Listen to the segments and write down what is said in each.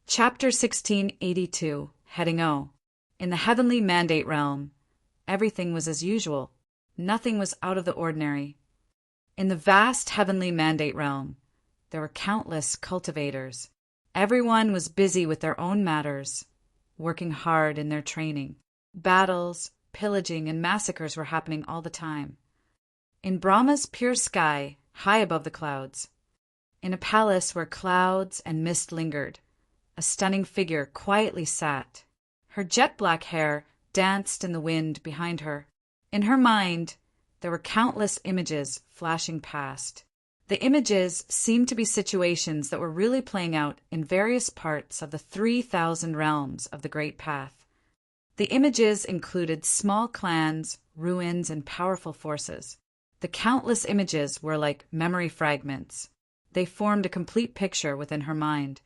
Chapter 1682, Heading O. In the heavenly mandate realm, everything was as usual. Nothing was out of the ordinary. In the vast heavenly mandate realm, there were countless cultivators. Everyone was busy with their own matters, working hard in their training. Battles, pillaging, and massacres were happening all the time. In Brahma's pure sky, high above the clouds, in a palace where clouds and mist lingered, a stunning figure quietly sat. Her jet-black hair danced in the wind behind her. In her mind, there were countless images flashing past. The images seemed to be situations that were really playing out in various parts of the 3,000 realms of the Great Path. The images included small clans, ruins, and powerful forces. The countless images were like memory fragments. They formed a complete picture within her mind.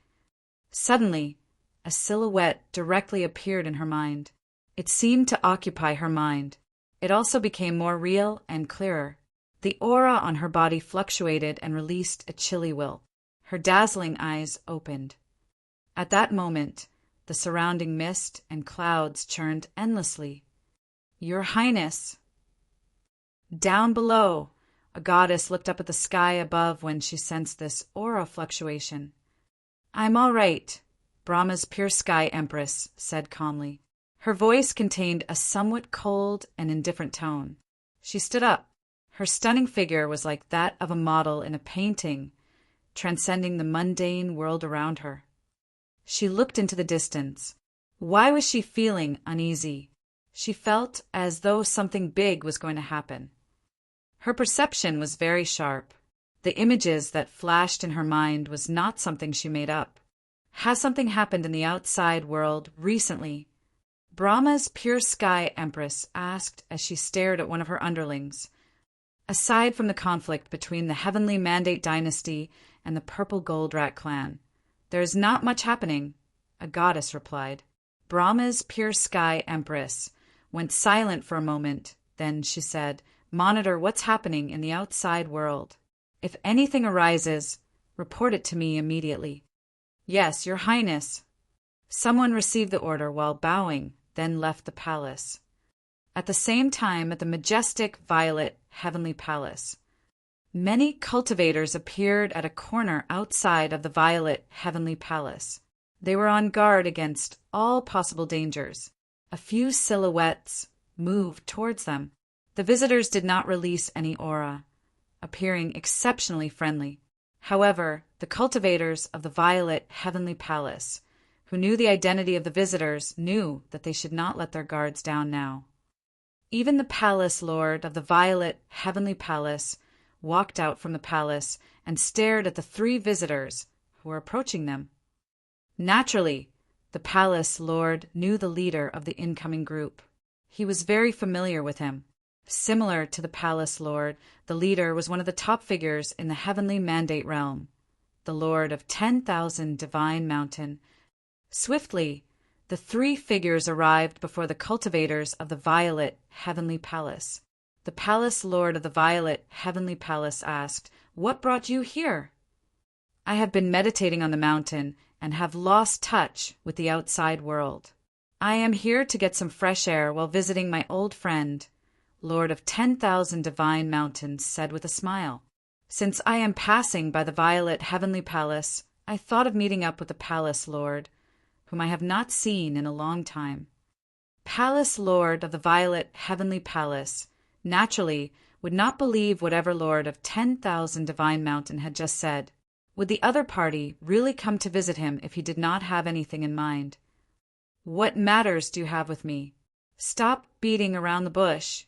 Suddenly, a silhouette directly appeared in her mind. It seemed to occupy her mind. It also became more real and clearer. The aura on her body fluctuated and released a chilly will. Her dazzling eyes opened. At that moment, the surrounding mist and clouds churned endlessly. "Your Highness!" Down below, a goddess looked up at the sky above when she sensed this aura fluctuation. "I'm all right," Brahma's pure sky empress said calmly. Her voice contained a somewhat cold and indifferent tone. She stood up. Her stunning figure was like that of a model in a painting, transcending the mundane world around her. She looked into the distance. Why was she feeling uneasy? She felt as though something big was going to happen. Her perception was very sharp. The images that flashed in her mind was not something she made up. Has something happened in the outside world recently? Brahma's pure sky empress asked as she stared at one of her underlings. Aside from the conflict between the heavenly mandate dynasty and the purple gold rat clan, there is not much happening, a goddess replied. Brahma's pure sky empress went silent for a moment. Then she said, "Monitor what's happening in the outside world. If anything arises, report it to me immediately." "Yes, Your Highness." Someone received the order while bowing, then left the palace. At the same time, at the majestic violet heavenly palace, many cultivators appeared at a corner outside of the violet heavenly palace. They were on guard against all possible dangers. A few silhouettes moved towards them. The visitors did not release any aura, appearing exceptionally friendly. However, the cultivators of the violet heavenly palace, who knew the identity of the visitors, knew that they should not let their guards down now. Even the palace lord of the violet heavenly palace walked out from the palace and stared at the three visitors who were approaching them. Naturally, the palace lord knew the leader of the incoming group. He was very familiar with him. Similar to the palace lord, the leader was one of the top figures in the heavenly mandate realm, the lord of 10,000 Divine Mountain. Swiftly, the three figures arrived before the cultivators of the violet heavenly palace. The palace lord of the violet heavenly palace asked, "What brought you here?" "I have been meditating on the mountain and have lost touch with the outside world. I am here to get some fresh air while visiting my old friend," Lord of 10,000 Divine Mountains said with a smile. "Since I am passing by the violet heavenly palace, I thought of meeting up with the palace lord, whom I have not seen in a long time." Palace lord of the violet heavenly palace naturally would not believe whatever lord of 10,000 Divine Mountain had just said. Would the other party really come to visit him if he did not have anything in mind? "What matters do you have with me? Stop beating around the bush,"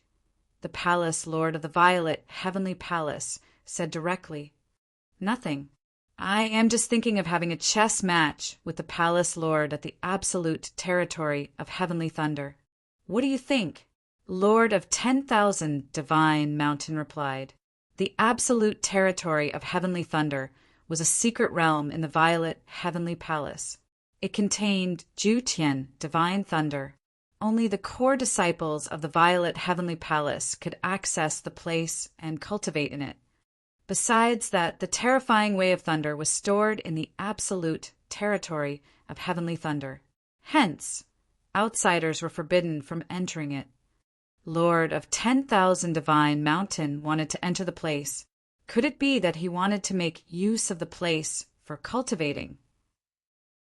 the palace lord of the violet heavenly palace said directly. "Nothing. I am just thinking of having a chess match with the palace lord at the absolute territory of heavenly thunder. What do you think?" Lord of 10,000 Divine Mountain replied. The absolute territory of heavenly thunder was a secret realm in the violet heavenly palace. It contained Futian, divine thunder. Only the core disciples of the violet heavenly palace could access the place and cultivate in it. Besides that, the terrifying way of thunder was stored in the absolute territory of heavenly thunder. Hence, outsiders were forbidden from entering it. Lord of 10,000 Divine Mountain wanted to enter the place. Could it be that he wanted to make use of the place for cultivating?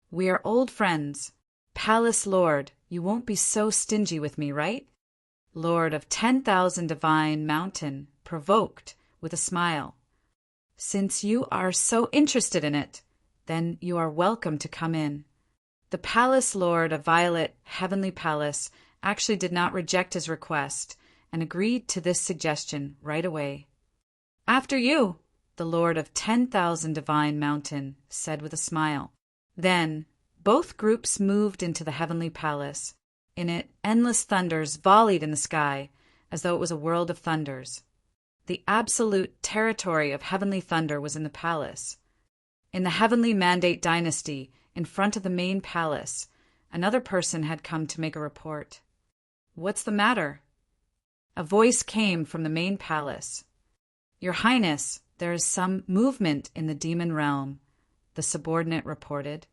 We are old friends. Palace Lord, you won't be so stingy with me, right? Lord of 10,000 Divine Mountain provoked with a smile. Since you are so interested in it, then you are welcome to come in. The Palace Lord of Violet Heavenly Palace actually did not reject his request and agreed to this suggestion right away. After you, the Lord of 10,000 Divine Mountain said with a smile. Then, both groups moved into the Heavenly Palace. In it, endless thunders volleyed in the sky, as though it was a world of thunders. The absolute territory of heavenly thunder was in the palace. In the Heavenly Mandate Dynasty, in front of the main palace, another person had come to make a report. What's the matter? A voice came from the main palace. Your Highness, there is some movement in the demon realm, the subordinate reported.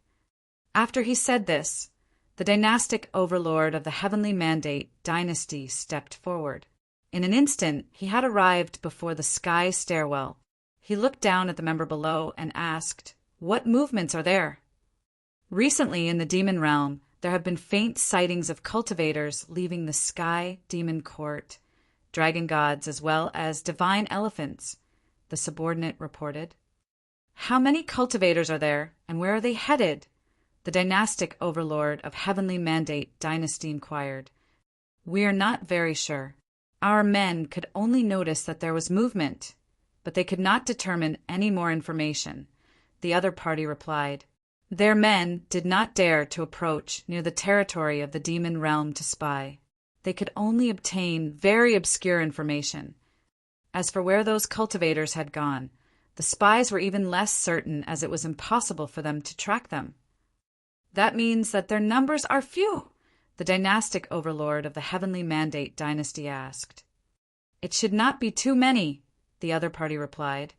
After he said this, the dynastic overlord of the Heavenly Mandate Dynasty stepped forward. In an instant, he had arrived before the sky stairwell. He looked down at the member below and asked, "What movements are there?" Recently, in the demon realm, there have been faint sightings of cultivators leaving the sky demon court, dragon gods as well as divine elephants, the subordinate reported. How many cultivators are there, and where are they headed? The dynastic overlord of Heavenly Mandate Dynasty inquired. We are not very sure. Our men could only notice that there was movement, but they could not determine any more information, the other party replied. Their men did not dare to approach near the territory of the demon realm to spy. They could only obtain very obscure information. As for where those cultivators had gone, the spies were even less certain, as it was impossible for them to track them. That means that their numbers are few, the dynastic overlord of the Heavenly Mandate Dynasty asked. It should not be too many, the other party replied.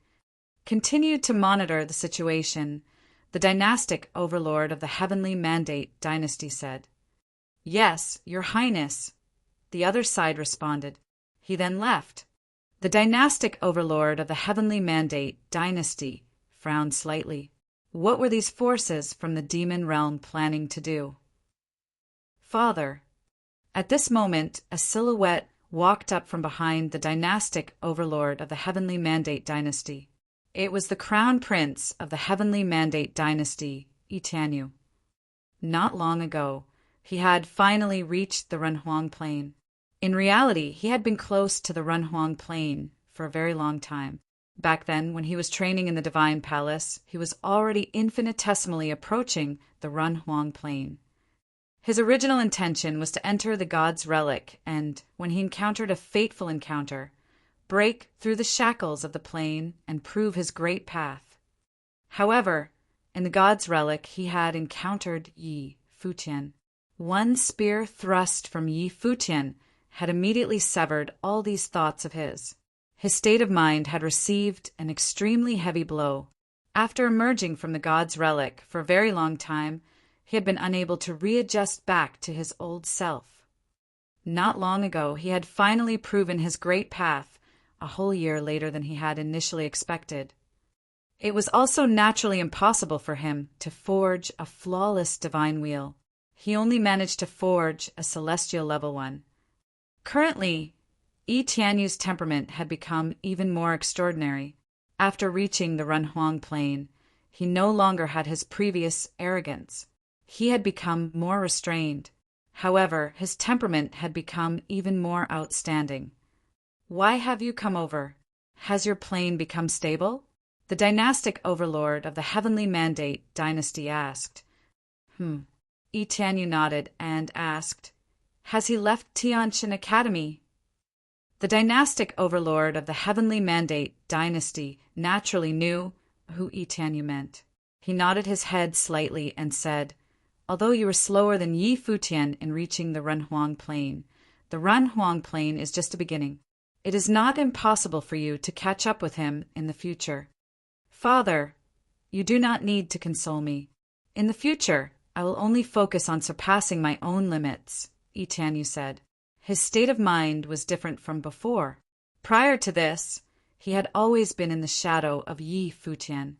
Continue to monitor the situation, the dynastic overlord of the Heavenly Mandate Dynasty said. Yes, Your Highness, the other side responded. He then left. The dynastic overlord of the Heavenly Mandate Dynasty frowned slightly. What were these forces from the demon realm planning to do? Father. At this moment, a silhouette walked up from behind the dynastic overlord of the Heavenly Mandate Dynasty. It was the crown prince of the Heavenly Mandate Dynasty, Itanu. Not long ago, he had finally reached the Runhuang Plain. In reality, he had been close to the Runhuang Plain for a very long time. Back then, when he was training in the Divine Palace, he was already infinitesimally approaching the Runhuang Plain. His original intention was to enter the God's Relic and, when he encountered a fateful encounter, break through the shackles of the plain and prove his great path. However, in the God's Relic he had encountered Yi Futian. One spear thrust from Yi Futian had immediately severed all these thoughts of his. His state of mind had received an extremely heavy blow. After emerging from the God's Relic for a very long time, he had been unable to readjust back to his old self. Not long ago, he had finally proven his great path, a whole year later than he had initially expected. It was also naturally impossible for him to forge a flawless divine wheel. He only managed to forge a celestial level one. Currently, Yi Tianyu's temperament had become even more extraordinary. After reaching the Runhuang Plain, he no longer had his previous arrogance. He had become more restrained. However, his temperament had become even more outstanding. Why have you come over? Has your plane become stable? The dynastic overlord of the Heavenly Mandate Dynasty asked. Yi Tianyu nodded and asked, Has he left Tianshan Academy? The dynastic overlord of the Heavenly Mandate Dynasty naturally knew who Yi Tianyu meant. He nodded his head slightly and said, Although you were slower than Yi Futian in reaching the Runhuang Plain, the Runhuang Plain is just a beginning. It is not impossible for you to catch up with him in the future. Father, you do not need to console me. In the future, I will only focus on surpassing my own limits, Yi Tianyu said. His state of mind was different from before. Prior to this, he had always been in the shadow of Yi Futian.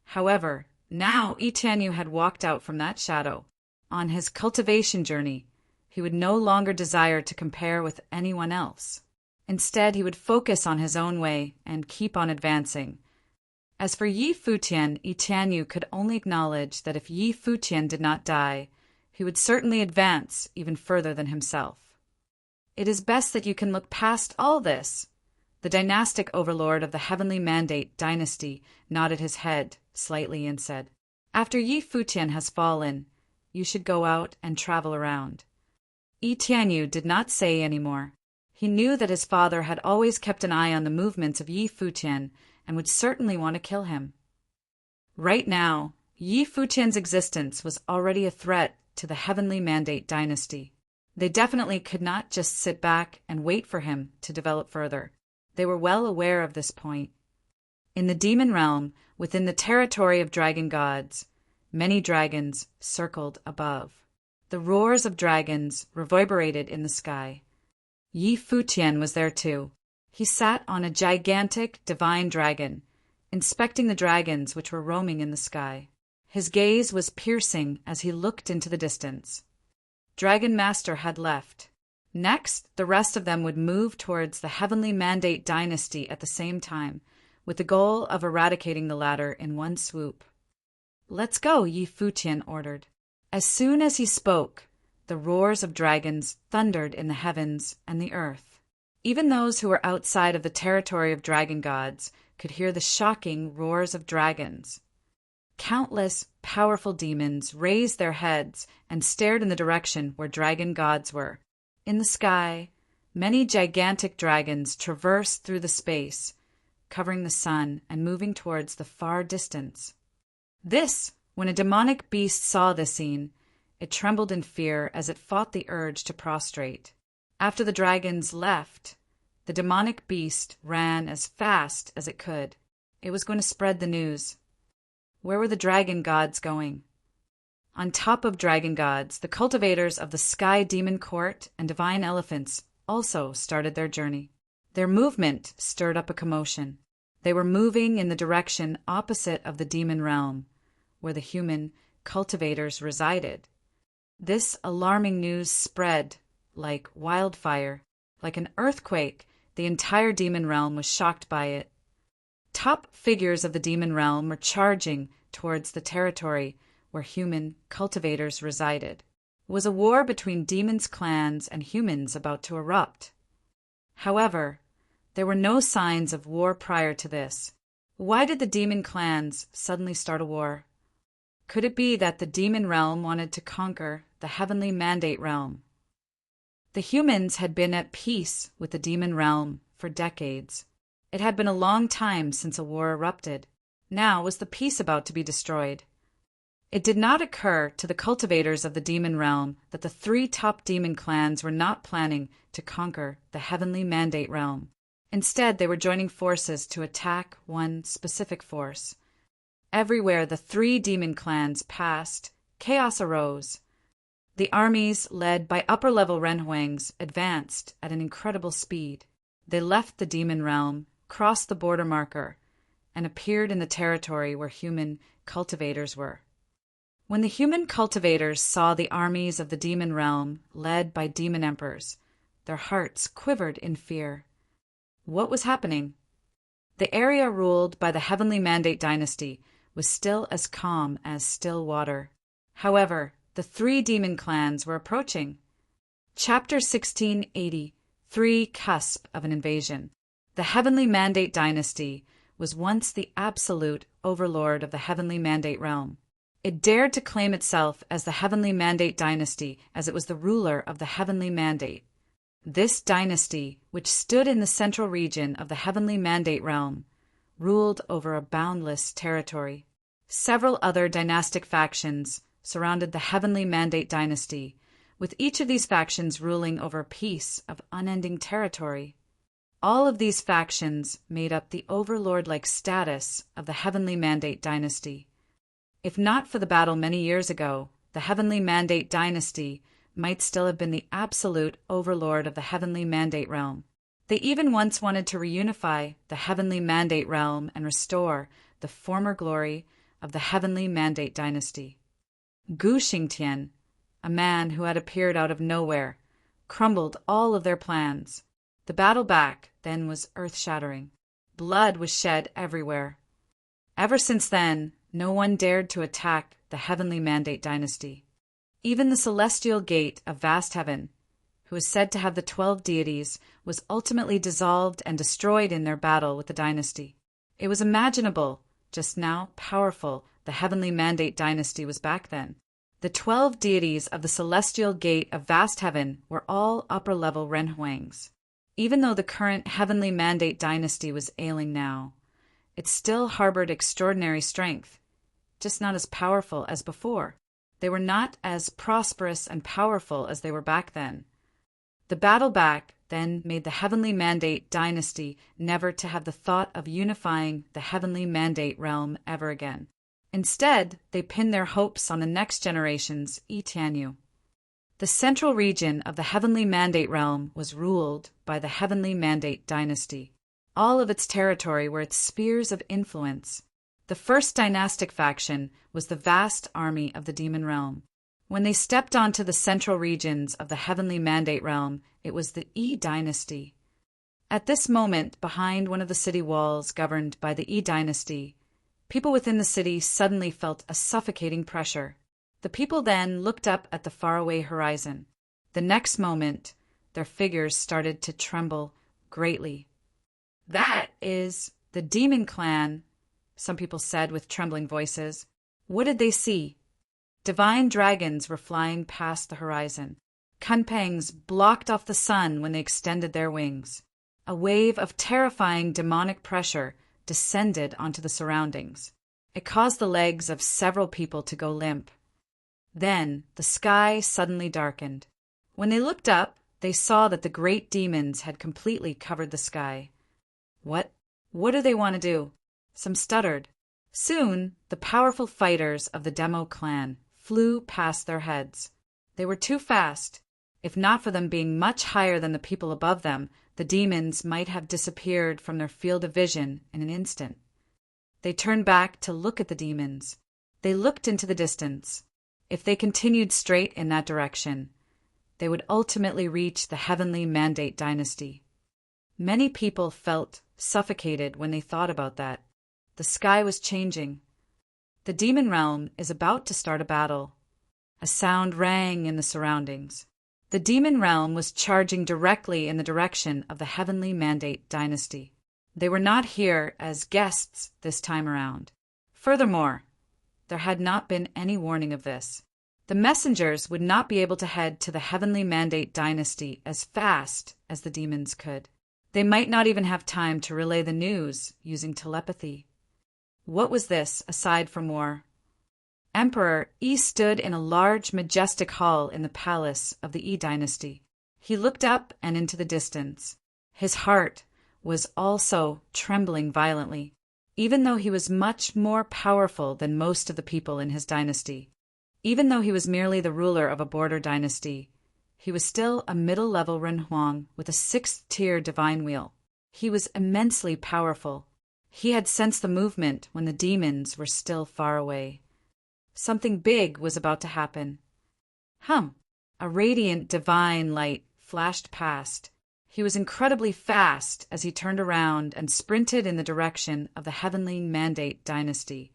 However, now Yi Tianyu had walked out from that shadow. On his cultivation journey, he would no longer desire to compare with anyone else. Instead, he would focus on his own way and keep on advancing. As for Yi Futian, Yi Tianyu could only acknowledge that if Yi Futian did not die, he would certainly advance even further than himself. It is best that you can look past all this. The dynastic overlord of the Heavenly Mandate dynasty nodded his head slightly and said, "After Yi Futian has fallen, you should go out and travel around." Yi Tianyu did not say any more. He knew that his father had always kept an eye on the movements of Yi Futian and would certainly want to kill him. Right now, Yi Futian's existence was already a threat to the Heavenly Mandate dynasty. They definitely could not just sit back and wait for him to develop further. They were well aware of this point. In the demon realm, within the territory of dragon gods, many dragons circled above. The roars of dragons reverberated in the sky. Yi Futian was there too. He sat on a gigantic divine dragon, inspecting the dragons which were roaming in the sky. His gaze was piercing as he looked into the distance. Dragon Master had left. Next, the rest of them would move towards the Heavenly Mandate dynasty at the same time, with the goal of eradicating the latter in one swoop. "Let's go," Yi Futian ordered. As soon as he spoke, the roars of dragons thundered in the heavens and the earth. Even those who were outside of the territory of dragon gods could hear the shocking roars of dragons. Countless powerful demons raised their heads and stared in the direction where dragon gods were. In the sky, many gigantic dragons traversed through the space, covering the sun and moving towards the far distance. When a demonic beast saw this scene, it trembled in fear as it fought the urge to prostrate. After the dragons left, the demonic beast ran as fast as it could. It was going to spread the news. Where were the dragon gods going? On top of dragon gods, the cultivators of the Sky Demon Court and divine elephants also started their journey. Their movement stirred up a commotion. They were moving in the direction opposite of the demon realm, where the human cultivators resided. This alarming news spread like wildfire. Like an earthquake, the entire demon realm was shocked by it. Top figures of the demon realm were charging towards the territory where human cultivators resided. It was a war between demons' clans and humans about to erupt. However, there were no signs of war prior to this. Why did the demon clans suddenly start a war? Could it be that the demon realm wanted to conquer the Heavenly Mandate realm? The humans had been at peace with the demon realm for decades. It had been a long time since a war erupted. Now was the peace about to be destroyed? It did not occur to the cultivators of the demon realm that the three top demon clans were not planning to conquer the Heavenly Mandate realm. Instead, they were joining forces to attack one specific force. Everywhere the three demon clans passed, chaos arose. The armies, led by upper-level Renhuangs, advanced at an incredible speed. They left the demon realm, crossed the border marker, and appeared in the territory where human cultivators were. When the human cultivators saw the armies of the demon realm, led by demon emperors, their hearts quivered in fear. What was happening? The area ruled by the Heavenly Mandate dynasty was still as calm as still water. However, the three demon clans were approaching. Chapter 1680, Three Cusp of an Invasion. The Heavenly Mandate dynasty was once the absolute overlord of the Heavenly Mandate realm. It dared to claim itself as the Heavenly Mandate dynasty as it was the ruler of the Heavenly Mandate. This dynasty, which stood in the central region of the Heavenly Mandate realm, ruled over a boundless territory. Several other dynastic factions surrounded the Heavenly Mandate dynasty, with each of these factions ruling over a piece of unending territory. All of these factions made up the overlord-like status of the Heavenly Mandate dynasty. If not for the battle many years ago, the Heavenly Mandate dynasty might still have been the absolute overlord of the Heavenly Mandate realm. They even once wanted to reunify the Heavenly Mandate realm and restore the former glory of the Heavenly Mandate dynasty. Gu Xingtian, a man who had appeared out of nowhere, crumbled all of their plans. The battle back then was earth-shattering. Blood was shed everywhere. Ever since then, no one dared to attack the Heavenly Mandate dynasty. Even the celestial gate of vast heaven, who is said to have the 12 deities, was ultimately dissolved and destroyed in their battle with the dynasty. It was imaginable just how powerful the Heavenly Mandate dynasty was back then. The 12 deities of the celestial gate of vast heaven were all upper-level Renhuangs. Even though the current Heavenly Mandate dynasty was ailing now, it still harbored extraordinary strength, just not as powerful as before. They were not as prosperous and powerful as they were back then. The battle back then made the Heavenly Mandate dynasty never to have the thought of unifying the Heavenly Mandate realm ever again. Instead, they pinned their hopes on the next generation's Tianyu. The central region of the Heavenly Mandate realm was ruled by the Heavenly Mandate dynasty. All of its territory were its spheres of influence. The first dynastic faction was the vast army of the demon realm. When they stepped onto the central regions of the Heavenly Mandate realm, it was the Yi dynasty. At this moment, behind one of the city walls governed by the Yi dynasty, people within the city suddenly felt a suffocating pressure. The people then looked up at the faraway horizon. The next moment, their figures started to tremble greatly. "That is the demon clan," some people said with trembling voices. What did they see? Divine dragons were flying past the horizon. Kunpangs blocked off the sun when they extended their wings. A wave of terrifying demonic pressure descended onto the surroundings. It caused the legs of several people to go limp. Then the sky suddenly darkened. When they looked up, they saw that the great demons had completely covered the sky. What do they want to do? Some stuttered. Soon, the powerful fighters of the Demo clan flew past their heads. They were too fast. If not for them being much higher than the people above them, the demons might have disappeared from their field of vision in an instant. They turned back to look at the demons. They looked into the distance. If they continued straight in that direction, they would ultimately reach the Heavenly Mandate dynasty. Many people felt suffocated when they thought about that. The sky was changing. The demon realm is about to start a battle. A sound rang in the surroundings. The demon realm was charging directly in the direction of the Heavenly Mandate dynasty. They were not here as guests this time around. Furthermore, there had not been any warning of this. The messengers would not be able to head to the Heavenly Mandate dynasty as fast as the demons could. They might not even have time to relay the news using telepathy. What was this, aside from war? Emperor Yi stood in a large, majestic hall in the palace of the Yi dynasty. He looked up and into the distance. His heart was also trembling violently, even though he was much more powerful than most of the people in his dynasty. Even though he was merely the ruler of a border dynasty, he was still a middle-level Renhuang with a 6th-tier divine wheel. He was immensely powerful. He had sensed the movement when the demons were still far away. Something big was about to happen. A radiant divine light flashed past. He was incredibly fast as he turned around and sprinted in the direction of the Heavenly Mandate dynasty.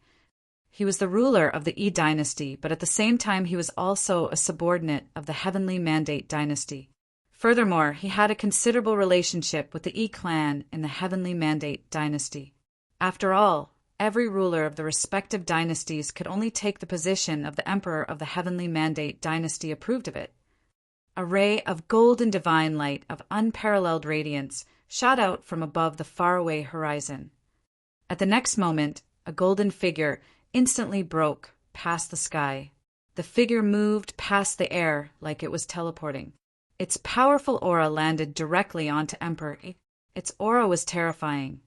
He was the ruler of the Yi dynasty, but at the same time he was also a subordinate of the Heavenly Mandate dynasty. Furthermore, he had a considerable relationship with the Yi clan in the Heavenly Mandate dynasty. After all, every ruler of the respective dynasties could only take the position of the emperor of the Heavenly Mandate dynasty approved of it. A ray of golden divine light of unparalleled radiance shot out from above the faraway horizon. At the next moment, a golden figure instantly broke past the sky. The figure moved past the air like it was teleporting. Its powerful aura landed directly onto Emperor Yi. Its aura was terrifying.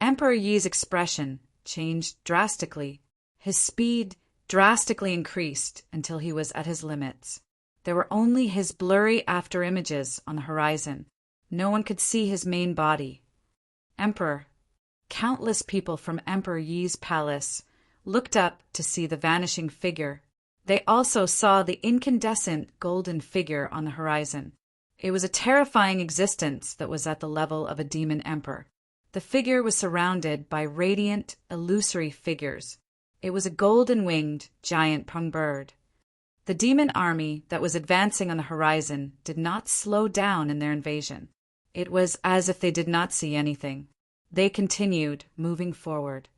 Emperor Yi's expression changed drastically. His speed drastically increased until he was at his limits. There were only his blurry afterimages on the horizon. No one could see his main body. Emperor. Countless people from Emperor Yi's palace looked up to see the vanishing figure. They also saw the incandescent golden figure on the horizon. It was a terrifying existence that was at the level of a demon emperor. The figure was surrounded by radiant, illusory figures. It was a golden-winged, giant pung bird. The demon army that was advancing on the horizon did not slow down in their invasion. It was as if they did not see anything. They continued, moving forward.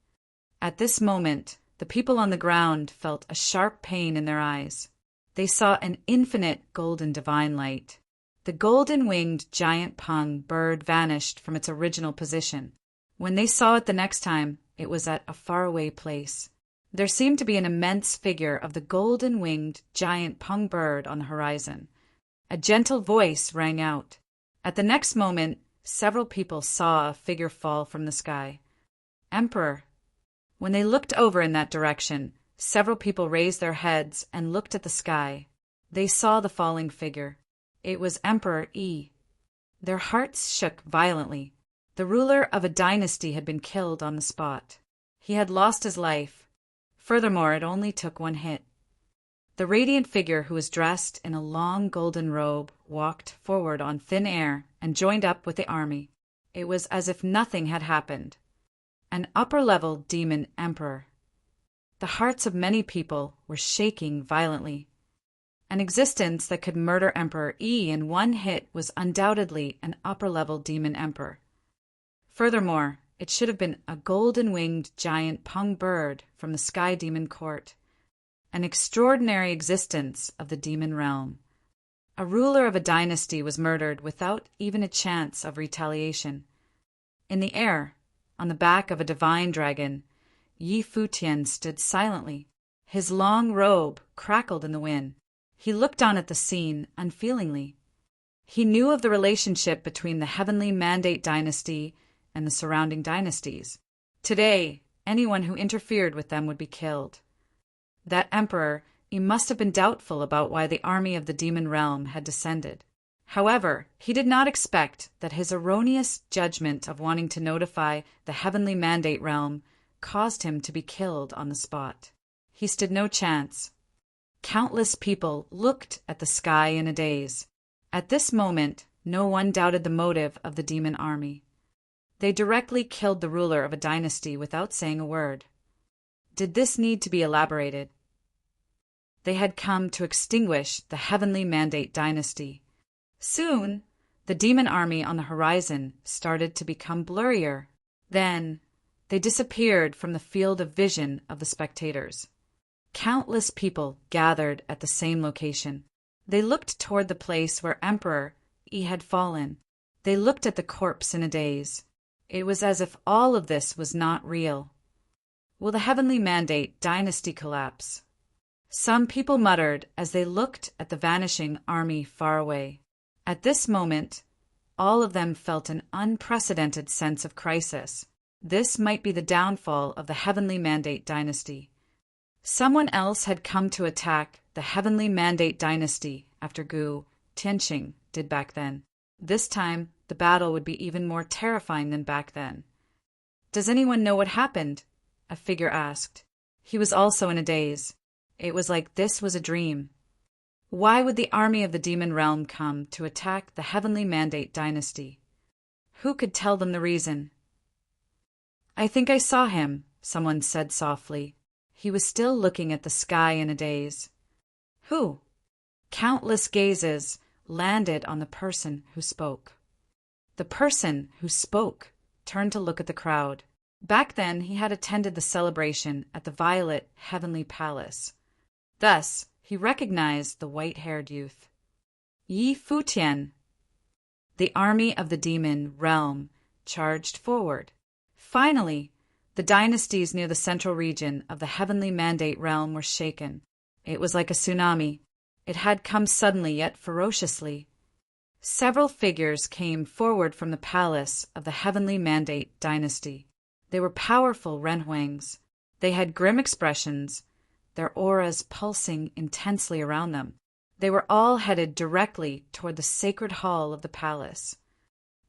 At this moment, the people on the ground felt a sharp pain in their eyes. They saw an infinite golden divine light. The golden-winged giant pung bird vanished from its original position. When they saw it the next time, it was at a faraway place. There seemed to be an immense figure of the golden-winged giant pung bird on the horizon. A gentle voice rang out. At the next moment, several people saw a figure fall from the sky. Emperor. When they looked over in that direction, several people raised their heads and looked at the sky. They saw the falling figure. It was Emperor Yi. Their hearts shook violently. The ruler of a dynasty had been killed on the spot. He had lost his life. Furthermore, it only took one hit. The radiant figure, who was dressed in a long golden robe, walked forward on thin air and joined up with the army. It was as if nothing had happened. An upper-level demon emperor. The hearts of many people were shaking violently. An existence that could murder Emperor Yi in one hit was undoubtedly an upper-level demon emperor. Furthermore, it should have been a golden-winged giant pung bird from the sky demon court. An extraordinary existence of the demon realm. A ruler of a dynasty was murdered without even a chance of retaliation. In the air, on the back of a divine dragon, Yi Futian stood silently. His long robe crackled in the wind. He looked on at the scene unfeelingly. He knew of the relationship between the heavenly mandate dynasty and the surrounding dynasties. Today, anyone who interfered with them would be killed. That emperor, he must have been doubtful about why the army of the demon realm had descended. However, he did not expect that his erroneous judgment of wanting to notify the heavenly mandate realm caused him to be killed on the spot. He stood no chance. Countless people looked at the sky in a daze. At this moment, no one doubted the motive of the demon army. They directly killed the ruler of a dynasty without saying a word. Did this need to be elaborated? They had come to extinguish the heavenly mandate dynasty. Soon, the demon army on the horizon started to become blurrier. Then, they disappeared from the field of vision of the spectators. Countless people gathered at the same location. They looked toward the place where Emperor Yi had fallen. They looked at the corpse in a daze. It was as if all of this was not real. Will the heavenly mandate dynasty collapse? Some people muttered as they looked at the vanishing army far away. At this moment, all of them felt an unprecedented sense of crisis. This might be the downfall of the heavenly mandate dynasty. Someone else had come to attack the heavenly mandate dynasty after Gu Tianqing did back then. This time, the battle would be even more terrifying than back then. Does anyone know what happened? A figure asked. He was also in a daze. It was like this was a dream. Why would the army of the demon realm come to attack the heavenly mandate dynasty? Who could tell them the reason? I think I saw him, someone said softly. He was still looking at the sky in a daze. Who? Countless gazes landed on the person who spoke. The person who spoke turned to look at the crowd. Back then, he had attended the celebration at the Violet Heavenly Palace. Thus, he recognized the white-haired youth. Yi Futian. The army of the demon realm charged forward. Finally, the dynasties near the central region of the heavenly mandate realm were shaken. It was like a tsunami. It had come suddenly yet ferociously. Several figures came forward from the palace of the heavenly mandate dynasty. They were powerful renhuangs. They had grim expressions. their auras pulsing intensely around them. They were all headed directly toward the sacred hall of the palace.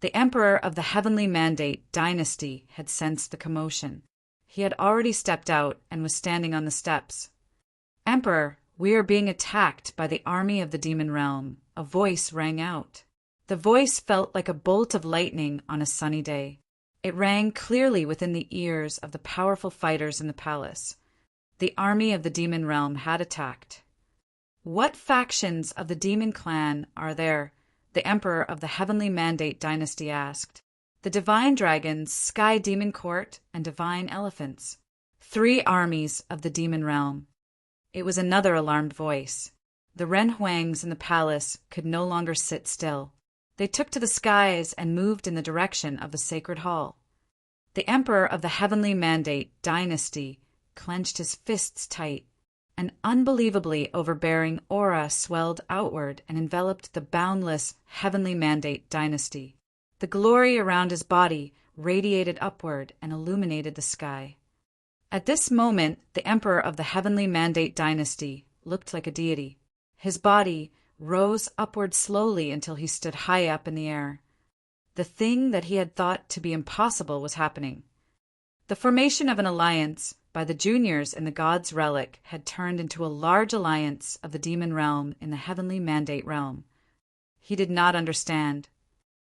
The Emperor of the Heavenly Mandate dynasty had sensed the commotion. He had already stepped out and was standing on the steps. "Emperor, we are being attacked by the army of the demon realm," a voice rang out. The voice felt like a bolt of lightning on a sunny day. It rang clearly within the ears of the powerful fighters in the palace. The army of the demon realm had attacked. "What factions of the demon clan are there?" the Emperor of the Heavenly Mandate dynasty asked. "The divine dragons, sky demon court, and divine elephants." "3 armies of the demon realm." It was another alarmed voice. The Renhuangs in the palace could no longer sit still. They took to the skies and moved in the direction of the sacred hall. The Emperor of the Heavenly Mandate dynasty clenched his fists tight. An unbelievably overbearing aura swelled outward and enveloped the boundless Heavenly Mandate dynasty. The glory around his body radiated upward and illuminated the sky. At this moment, the Emperor of the Heavenly Mandate dynasty looked like a deity. His body rose upward slowly until he stood high up in the air. The thing that he had thought to be impossible was happening. The formation of an alliance by the juniors in the God's Relic had turned into a large alliance of the demon realm in the Heavenly Mandate realm. He did not understand.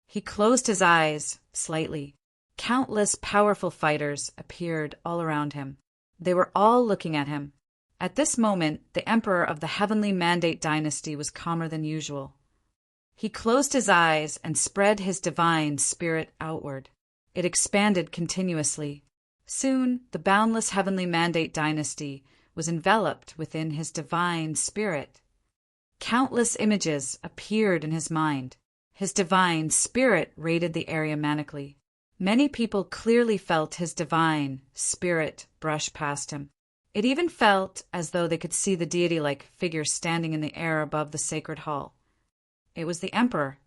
He closed his eyes slightly. Countless powerful fighters appeared all around him. They were all looking at him. At this moment, the Emperor of the Heavenly Mandate dynasty was calmer than usual. He closed his eyes and spread his divine spirit outward. It expanded continuously. Soon, the boundless Heavenly Mandate dynasty was enveloped within his divine spirit. Countless images appeared in his mind. His divine spirit raided the area manically. Many people clearly felt his divine spirit brush past him. It even felt as though they could see the deity-like figure standing in the air above the sacred hall. It was the Emperor.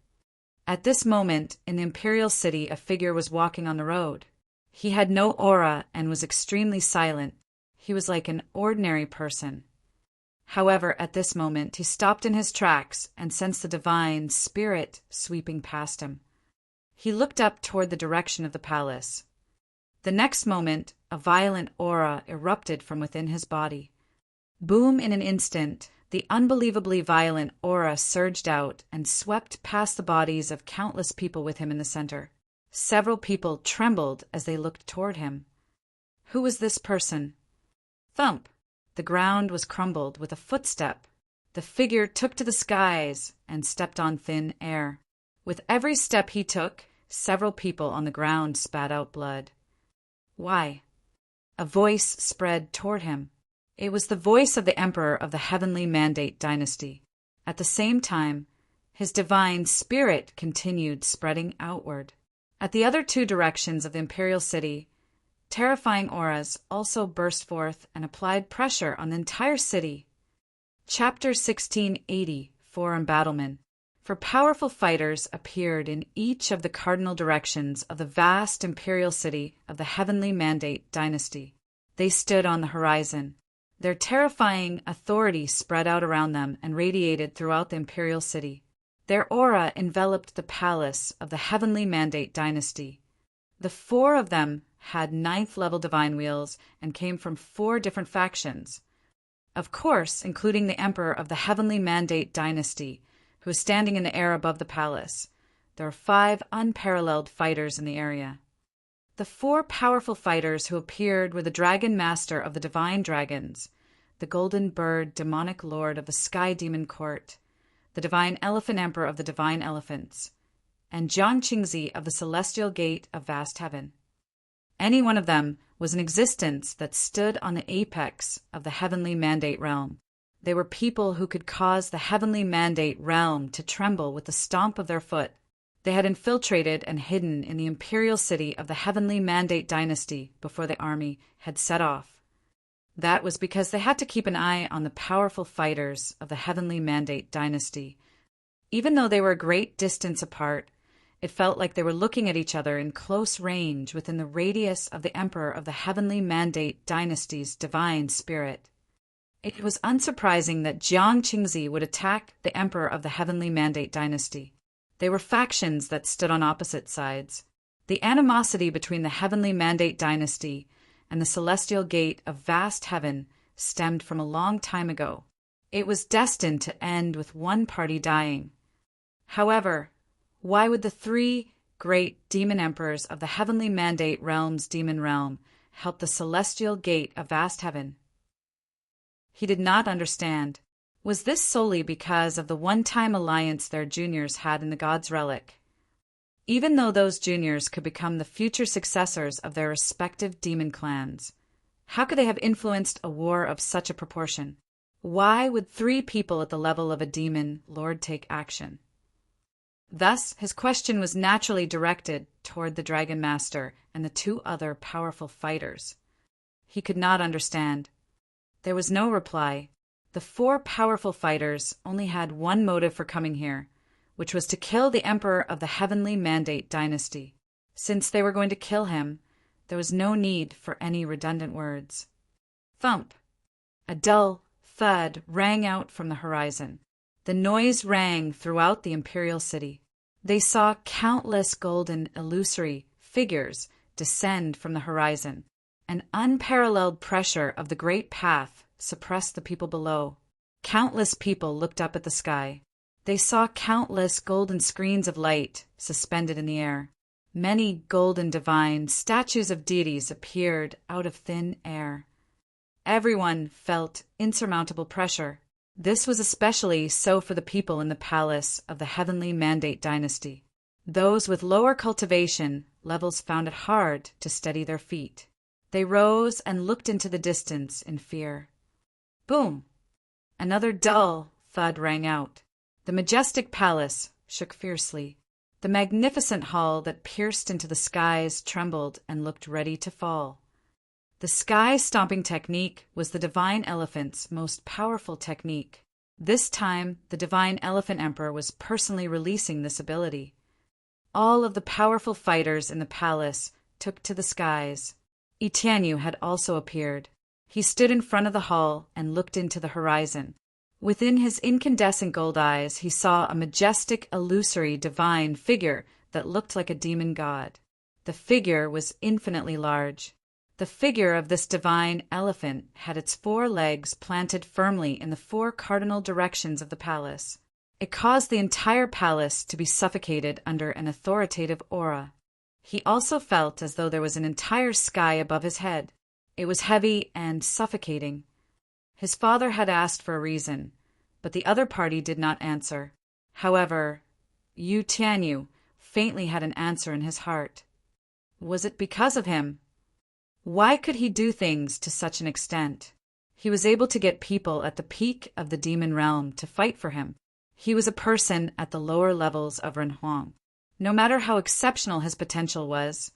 At this moment, in the imperial city, a figure was walking on the road. He had no aura and was extremely silent. He was like an ordinary person. However, at this moment, he stopped in his tracks and sensed the divine spirit sweeping past him. He looked up toward the direction of the palace. The next moment, a violent aura erupted from within his body. Boom! In an instant, the unbelievably violent aura surged out and swept past the bodies of countless people with him in the center. Several people trembled as they looked toward him. Who was this person? Thump! The ground was crumbled with a footstep. The figure took to the skies and stepped on thin air. With every step he took, several people on the ground spat out blood. Why? A voice spread toward him. It was the voice of the Emperor of the Heavenly Mandate dynasty. At the same time, his divine spirit continued spreading outward. At the other 2 directions of the imperial city, terrifying auras also burst forth and applied pressure on the entire city. Chapter 1680 for Embattlement. For powerful fighters appeared in each of the cardinal directions of the vast imperial city of the Heavenly Mandate dynasty. They stood on the horizon. Their terrifying authority spread out around them and radiated throughout the imperial city. Their aura enveloped the palace of the Heavenly Mandate dynasty. The 4 of them had 9th-level divine wheels and came from 4 different factions. Of course, including the Emperor of the Heavenly Mandate dynasty, who was standing in the air above the palace. There are 5 unparalleled fighters in the area. The 4 powerful fighters who appeared were the Dragon Master of the Divine Dragons, the Golden Bird Demonic Lord of the Sky Demon Court, the Divine Elephant Emperor of the Divine Elephants, and Jiang Qingzi of the Celestial Gate of Vast Heaven. Any one of them was an existence that stood on the apex of the Heavenly Mandate realm. They were people who could cause the Heavenly Mandate realm to tremble with the stomp of their foot. They had infiltrated and hidden in the imperial city of the Heavenly Mandate dynasty before the army had set off. That was because they had to keep an eye on the powerful fighters of the Heavenly Mandate dynasty. Even though they were a great distance apart, it felt like they were looking at each other in close range within the radius of the Emperor of the Heavenly Mandate dynasty's divine spirit. It was unsurprising that Jiang Qingzi would attack the emperor of the Heavenly Mandate dynasty. They were factions that stood on opposite sides. The animosity between the Heavenly Mandate dynasty and the Celestial Gate of Vast Heaven stemmed from a long time ago. It was destined to end with one party dying. However, why would the three great demon emperors of the Heavenly Mandate realm's demon realm help the Celestial Gate of Vast Heaven? He did not understand. Was this solely because of the one-time alliance their juniors had in the God's Relic? Even though those juniors could become the future successors of their respective demon clans, how could they have influenced a war of such a proportion? Why would three people at the level of a demon lord take action? Thus, his question was naturally directed toward the Dragon Master and the two other powerful fighters. He could not understand. There was no reply. The four powerful fighters only had one motive for coming here, which was to kill the Emperor of the Heavenly Mandate dynasty. Since they were going to kill him, there was no need for any redundant words. Thump! A dull thud rang out from the horizon. The noise rang throughout the imperial city. They saw countless golden illusory figures descend from the horizon. An unparalleled pressure of the great path suppressed the people below. Countless people looked up at the sky. They saw countless golden screens of light suspended in the air. Many golden divine statues of deities appeared out of thin air. Everyone felt insurmountable pressure. This was especially so for the people in the palace of the Heavenly Mandate dynasty. Those with lower cultivation levels found it hard to steady their feet. They rose and looked into the distance in fear. Boom! Another dull thud rang out. The majestic palace shook fiercely. The magnificent hall that pierced into the skies trembled and looked ready to fall. The sky-stomping technique was the Divine Elephant's most powerful technique. This time, the Divine Elephant Emperor was personally releasing this ability. All of the powerful fighters in the palace took to the skies. Itianyu had also appeared. He stood in front of the hall and looked into the horizon. Within his incandescent gold eyes, he saw a majestic, illusory, divine figure that looked like a demon god. The figure was infinitely large. The figure of this divine elephant had its 4 legs planted firmly in the 4 cardinal directions of the palace. It caused the entire palace to be suffocated under an authoritative aura. He also felt as though there was an entire sky above his head. It was heavy and suffocating. His father had asked for a reason, but the other party did not answer. However, Yu Tianyu faintly had an answer in his heart. Was it because of him? Why could he do things to such an extent? He was able to get people at the peak of the demon realm to fight for him. He was a person at the lower levels of Renhuang. No matter how exceptional his potential was,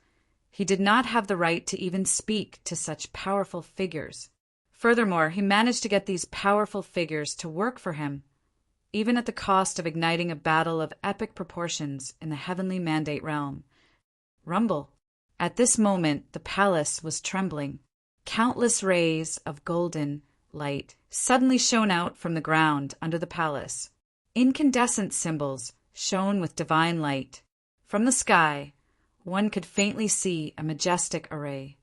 he did not have the right to even speak to such powerful figures. Furthermore, he managed to get these powerful figures to work for him, even at the cost of igniting a battle of epic proportions in the Heavenly Mandate realm. Rumble. At this moment, the palace was trembling. Countless rays of golden light suddenly shone out from the ground under the palace. Incandescent symbols shone with divine light. From the sky, one could faintly see a majestic array.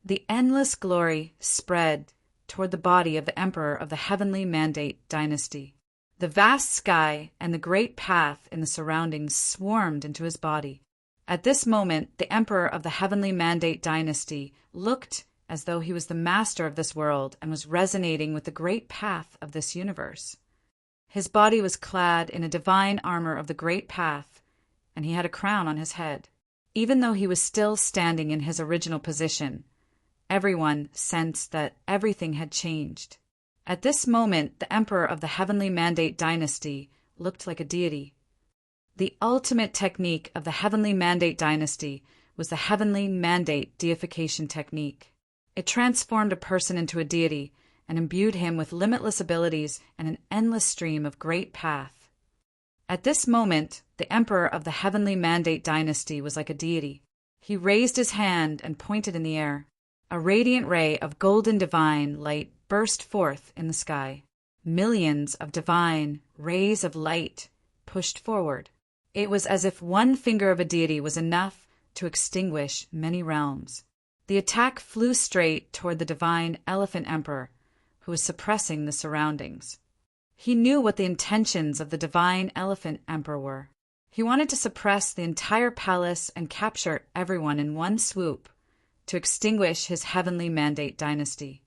The endless glory spread toward the body of the Emperor of the Heavenly Mandate dynasty. The vast sky and the great path in the surroundings swarmed into his body. At this moment, the Emperor of the Heavenly Mandate dynasty looked as though he was the master of this world and was resonating with the great path of this universe. His body was clad in a divine armor of the great path, and he had a crown on his head. Even though he was still standing in his original position, everyone sensed that everything had changed. At this moment, the Emperor of the Heavenly Mandate dynasty looked like a deity. The ultimate technique of the Heavenly Mandate dynasty was the Heavenly Mandate deification technique. It transformed a person into a deity and imbued him with limitless abilities and an endless stream of great path. At this moment, the Emperor of the Heavenly Mandate dynasty was like a deity. He raised his hand and pointed in the air. A radiant ray of golden divine light burst forth in the sky. Millions of divine rays of light pushed forward. It was as if one finger of a deity was enough to extinguish many realms. The attack flew straight toward the divine Elephant Emperor, who was suppressing the surroundings. He knew what the intentions of the divine Elephant Emperor were. He wanted to suppress the entire palace and capture everyone in one swoop to extinguish his heavenly mandate dynasty.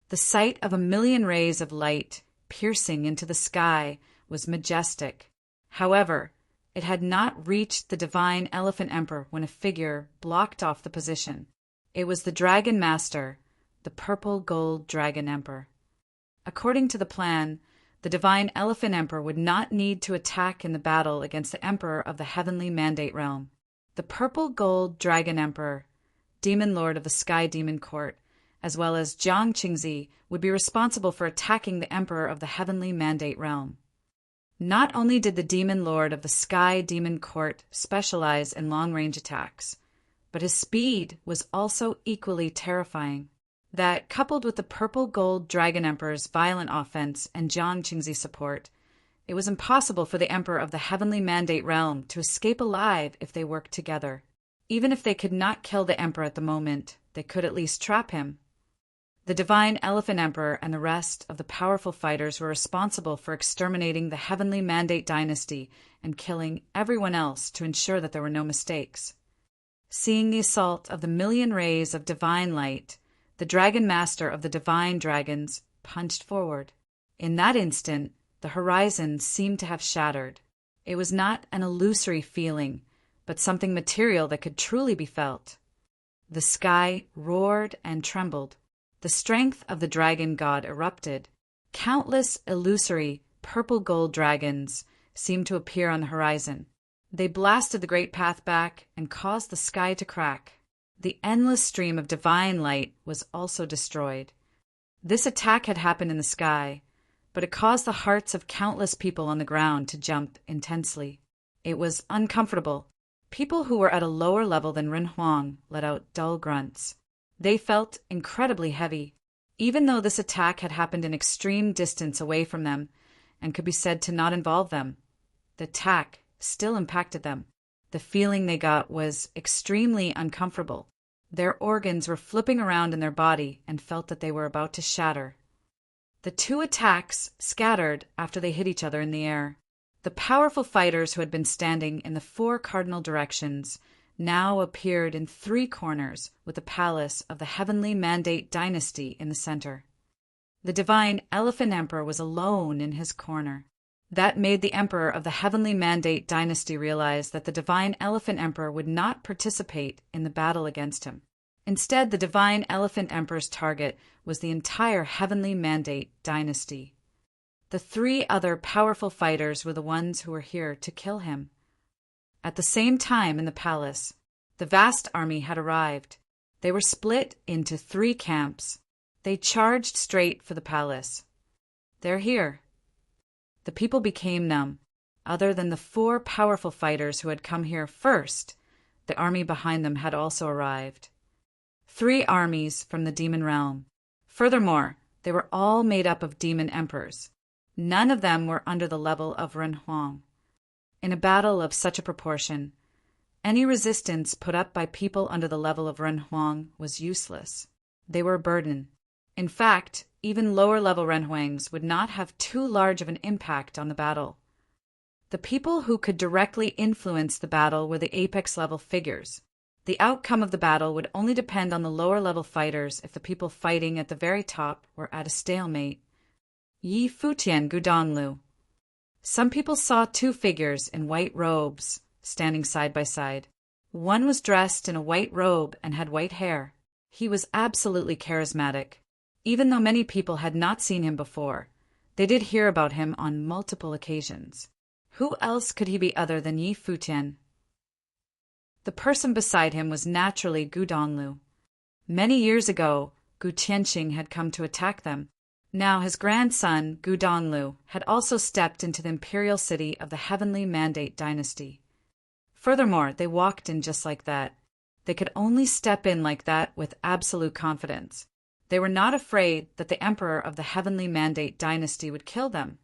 The sight of 1,000,000 rays of light piercing into the sky was majestic. However, it had not reached the divine Elephant Emperor when a figure blocked off the position. It was the Dragon Master, the Purple Gold Dragon Emperor. According to the plan, the divine Elephant Emperor would not need to attack in the battle against the Emperor of the Heavenly Mandate Realm. The Purple Gold Dragon Emperor, Demon Lord of the Sky Demon Court, as well as Jiang Qingzi, would be responsible for attacking the Emperor of the Heavenly Mandate Realm. Not only did the Demon Lord of the Sky Demon Court specialize in long-range attacks, but his speed was also equally terrifying. That, coupled with the Purple Gold Dragon Emperor's violent offense and Jiang Qingzi's support, it was impossible for the Emperor of the Heavenly Mandate Realm to escape alive if they worked together. Even if they could not kill the Emperor at the moment, they could at least trap him. The Divine Elephant Emperor and the rest of the powerful fighters were responsible for exterminating the Heavenly Mandate dynasty and killing everyone else to ensure that there were no mistakes. Seeing the assault of the 1,000,000 rays of divine light, the Dragon Master of the Divine Dragons punched forward. In that instant, the horizon seemed to have shattered. It was not an illusory feeling, but something material that could truly be felt. The sky roared and trembled. The strength of the dragon god erupted. Countless illusory purple gold dragons seemed to appear on the horizon. They blasted the great path back and caused the sky to crack. The endless stream of divine light was also destroyed. This attack had happened in the sky, but it caused the hearts of countless people on the ground to jump intensely. It was uncomfortable. People who were at a lower level than Ren Huang let out dull grunts. They felt incredibly heavy, even though this attack had happened in extreme distance away from them and could be said to not involve them. The attack still impacted them. The feeling they got was extremely uncomfortable. Their organs were flipping around in their body and felt that they were about to shatter. The two attacks scattered after they hit each other in the air. The powerful fighters who had been standing in the 4 cardinal directions now appeared in 3 corners with the palace of the Heavenly Mandate dynasty in the center. The divine Elephant Emperor was alone in his corner. That made the Emperor of the Heavenly Mandate dynasty realize that the divine Elephant Emperor would not participate in the battle against him. Instead, the divine Elephant Emperor's target was the entire Heavenly Mandate dynasty. The 3 other powerful fighters were the ones who were here to kill him. At the same time in the palace, the vast army had arrived. They were split into 3 camps. They charged straight for the palace. They're here. The people became numb. Other than the 4 powerful fighters who had come here first, the army behind them had also arrived. 3 armies from the demon realm. Furthermore, they were all made up of demon emperors. None of them were under the level of Ren Huang. In a battle of such a proportion, any resistance put up by people under the level of Ren Huang was useless. They were a burden. In fact, even lower-level Ren Huangs would not have too large of an impact on the battle. The people who could directly influence the battle were the apex-level figures. The outcome of the battle would only depend on the lower-level fighters if the people fighting at the very top were at a stalemate. Yi Futian Gudonglu. Some people saw 2 figures in white robes standing side by side. One was dressed in a white robe and had white hair. He was absolutely charismatic. Even though many people had not seen him before, they did hear about him on multiple occasions. Who else could he be other than Yi Futian? The person beside him was naturally Gu Donglu. Many years ago, Gu Tianxing had come to attack them. Now his grandson, Gu Donglu, had also stepped into the imperial city of the Heavenly Mandate dynasty. Furthermore, they walked in just like that. They could only step in like that with absolute confidence. They were not afraid that the emperor of the Heavenly Mandate dynasty would kill them.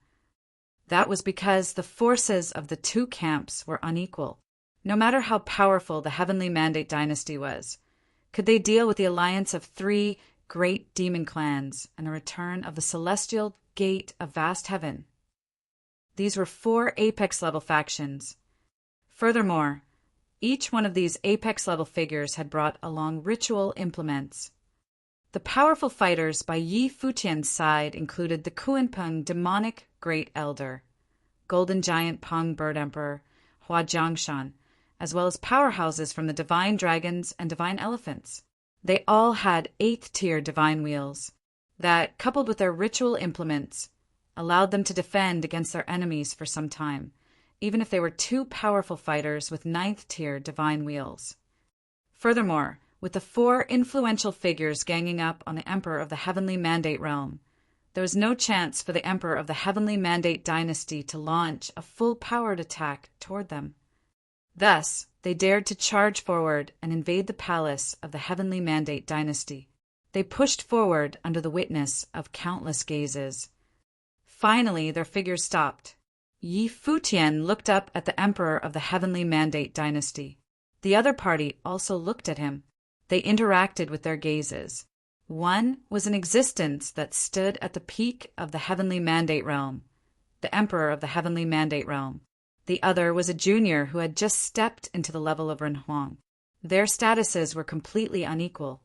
That was because the forces of the two camps were unequal. No matter how powerful the Heavenly Mandate dynasty was, could they deal with the alliance of three great demon clans and the return of the celestial gate of vast heaven? These were 4 apex-level factions. Furthermore, each one of these apex-level figures had brought along ritual implements. The powerful fighters by Yi Futian's side included the Kuanpeng demonic Great Elder, Golden Giant Peng Bird Emperor, Hua Jiangshan, as well as powerhouses from the Divine Dragons and Divine Elephants. They all had 8th-tier divine wheels that, coupled with their ritual implements, allowed them to defend against their enemies for some time, even if they were 2 powerful fighters with 9th-tier divine wheels. Furthermore, with the 4 influential figures ganging up on the Emperor of the Heavenly Mandate realm, there was no chance for the Emperor of the Heavenly Mandate dynasty to launch a full-powered attack toward them. Thus, they dared to charge forward and invade the palace of the Heavenly Mandate dynasty. They pushed forward under the witness of countless gazes. Finally, their figures stopped. Yi Futian looked up at the Emperor of the Heavenly Mandate dynasty. The other party also looked at him. They interacted with their gazes. One was an existence that stood at the peak of the Heavenly Mandate realm, the Emperor of the Heavenly Mandate realm. The other was a junior who had just stepped into the level of Renhuang. Their statuses were completely unequal.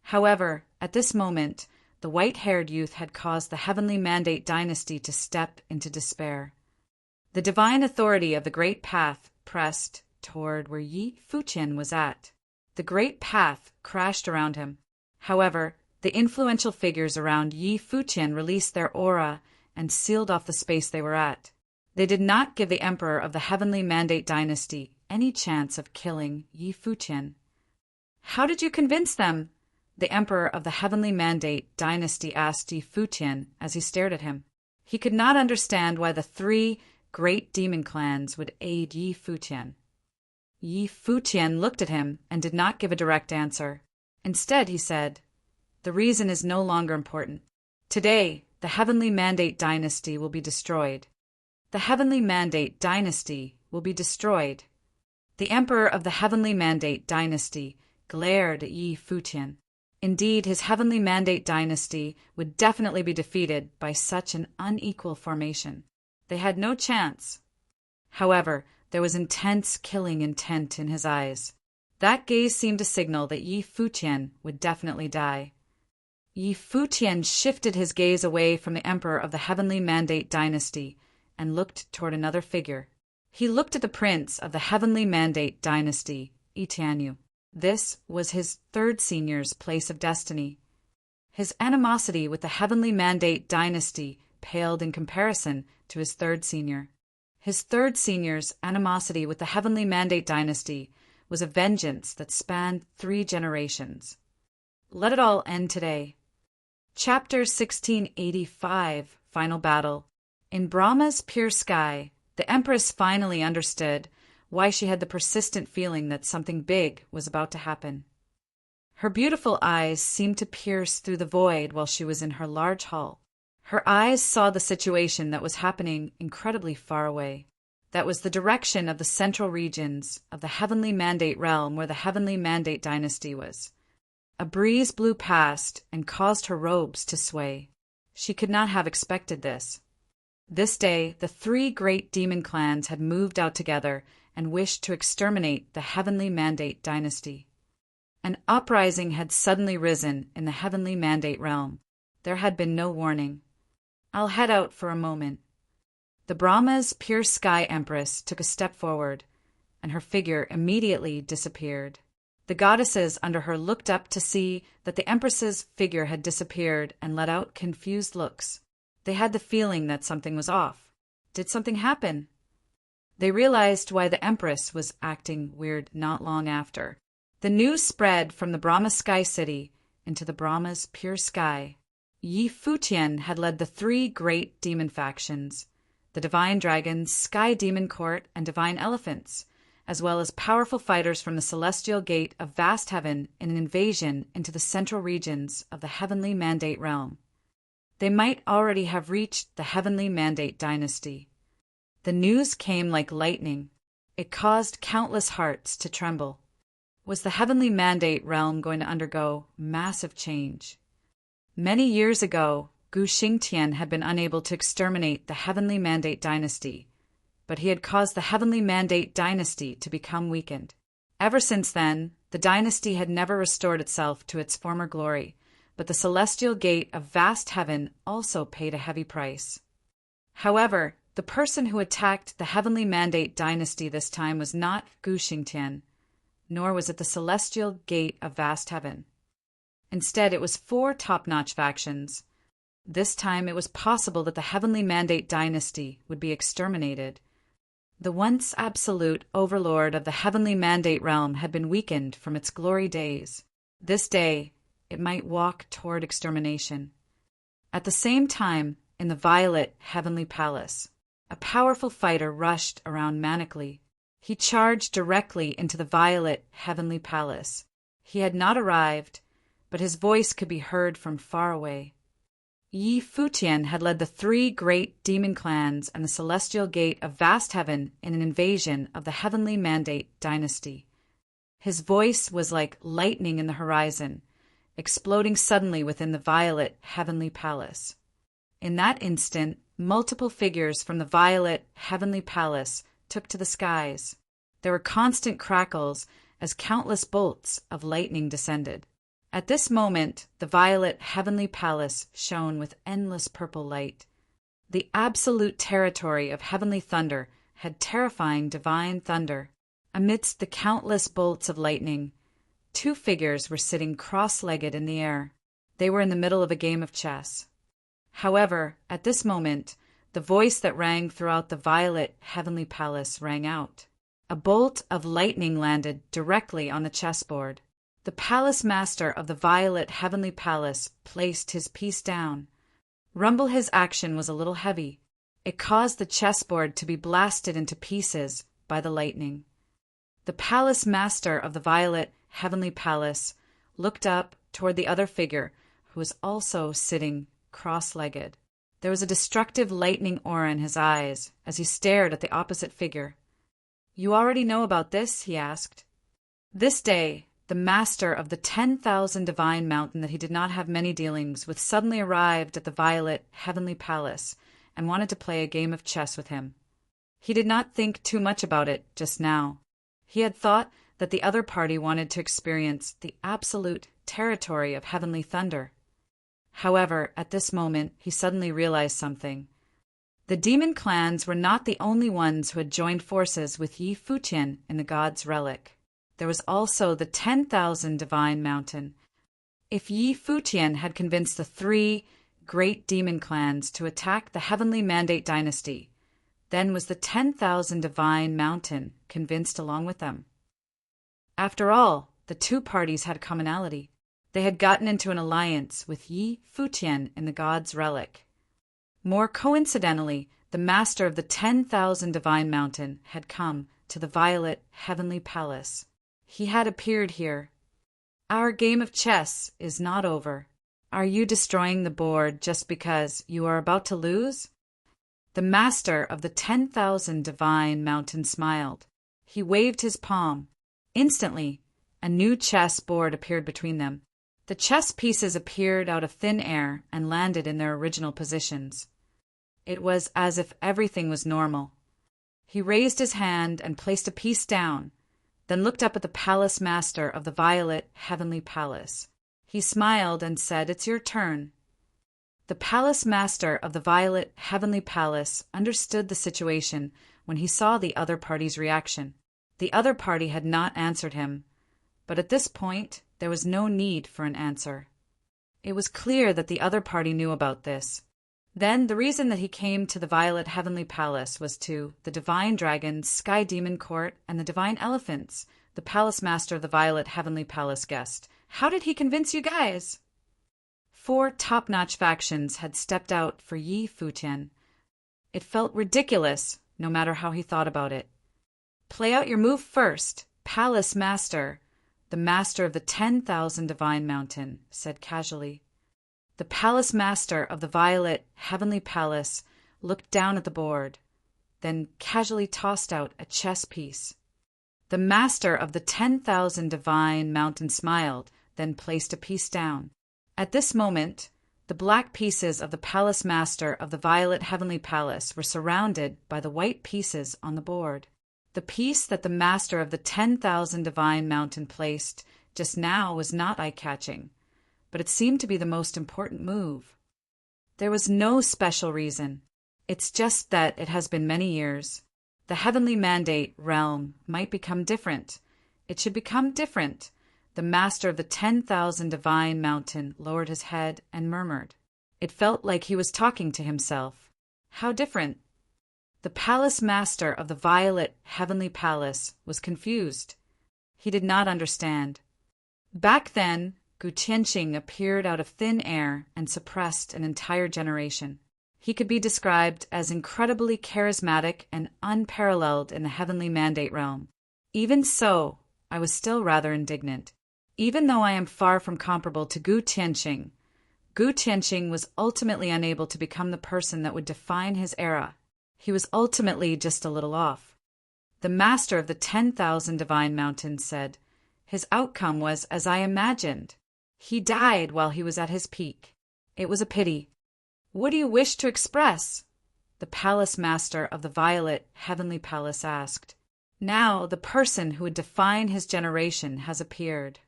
However, at this moment, the white-haired youth had caused the Heavenly Mandate dynasty to step into despair. The divine authority of the Great Path pressed toward where Yi Futian was at. The Great Path crashed around him. However, the influential figures around Yi Futian released their aura and sealed off the space they were at. They did not give the Emperor of the Heavenly Mandate dynasty any chance of killing Yi Futian. "How did you convince them?" the Emperor of the Heavenly Mandate dynasty asked Yi Futian as he stared at him. He could not understand why the 3 great demon clans would aid Yi Futian. Yi Futian looked at him and did not give a direct answer. Instead, he said, "The reason is no longer important. Today, the Heavenly Mandate dynasty will be destroyed. The Heavenly Mandate dynasty will be destroyed." The Emperor of the Heavenly Mandate dynasty glared at Yi Futian. Indeed, his Heavenly Mandate dynasty would definitely be defeated by such an unequal formation. They had no chance. However, there was intense killing intent in his eyes. That gaze seemed to signal that Yi Futian would definitely die. Yi Futian shifted his gaze away from the Emperor of the Heavenly Mandate dynasty and looked toward another figure. He looked at the Prince of the Heavenly Mandate dynasty, Tianyu. This was his 3rd senior's place of destiny. His animosity with the Heavenly Mandate dynasty paled in comparison to his 3rd senior. His 3rd senior's animosity with the Heavenly Mandate dynasty was a vengeance that spanned 3 generations. Let it all end today. Chapter 1685, Final Battle. In Brahma's pure sky, the Empress finally understood why she had the persistent feeling that something big was about to happen. Her beautiful eyes seemed to pierce through the void while she was in her large hall. Her eyes saw the situation that was happening incredibly far away. That was the direction of the central regions of the Heavenly Mandate realm where the Heavenly Mandate dynasty was. A breeze blew past and caused her robes to sway. She could not have expected this. This day, the 3 great demon clans had moved out together and wished to exterminate the Heavenly Mandate dynasty. An uprising had suddenly risen in the Heavenly Mandate realm. There had been no warning. "I'll head out for a moment." The Brahma's pure sky empress took a step forward, and her figure immediately disappeared. The goddesses under her looked up to see that the empress's figure had disappeared and let out confused looks. They had the feeling that something was off. Did something happen? They realized why the empress was acting weird not long after. The news spread from the Brahma Sky City into the Brahma's pure sky. Yi Futian had led the 3 great demon factions, the Divine Dragons, Sky Demon Court, and Divine Elephants, as well as powerful fighters from the celestial gate of vast heaven in an invasion into the central regions of the heavenly mandate realm. They might already have reached the heavenly mandate dynasty. The news came like lightning. It caused countless hearts to tremble. Was the heavenly mandate realm going to undergo massive change? Many years ago, Gu Xingtian had been unable to exterminate the heavenly mandate dynasty, but he had caused the heavenly mandate dynasty to become weakened. Ever since then, the dynasty had never restored itself to its former glory, but the celestial gate of vast heaven also paid a heavy price. However, the person who attacked the heavenly mandate dynasty this time was not Gu Xingtian, nor was it the celestial gate of vast heaven. Instead, it was 4 top-notch factions. This time it was possible that the heavenly mandate dynasty would be exterminated. The once absolute overlord of the heavenly mandate realm had been weakened from its glory days. This day, it might walk toward extermination. At the same time, in the violet heavenly palace, a powerful fighter rushed around manically. He charged directly into the violet heavenly palace. He had not arrived, but his voice could be heard from far away. Yi Futian had led the 3 great demon clans and the celestial gate of vast heaven in an invasion of the heavenly mandate dynasty. His voice was like lightning in the horizon, exploding suddenly within the violet heavenly palace. In that instant, multiple figures from the violet heavenly palace took to the skies. There were constant crackles as countless bolts of lightning descended. At this moment, the violet heavenly palace shone with endless purple light. The absolute territory of heavenly thunder had terrifying divine thunder. Amidst the countless bolts of lightning, 2 figures were sitting cross-legged in the air. They were in the middle of a game of chess. However, at this moment, the voice that rang throughout the violet heavenly palace rang out. A bolt of lightning landed directly on the chessboard. The palace master of the violet heavenly palace placed his piece down. Rumble, his action was a little heavy. It caused the chessboard to be blasted into pieces by the lightning. The palace master of the violet heavenly palace looked up toward the other figure, who was also sitting cross-legged. There was a destructive lightning aura in his eyes as he stared at the opposite figure. "You already know about this?" he asked. This day, the master of the 10,000 divine mountain that he did not have many dealings with suddenly arrived at the violet heavenly palace and wanted to play a game of chess with him. He did not think too much about it just now. He had thought that the other party wanted to experience the absolute territory of heavenly thunder. However, at this moment, he suddenly realized something. The demon clans were not the only ones who had joined forces with Yi Futian in the god's relic. There was also the 10,000 divine mountain. If Yi Futian had convinced the 3 great demon clans to attack the heavenly mandate dynasty, then was the 10,000 divine mountain convinced along with them? After all, the 2 parties had commonality. They had gotten into an alliance with Yi Futian in the god's relic. More coincidentally, the master of the 10,000 divine mountain had come to the violet heavenly palace. He had appeared here. "Our game of chess is not over. Are you destroying the board just because you are about to lose?" The master of the 10,000 divine mountain smiled. He waved his palm. Instantly, a new chess board appeared between them. The chess pieces appeared out of thin air and landed in their original positions. It was as if everything was normal. He raised his hand and placed a piece down, then looked up at the palace master of the violet heavenly palace. He smiled and said, "It's your turn." The palace master of the violet heavenly palace understood the situation when he saw the other party's reaction. The other party had not answered him, but at this point, there was no need for an answer. It was clear that the other party knew about this. Then the reason that he came to the violet heavenly palace was to the divine dragons, sky demon court, and the divine elephants. The palace master of the violet heavenly palace guessed. "How did he convince you guys?" 4 top-notch factions had stepped out for Yi Futian. It felt ridiculous, no matter how he thought about it. Play out your move first, Palace Master. The master of the 10,000 Divine Mountain said casually. The Palace Master of the Violet Heavenly Palace looked down at the board, then casually tossed out a chess piece. The Master of the 10,000 Divine Mountain smiled, then placed a piece down. At this moment, the black pieces of the Palace Master of the Violet Heavenly Palace were surrounded by the white pieces on the board. The piece that the Master of the 10,000 Divine Mountain placed just now was not eye-catching, but it seemed to be the most important move. There was no special reason. It's just that it has been many years. The Heavenly Mandate realm might become different. It should become different. The Master of the 10,000 Divine Mountain lowered his head and murmured. It felt like he was talking to himself. How different? The Palace Master of the Violet Heavenly Palace was confused. He did not understand. Back then, Gu Tianqing appeared out of thin air and suppressed an entire generation. He could be described as incredibly charismatic and unparalleled in the Heavenly Mandate realm. Even so, I was still rather indignant. Even though I am far from comparable to Gu Tianqing was ultimately unable to become the person that would define his era. He was ultimately just a little off. The Master of the 10,000 Divine Mountains said, his outcome was as I imagined. He died while he was at his peak. It was a pity. What do you wish to express? The Palace Master of the Violet Heavenly Palace asked. Now the person who would define his generation has appeared.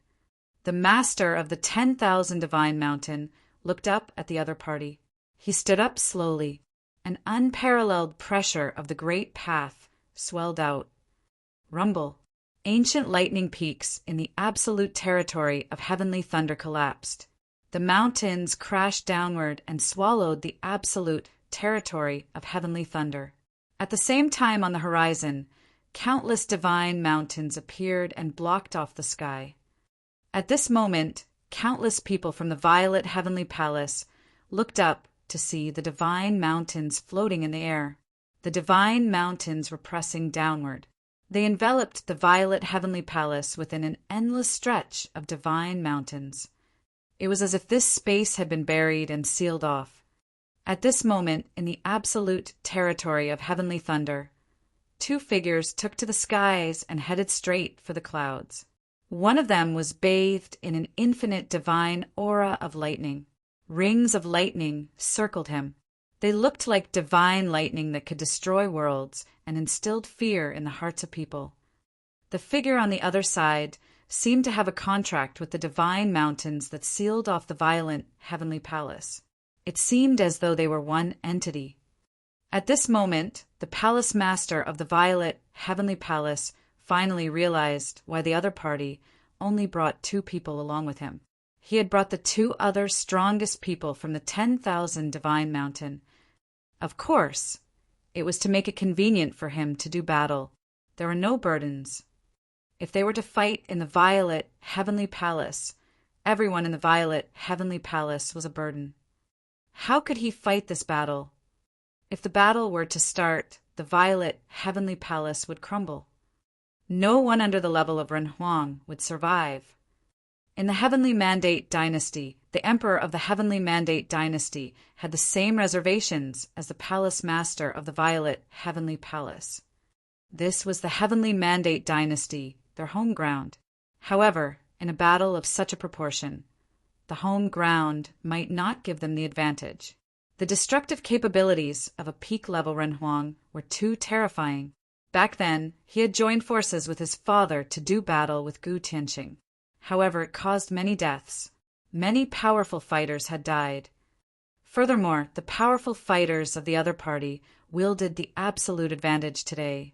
The Master of the 10,000 Divine Mountain looked up at the other party. He stood up slowly. An unparalleled pressure of the great path swelled out. Rumble. Ancient lightning peaks in the absolute territory of heavenly thunder collapsed. The mountains crashed downward and swallowed the absolute territory of heavenly thunder. At the same time on the horizon, countless divine mountains appeared and blocked off the sky. At this moment, countless people from the Violet Heavenly Palace looked up to see the divine mountains floating in the air. The divine mountains were pressing downward. They enveloped the Violet Heavenly Palace within an endless stretch of divine mountains. It was as if this space had been buried and sealed off. At this moment, in the absolute territory of heavenly thunder, two figures took to the skies and headed straight for the clouds. One of them was bathed in an infinite divine aura of lightning. Rings of lightning circled him. They looked like divine lightning that could destroy worlds and instilled fear in the hearts of people. The figure on the other side seemed to have a contract with the divine mountains that sealed off the Violet Heavenly Palace. It seemed as though they were one entity. At this moment, the Palace Master of the Violet Heavenly Palace finally realized why the other party only brought two people along with him. He had brought the two other strongest people from the 10,000 Divine Mountain. Of course, it was to make it convenient for him to do battle. There were no burdens. If they were to fight in the Violet Heavenly Palace, everyone in the Violet Heavenly Palace was a burden. How could he fight this battle? If the battle were to start, the Violet Heavenly Palace would crumble. No one under the level of Ren Huang would survive. In the Heavenly Mandate Dynasty, the Emperor of the Heavenly Mandate Dynasty had the same reservations as the Palace Master of the Violet Heavenly Palace. This was the Heavenly Mandate Dynasty, their home ground. However, in a battle of such a proportion, the home ground might not give them the advantage. The destructive capabilities of a peak-level Ren Huang were too terrifying. Back then, he had joined forces with his father to do battle with Gu Tianqing. However, it caused many deaths. Many powerful fighters had died. Furthermore, the powerful fighters of the other party wielded the absolute advantage today.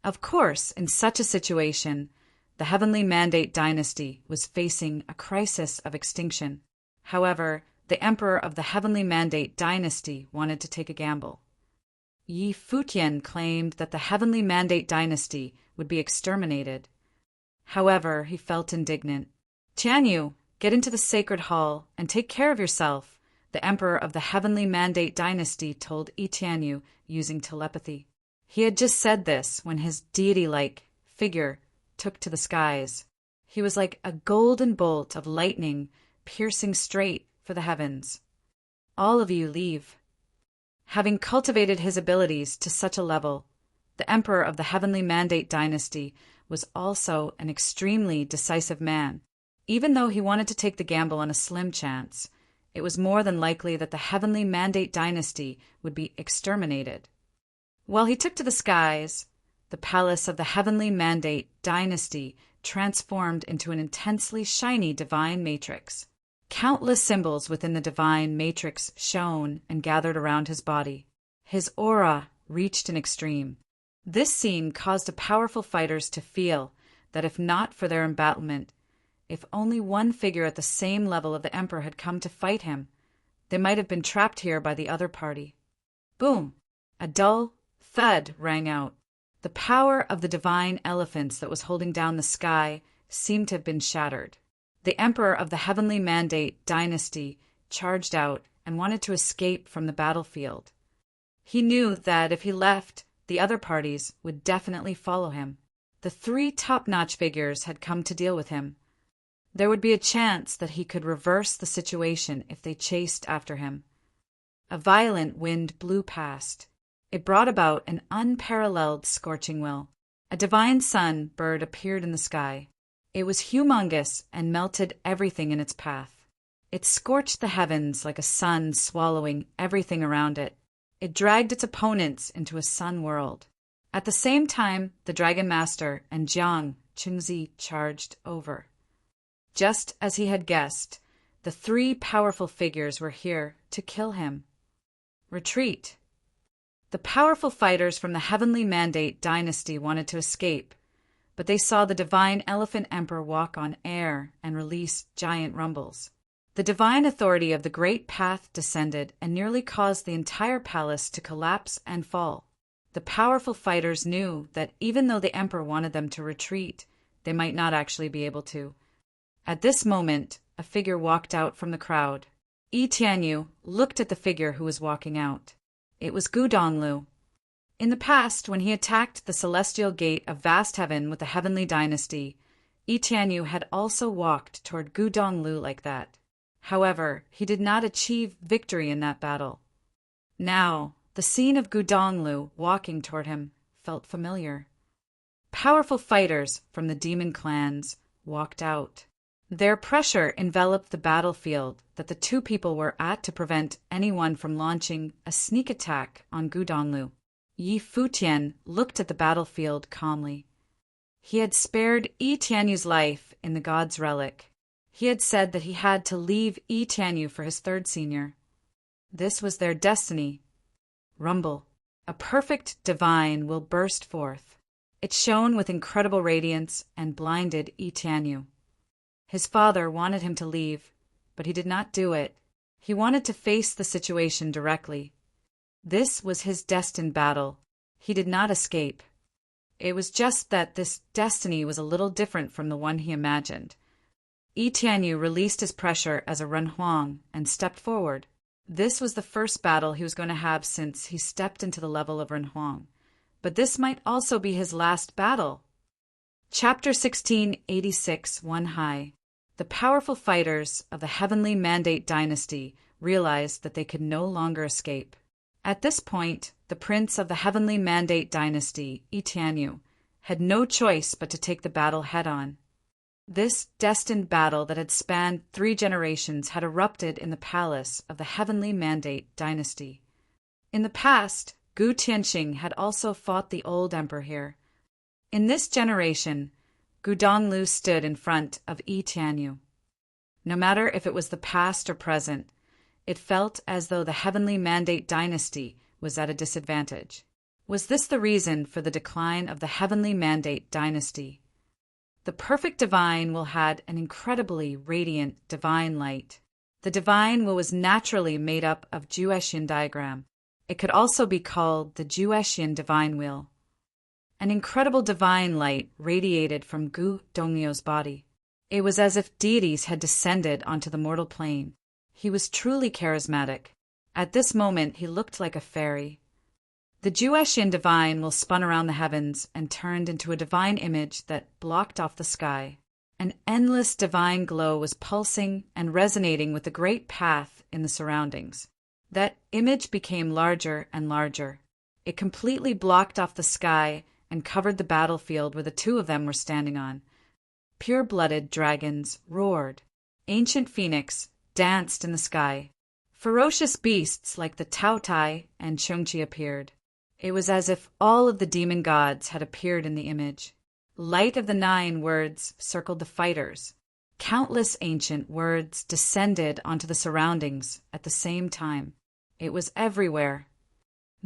Of course, in such a situation, the Heavenly Mandate Dynasty was facing a crisis of extinction. However, the Emperor of the Heavenly Mandate Dynasty wanted to take a gamble. Yi Futian claimed that the Heavenly Mandate Dynasty would be exterminated. However, he felt indignant. "Tianyu, get into the sacred hall and take care of yourself," the Emperor of the Heavenly Mandate Dynasty told Yi Tianyu using telepathy. He had just said this when his deity-like figure took to the skies. He was like a golden bolt of lightning piercing straight for the heavens. All of you leave. Having cultivated his abilities to such a level, the emperor of the Heavenly Mandate dynasty was also an extremely decisive man. Even though he wanted to take the gamble on a slim chance, it was more than likely that the Heavenly Mandate dynasty would be exterminated. While he took to the skies, the palace of the Heavenly Mandate dynasty transformed into an intensely shiny divine matrix. Countless symbols within the divine matrix shone and gathered around his body. His aura reached an extreme. This scene caused the powerful fighters to feel that if not for their embattlement, if only one figure at the same level of the Emperor had come to fight him, they might have been trapped here by the other party. Boom! A dull thud rang out. The power of the divine elephants that was holding down the sky seemed to have been shattered. The Emperor of the Heavenly Mandate dynasty charged out and wanted to escape from the battlefield. He knew that if he left, the other parties would definitely follow him. The three top-notch figures had come to deal with him. There would be a chance that he could reverse the situation if they chased after him. A violent wind blew past. It brought about an unparalleled scorching will. A divine sun bird appeared in the sky. It was humongous and melted everything in its path. It scorched the heavens like a sun swallowing everything around it. It dragged its opponents into a sun world. At the same time, the Dragon Master and Jiang Chunzi charged over. Just as he had guessed, the three powerful figures were here to kill him. Retreat. The powerful fighters from the Heavenly Mandate dynasty wanted to escape, but they saw the divine Elephant Emperor walk on air and release giant rumbles. The divine authority of the Great Path descended and nearly caused the entire palace to collapse and fall. The powerful fighters knew that even though the Emperor wanted them to retreat, they might not actually be able to. At this moment, a figure walked out from the crowd. Yi Tianyu looked at the figure who was walking out. It was Gu Donglu. In the past, when he attacked the celestial gate of vast heaven with the Heavenly Dynasty, Yi Tianyu had also walked toward Gu Donglu like that. However, he did not achieve victory in that battle. Now, the scene of Gu Donglu walking toward him felt familiar. Powerful fighters from the demon clans walked out. Their pressure enveloped the battlefield that the two people were at to prevent anyone from launching a sneak attack on Gu Donglu. Yi Futian looked at the battlefield calmly. He had spared Yi Tianyu's life in the God's Relic. He had said that he had to leave Yi Tianyu for his third senior. This was their destiny. Rumble. A perfect divine will burst forth. It shone with incredible radiance and blinded Yi Tianyu. His father wanted him to leave, but he did not do it. He wanted to face the situation directly. This was his destined battle. He did not escape. It was just that this destiny was a little different from the one he imagined. Yi Tianyu released his pressure as a Renhuang and stepped forward. This was the first battle he was going to have since he stepped into the level of Renhuang. But this might also be his last battle. Chapter 1686 One High. The powerful fighters of the Heavenly Mandate dynasty realized that they could no longer escape. At this point, the prince of the Heavenly Mandate dynasty, Yi Tianyu, had no choice but to take the battle head-on. This destined battle that had spanned 3 generations had erupted in the palace of the Heavenly Mandate dynasty. In the past, Gu Tianxing had also fought the old emperor here. In this generation, Gu Donglu stood in front of Yi Tianyu. No matter if it was the past or present, it felt as though the Heavenly Mandate dynasty was at a disadvantage. Was this the reason for the decline of the Heavenly Mandate dynasty? The perfect divine will had an incredibly radiant divine light. The divine will was naturally made up of Jueshian diagram. It could also be called the Jueshian divine wheel. An incredible divine light radiated from Gu Donglio's body. It was as if deities had descended onto the mortal plane. He was truly charismatic. At this moment, he looked like a fairy. The Jueshian divine will spun around the heavens and turned into a divine image that blocked off the sky. An endless divine glow was pulsing and resonating with the great path in the surroundings. That image became larger and larger. It completely blocked off the sky and covered the battlefield where the two of them were standing on. Pure-blooded dragons roared. Ancient phoenix danced in the sky. Ferocious beasts like the Taotai and Chongqi appeared. It was as if all of the demon gods had appeared in the image. Light of the 9 words circled the fighters. Countless ancient words descended onto the surroundings at the same time. It was everywhere.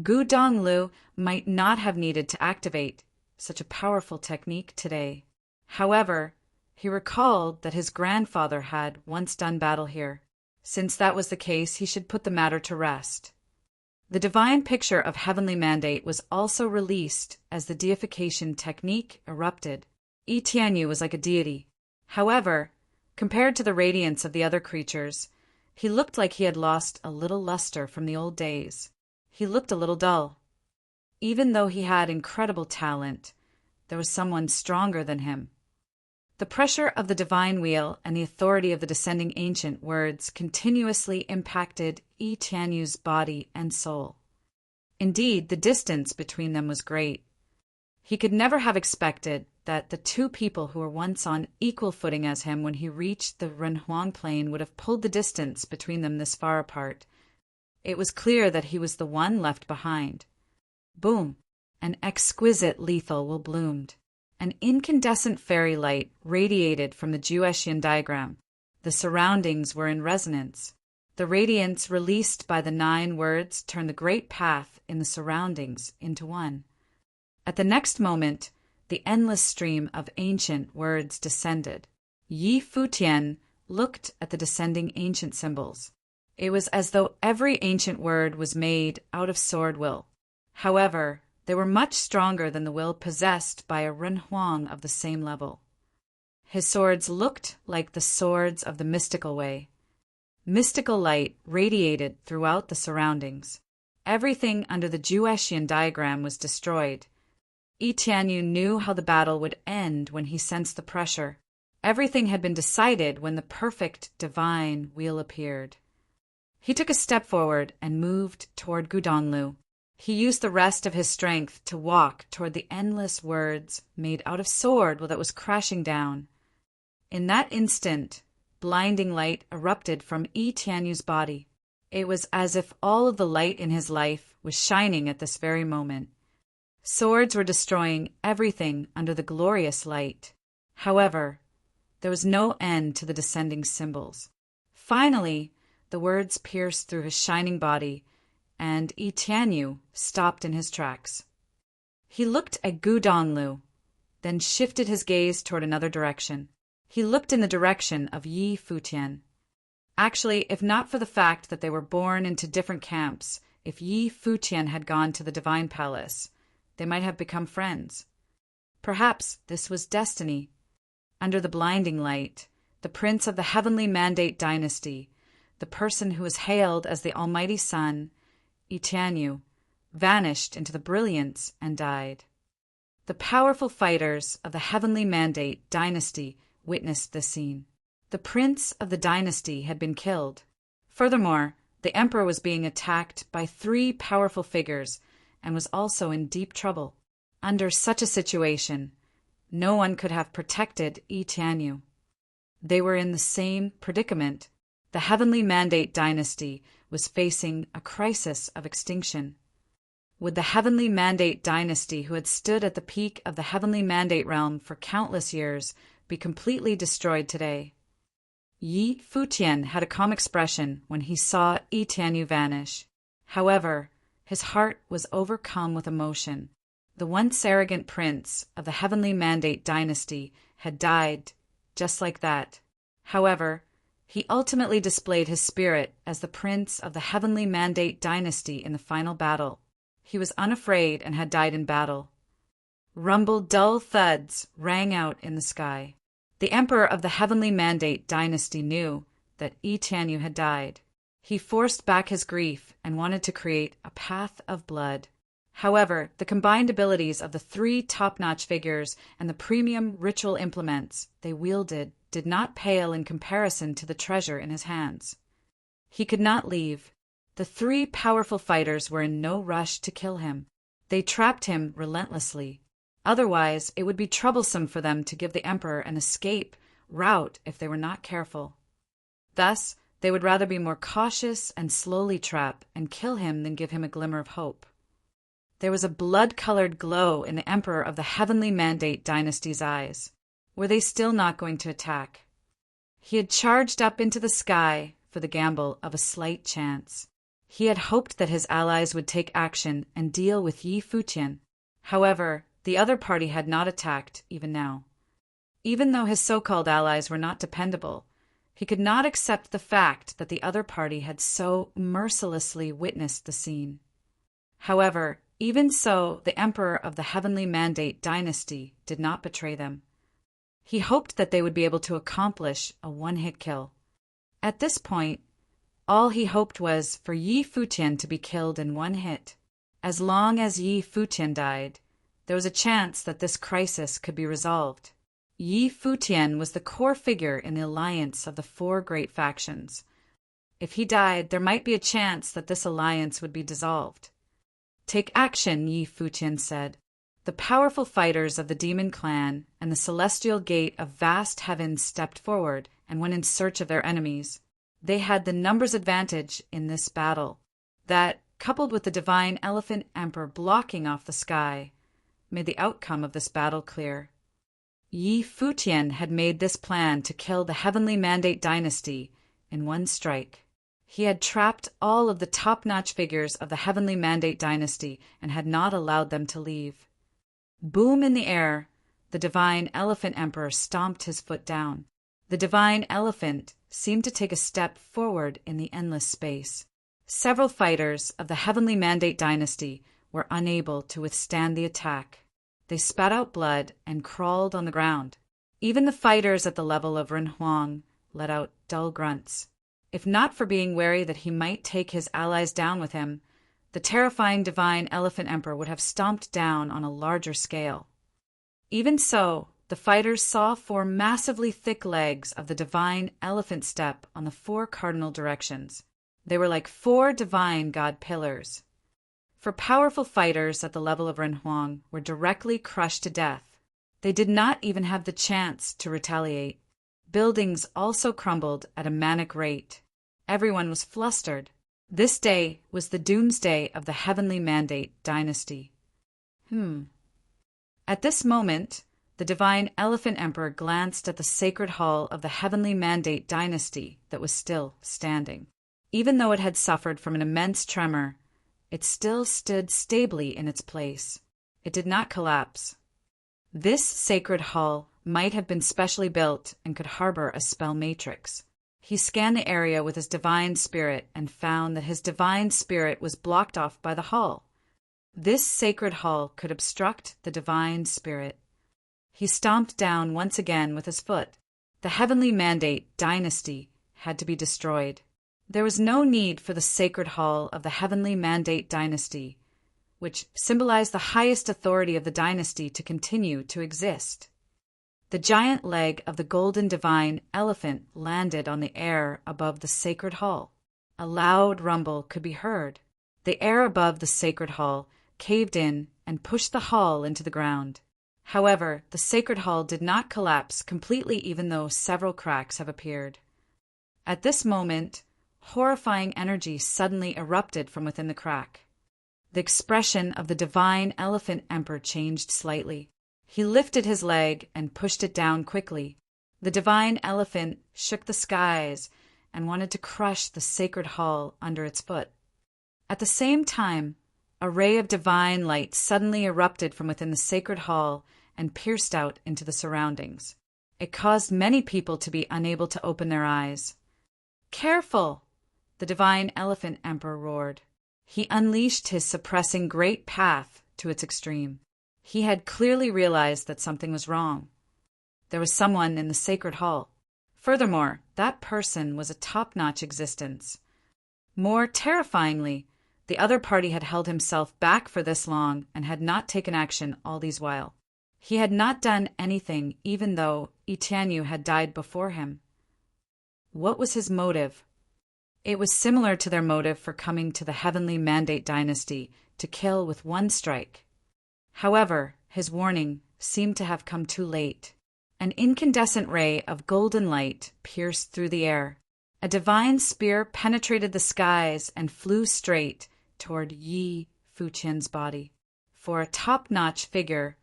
Gu Donglu might not have needed to activate such a powerful technique today. However, he recalled that his grandfather had once done battle here. Since that was the case, he should put the matter to rest. The divine picture of heavenly mandate was also released as the deification technique erupted. Yi Tianyu was like a deity. However, compared to the radiance of the other creatures, he looked like he had lost a little luster from the old days. He looked a little dull. Even though he had incredible talent, there was someone stronger than him. The pressure of the divine wheel and the authority of the descending ancient words continuously impacted Yi Tianyu's body and soul. Indeed, the distance between them was great. He could never have expected that the two people who were once on equal footing as him when he reached the Renhuang plain would have pulled the distance between them this far apart. It was clear that he was the one left behind. Boom! An exquisite lethal will bloomed. An incandescent fairy light radiated from the Jueshian diagram. The surroundings were in resonance. The radiance released by the 9 words turned the great path in the surroundings into one. At the next moment, the endless stream of ancient words descended. Yi Futian looked at the descending ancient symbols. It was as though every ancient word was made out of sword will. However, they were much stronger than the will possessed by a Renhuang of the same level. His swords looked like the swords of the mystical way. Mystical light radiated throughout the surroundings. Everything under the Jueshian diagram was destroyed. Yi Tianyu knew how the battle would end when he sensed the pressure. Everything had been decided when the perfect divine wheel appeared. He took a step forward and moved toward Gu Donglu. He used the rest of his strength to walk toward the endless words made out of sword that was crashing down. In that instant, blinding light erupted from Yi Tianyu's body. It was as if all of the light in his life was shining at this very moment. Swords were destroying everything under the glorious light. However, there was no end to the descending symbols. Finally, the words pierced through his shining body, and Yi Tianyu stopped in his tracks. He looked at Gu Donglu, then shifted his gaze toward another direction. He looked in the direction of Yi Futian. Actually, if not for the fact that they were born into different camps, if Yi Futian had gone to the Divine Palace, they might have become friends. Perhaps this was destiny. Under the blinding light, the prince of the Heavenly Mandate dynasty, the person who was hailed as the Almighty Sun, Yi Tianyu, vanished into the brilliance and died. The powerful fighters of the Heavenly Mandate dynasty witnessed this scene. The prince of the dynasty had been killed. Furthermore, the emperor was being attacked by 3 powerful figures and was also in deep trouble. Under such a situation, no one could have protected Yi Tianyu. They were in the same predicament. The Heavenly Mandate dynasty was facing a crisis of extinction. Would the Heavenly Mandate dynasty, who had stood at the peak of the Heavenly Mandate realm for countless years, be completely destroyed today? Yi Futian had a calm expression when he saw Yi Tianyu vanish. However, his heart was overcome with emotion. The once arrogant prince of the Heavenly Mandate dynasty had died just like that. However, he ultimately displayed his spirit as the prince of the Heavenly Mandate dynasty in the final battle. He was unafraid and had died in battle. Rumbled dull thuds rang out in the sky. The emperor of the Heavenly Mandate dynasty knew that Yi Tianyu had died. He forced back his grief and wanted to create a path of blood. However, the combined abilities of the three top-notch figures and the premium ritual implements they wielded did not pale in comparison to the treasure in his hands. He could not leave. The three powerful fighters were in no rush to kill him. They trapped him relentlessly. Otherwise, it would be troublesome for them to give the Emperor an escape route if they were not careful. Thus, they would rather be more cautious and slowly trap and kill him than give him a glimmer of hope. There was a blood-colored glow in the Emperor of the Heavenly Mandate dynasty's eyes. Were they still not going to attack? He had charged up into the sky for the gamble of a slight chance. He had hoped that his allies would take action and deal with Yi Futian. However, the other party had not attacked even now. Even though his so-called allies were not dependable, he could not accept the fact that the other party had so mercilessly witnessed the scene. However, even so, the Emperor of the Heavenly Mandate dynasty did not betray them. He hoped that they would be able to accomplish a one-hit kill. At this point, all he hoped was for Yi Futian to be killed in one hit. As long as Yi Futian died, there was a chance that this crisis could be resolved. Yi Futian was the core figure in the alliance of the four great factions. If he died, there might be a chance that this alliance would be dissolved. "Take action," Yi Futian said. The powerful fighters of the demon clan and the celestial gate of vast heavens stepped forward and went in search of their enemies. They had the numbers advantage in this battle. That, coupled with the divine elephant emperor blocking off the sky, made the outcome of this battle clear. Yi Futian had made this plan to kill the Heavenly Mandate dynasty in one strike. He had trapped all of the top-notch figures of the Heavenly Mandate dynasty and had not allowed them to leave. Boom in the air, the divine elephant emperor stomped his foot down. The divine elephant seemed to take a step forward in the endless space. Several fighters of the Heavenly Mandate dynasty were unable to withstand the attack. They spat out blood and crawled on the ground. Even the fighters at the level of Ren Huang let out dull grunts. If not for being wary that he might take his allies down with him, the terrifying divine elephant emperor would have stomped down on a larger scale. Even so, the fighters saw four massively thick legs of the divine elephant step on the four cardinal directions. They were like four divine god pillars. For powerful fighters at the level of Ren Huang were directly crushed to death. They did not even have the chance to retaliate. Buildings also crumbled at a manic rate. Everyone was flustered. This day was the doomsday of the Heavenly Mandate dynasty. At this moment, the divine elephant emperor glanced at the sacred hall of the Heavenly Mandate dynasty that was still standing. Even though it had suffered from an immense tremor, it still stood stably in its place. It did not collapse. This sacred hall might have been specially built and could harbor a spell matrix. He scanned the area with his divine spirit and found that his divine spirit was blocked off by the hall. This sacred hall could obstruct the divine spirit. He stomped down once again with his foot. The Heavenly Mandate dynasty had to be destroyed. There was no need for the sacred hall of the Heavenly Mandate dynasty, which symbolized the highest authority of the dynasty, to continue to exist. The giant leg of the golden divine elephant landed on the air above the sacred hall. A loud rumble could be heard. The air above the sacred hall caved in and pushed the hall into the ground. However, the sacred hall did not collapse completely, even though several cracks have appeared. At this moment, horrifying energy suddenly erupted from within the crack. The expression of the divine elephant emperor changed slightly. He lifted his leg and pushed it down quickly. The divine elephant shook the skies and wanted to crush the sacred hall under its foot. At the same time, a ray of divine light suddenly erupted from within the sacred hall and pierced out into the surroundings. It caused many people to be unable to open their eyes. "Careful!" the divine elephant emperor roared. He unleashed his suppressing great path to its extreme. He had clearly realized that something was wrong. There was someone in the sacred hall. Furthermore, that person was a top-notch existence. More terrifyingly, The other party had held himself back for this long and had not taken action all these while. He had not done anything even though Itianyu had died before him. What was his motive? It was similar to their motive for coming to the Heavenly Mandate Dynasty, to kill with one strike. However, his warning seemed to have come too late. An incandescent ray of golden light pierced through the air. A divine spear penetrated the skies and flew straight toward Yi Futian's body. For a top-notch figure,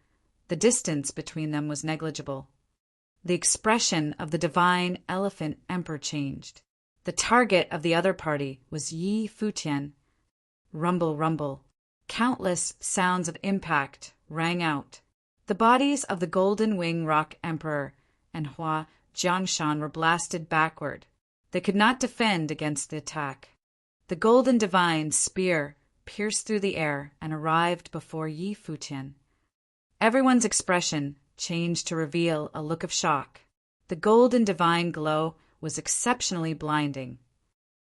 the distance between them was negligible. The expression of the divine elephant emperor changed. The target of the other party was Yi Futian. Rumble, rumble. Countless sounds of impact rang out. The bodies of the Golden Wing Rock Emperor and Hua Jiangshan were blasted backward. They could not defend against the attack. The Golden Divine spear pierced through the air and arrived before Yi Futian. Everyone's expression changed to reveal a look of shock. The Golden Divine glow was exceptionally blinding.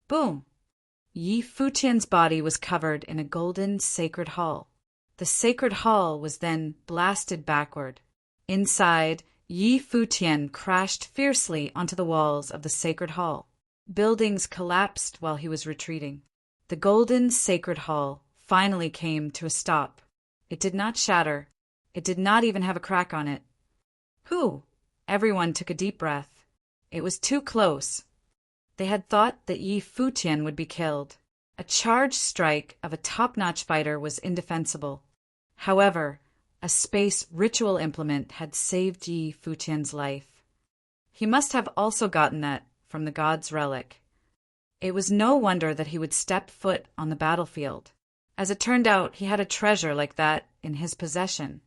Boom! Yi Futian's body was covered in a golden sacred hall. The sacred hall was then blasted backward. Inside, Yi Futian crashed fiercely onto the walls of the sacred hall. Buildings collapsed while he was retreating. The golden sacred hall finally came to a stop. It did not shatter. It did not even have a crack on it. Whew! Everyone took a deep breath. It was too close. They had thought that Yi Futian would be killed. A charged strike of a top-notch fighter was indefensible. However, a space ritual implement had saved Yi Futian's life. He must have also gotten that from the god's relic. It was no wonder that he would step foot on the battlefield. As it turned out, he had a treasure like that in his possession.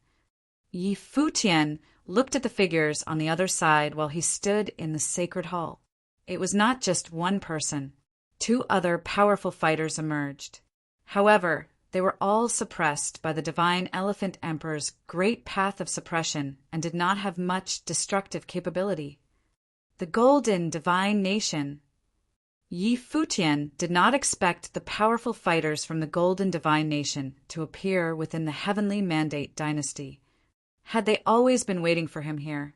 Yi Futian looked at the figures on the other side while he stood in the sacred hall. It was not just one person. 2 other powerful fighters emerged. However, they were all suppressed by the Divine Elephant Emperor's great path of suppression and did not have much destructive capability. The Golden Divine Nation. Yi Futian did not expect the powerful fighters from the Golden Divine Nation to appear within the Heavenly Mandate Dynasty. Had they always been waiting for him here?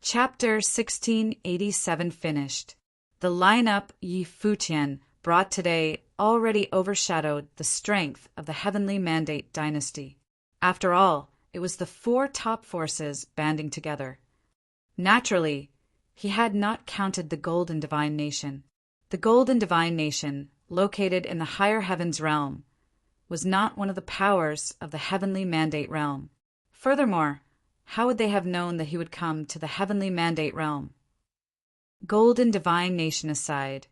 Chapter 1687 finished. The lineup Yi Futian brought today already overshadowed the strength of the Heavenly Mandate Dynasty. After all, it was the 4 top forces banding together. Naturally, he had not counted the Golden Divine Nation. The Golden Divine Nation, located in the higher heavens realm, was not one of the powers of the Heavenly Mandate realm. Furthermore, how would they have known that he would come to the Heavenly Mandate realm? Golden Divine Nation aside,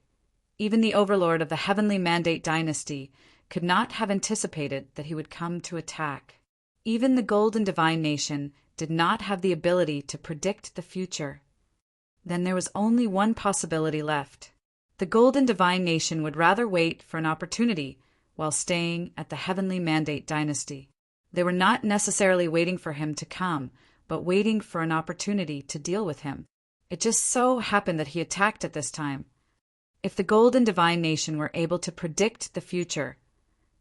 even the overlord of the Heavenly Mandate Dynasty could not have anticipated that he would come to attack. Even the Golden Divine Nation did not have the ability to predict the future. Then there was only one possibility left. The Golden Divine Nation would rather wait for an opportunity while staying at the Heavenly Mandate Dynasty. They were not necessarily waiting for him to come, but waiting for an opportunity to deal with him. It just so happened that he attacked at this time. If the Golden Divine Nation were able to predict the future,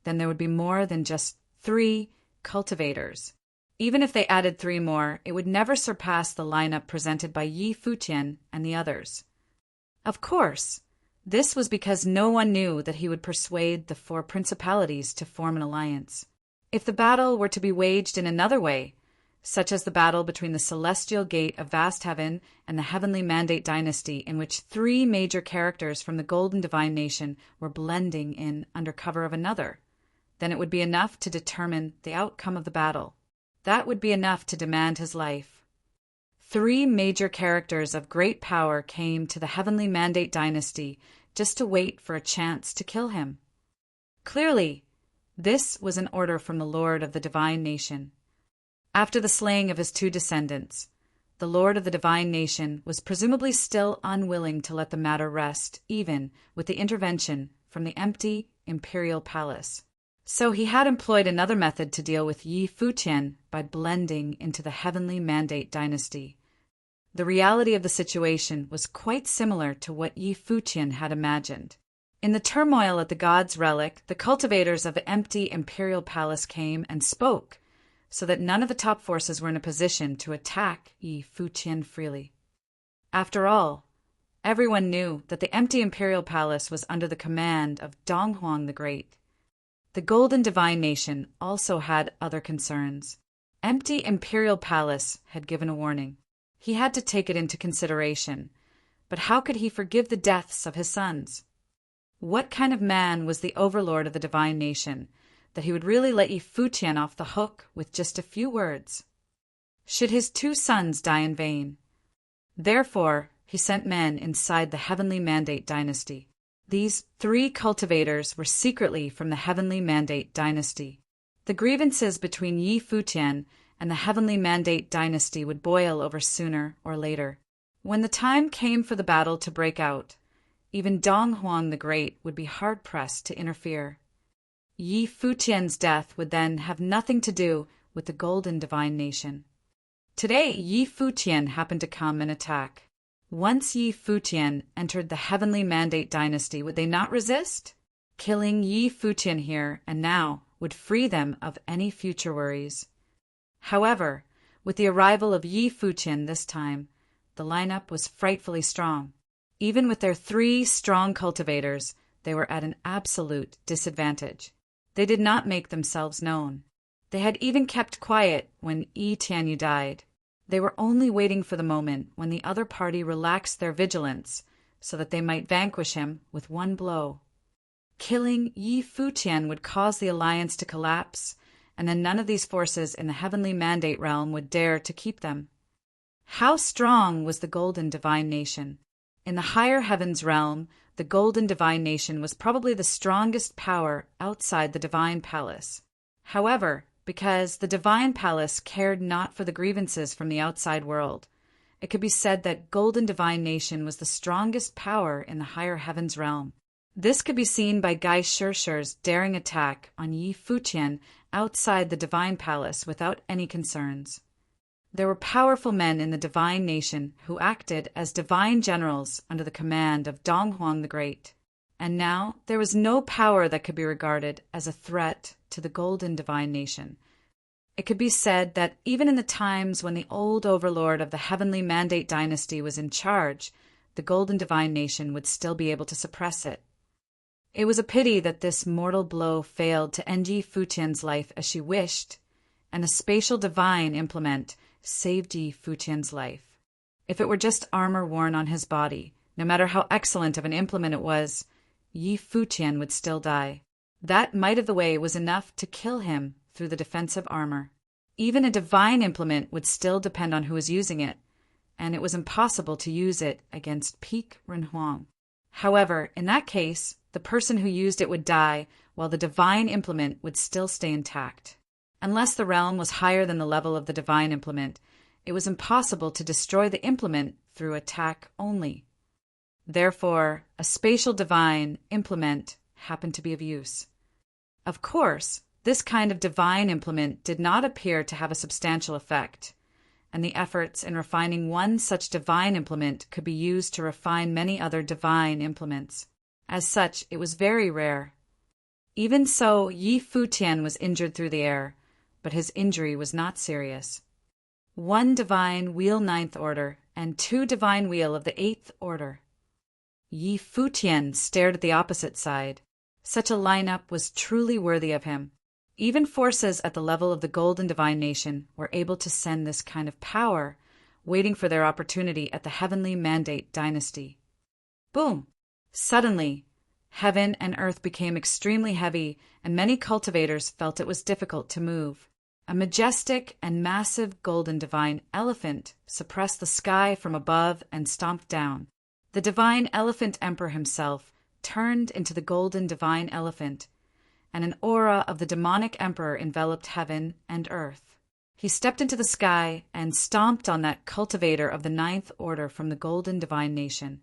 then there would be more than just 3 cultivators. Even if they added 3 more, it would never surpass the lineup presented by Yi Futian and the others. Of course, this was because no one knew that he would persuade the 4 principalities to form an alliance. If the battle were to be waged in another way, such as the battle between the Celestial Gate of Vast Heaven and the Heavenly Mandate Dynasty, in which 3 major characters from the Golden Divine Nation were blending in under cover of another, then it would be enough to determine the outcome of the battle. That would be enough to demand his life. 3 major characters of great power came to the Heavenly Mandate Dynasty just to wait for a chance to kill him. Clearly, this was an order from the Lord of the Divine Nation. After the slaying of his 2 descendants, the Lord of the Divine Nation was presumably still unwilling to let the matter rest, even with the intervention from the empty imperial palace. So he had employed another method to deal with Yi Futian by blending into the Heavenly Mandate Dynasty. The reality of the situation was quite similar to what Yi Futian had imagined. In the turmoil at the god's relic, the cultivators of the empty imperial palace came and spoke, so that none of the top forces were in a position to attack Yi Futian freely. After all, everyone knew that the empty imperial palace was under the command of Donghuang the Great. The Golden Divine Nation also had other concerns. Empty imperial palace had given a warning. He had to take it into consideration, but how could he forgive the deaths of his sons? What kind of man was the overlord of the Divine Nation, that he would really let Yi Futian off the hook with just a few words? Should his 2 sons die in vain? Therefore, he sent men inside the Heavenly Mandate dynasty. These 3 cultivators were secretly from the Heavenly Mandate dynasty. The grievances between Yi Futian and the Heavenly Mandate dynasty would boil over sooner or later. When the time came for the battle to break out, even Donghuang the Great would be hard-pressed to interfere. Yi Futian's death would then have nothing to do with the Golden Divine Nation. Today, Yi Futian happened to come and attack. Once Yi Futian entered the Heavenly Mandate dynasty, would they not resist? Killing Yi Futian here and now would free them of any future worries. However, with the arrival of Yi Futian this time, the lineup was frightfully strong. Even with their 3 strong cultivators, they were at an absolute disadvantage. They did not make themselves known. They had even kept quiet when Yi Tianyu died. They were only waiting for the moment when the other party relaxed their vigilance so that they might vanquish him with one blow. Killing Yi Futian would cause the alliance to collapse, and then none of these forces in the Heavenly Mandate realm would dare to keep them. How strong was the Golden Divine Nation? In the higher heavens realm, the Golden Divine Nation was probably the strongest power outside the Divine Palace. However, because the Divine Palace cared not for the grievances from the outside world, it could be said that Golden Divine Nation was the strongest power in the higher heavens realm. This could be seen by Gai Shirshir's daring attack on Yi Futian outside the Divine Palace without any concerns. There were powerful men in the Divine Nation who acted as divine generals under the command of Donghuang the Great. And now there was no power that could be regarded as a threat to the Golden Divine Nation. It could be said that even in the times when the old overlord of the Heavenly Mandate dynasty was in charge, the Golden Divine Nation would still be able to suppress it. It was a pity that this mortal blow failed to end Yi Futian's life as she wished, and a spatial divine implement saved Yi Futian's life. If it were just armor worn on his body, no matter how excellent of an implement it was, Yi Futian would still die. That might of the way was enough to kill him through the defensive armor. Even a divine implement would still depend on who was using it, and it was impossible to use it against Peak Renhuang. However, in that case, the person who used it would die, while the divine implement would still stay intact. Unless the realm was higher than the level of the divine implement, it was impossible to destroy the implement through attack only. Therefore, a spatial divine implement happened to be of use. Of course, this kind of divine implement did not appear to have a substantial effect, and the efforts in refining one such divine implement could be used to refine many other divine implements. As such, it was very rare. Even so, Yi Futian was injured through the air, but his injury was not serious. 1 divine wheel 9th order and 2 divine wheel of the 8th order. Yi Futian stared at the opposite side. Such a lineup was truly worthy of him. Even forces at the level of the Golden Divine Nation were able to send this kind of power, waiting for their opportunity at the Heavenly Mandate dynasty. Boom! Suddenly, heaven and earth became extremely heavy, and many cultivators felt it was difficult to move. A majestic and massive golden divine elephant suppressed the sky from above and stomped down. The divine elephant emperor himself turned into the golden divine elephant, and an aura of the demonic emperor enveloped heaven and earth. He stepped into the sky and stomped on that cultivator of the 9th order from the Golden Divine Nation.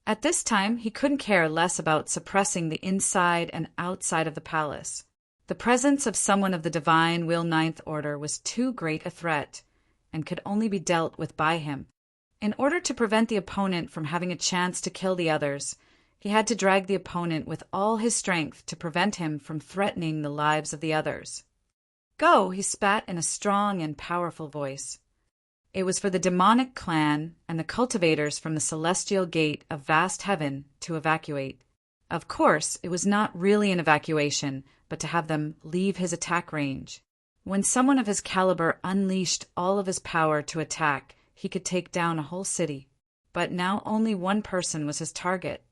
At this time, he couldn't care less about suppressing the inside and outside of the palace. The presence of someone of the Divine Will 9th order was too great a threat, and could only be dealt with by him. In order to prevent the opponent from having a chance to kill the others, He had to drag the opponent with all his strength to prevent him from threatening the lives of the others. "Go," he spat in a strong and powerful voice. It was for the demonic clan and the cultivators from the celestial gate of vast heaven to evacuate. Of course, it was not really an evacuation, but to have them leave his attack range. When someone of his caliber unleashed all of his power to attack, he could take down a whole city. But now only one person was his target.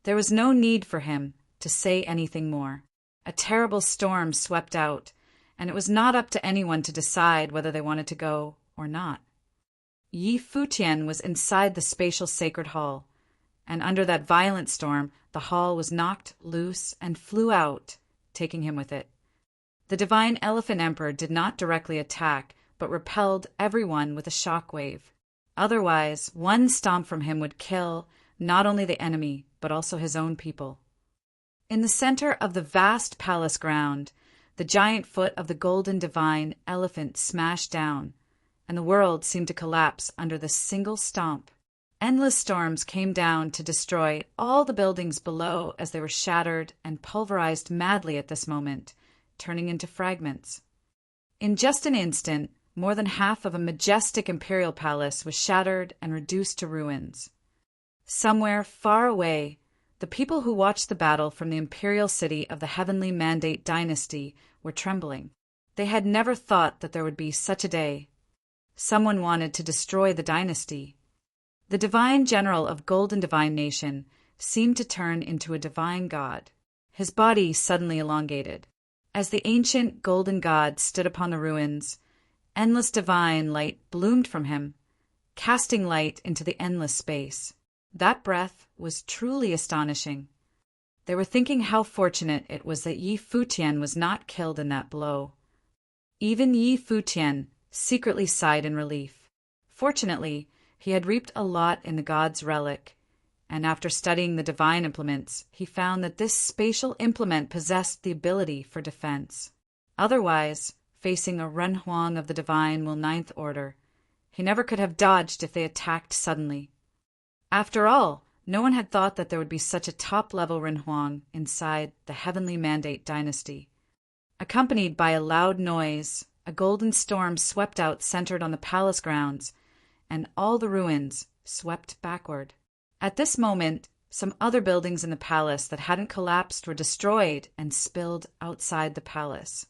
There was no need for him to say anything more. A terrible storm swept out, and it was not up to anyone to decide whether they wanted to go or not. Yi Futian was inside the spatial sacred hall, and under that violent storm, the hall was knocked loose and flew out, taking him with it. The divine elephant emperor did not directly attack, but repelled everyone with a shock wave. Otherwise, one stomp from him would kill not only the enemy, but also his own people. In the center of the vast palace ground, the giant foot of the golden divine elephant smashed down, and the world seemed to collapse under this single stomp. Endless storms came down to destroy all the buildings below as they were shattered and pulverized madly at this moment, turning into fragments. In just an instant, more than half of a majestic imperial palace was shattered and reduced to ruins. Somewhere far away, the people who watched the battle from the imperial city of the Heavenly Mandate dynasty were trembling. They had never thought that there would be such a day. Someone wanted to destroy the dynasty. The divine general of Golden Divine Nation seemed to turn into a divine god. His body suddenly elongated. As the ancient golden god stood upon the ruins, endless divine light bloomed from him, casting light into the endless space. That breath was truly astonishing. They were thinking how fortunate it was that Yi Futian was not killed in that blow. Even Yi Futian secretly sighed in relief. Fortunately, he had reaped a lot in the god's relic, and after studying the divine implements, he found that this spatial implement possessed the ability for defense. Otherwise, facing a Renhuang of the divine will Ninth Order, he never could have dodged if they attacked suddenly. After all, no one had thought that there would be such a top-level Renhuang inside the Heavenly Mandate dynasty. Accompanied by a loud noise, a golden storm swept out centered on the palace grounds, and all the ruins swept backward. At this moment, some other buildings in the palace that hadn't collapsed were destroyed and spilled outside the palace.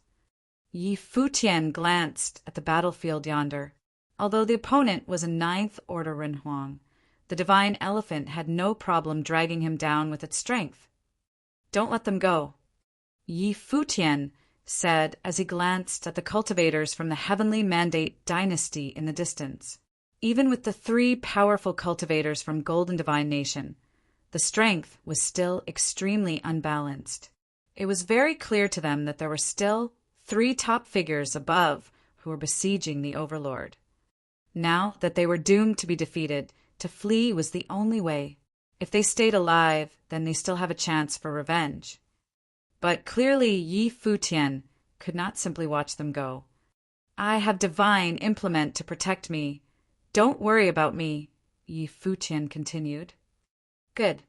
Yi Futian glanced at the battlefield yonder. Although the opponent was a Ninth Order Renhuang, the divine elephant had no problem dragging him down with its strength. "Don't let them go," Yi Futian said as he glanced at the cultivators from the Heavenly Mandate dynasty in the distance. Even with the 3 powerful cultivators from Golden Divine Nation, the strength was still extremely unbalanced. It was very clear to them that there were still 3 top figures above who were besieging the Overlord. Now that they were doomed to be defeated, to flee was the only way. If they stayed alive, then they still have a chance for revenge. But clearly Yi Futian could not simply watch them go. "I have divine implement to protect me. Don't worry about me," Yi Futian continued. Good.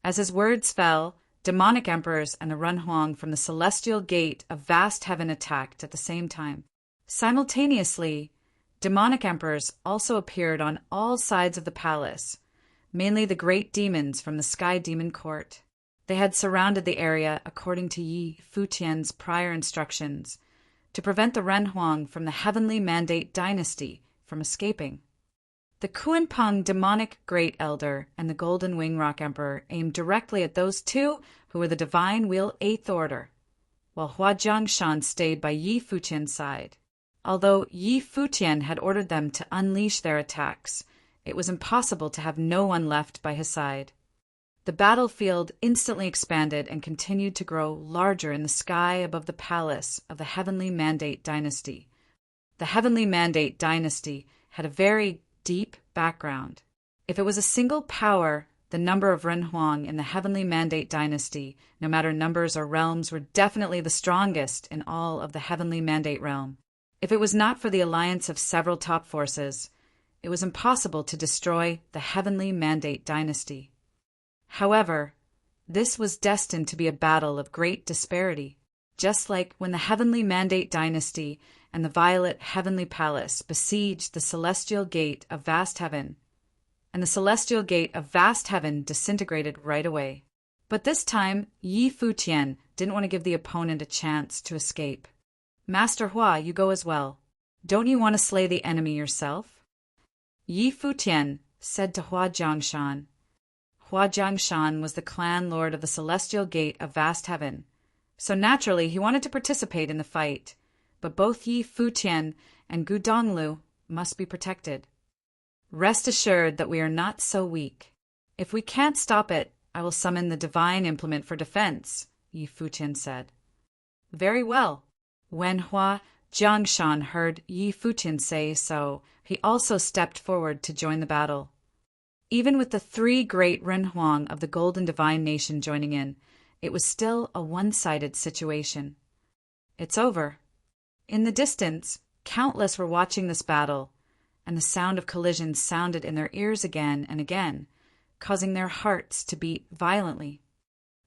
As his words fell, demonic emperors and the Renhuang from the celestial gate of vast heaven attacked at the same time. Simultaneously, demonic emperors also appeared on all sides of the palace, mainly the great demons from the Sky Demon Court. They had surrounded the area according to Yi Futian's prior instructions to prevent the Renhuang from the Heavenly Mandate dynasty from escaping. The Kuanpeng demonic Great Elder and the Golden Wing Rock Emperor aimed directly at those 2 who were the Divine Wheel 8th Order, while Hua Jiangshan stayed by Yi Futian's side. Although Yi Futian had ordered them to unleash their attacks, it was impossible to have no one left by his side. The battlefield instantly expanded and continued to grow larger in the sky above the palace of the Heavenly Mandate dynasty. The Heavenly Mandate dynasty had a very deep background. If it was a single power, the number of Renhuang in the Heavenly Mandate dynasty, no matter numbers or realms, were definitely the strongest in all of the Heavenly Mandate realm. If it was not for the alliance of several top forces, it was impossible to destroy the Heavenly Mandate dynasty. However, This was destined to be a battle of great disparity, just like when the Heavenly Mandate Dynasty and the Violet Heavenly Palace besieged the Celestial Gate of Vast Heaven, and the Celestial Gate of Vast Heaven disintegrated right away. But this time, Yi Futian didn't want to give the opponent a chance to escape. Master Hua, you go as well. Don't you want to slay the enemy yourself? Yi Futian said to Hua Jiangshan. Hua Jiangshan was the clan lord of the Celestial Gate of Vast Heaven, so naturally he wanted to participate in the fight, but both Yi Futian and Gu Donglu must be protected. Rest assured that we are not so weak. If we can't stop it, I will summon the divine implement for defense, Yi Futian said. Very well. When Hua Jiangshan heard Yi Futian say so, he also stepped forward to join the battle. Even with the three great Renhuang of the Golden Divine Nation joining in, it was still a one-sided situation. It's over. In the distance, countless were watching this battle, and the sound of collisions sounded in their ears again and again, causing their hearts to beat violently.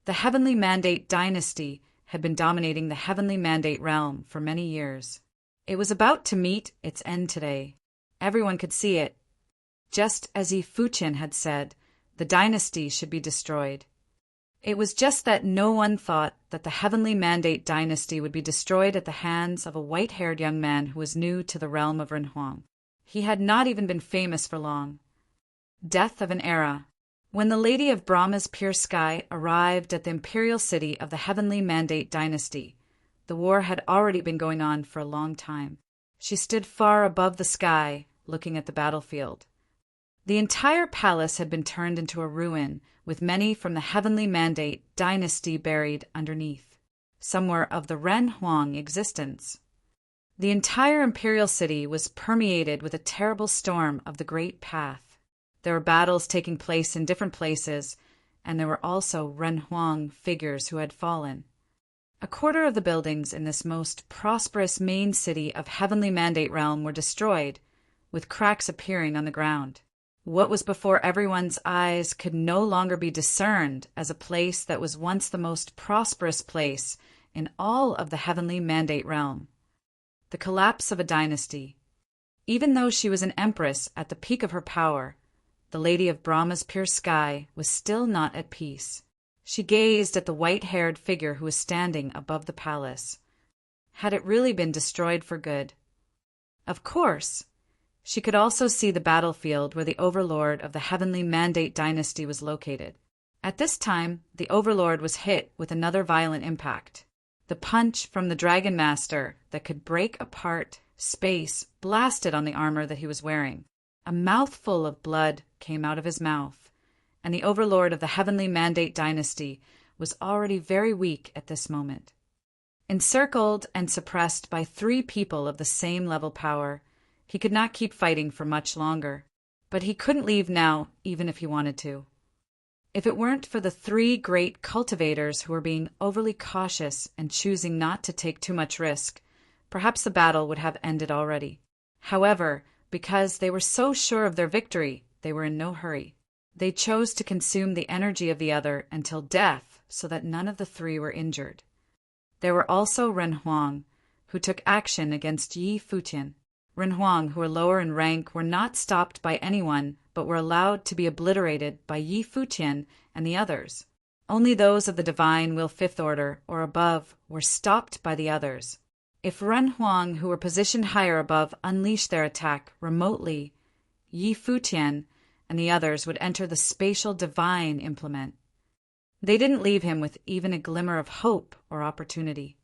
The Heavenly Mandate Dynasty had been dominating the Heavenly Mandate realm for many years. It was about to meet its end today. Everyone could see it. Just as Yi Futian had said, the dynasty should be destroyed. It was just that no one thought that the Heavenly Mandate Dynasty would be destroyed at the hands of a white-haired young man who was new to the realm of Renhuang. He had not even been famous for long. Death of an era. When the Lady of Brahma's Pure Sky arrived at the imperial city of the Heavenly Mandate Dynasty, the war had already been going on for a long time. She stood far above the sky, looking at the battlefield. The entire palace had been turned into a ruin, with many from the Heavenly Mandate Dynasty buried underneath. Some were of the Renhuang existence. The entire imperial city was permeated with a terrible storm of the Great Path. There were battles taking place in different places, and there were also Renhuang figures who had fallen. A quarter of the buildings in this most prosperous main city of Heavenly Mandate Realm were destroyed, with cracks appearing on the ground. What was before everyone's eyes could no longer be discerned as a place that was once the most prosperous place in all of the Heavenly Mandate Realm. The collapse of a dynasty. Even though she was an empress at the peak of her power, the Lady of Brahma's Pure Sky was still not at peace. She gazed at the white-haired figure who was standing above the palace. Had it really been destroyed for good? Of course. She could also see the battlefield where the overlord of the Heavenly Mandate Dynasty was located. At this time, the overlord was hit with another violent impact. The punch from the Dragon Master that could break apart space blasted on the armor that he was wearing. A mouthful of blood came out of his mouth, and the overlord of the Heavenly Mandate Dynasty was already very weak at this moment. Encircled and suppressed by three people of the same level power, he could not keep fighting for much longer, but he couldn't leave now even if he wanted to. If it weren't for the three great cultivators who were being overly cautious and choosing not to take too much risk, perhaps the battle would have ended already. However, because they were so sure of their victory, they were in no hurry. They chose to consume the energy of the other until death so that none of the three were injured. There were also Renhuang, who took action against Yi Futian. Renhuang, who were lower in rank, were not stopped by anyone, but were allowed to be obliterated by Yi Futian and the others. Only those of the Divine Will Fifth Order, or above, were stopped by the others. If Renhuang, who were positioned higher above, unleashed their attack remotely, Yi Futian and the others would enter the spatial divine implement. They didn't leave him with even a glimmer of hope or opportunity.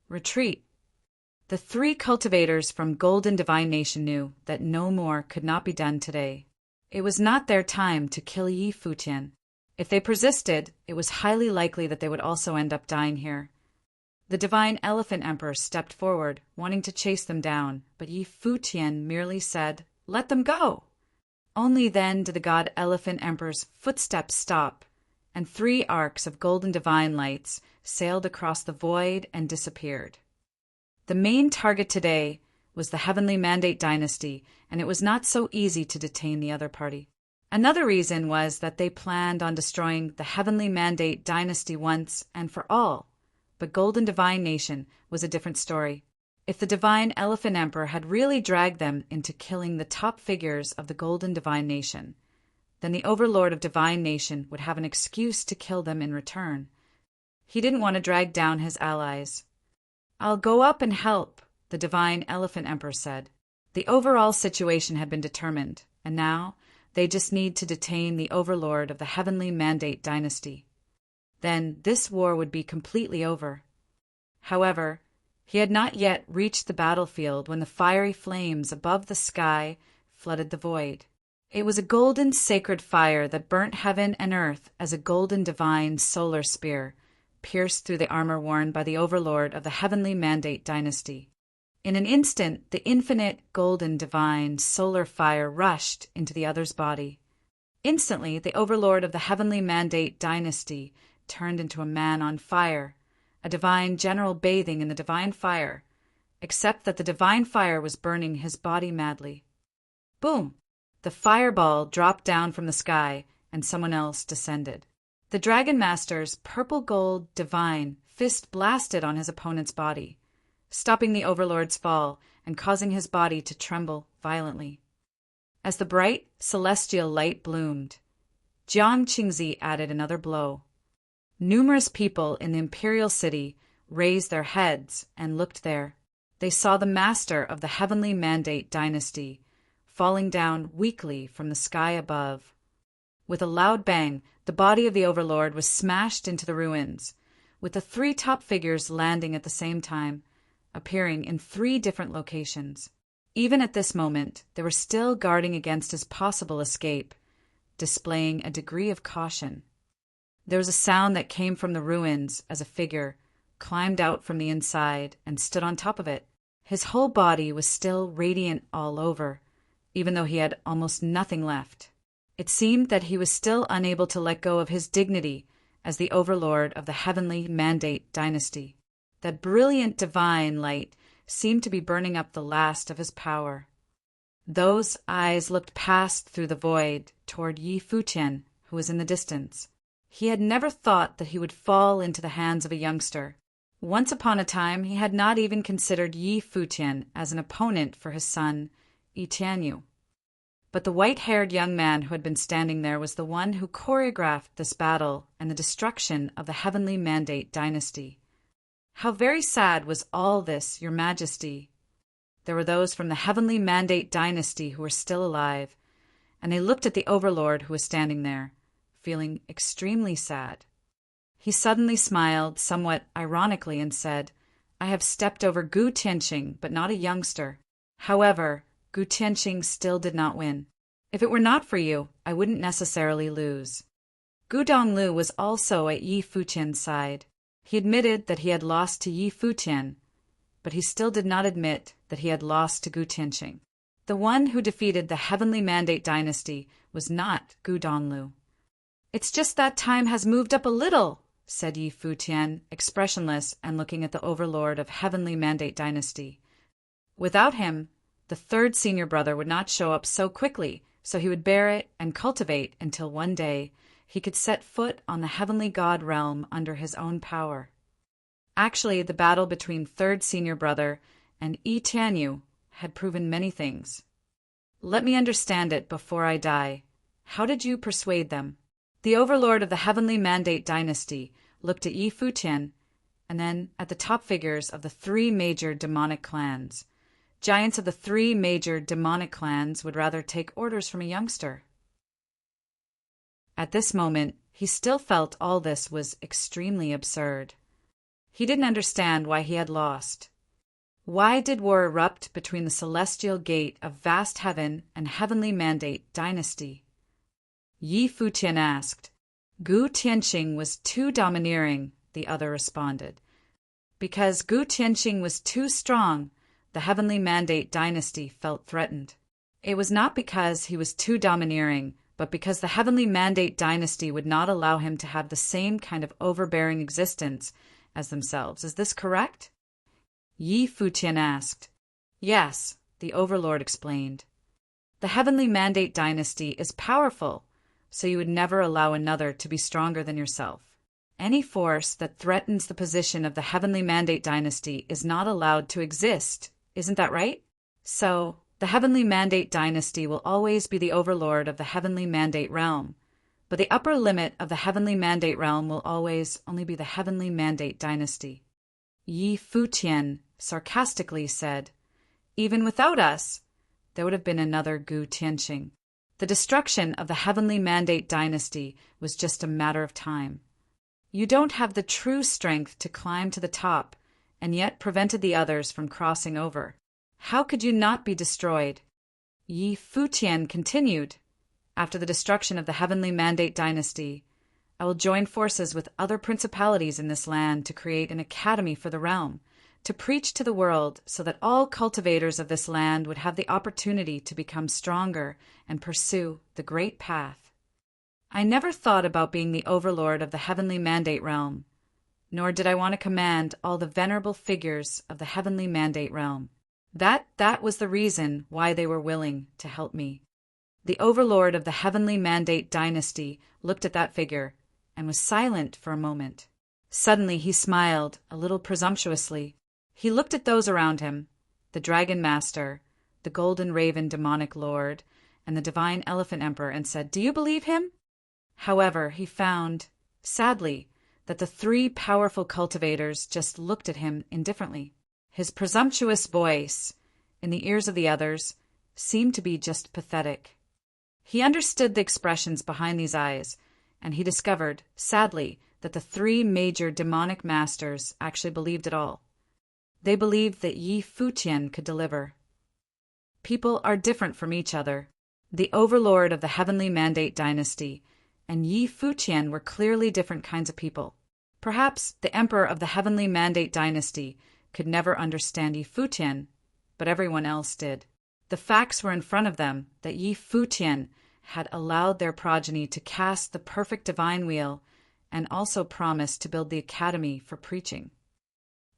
Retreat. The three cultivators from Golden Divine Nation knew that no more could not be done today. It was not their time to kill Yi Futian. If they persisted, it was highly likely that they would also end up dying here. The Divine Elephant Emperor stepped forward, wanting to chase them down, but Yi Futian merely said, "Let them go!" Only then did the God Elephant Emperor's footsteps stop, and three arcs of golden divine lights sailed across the void and disappeared. The main target today was the Heavenly Mandate Dynasty, and it was not so easy to detain the other party. Another reason was that they planned on destroying the Heavenly Mandate dynasty once and for all. But Golden Divine Nation was a different story. If the Divine Elephant Emperor had really dragged them into killing the top figures of the Golden Divine Nation, then the Overlord of Divine Nation would have an excuse to kill them in return. He didn't want to drag down his allies. "I'll go up and help," the Divine Elephant Emperor said. The overall situation had been determined, and now they just need to detain the Overlord of the Heavenly Mandate dynasty. Then this war would be completely over. However, he had not yet reached the battlefield when the fiery flames above the sky flooded the void. It was a golden sacred fire that burnt heaven and earth as a golden divine solar spear pierced through the armor worn by the Overlord of the Heavenly Mandate dynasty. In an instant, the infinite golden divine solar fire rushed into the other's body. Instantly, the Overlord of the Heavenly Mandate dynasty turned into a man on fire, a divine general bathing in the divine fire, except that the divine fire was burning his body madly. Boom! The fireball dropped down from the sky, and someone else descended. The Dragon Master's purple gold divine fist blasted on his opponent's body, stopping the Overlord's fall and causing his body to tremble violently. As the bright celestial light bloomed, Jiang Qingzi added another blow. Numerous people in the imperial city raised their heads and looked there. They saw the master of the Heavenly Mandate dynasty falling down weakly from the sky above. With a loud bang, the body of the Overlord was smashed into the ruins, with the three top figures landing at the same time, appearing in 3 different locations. Even at this moment, they were still guarding against his possible escape, displaying a degree of caution. There was a sound that came from the ruins as a figure climbed out from the inside and stood on top of it. His whole body was still radiant all over, even though he had almost nothing left. It seemed that he was still unable to let go of his dignity as the Overlord of the Heavenly Mandate dynasty. That brilliant divine light seemed to be burning up the last of his power. Those eyes looked past through the void toward Yi Futian, who was in the distance. He had never thought that he would fall into the hands of a youngster. Once upon a time, he had not even considered Yi Futian as an opponent for his son, Yi Tianyu. But the white-haired young man who had been standing there was the one who choreographed this battle and the destruction of the Heavenly Mandate dynasty. "How very sad was all this, Your Majesty." There were those from the Heavenly Mandate dynasty who were still alive, and they looked at the Overlord who was standing there, feeling extremely sad. He suddenly smiled somewhat ironically and said, "I have stepped over Gu Tianqing, but not a youngster. However, Gu Tianqing still did not win. If it were not for you, I wouldn't necessarily lose." Gu Donglu was also at Yi Futian's side. He admitted that he had lost to Yi Futian, but he still did not admit that he had lost to Gu Tianqing. The one who defeated the Heavenly Mandate dynasty was not Gu Donglu. "It's just that time has moved up a little," said Yi Futian, expressionless and looking at the Overlord of Heavenly Mandate dynasty. Without him, the 3rd senior brother would not show up so quickly, so he would bear it and cultivate until one day he could set foot on the heavenly god realm under his own power. Actually, the battle between 3rd senior brother and Yi Tianyu had proven many things. Let me understand it before I die. How did you persuade them? The Overlord of the Heavenly Mandate dynasty looked at Yi Futian and then at the top figures of the 3 major demonic clans. Giants of the 3 major demonic clans would rather take orders from a youngster. At this moment, he still felt all this was extremely absurd. He didn't understand why he had lost. Why did war erupt between the celestial gate of vast heaven and Heavenly Mandate dynasty? Yi Futian asked. Gu Tianqing was too domineering, the other responded. Because Gu Tianqing was too strong, the Heavenly Mandate dynasty felt threatened. It was not because he was too domineering, but because the Heavenly Mandate dynasty would not allow him to have the same kind of overbearing existence as themselves. Is this correct? Yi Futian asked. Yes, the Overlord explained. The Heavenly Mandate dynasty is powerful, so you would never allow another to be stronger than yourself. Any force that threatens the position of the Heavenly Mandate dynasty is not allowed to exist. Isn't that right? So, the Heavenly Mandate dynasty will always be the overlord of the Heavenly Mandate realm, but the upper limit of the Heavenly Mandate realm will always only be the Heavenly Mandate dynasty. Yi Futian sarcastically said, "Even without us, there would have been another Gu Tianqing. The destruction of the Heavenly Mandate dynasty was just a matter of time. You don't have the true strength to climb to the top, and yet prevented the others from crossing over. How could you not be destroyed?" Yi Futian continued, "After the destruction of the Heavenly Mandate dynasty, I will join forces with other principalities in this land to create an academy for the realm, to preach to the world so that all cultivators of this land would have the opportunity to become stronger and pursue the great path. I never thought about being the overlord of the Heavenly Mandate realm, nor did I want to command all the venerable figures of the Heavenly Mandate realm. That was the reason why they were willing to help me." The overlord of the Heavenly Mandate dynasty looked at that figure and was silent for a moment. Suddenly he smiled, a little presumptuously. He looked at those around him, the Dragon Master, the Golden Raven Demonic Lord, and the Divine Elephant Emperor, and said, "Do you believe him?" However, he found, sadly, that the three powerful cultivators just looked at him indifferently. His presumptuous voice, in the ears of the others, seemed to be just pathetic. He understood the expressions behind these eyes, and he discovered, sadly, that the three major demonic masters actually believed it all. They believed that Yi Futian could deliver. People are different from each other. The overlord of the Heavenly Mandate dynasty and Yi Futian were clearly different kinds of people. Perhaps the emperor of the Heavenly Mandate dynasty could never understand Yi Futian, but everyone else did. The facts were in front of them that Yi Futian had allowed their progeny to cast the perfect divine wheel and also promised to build the academy for preaching.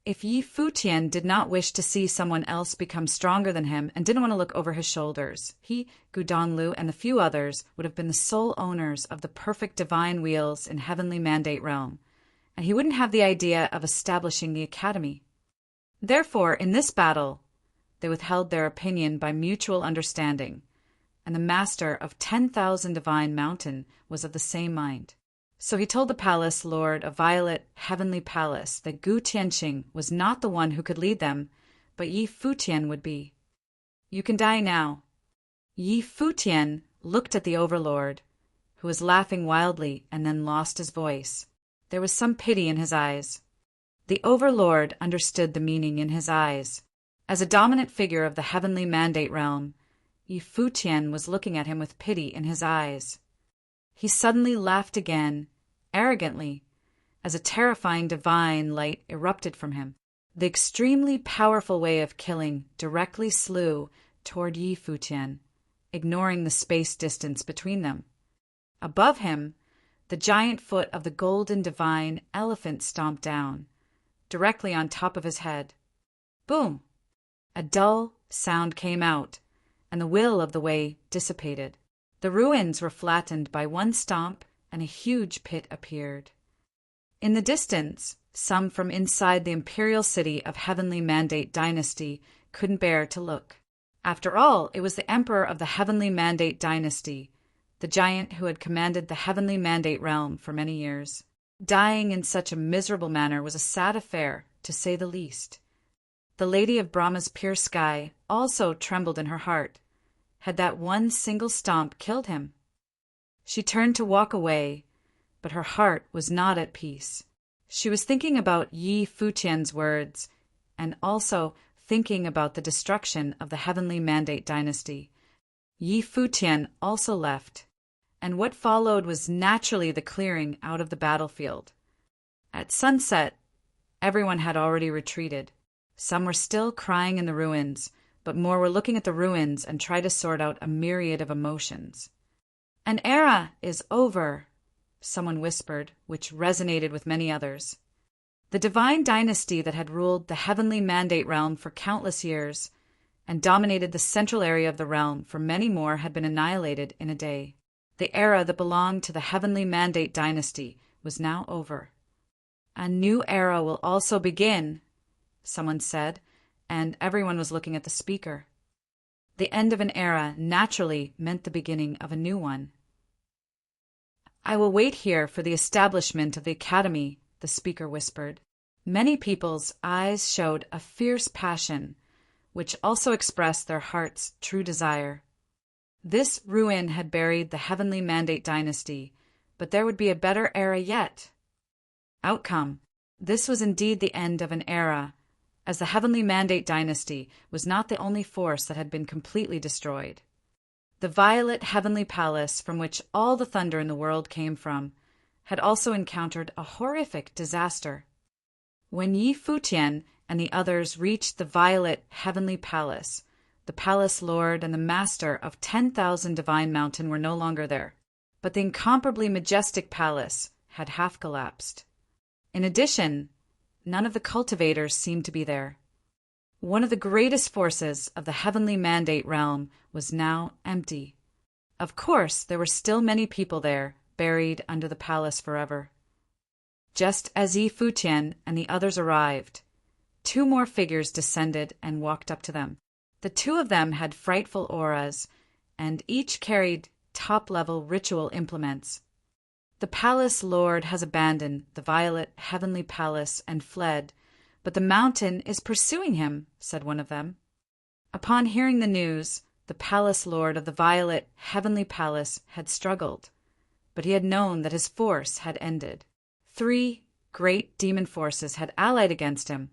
If Yi Futian did not wish to see someone else become stronger than him and didn't want to look over his shoulders, he, Gudonglu, and the few others would have been the sole owners of the perfect divine wheels in Heavenly Mandate realm, and he wouldn't have the idea of establishing the academy. Therefore, in this battle, they withheld their opinion by mutual understanding, and the master of 10,000 Divine Mountain was of the same mind. So he told the palace lord of Violet Heavenly Palace that Gu Tianqing was not the one who could lead them, but Yi Futian would be. "You can die now." Yi Futian looked at the overlord, who was laughing wildly and then lost his voice. There was some pity in his eyes. The overlord understood the meaning in his eyes. As a dominant figure of the Heavenly Mandate realm, Yi Futian was looking at him with pity in his eyes. He suddenly laughed again, arrogantly, as a terrifying divine light erupted from him. The extremely powerful way of killing directly slew toward Yi Futian, ignoring the space distance between them. Above him, the giant foot of the golden divine elephant stomped down, directly on top of his head. Boom! A dull sound came out, and the will of the way dissipated. The ruins were flattened by one stomp, and a huge pit appeared. In the distance, some from inside the imperial city of Heavenly Mandate dynasty couldn't bear to look. After all, it was the emperor of the Heavenly Mandate dynasty, the giant who had commanded the Heavenly Mandate realm for many years. Dying in such a miserable manner was a sad affair, to say the least. The Lady of Brahma's pure sky also trembled in her heart. Had that one single stomp killed him? She turned to walk away, but her heart was not at peace. She was thinking about Yi Futian's words, and also thinking about the destruction of the Heavenly Mandate dynasty. Yi Futian also left, and what followed was naturally the clearing out of the battlefield. At sunset, everyone had already retreated. Some were still crying in the ruins, but more were looking at the ruins and tried to sort out a myriad of emotions. "An era is over," someone whispered, which resonated with many others. The divine dynasty that had ruled the Heavenly Mandate realm for countless years and dominated the central area of the realm, for many more had been annihilated in a day. The era that belonged to the Heavenly Mandate dynasty was now over. "A new era will also begin," someone said, and everyone was looking at the speaker. The end of an era naturally meant the beginning of a new one. "I will wait here for the establishment of the academy," the speaker whispered. Many people's eyes showed a fierce passion, which also expressed their heart's true desire. This ruin had buried the Heavenly Mandate dynasty, but there would be a better era yet. Outcome: this was indeed the end of an era, as the Heavenly Mandate dynasty was not the only force that had been completely destroyed. The violet Heavenly Palace, from which all the thunder in the world came from, had also encountered a horrific disaster. When Futian and the others reached the violet Heavenly Palace, the Palace Lord and the Master of 10,000 Divine Mountain were no longer there, but the incomparably majestic palace had half collapsed. In addition, none of the cultivators seemed to be there. One of the greatest forces of the Heavenly Mandate realm was now empty. Of course, there were still many people there, buried under the palace forever. Just as Futian and the others arrived, two more figures descended and walked up to them. The two of them had frightful auras, and each carried top-level ritual implements. "The Palace Lord has abandoned the violet Heavenly Palace and fled, but the mountain is pursuing him," said one of them. Upon hearing the news, the Palace Lord of the violet Heavenly Palace had struggled, but he had known that his force had ended. 3 great demon forces had allied against him,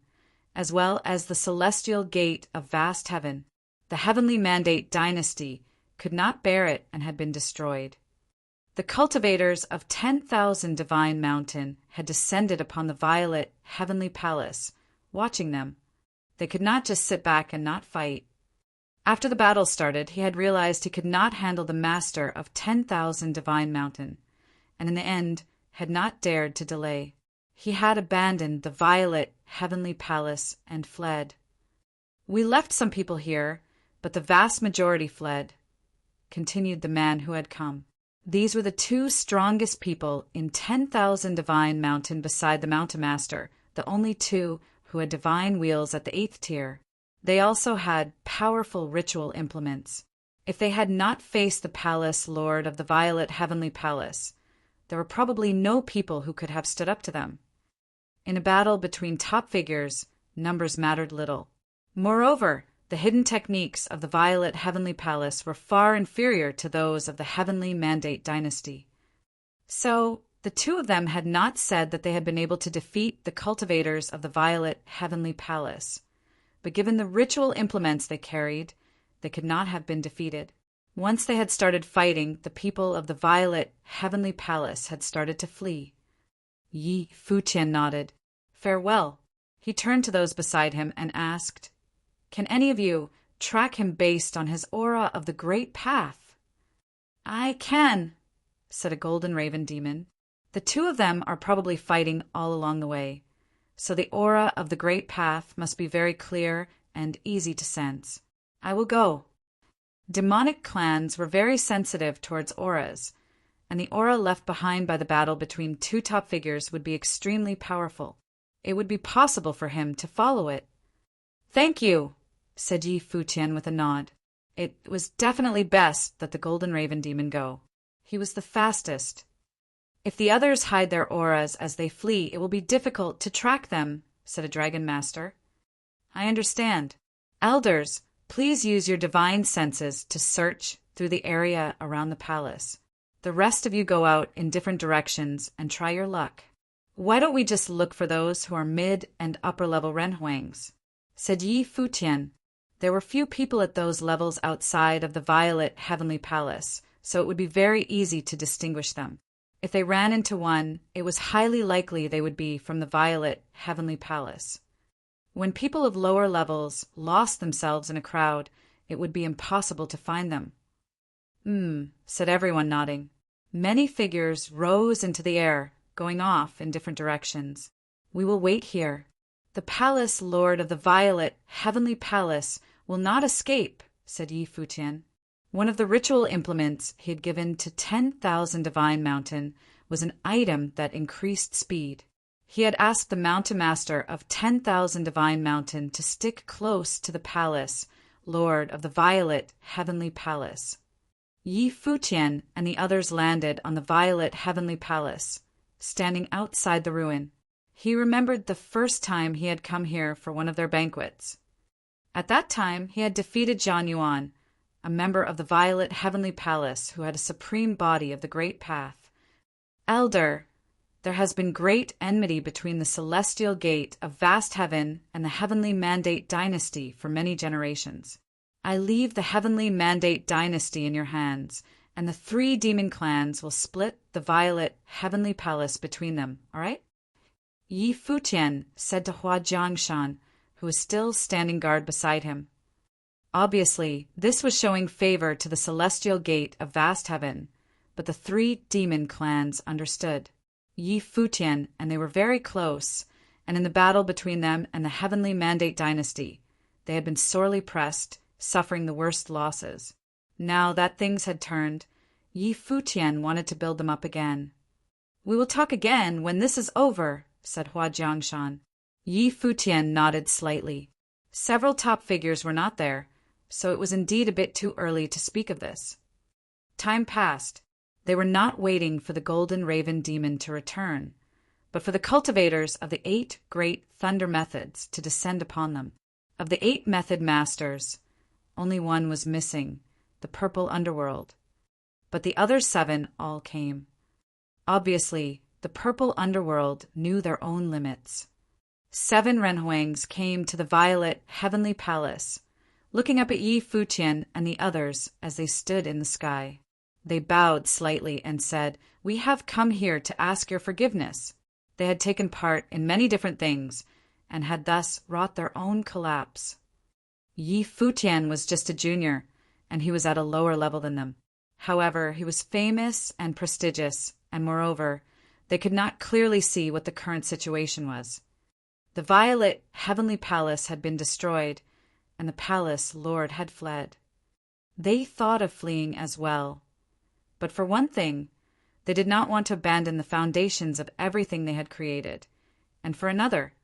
as well as the celestial gate of vast heaven. The Heavenly Mandate dynasty could not bear it and had been destroyed. The cultivators of 10,000 Divine Mountain had descended upon the violet Heavenly Palace, watching them. They could not just sit back and not fight. After the battle started, he had realized he could not handle the master of 10,000 Divine Mountain, and in the end had not dared to delay. He had abandoned the violet Heavenly Palace and fled. "We left some people here, but the vast majority fled," continued the man who had come. These were the 2 strongest people in 10,000 Divine Mountain beside the Mountain Master, the only 2 who had divine wheels at the 8th tier. They also had powerful ritual implements. If they had not faced the Palace Lord of the violet Heavenly Palace, there were probably no people who could have stood up to them. In a battle between top figures, numbers mattered little. Moreover, the hidden techniques of the violet Heavenly Palace were far inferior to those of the Heavenly Mandate dynasty. So, the 2 of them had not said that they had been able to defeat the cultivators of the violet Heavenly Palace, but given the ritual implements they carried, they could not have been defeated. Once they had started fighting, the people of the violet Heavenly Palace had started to flee. Futian nodded. "Farewell." He turned to those beside him and asked, "Can any of you track him based on his aura of the Great Path?" "I can," said a golden raven demon. "The 2 of them are probably fighting all along the way, so the aura of the Great Path must be very clear and easy to sense. I will go." Demonic clans were very sensitive towards auras, and the aura left behind by the battle between 2 top figures would be extremely powerful. It would be possible for him to follow it. "Thank you," said Futian with a nod. It was definitely best that the golden raven demon go. He was the fastest. "If the others hide their auras as they flee, it will be difficult to track them," said a dragon master. "I understand. Elders, please use your divine senses to search through the area around the palace. The rest of you go out in different directions and try your luck." "Why don't we just look for those who are mid- and upper-level Renhuangs?" said Futian. There were few people at those levels outside of the violet Heavenly Palace, so it would be very easy to distinguish them. If they ran into one, it was highly likely they would be from the violet Heavenly Palace. When people of lower levels lost themselves in a crowd, it would be impossible to find them. Said everyone, nodding. Many figures rose into the air, going off in different directions. "We will wait here. The Palace Lord of the violet Heavenly Palace will not escape, said Yi Futian. One of the ritual implements he had given to 10,000 Divine Mountain was an item that increased speed. He had asked the Mountain Master of 10,000 Divine Mountain to stick close to the palace, Lord of the Violet Heavenly Palace. Yi Futian and the others landed on the Violet Heavenly Palace, standing outside the ruin. He remembered the first time he had come here for one of their banquets. At that time, he had defeated Zhang Yuan, a member of the Violet Heavenly Palace who had a supreme body of the Great Path. Elder, there has been great enmity between the Celestial Gate of Vast Heaven and the Heavenly Mandate Dynasty for many generations. I leave the Heavenly Mandate Dynasty in your hands, and the 3 demon clans will split the Violet Heavenly Palace between them, all right? Yi Futian said to Hua Jiangshan, who was still standing guard beside him. Obviously, this was showing favor to the Celestial Gate of Vast Heaven, but the 3 demon clans understood. Yi Futian and they were very close, and in the battle between them and the Heavenly Mandate Dynasty, they had been sorely pressed, suffering the worst losses. Now that things had turned, Yi Futian wanted to build them up again. We will talk again when this is over, said Hua Jiangshan. Yi Futian nodded slightly. Several top figures were not there, so it was indeed a bit too early to speak of this. Time passed. They were not waiting for the Golden Raven Demon to return, but for the cultivators of the 8 great thunder methods to descend upon them. Of the 8 method masters, only one was missing, the purple underworld. But the other 7 all came. Obviously, the purple underworld knew their own limits. 7 Renhuangs came to the Violet Heavenly Palace, looking up at Yi Futian and the others as they stood in the sky. They bowed slightly and said, "We have come here to ask your forgiveness." They had taken part in many different things and had thus wrought their own collapse. Yi Futian was just a junior, and he was at a lower level than them. However, he was famous and prestigious, and moreover, they could not clearly see what the current situation was. The Violet Heavenly Palace had been destroyed, and the palace lord had fled. They thought of fleeing as well. But for one thing, they did not want to abandon the foundations of everything they had created. And for another,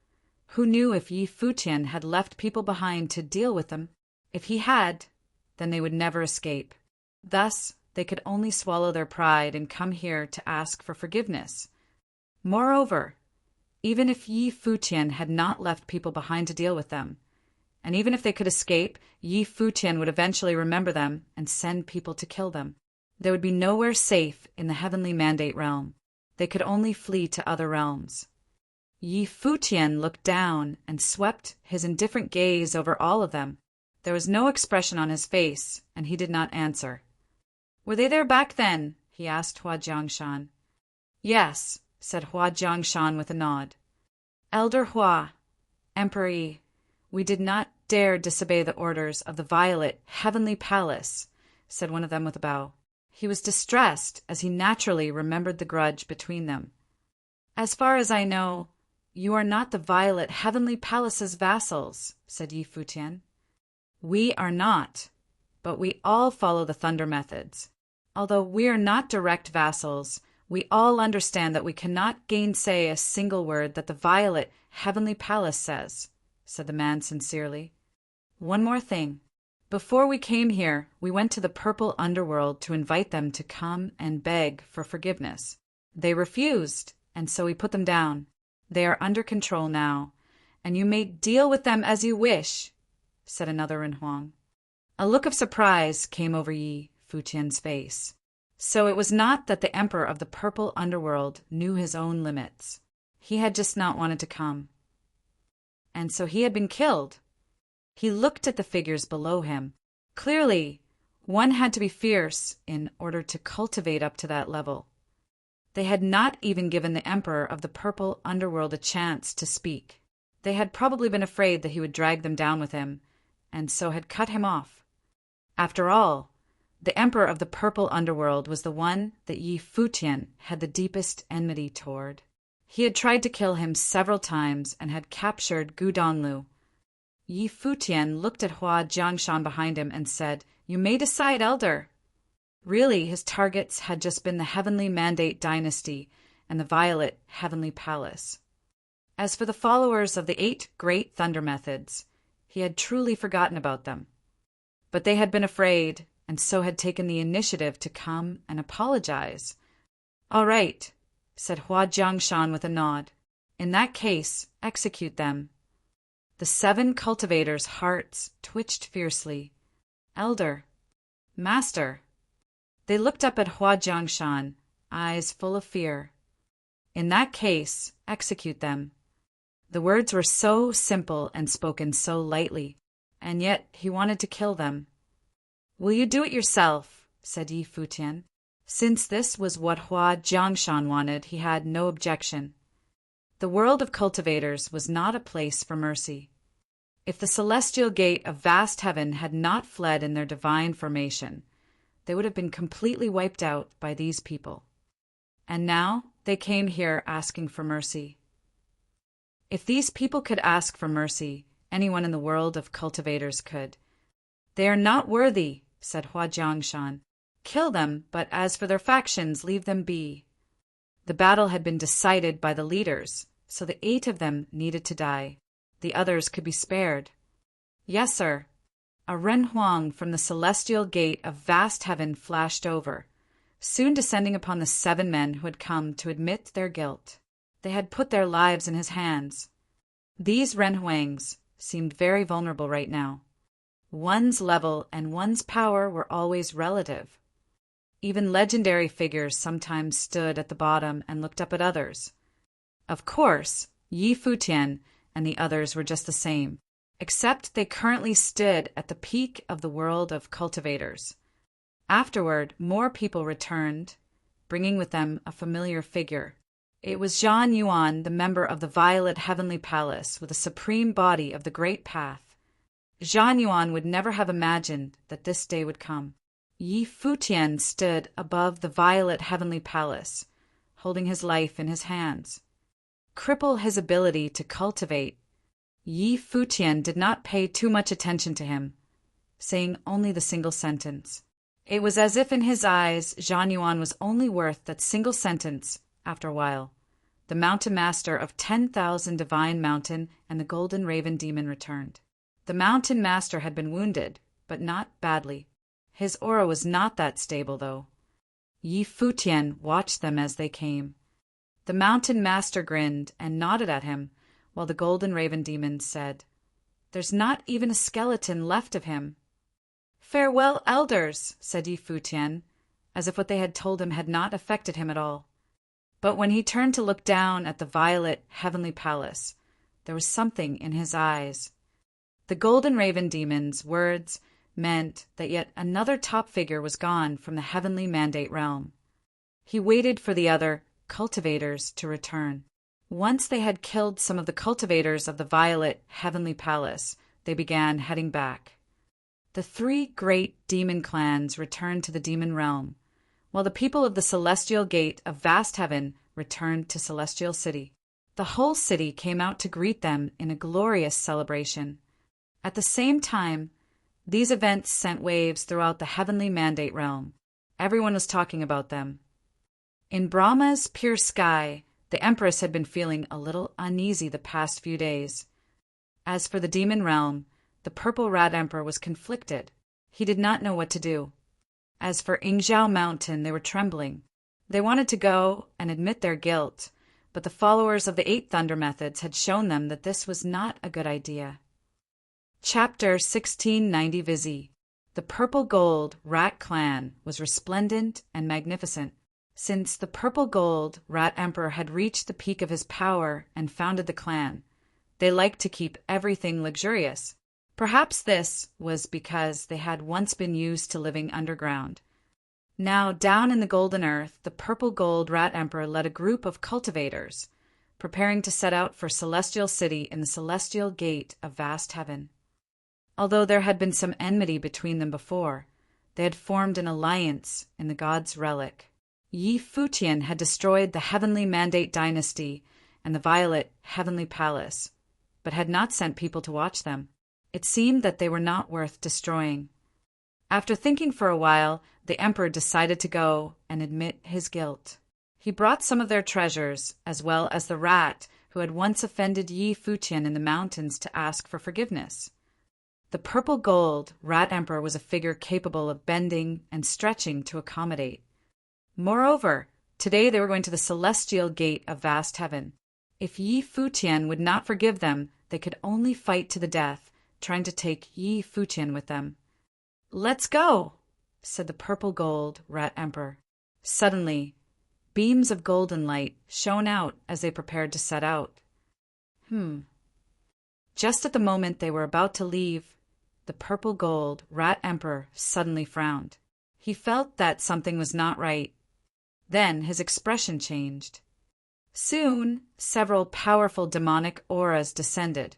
who knew if Yi Futian had left people behind to deal with them? If he had, then they would never escape. Thus, they could only swallow their pride and come here to ask for forgiveness. Moreover, even if Yi Futian had not left people behind to deal with them, and even if they could escape, Yi Futian would eventually remember them and send people to kill them. They would be nowhere safe in the Heavenly Mandate realm. They could only flee to other realms. Yi Futian looked down and swept his indifferent gaze over all of them. There was no expression on his face, and he did not answer. "Were they there back then?" he asked Hua Jiangshan. "Yes," said Hua Jiangshan with a nod. "Elder Hua, Emperor Yi, we did not dare disobey the orders of the Violet Heavenly Palace," said one of them with a bow. He was distressed, as he naturally remembered the grudge between them. "As far as I know, you are not the Violet Heavenly Palace's vassals," said Yi Futian. "We are not, but we all follow the thunder methods. Although we are not direct vassals, we all understand that we cannot gainsay a single word that the Violet Heavenly Palace says," said the man sincerely. "One more thing. Before we came here, we went to the purple underworld to invite them to come and beg for forgiveness. They refused, and so we put them down. They are under control now, and you may deal with them as you wish," said another Renhuang. A look of surprise came over Yi Futian's face. So it was not that the emperor of the purple underworld knew his own limits. He had just not wanted to come. And so he had been killed. He looked at the figures below him. Clearly, one had to be fierce in order to cultivate up to that level. They had not even given the emperor of the purple underworld a chance to speak. They had probably been afraid that he would drag them down with him, and so had cut him off. After all, the emperor of the purple underworld was the one that Yi Futian had the deepest enmity toward. He had tried to kill him several times and had captured Gu Donlu. Yi Futian looked at Hua Jiangshan behind him and said, "You may decide, elder." Really, his targets had just been the Heavenly Mandate Dynasty and the Violet Heavenly Palace. As for the followers of the 8 Great Thunder Methods, he had truly forgotten about them. But they had been afraid, and so had taken the initiative to come and apologize. "All right," said Hua Jiangshan with a nod. "In that case, execute them." The 7 cultivators' hearts twitched fiercely. "Elder, Master." They looked up at Hua Jiangshan, eyes full of fear. "In that case, execute them." The words were so simple and spoken so lightly, and yet he wanted to kill them. "Will you do it yourself?" said Yi Futian. Since this was what Hua Jiangshan wanted, he had no objection. The world of cultivators was not a place for mercy. If the celestial gate of vast heaven had not fled in their divine formation, they would have been completely wiped out by these people. And now they came here asking for mercy. If these people could ask for mercy, anyone in the world of cultivators could. "They are not worthy," said Hua Jiangshan. "Kill them, but as for their factions, leave them be." The battle had been decided by the leaders, so the 8 of them needed to die. The others could be spared. "Yes, sir." A renhuang from the celestial gate of vast heaven flashed over, soon descending upon the 7 men who had come to admit their guilt. They had put their lives in his hands. These renhuangs seemed very vulnerable right now. One's level and one's power were always relative. Even legendary figures sometimes stood at the bottom and looked up at others. Of course, Yi Futian and the others were just the same, except they currently stood at the peak of the world of cultivators. Afterward, more people returned, bringing with them a familiar figure. It was Zhan Yuan, the member of the Violet Heavenly Palace, with the supreme body of the Great Path. Zhan Yuan would never have imagined that this day would come. Yi Futian stood above the Violet Heavenly Palace, holding his life in his hands. Cripple his ability to cultivate, Yi Futian did not pay too much attention to him, saying only the single sentence. It was as if in his eyes Zhan Yuan was only worth that single sentence. After a while, the Mountain Master of 10,000 Divine Mountain and the Golden Raven Demon returned. The Mountain Master had been wounded, but not badly. His aura was not that stable, though. Yi Futian watched them as they came. The Mountain Master grinned and nodded at him, while the Golden Raven Demon said, "There's not even a skeleton left of him." "Farewell, elders," said Yi Futian, as if what they had told him had not affected him at all. But when he turned to look down at the Violet Heavenly Palace, there was something in his eyes. The Golden Raven Demon's words meant that yet another top figure was gone from the Heavenly Mandate realm. He waited for the other cultivators to return. Once they had killed some of the cultivators of the Violet Heavenly Palace, they began heading back. The 3 great demon clans returned to the demon realm, while the people of the Celestial Gate of Vast Heaven returned to Celestial City. The whole city came out to greet them in a glorious celebration. At the same time, these events sent waves throughout the Heavenly Mandate realm. Everyone was talking about them. In Brahma's pure sky, the Empress had been feeling a little uneasy the past few days. As for the demon realm, the Purple Rat Emperor was conflicted. He did not know what to do. As for Ingzhao Mountain, they were trembling. They wanted to go and admit their guilt, but the followers of the 8 Thunder Methods had shown them that this was not a good idea. Chapter 1690 Vizi. The Purple Gold Rat Clan was resplendent and magnificent. Since the Purple Gold Rat Emperor had reached the peak of his power and founded the clan, they liked to keep everything luxurious. Perhaps this was because they had once been used to living underground. Now, down in the golden earth, the Purple Gold Rat Emperor led a group of cultivators, preparing to set out for Celestial City in the Celestial Gate of Vast Heaven. Although there had been some enmity between them before, they had formed an alliance in the God's Relic. Yi Futian had destroyed the Heavenly Mandate Dynasty and the Violet Heavenly Palace, but had not sent people to watch them. It seemed that they were not worth destroying. After thinking for a while, the emperor decided to go and admit his guilt. He brought some of their treasures, as well as the rat who had once offended Yi Futian in the mountains, to ask for forgiveness. The purple gold rat emperor was a figure capable of bending and stretching to accommodate. Moreover, today they were going to the celestial gate of vast heaven. If Yi Futian would not forgive them, they could only fight to the death, trying to take Yi Futian with them. "Let's go," said the purple gold rat emperor. Suddenly, beams of golden light shone out as they prepared to set out. Just at the moment they were about to leave, the purple gold rat emperor suddenly frowned. He felt that something was not right. Then his expression changed. Soon, several powerful demonic auras descended,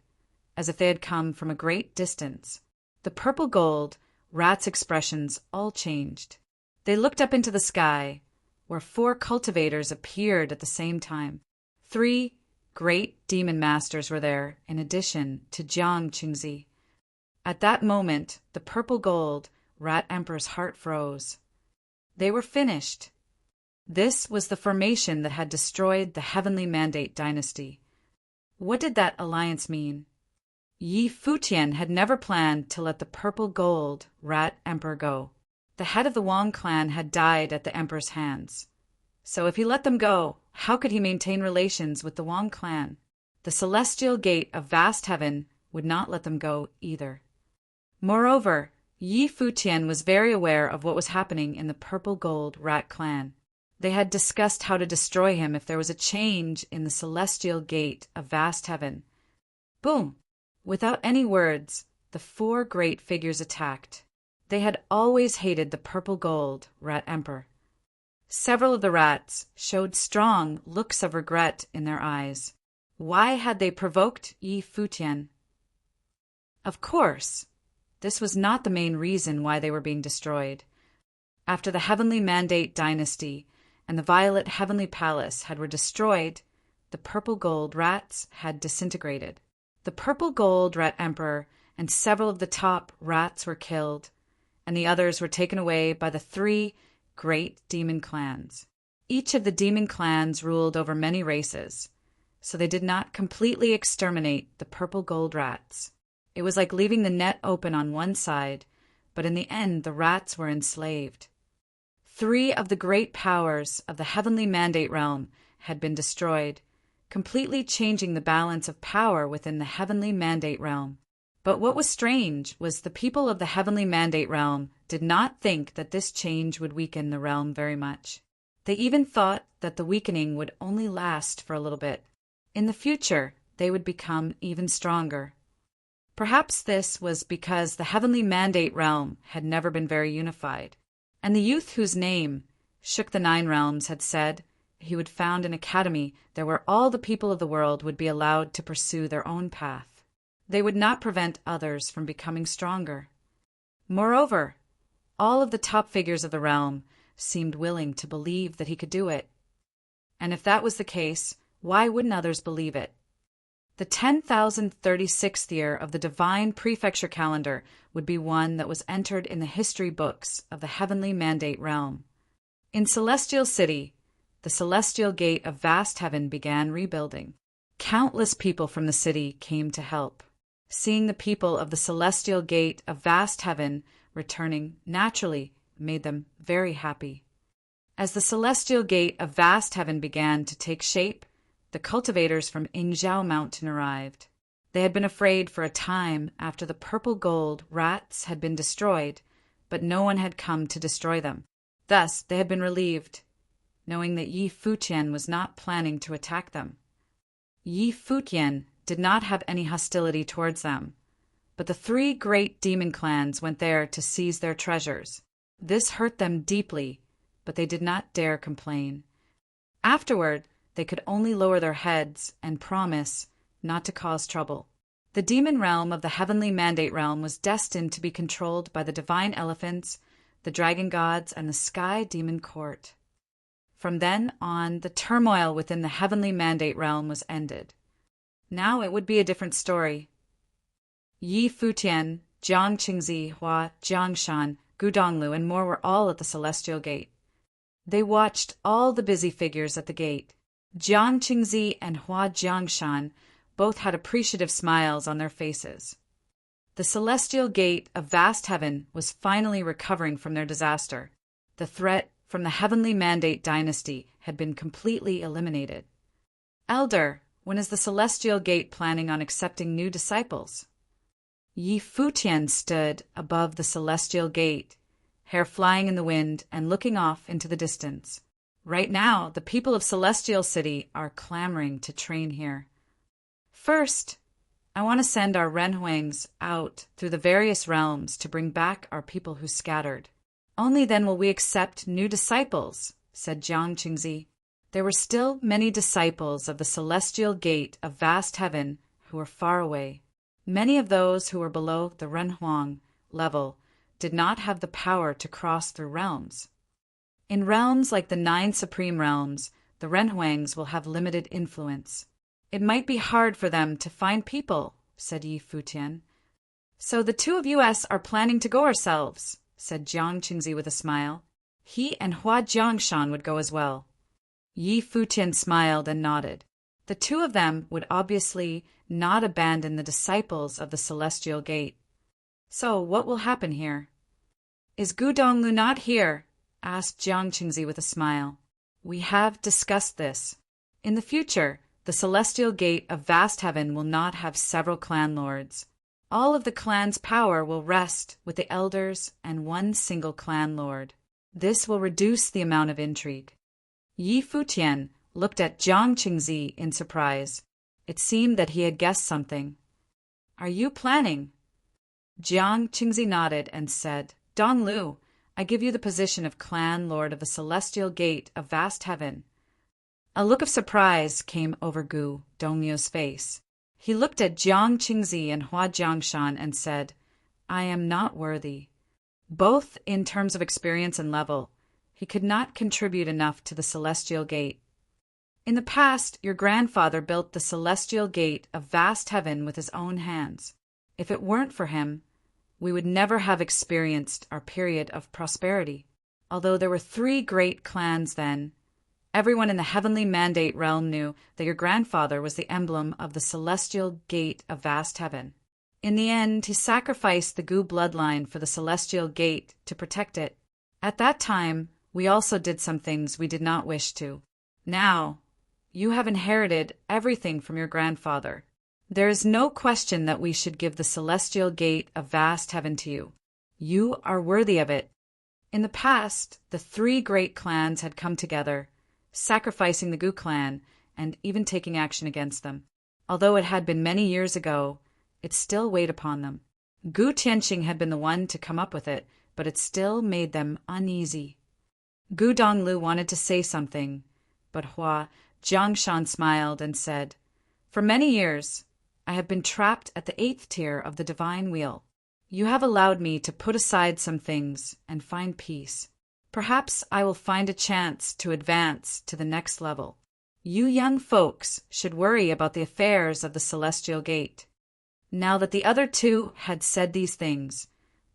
as if they had come from a great distance. The purple gold rat's expressions all changed. They looked up into the sky, where 4 cultivators appeared at the same time. 3 great demon masters were there, in addition to Jiang Qingzi. At that moment, the purple gold rat emperor's heart froze. They were finished. This was the formation that had destroyed the Heavenly Mandate dynasty. What did that alliance mean? Yi Futian had never planned to let the purple gold rat emperor go. The head of the Wang clan had died at the emperor's hands. So if he let them go, how could he maintain relations with the Wang clan? The celestial gate of vast heaven would not let them go either. Moreover, Yi Futian was very aware of what was happening in the purple gold rat clan. They had discussed how to destroy him if there was a change in the celestial gate of vast heaven. Boom! Without any words, the 4 great figures attacked. They had always hated the purple gold rat emperor. Several of the rats showed strong looks of regret in their eyes. Why had they provoked Yi Futian? Of course, this was not the main reason why they were being destroyed. After the Heavenly Mandate dynasty and the Violet Heavenly Palace were destroyed, the purple gold rats had disintegrated. The purple gold rat emperor and several of the top rats were killed, and the others were taken away by the 3 great demon clans. Each of the demon clans ruled over many races, so they did not completely exterminate the purple gold rats. It was like leaving the net open on one side, but in the end the rats were enslaved. 3 of the great powers of the Heavenly Mandate realm had been destroyed, completely changing the balance of power within the Heavenly Mandate realm. But what was strange was the people of the Heavenly Mandate realm did not think that this change would weaken the realm very much. They even thought that the weakening would only last for a little bit. In the future, they would become even stronger. Perhaps this was because the Heavenly Mandate realm had never been very unified, and the youth whose name shook the 9 realms had said he would found an academy there where all the people of the world would be allowed to pursue their own path. They would not prevent others from becoming stronger. Moreover, all of the top figures of the realm seemed willing to believe that he could do it. And if that was the case, why wouldn't others believe it? The 10,036th year of the Divine Prefecture calendar would be one that was entered in the history books of the Heavenly Mandate realm. In Celestial City, the celestial gate of vast heaven began rebuilding. Countless people from the city came to help. Seeing the people of the celestial gate of vast heaven returning naturally made them very happy. As the celestial gate of vast heaven began to take shape, the cultivators from Ingzhou Mountain arrived. They had been afraid for a time after the purple gold rats had been destroyed, but no one had come to destroy them. Thus they had been relieved, knowing that Yi Futian was not planning to attack them. Yi Futian did not have any hostility towards them, but the 3 great demon clans went there to seize their treasures. This hurt them deeply, but they did not dare complain. Afterward, they could only lower their heads and promise not to cause trouble. The demon realm of the Heavenly Mandate realm was destined to be controlled by the divine elephants, the dragon gods, and the sky demon court. From then on, the turmoil within the Heavenly Mandate realm was ended. Now it would be a different story. Yi Futian, Jiang Qingzi, Hua Jiangshan, Gu Donglu, and more were all at the Celestial Gate. They watched all the busy figures at the gate. Jiang Qingzi and Hua Jiangshan both had appreciative smiles on their faces. The Celestial Gate of vast heaven was finally recovering from their disaster. The threat from the Heavenly Mandate dynasty had been completely eliminated. Elder, when is the Celestial Gate planning on accepting new disciples? Yi Futian stood above the Celestial Gate, hair flying in the wind and looking off into the distance. Right now, the people of Celestial City are clamoring to train here. First, I want to send our Renhuangs out through the various realms to bring back our people who scattered. Only then will we accept new disciples, said Jiang Qingzi. There were still many disciples of the Celestial Gate of vast heaven who were far away. Many of those who were below the Renhuang level did not have the power to cross through realms. In realms like the 9 Supreme Realms, the Renhuangs will have limited influence. It might be hard for them to find people, said Yi Futian. So the 2 of us are planning to go ourselves, said Jiang Qingzi with a smile. He and Hua Jiangshan would go as well. Yi Futian smiled and nodded. The 2 of them would obviously not abandon the disciples of the Celestial Gate. So what will happen here? Is Gu Donglu not here? Asked Jiang Qingzi with a smile. We have discussed this. In the future, the Celestial Gate of vast heaven will not have several clan lords. All of the clan's power will rest with the elders and one single clan lord. This will reduce the amount of intrigue. Yi Futian looked at Jiang Qingzi in surprise. It seemed that he had guessed something. Are you planning? Jiang Qingzi nodded and said, Donglu, I give you the position of clan lord of the Celestial Gate of vast heaven. A look of surprise came over Gu Donglu's face. He looked at Jiang Qingzi and Hua Jiangshan and said, I am not worthy. Both in terms of experience and level, he could not contribute enough to the Celestial Gate. In the past, your grandfather built the Celestial Gate of vast heaven with his own hands. If it weren't for him, we would never have experienced our period of prosperity. Although there were 3 great clans then, everyone in the Heavenly Mandate realm knew that your grandfather was the emblem of the Celestial Gate of vast heaven. In the end, he sacrificed the Gu bloodline for the Celestial Gate to protect it. At that time, we also did some things we did not wish to. Now, you have inherited everything from your grandfather. There is no question that we should give the Celestial Gate of vast heaven to you. You are worthy of it. In the past, the 3 great clans had come together, sacrificing the Gu clan and even taking action against them. Although it had been many years ago, it still weighed upon them. Gu Tianqing had been the one to come up with it, but it still made them uneasy. Gu Donglu wanted to say something, but Hua Jiangshan smiled and said, For many years, I have been trapped at the 8th tier of the divine wheel. You have allowed me to put aside some things and find peace. Perhaps I will find a chance to advance to the next level. You young folks should worry about the affairs of the Celestial Gate. Now that the other 2 had said these things,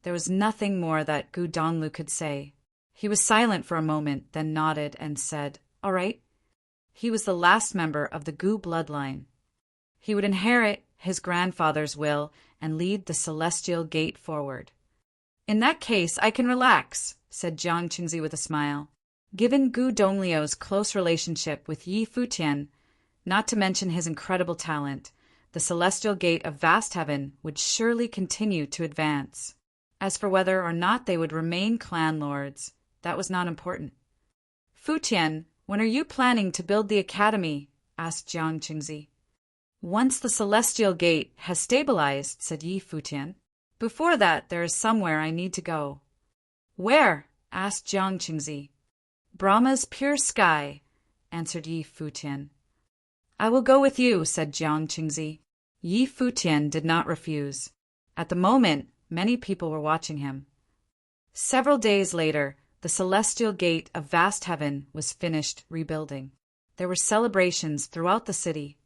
there was nothing more that Gu Donglu could say. He was silent for a moment, then nodded and said, All right. He was the last member of the Gu bloodline. He would inherit his grandfather's will and lead the Celestial Gate forward. In that case, I can relax, said Jiang Qingzi with a smile. Given Gu Donglio's close relationship with Yi Futian, not to mention his incredible talent, the Celestial Gate of vast heaven would surely continue to advance. As for whether or not they would remain clan lords, that was not important. Futian, when are you planning to build the academy? Asked Jiang Qingzi. Once the Celestial Gate has stabilized, said Yi Futian. Before that, there is somewhere I need to go. Where? Asked Jiang Qingzi. Brahma's pure sky, answered Yi Futian. I will go with you, said Jiang Qingzi. Yi Futian did not refuse. At the moment, many people were watching him. Several days later, the Celestial Gate of vast heaven was finished rebuilding. There were celebrations throughout the city.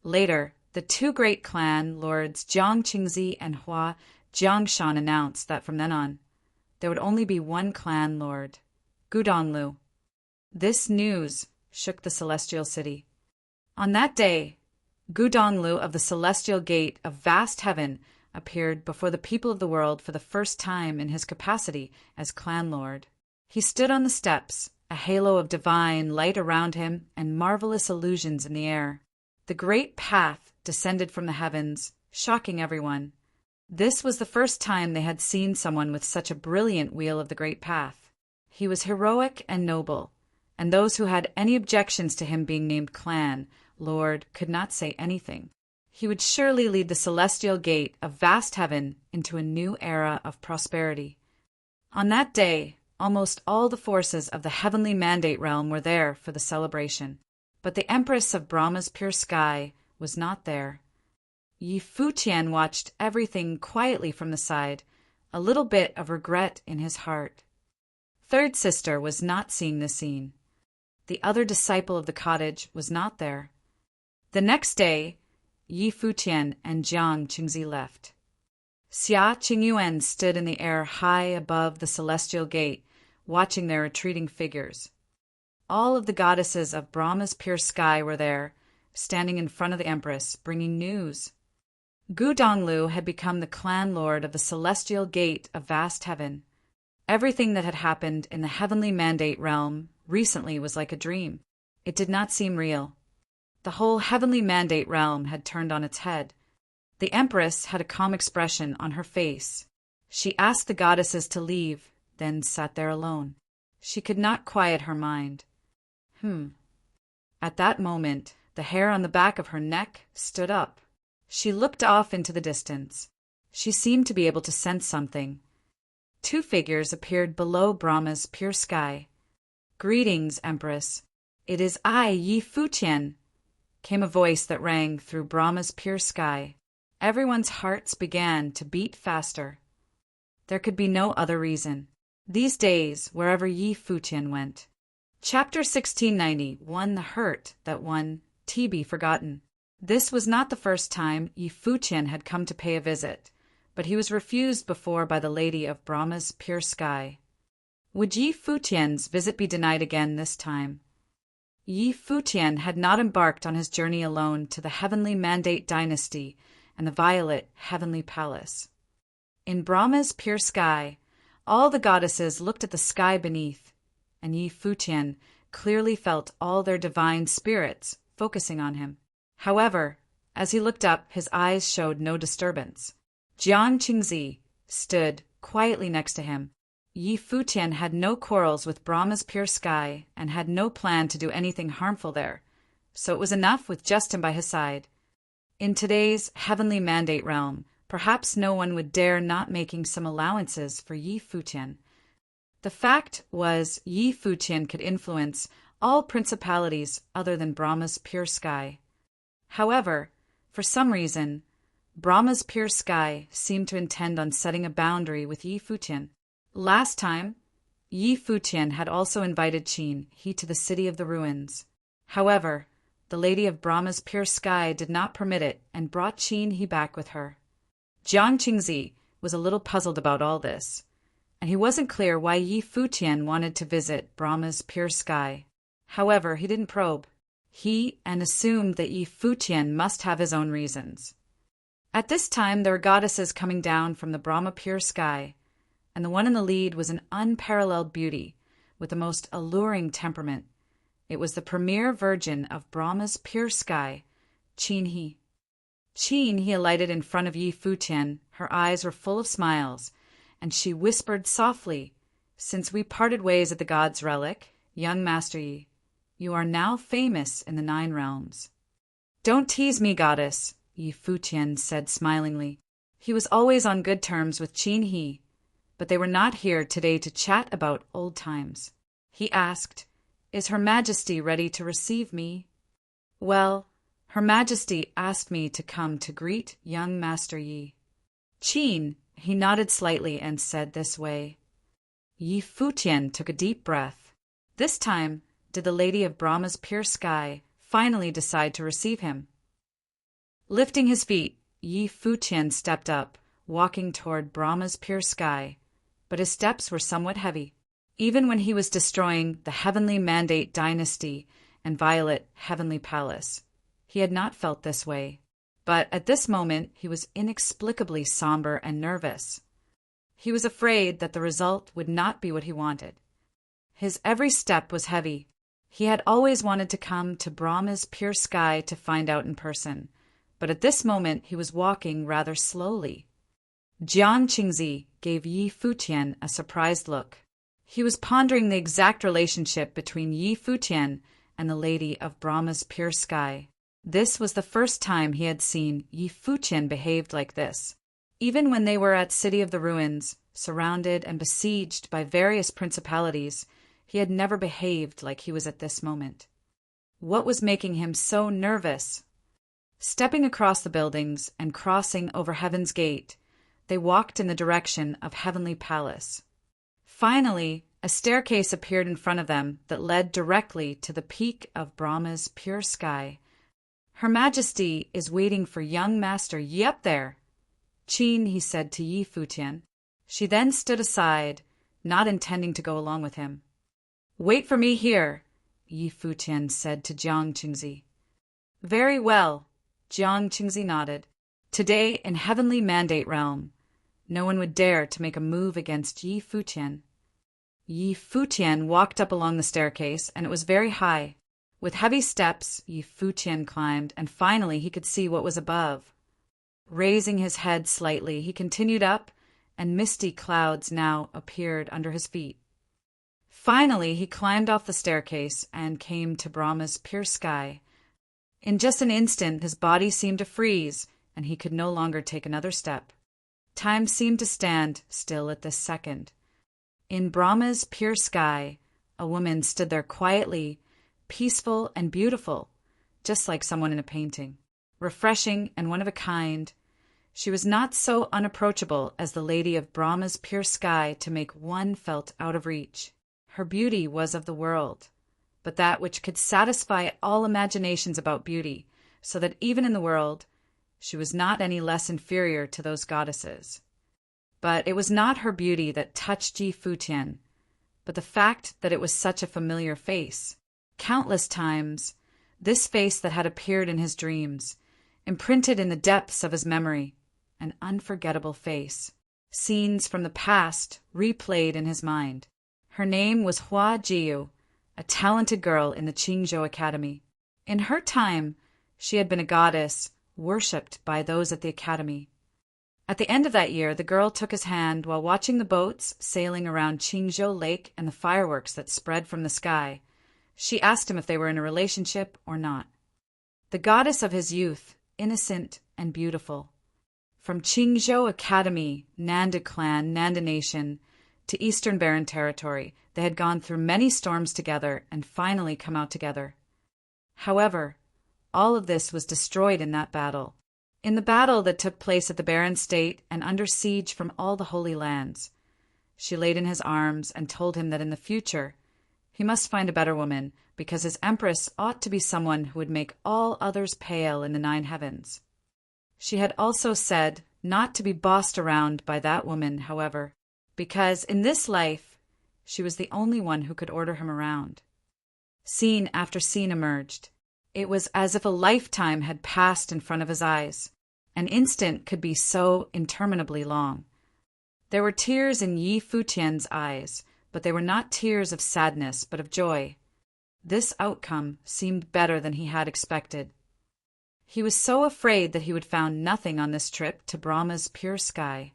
Later, The two great clan lords Jiang Qingzi and Hua Jiangshan announced that from then on, there would only be one clan lord, Gudonglu. This news shook the celestial city. On that day, Gudonglu of the celestial gate of vast heaven appeared before the people of the world for the first time in his capacity as clan lord. He stood on the steps, a halo of divine light around him and marvelous illusions in the air. The great path descended from the heavens, shocking everyone. This was the first time they had seen someone with such a brilliant wheel of the great path. He was heroic and noble, and those who had any objections to him being named clan lord could not say anything. He would surely lead the celestial gate of vast heaven into a new era of prosperity. On that day, almost all the forces of the heavenly mandate realm were there for the celebration, but the Empress of Brahma's pure sky was not there. Futian watched everything quietly from the side, a little bit of regret in his heart. Third sister was not seeing the scene. The other disciple of the cottage was not there. The next day, Futian and Jiang Qingzi left. Xia Qingyuan stood in the air high above the celestial gate, watching their retreating figures. All of the goddesses of Brahma's pure sky were there, standing in front of the Empress, bringing news. Gudonglu had become the clan lord of the celestial gate of vast heaven. Everything that had happened in the heavenly mandate realm recently was like a dream. It did not seem real. The whole heavenly mandate realm had turned on its head. The Empress had a calm expression on her face. She asked the goddesses to leave, then sat there alone. She could not quiet her mind. At that moment, the hair on the back of her neck stood up. She looked off into the distance. She seemed to be able to sense something. Two figures appeared below Brahma's pure sky. "Greetings, Empress. It is I, Futian," came a voice that rang through Brahma's pure sky. Everyone's hearts began to beat faster. There could be no other reason. These days, wherever Futian went. Chapter 1691, The Hurt That One, To Be Forgotten. This was not the first time Futian had come to pay a visit, but he was refused before by the lady of Brahma's pure sky. Would Futian's visit be denied again this time? Futian had not embarked on his journey alone to the heavenly mandate dynasty and the violet heavenly palace. In Brahma's pure sky, all the goddesses looked at the sky beneath, and Futian clearly felt all their divine spirits focusing on him. However, as he looked up, his eyes showed no disturbance. Jiang Qingzi stood quietly next to him. Futian had no quarrels with Brahma's pure sky and had no plan to do anything harmful there, so it was enough with just him by his side. In today's heavenly mandate realm, perhaps no one would dare not making some allowances for Futian. The fact was Futian could influence all principalities other than Brahma's pure sky. However, for some reason, Brahma's pure sky seemed to intend on setting a boundary with Futian. Last time, Futian had also invited Qin he to the city of the ruins. However, the lady of Brahma's pure sky did not permit it and brought Qin he back with her. Jiang Qingzi was a little puzzled about all this, and he wasn't clear why Futian wanted to visit Brahma's pure sky. However, he didn't probe. He assumed that Futian must have his own reasons. At this time, there were goddesses coming down from the Brahma pure sky, and the one in the lead was an unparalleled beauty with the most alluring temperament. It was the premier virgin of Brahma's pure sky, Qin he. Qin he alighted in front of Futian. Her eyes were full of smiles, and she whispered softly, "Since we parted ways at the god's relic, young Master Yi, you are now famous in the 9 realms." "Don't tease me, goddess," Futian said smilingly. He was always on good terms with Qin he, but they were not here today to chat about old times. He asked, "Is Her Majesty ready to receive me?" "Well, Her Majesty asked me to come to greet young Master Yi." Qin, he nodded slightly and said this way. Futian took a deep breath. This time, did the lady of Brahma's pure sky finally decide to receive him? Lifting his feet, Yi Futian stepped up, walking toward Brahma's pure sky, but his steps were somewhat heavy. Even when he was destroying the Heavenly Mandate Dynasty and Violet Heavenly Palace, he had not felt this way. But at this moment he was inexplicably somber and nervous. He was afraid that the result would not be what he wanted. His every step was heavy. He had always wanted to come to Brahma's pure sky to find out in person, but at this moment he was walking rather slowly. Jiang Qingzi gave Yi Futian a surprised look. He was pondering the exact relationship between Yi Futian and the Lady of Brahma's pure sky. This was the first time he had seen Yi Futian behaved like this. Even when they were at City of the Ruins, surrounded and besieged by various principalities, he had never behaved like he was at this moment. What was making him so nervous? Stepping across the buildings and crossing over Heaven's Gate, they walked in the direction of Heavenly Palace. Finally, a staircase appeared in front of them that led directly to the peak of Brahma's pure sky. Her Majesty is waiting for young Master Yi up there. Qin, he said to Yi Futian. She then stood aside, not intending to go along with him. Wait for me here, Yi Futian said to Jiang Qingzi. Very well, Jiang Qingzi nodded. Today, in Heavenly Mandate Realm, no one would dare to make a move against Yi Futian. Yi Futian walked up along the staircase, and it was very high. With heavy steps, Yi Futian climbed, and finally he could see what was above. Raising his head slightly, he continued up, and misty clouds now appeared under his feet. Finally, he climbed off the staircase and came to Brahma's pure sky. In just an instant, his body seemed to freeze, and he could no longer take another step. Time seemed to stand still at this second. In Brahma's pure sky, a woman stood there quietly, peaceful and beautiful, just like someone in a painting. Refreshing and one of a kind, she was not so unapproachable as the Lady of Brahma's pure sky to make one felt out of reach. Her beauty was of the world, but that which could satisfy all imaginations about beauty, so that even in the world, she was not any less inferior to those goddesses. But it was not her beauty that touched Yi Futian, but the fact that it was such a familiar face. Countless times, this face that had appeared in his dreams, imprinted in the depths of his memory, an unforgettable face. Scenes from the past replayed in his mind. Her name was Hua Jiu, a talented girl in the Qingzhou Academy. In her time, she had been a goddess, worshipped by those at the academy. At the end of that year, the girl took his hand while watching the boats sailing around Qingzhou Lake and the fireworks that spread from the sky. She asked him if they were in a relationship or not. The goddess of his youth, innocent and beautiful. From Qingzhou Academy, Nanda clan, Nanda nation, to Eastern Barren territory, they had gone through many storms together and finally come out together. However, all of this was destroyed in that battle. In the battle that took place at the Barren State and under siege from all the Holy Lands, she laid in his arms and told him that in the future he must find a better woman, because his empress ought to be someone who would make all others pale in the 9 heavens. She had also said not to be bossed around by that woman, however, because in this life she was the only one who could order him around. Scene after scene emerged. It was as if a lifetime had passed in front of his eyes. An instant could be so interminably long. There were tears in Yi Futian's eyes, but they were not tears of sadness, but of joy. This outcome seemed better than he had expected. He was so afraid that he would find nothing on this trip to Brahma's pure sky.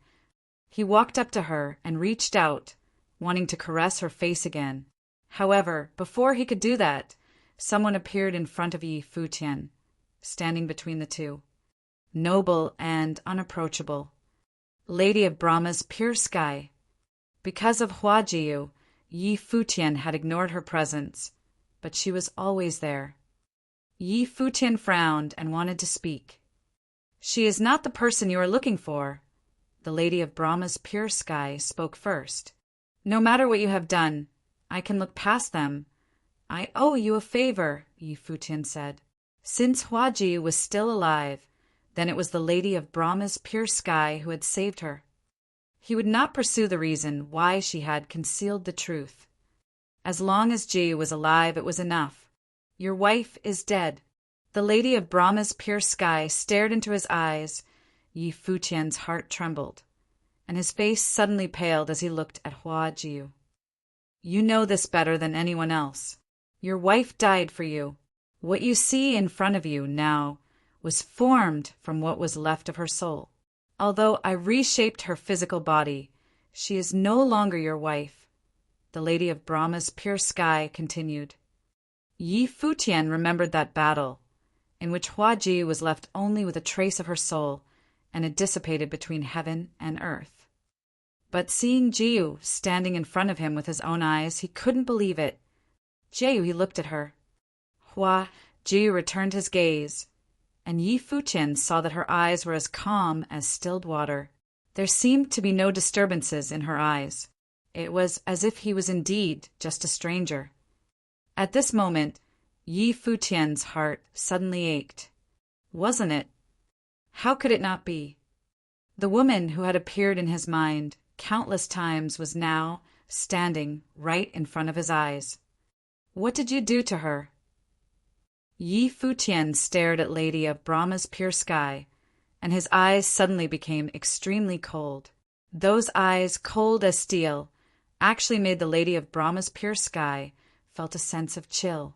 He walked up to her and reached out, wanting to caress her face again. However, before he could do that, someone appeared in front of Yi Futian, standing between the two. Noble and unapproachable. Lady of Brahma's pure sky. Because of Hua Jiu, Yi Futian had ignored her presence, but she was always there. Yi Futian frowned and wanted to speak. She is not the person you are looking for. The Lady of Brahma's pure sky spoke first. No matter what you have done, I can look past them. I owe you a favor, Yi Futian said. Since Hua Ji was still alive, Then it was the Lady of Brahma's pure sky who had saved her. He would not pursue the reason why she had concealed the truth. As long as Jiyu was alive, it was enough. Your wife is dead. The Lady of Brahma's pure sky stared into his eyes. Yi Futian's heart trembled, and his face suddenly paled as he looked at Hua Jiyu. You know this better than anyone else. Your wife died for you. What you see in front of you now was formed from what was left of her soul. Although I reshaped her physical body, she is no longer your wife. The Lady of Brahma's pure sky continued. Yi Futian remembered that battle, in which Hua Ji was left only with a trace of her soul, and had dissipated between heaven and earth. But seeing Jiyu standing in front of him with his own eyes, he couldn't believe it. Jiyu, he looked at her. Hua Jiyu returned his gaze, and Yi Futian saw that her eyes were as calm as stilled water. There seemed to be no disturbances in her eyes. It was as if he was indeed just a stranger. At this moment, Yi Futian's heart suddenly ached. Wasn't it? How could it not be? The woman who had appeared in his mind countless times was now standing right in front of his eyes. What did you do to her? Yi Futian stared at Lady of Brahma's pure sky, and his eyes suddenly became extremely cold. Those eyes, cold as steel, actually made the Lady of Brahma's pure sky felt a sense of chill.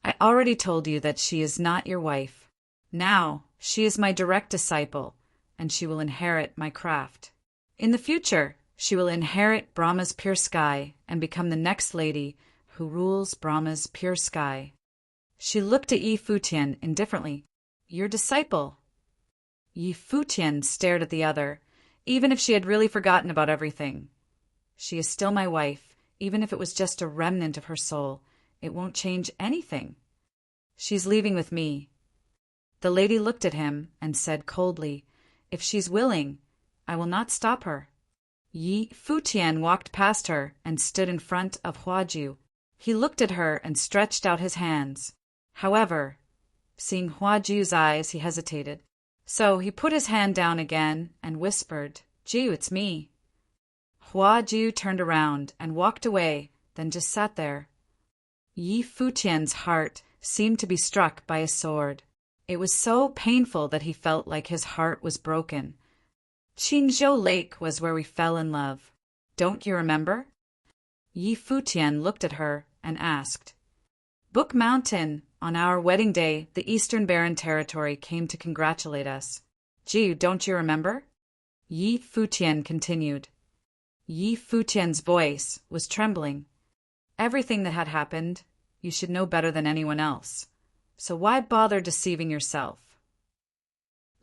I already told you that she is not your wife. Now she is my direct disciple, and she will inherit my craft. In the future, she will inherit Brahma's pure sky and become the next lady who rules Brahma's pure sky. She looked at Yi Futian indifferently. Your disciple. Yi Futian stared at the other, even if she had really forgotten about everything. She is still my wife, even if it was just a remnant of her soul. It won't change anything. She's leaving with me. The lady looked at him and said coldly, If she's willing, I will not stop her. Yi Futian walked past her and stood in front of Huajiu. He looked at her and stretched out his hands. However, seeing Huajiu's eyes, he hesitated. So he put his hand down again and whispered, Jiu, it's me. Huajiu turned around and walked away, then just sat there. Yi Futian's heart seemed to be struck by a sword. It was so painful that he felt like his heart was broken. Qinzhou Lake was where we fell in love. Don't you remember? Yi Futian looked at her and asked. Book Mountain, on our wedding day, the Eastern Barren Territory came to congratulate us. Gee, don't you remember? Yi Futian continued. Yi Futian's voice was trembling. Everything that had happened, you should know better than anyone else. So why bother deceiving yourself?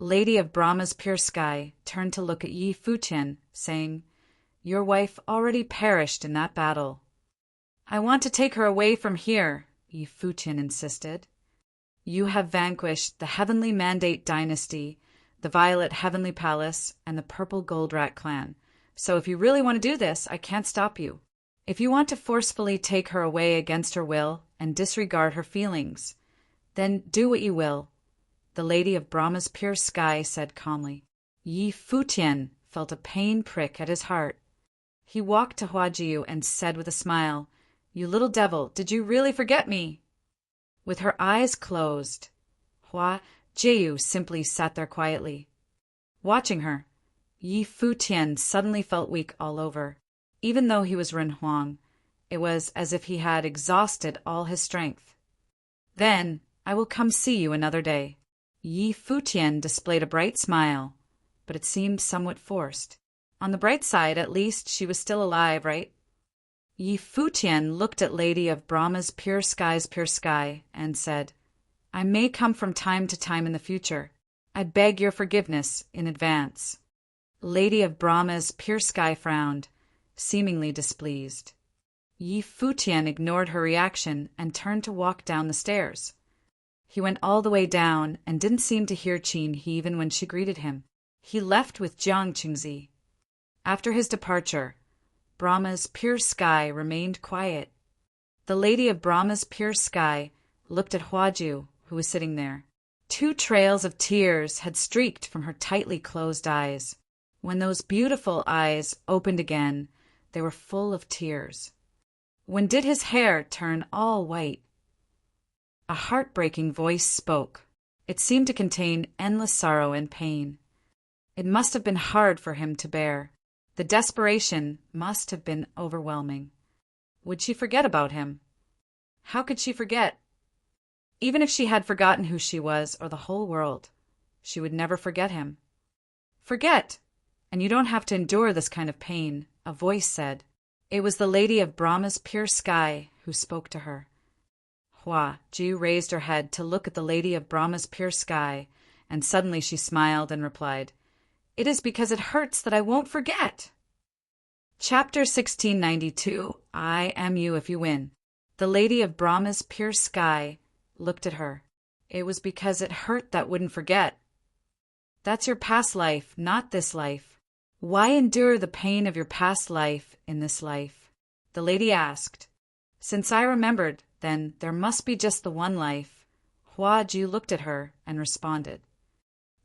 Lady of Brahma's pure sky turned to look at Yi Futian, saying, Your wife already perished in that battle. I want to take her away from here, Yi Futian insisted. You have vanquished the Heavenly Mandate Dynasty, the Violet Heavenly Palace, and the Purple Goldrat clan. So if you really want to do this, I can't stop you. If you want to forcefully take her away against her will and disregard her feelings, then do what you will, the Lady of Brahma's pure sky said calmly. Yi Futian felt a pain prick at his heart. He walked to Huajiu and said with a smile, You little devil, did you really forget me? With her eyes closed, Huajiu simply sat there quietly. Watching her, Yi Futian suddenly felt weak all over. Even though he was Ren Huang, it was as if he had exhausted all his strength. Then I will come see you another day. Yi Futian displayed a bright smile, but it seemed somewhat forced. On the bright side, at least, she was still alive, right? Yi Futian looked at Lady of Brahma's pure sky, and said, I may come from time to time in the future. I beg your forgiveness in advance. Lady of Brahma's pure sky frowned, seemingly displeased. Yi Futian ignored her reaction and turned to walk down the stairs. He went all the way down and didn't seem to hear Qin He even when she greeted him. He left with Jiang Qingzi. After his departure, Brahma's pure sky remained quiet. The Lady of Brahma's pure sky looked at Huajiu, who was sitting there. 2 trails of tears had streaked from her tightly closed eyes. When those beautiful eyes opened again, they were full of tears. When did his hair turn all white? A heartbreaking voice spoke. It seemed to contain endless sorrow and pain. It must have been hard for him to bear. The desperation must have been overwhelming. Would she forget about him? How could she forget? Even if she had forgotten who she was or the whole world, she would never forget him. Forget! And you don't have to endure this kind of pain, a voice said. It was the Lady of Brahma's pure sky who spoke to her. Hua Jiu raised her head to look at the Lady of Brahma's pure sky, and suddenly she smiled and replied, "It is because it hurts that I won't forget." Chapter 1692, I Am You If You Win. The Lady of Brahma's pure sky looked at her. It was because it hurt that wouldn't forget. That's your past life, not this life. Why endure the pain of your past life in this life? The lady asked. Since I remembered, then there must be just the one life. Hua Jiu looked at her and responded.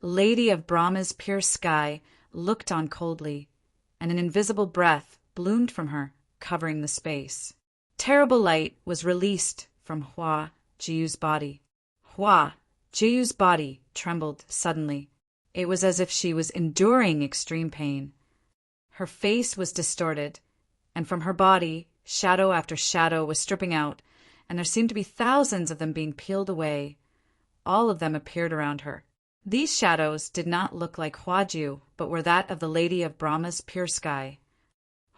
Lady of Brahma's pure sky looked on coldly, and an invisible breath bloomed from her, covering the space. Terrible light was released from Hua Jiu's body. Hua Jiu's body trembled suddenly. It was as if she was enduring extreme pain. Her face was distorted, and from her body, shadow after shadow was stripping out, and there seemed to be thousands of them being peeled away. All of them appeared around her. These shadows did not look like Hua Jiu, but were that of the Lady of Brahma's pure sky.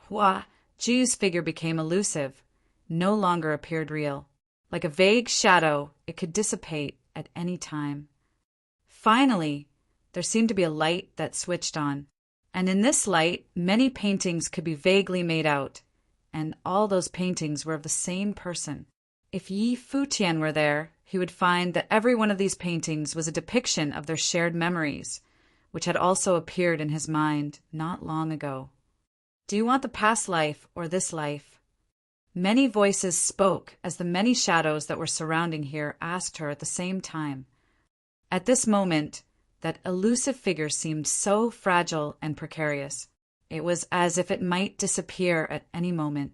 Hua Jiu's figure became elusive, no longer appeared real. Like a vague shadow, it could dissipate at any time. Finally, there seemed to be a light that switched on, and in this light many paintings could be vaguely made out, and all those paintings were of the same person. If Yi Futian were there, he would find that every one of these paintings was a depiction of their shared memories, which had also appeared in his mind not long ago. Do you want the past life or this life? Many voices spoke as the many shadows that were surrounding her asked her at the same time. At this moment, that elusive figure seemed so fragile and precarious. It was as if it might disappear at any moment.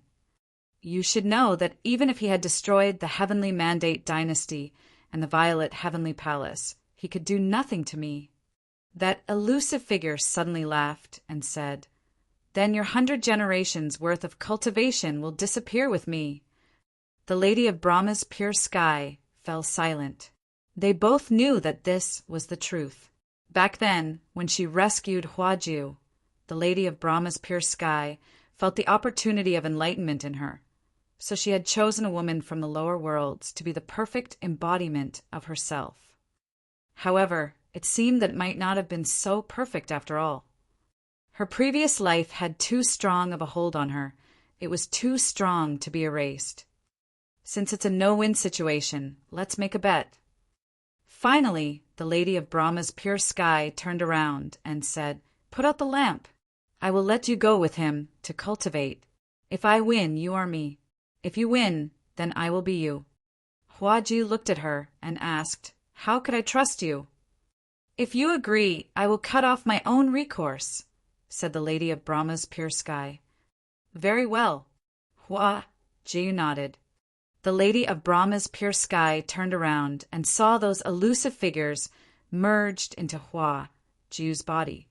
You should know that even if he had destroyed the Heavenly Mandate dynasty and the Violet Heavenly Palace, he could do nothing to me. That elusive figure suddenly laughed and said, Then your 100 generations worth of cultivation will disappear with me. The Lady of Brahma's pure sky fell silent. They both knew that this was the truth. Back then, when she rescued Hua Jiu, the Lady of Brahma's pure sky felt the opportunity of enlightenment in her. So she had chosen a woman from the lower worlds to be the perfect embodiment of herself. However, it seemed that it might not have been so perfect after all. Her previous life had too strong of a hold on her. It was too strong to be erased. Since it's a no-win situation, let's make a bet. Finally, the Lady of Brahma's pure sky turned around and said, Put out the lamp. I will let you go with him to cultivate. If I win, you are me. If you win, then I will be you. Hua Jiu looked at her and asked, How could I trust you? If you agree, I will cut off my own recourse, said the Lady of Brahma's pure sky. Very well. Hua Jiu nodded. The Lady of Brahma's pure sky turned around and saw those elusive figures merged into Hua Jiu's body,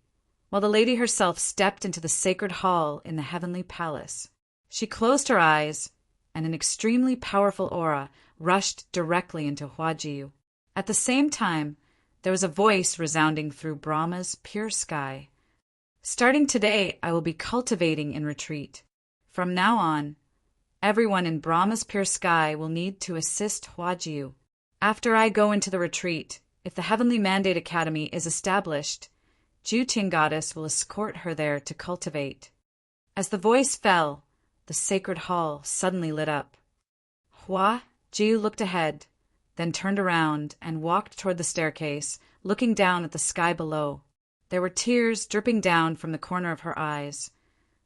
while the lady herself stepped into the sacred hall in the heavenly palace. She closed her eyes, and an extremely powerful aura rushed directly into Hua Jiu. At the same time, there was a voice resounding through Brahma's pure sky. Starting today, I will be cultivating in retreat. From now on, everyone in Brahma's pure sky will need to assist Hua Jiu. After I go into the retreat, if the Heavenly Mandate Academy is established, Jiuting Goddess will escort her there to cultivate. As the voice fell, the sacred hall suddenly lit up. Hua Jiu looked ahead, then turned around and walked toward the staircase, looking down at the sky below. There were tears dripping down from the corner of her eyes,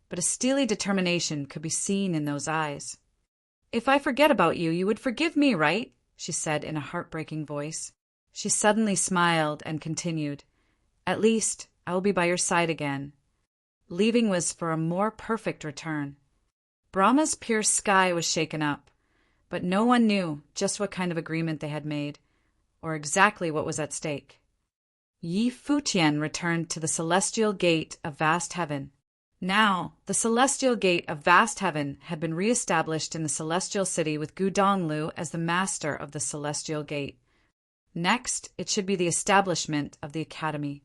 but a steely determination could be seen in those eyes. If I forget about you, you would forgive me, right? She said in a heartbreaking voice. She suddenly smiled and continued, "At least, I will be by your side again." Leaving was for a more perfect return. Brahma's pure sky was shaken up, but no one knew just what kind of agreement they had made, or exactly what was at stake. Yi Futian returned to the celestial gate of vast heaven. Now, the celestial gate of vast heaven had been re-established in the celestial city with Gu Donglu as the master of the celestial gate. Next, it should be the establishment of the academy.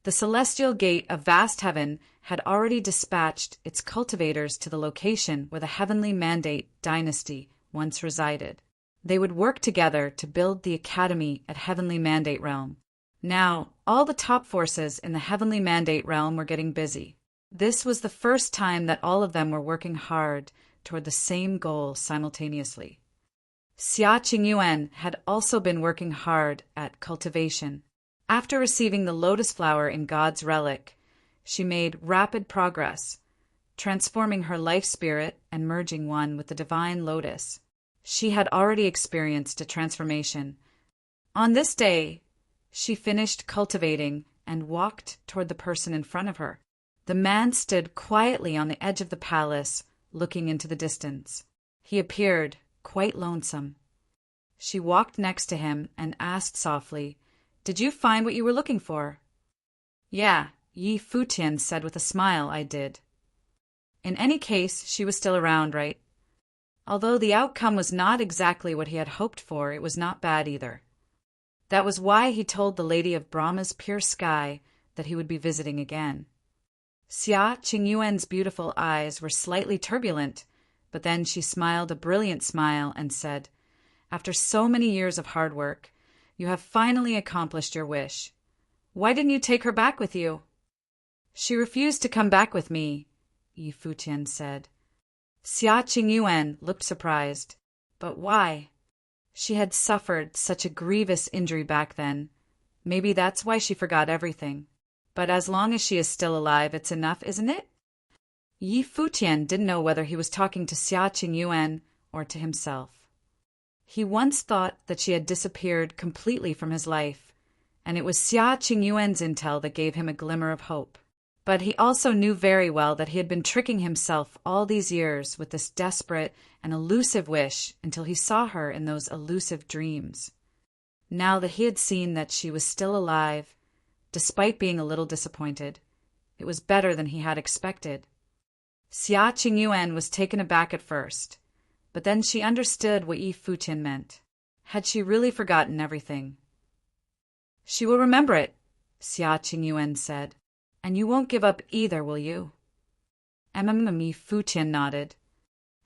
The celestial gate of vast heaven had already dispatched its cultivators to the location where the heavenly mandate dynasty once resided. They would work together to build the academy at heavenly mandate realm. Now, all the top forces in the heavenly mandate realm were getting busy. This was the first time that all of them were working hard toward the same goal simultaneously. Xia Qingyuan had also been working hard at cultivation. After receiving the lotus flower in God's relic, she made rapid progress, transforming her life spirit and merging one with the divine lotus. She had already experienced a transformation. On this day, she finished cultivating and walked toward the person in front of her. The man stood quietly on the edge of the palace, looking into the distance. He appeared quite lonesome. She walked next to him and asked softly, "Did you find what you were looking for?" "Yeah," Yi Futian said with a smile, "I did." In any case, she was still around, right? Although the outcome was not exactly what he had hoped for, it was not bad either. That was why he told the Lady of Brahma's pure sky that he would be visiting again. Xia Qingyuan's beautiful eyes were slightly turbulent, but then she smiled a brilliant smile and said, "After so many years of hard work, you have finally accomplished your wish. Why didn't you take her back with you?" "She refused to come back with me," Yi Futian said. Xia Qingyuan looked surprised. But why? She had suffered such a grievous injury back then. Maybe that's why she forgot everything. But as long as she is still alive, it's enough, isn't it? Yi Futian didn't know whether he was talking to Xia Qingyuan or to himself. He once thought that she had disappeared completely from his life, and it was Xia Qingyuan's intel that gave him a glimmer of hope. But he also knew very well that he had been tricking himself all these years with this desperate and elusive wish until he saw her in those elusive dreams. Now that he had seen that she was still alive, despite being a little disappointed, it was better than he had expected. Xia Qingyuan was taken aback at first, but then she understood what Yi Futian meant. Had she really forgotten everything? "She will remember it," Xia Qingyuan said. "And you won't give up either, will you?" Yi Futian nodded.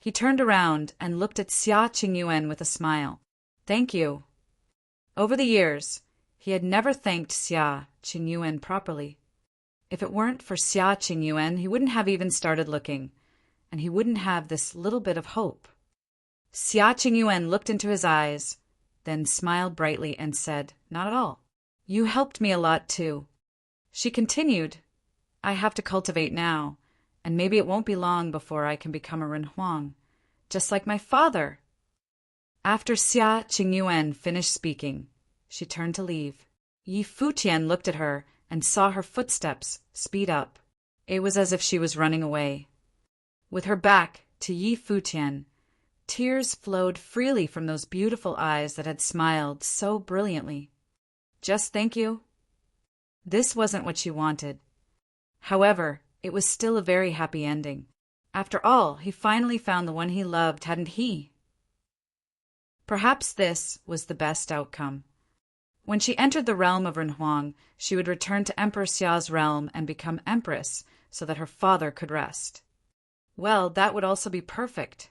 He turned around and looked at Xia Qingyuan with a smile. "Thank you." Over the years, he had never thanked Xia Qingyuan properly. If it weren't for Xia Qingyuan, he wouldn't have even started looking, and he wouldn't have this little bit of hope. Xia Qingyuan looked into his eyes, then smiled brightly and said, "Not at all. You helped me a lot too." She continued, "I have to cultivate now, and maybe it won't be long before I can become a Renhuang, just like my father." After Xia Qingyuan finished speaking, she turned to leave. Yi Futian looked at her and saw her footsteps speed up. It was as if she was running away. With her back to Yi Futian, tears flowed freely from those beautiful eyes that had smiled so brilliantly. Just thank you? This wasn't what she wanted. However, it was still a very happy ending. After all, he finally found the one he loved, hadn't he? Perhaps this was the best outcome. When she entered the realm of Renhuang, she would return to Emperor Xia's realm and become empress so that her father could rest. Well, that would also be perfect.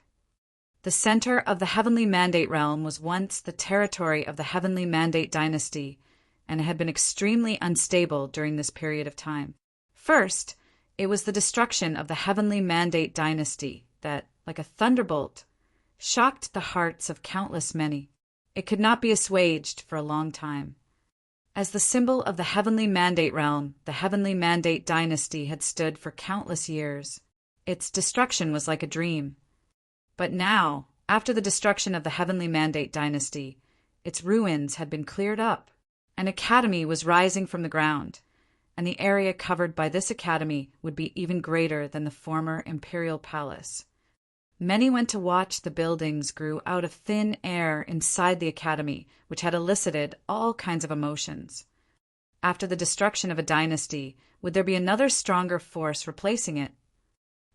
The center of the Heavenly Mandate realm was once the territory of the Heavenly Mandate dynasty, and it had been extremely unstable during this period of time. First, it was the destruction of the Heavenly Mandate dynasty that, like a thunderbolt, shocked the hearts of countless many. It could not be assuaged for a long time. As the symbol of the Heavenly Mandate realm, the Heavenly Mandate dynasty had stood for countless years. Its destruction was like a dream. But now, after the destruction of the Heavenly Mandate dynasty, its ruins had been cleared up An academy was rising from the ground, and the area covered by this academy would be even greater than the former imperial palace. Many went to watch the buildings grew out of thin air inside the academy, which had elicited all kinds of emotions. After the destruction of a dynasty, would there be another stronger force replacing it?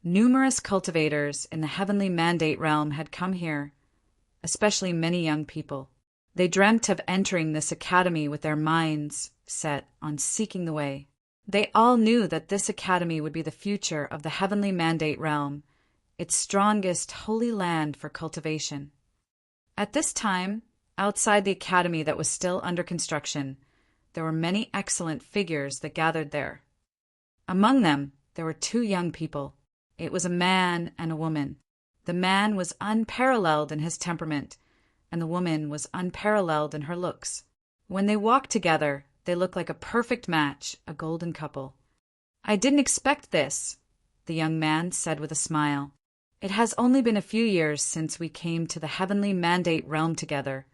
Numerous cultivators in the heavenly mandate realm had come here, especially many young people. They dreamt of entering this academy with their minds set on seeking the way. They all knew that this academy would be the future of the heavenly mandate realm, its strongest holy land for cultivation. At this time, outside the academy that was still under construction, there were many excellent figures that gathered there. Among them, there were two young people. It was a man and a woman. The man was unparalleled in his temperament, and the woman was unparalleled in her looks. When they walked together, they looked like a perfect match, a golden couple. "I didn't expect this," the young man said with a smile. "It has only been a few years since we came to the heavenly mandate realm together,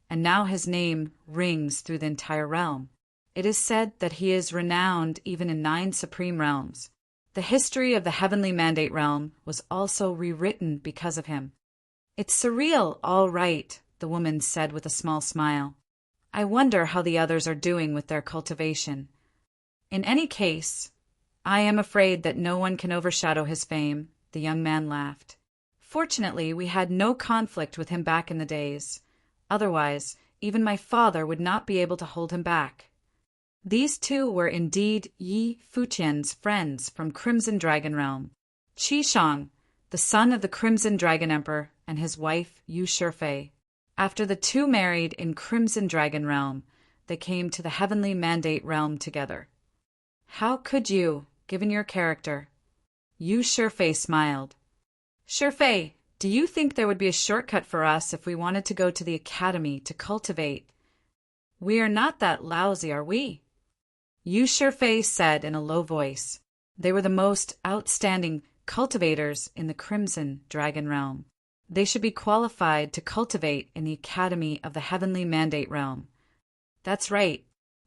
and now his name rings through the entire realm. It is said that he is renowned even in 9 supreme realms. The history of the heavenly mandate realm was also rewritten because of him." "It's surreal, all right," the woman said with a small smile. "I wonder how the others are doing with their cultivation. In any case, I am afraid that no one can overshadow his fame," the young man laughed. "Fortunately, we had no conflict with him back in the days. Otherwise, even my father would not be able to hold him back." These two were indeed Yi Futian's friends from Crimson Dragon Realm. Qi Shang, the son of the Crimson Dragon Emperor, and his wife Yu Shifei. After the two married in Crimson Dragon Realm, they came to the Heavenly Mandate Realm together. "How could you, given your character?" Yu Shifei smiled. "Shifei, do you think there would be a shortcut for us if we wanted to go to the academy to cultivate? We are not that lousy, are we?" Yu Shifei said in a low voice. They were the most outstanding cultivators in the Crimson Dragon Realm. They should be qualified to cultivate in the Academy of the Heavenly Mandate Realm. "That's right.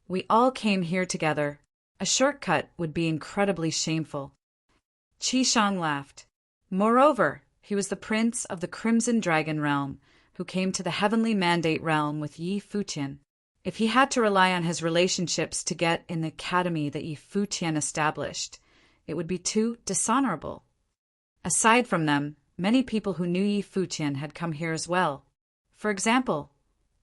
We all came here together. A shortcut would be incredibly shameful." Qi Shang laughed. "Moreover, he was the prince of the Crimson Dragon Realm, who came to the Heavenly Mandate Realm with Yi Futian. If he had to rely on his relationships to get in the academy that Yi Futian established, it would be too dishonorable. Aside from them, many people who knew Yi Futian had come here as well. For example,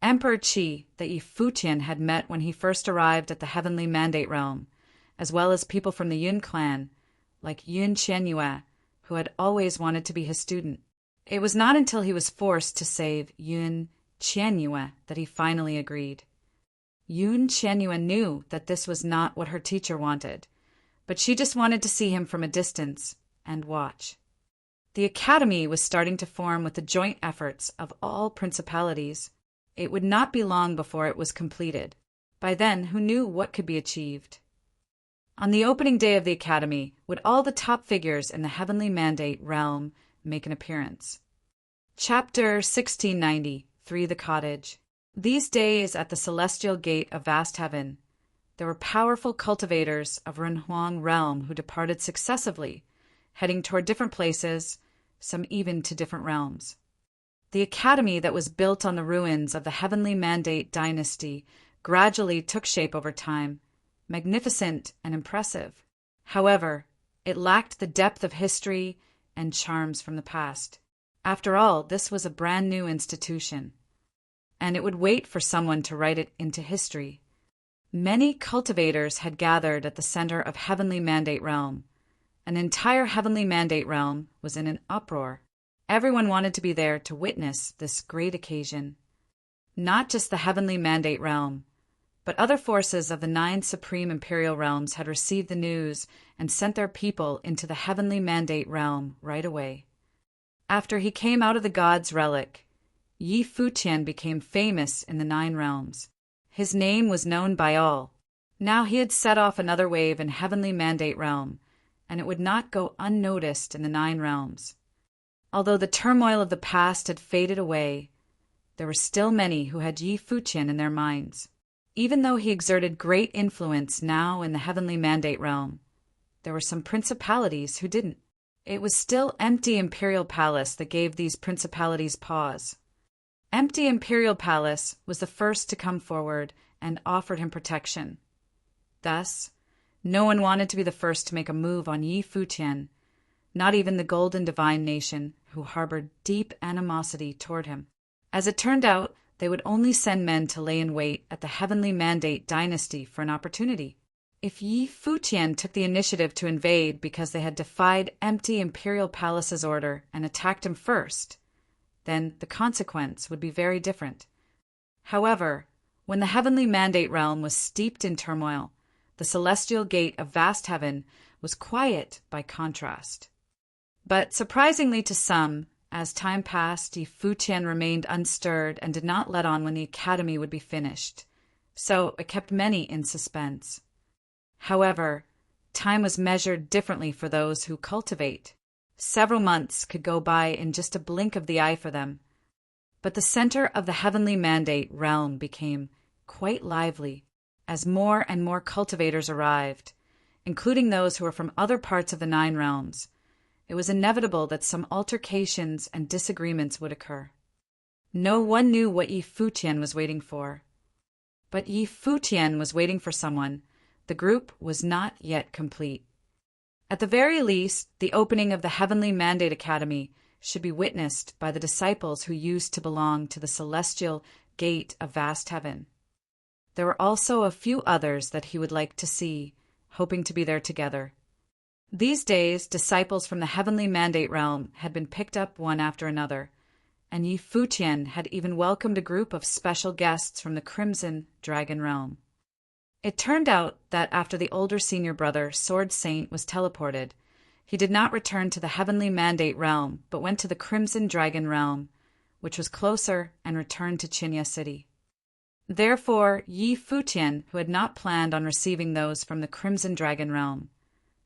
Emperor Qi that Yi Futian had met when he first arrived at the Heavenly Mandate Realm, as well as people from the Yun clan, like Yun Qianyue, who had always wanted to be his student. It was not until he was forced to save Yun Qianyue that he finally agreed. Yun Qianyue knew that this was not what her teacher wanted, but she just wanted to see him from a distance and watch. The academy was starting to form with the joint efforts of all principalities. It would not be long before it was completed. By then, who knew what could be achieved? On the opening day of the academy, would all the top figures in the Heavenly Mandate realm make an appearance? Chapter 1693, The Cottage. These days at the celestial gate of vast heaven, there were powerful cultivators of Renhuang realm who departed successively, heading toward different places, some even to different realms. The academy that was built on the ruins of the Heavenly Mandate dynasty gradually took shape over time, magnificent and impressive. However, it lacked the depth of history and charms from the past. After all, this was a brand new institution, and it would wait for someone to write it into history. Many cultivators had gathered at the center of Heavenly Mandate Realm. An entire Heavenly Mandate Realm was in an uproar. Everyone wanted to be there to witness this great occasion. Not just the Heavenly Mandate Realm, but other forces of the 9 supreme imperial realms had received the news and sent their people into the Heavenly Mandate Realm right away. After he came out of the God's Relic, Yi Futian became famous in the 9 realms. His name was known by all. Now he had set off another wave in Heavenly Mandate Realm, and it would not go unnoticed in the 9 realms. Although the turmoil of the past had faded away, there were still many who had Yi Futian in their minds. Even though he exerted great influence now in the heavenly mandate realm, there were some principalities who didn't. It was still empty imperial palace that gave these principalities pause. Empty imperial palace was the first to come forward and offered him protection. Thus, no one wanted to be the first to make a move on Yi Futian, not even the golden divine nation who harbored deep animosity toward him. As it turned out, they would only send men to lay in wait at the heavenly mandate dynasty for an opportunity. If Yi Futian took the initiative to invade because they had defied empty imperial palace's order and attacked him first, then the consequence would be very different. However, when the heavenly mandate realm was steeped in turmoil, the celestial gate of vast heaven was quiet by contrast. But surprisingly to some, as time passed, Yi Futian remained unstirred and did not let on when the academy would be finished, so it kept many in suspense. However, time was measured differently for those who cultivate. Several months could go by in just a blink of the eye for them. But the center of the heavenly mandate realm became quite lively as more and more cultivators arrived, including those who were from other parts of the 9 realms. It was inevitable that some altercations and disagreements would occur. No one knew what Yi Futian was waiting for. But Yi Futian was waiting for someone. The group was not yet complete. At the very least, the opening of the Heavenly Mandate Academy should be witnessed by the disciples who used to belong to the celestial gate of vast heaven. There were also a few others that he would like to see, hoping to be there together. These days, disciples from the Heavenly Mandate realm had been picked up one after another, and Yi Futian had even welcomed a group of special guests from the Crimson Dragon realm. It turned out that after the older senior brother, Sword Saint, was teleported, he did not return to the Heavenly Mandate realm, but went to the Crimson Dragon realm, which was closer, and returned to Chinya City. Therefore, Yi Futian, who had not planned on receiving those from the Crimson Dragon realm,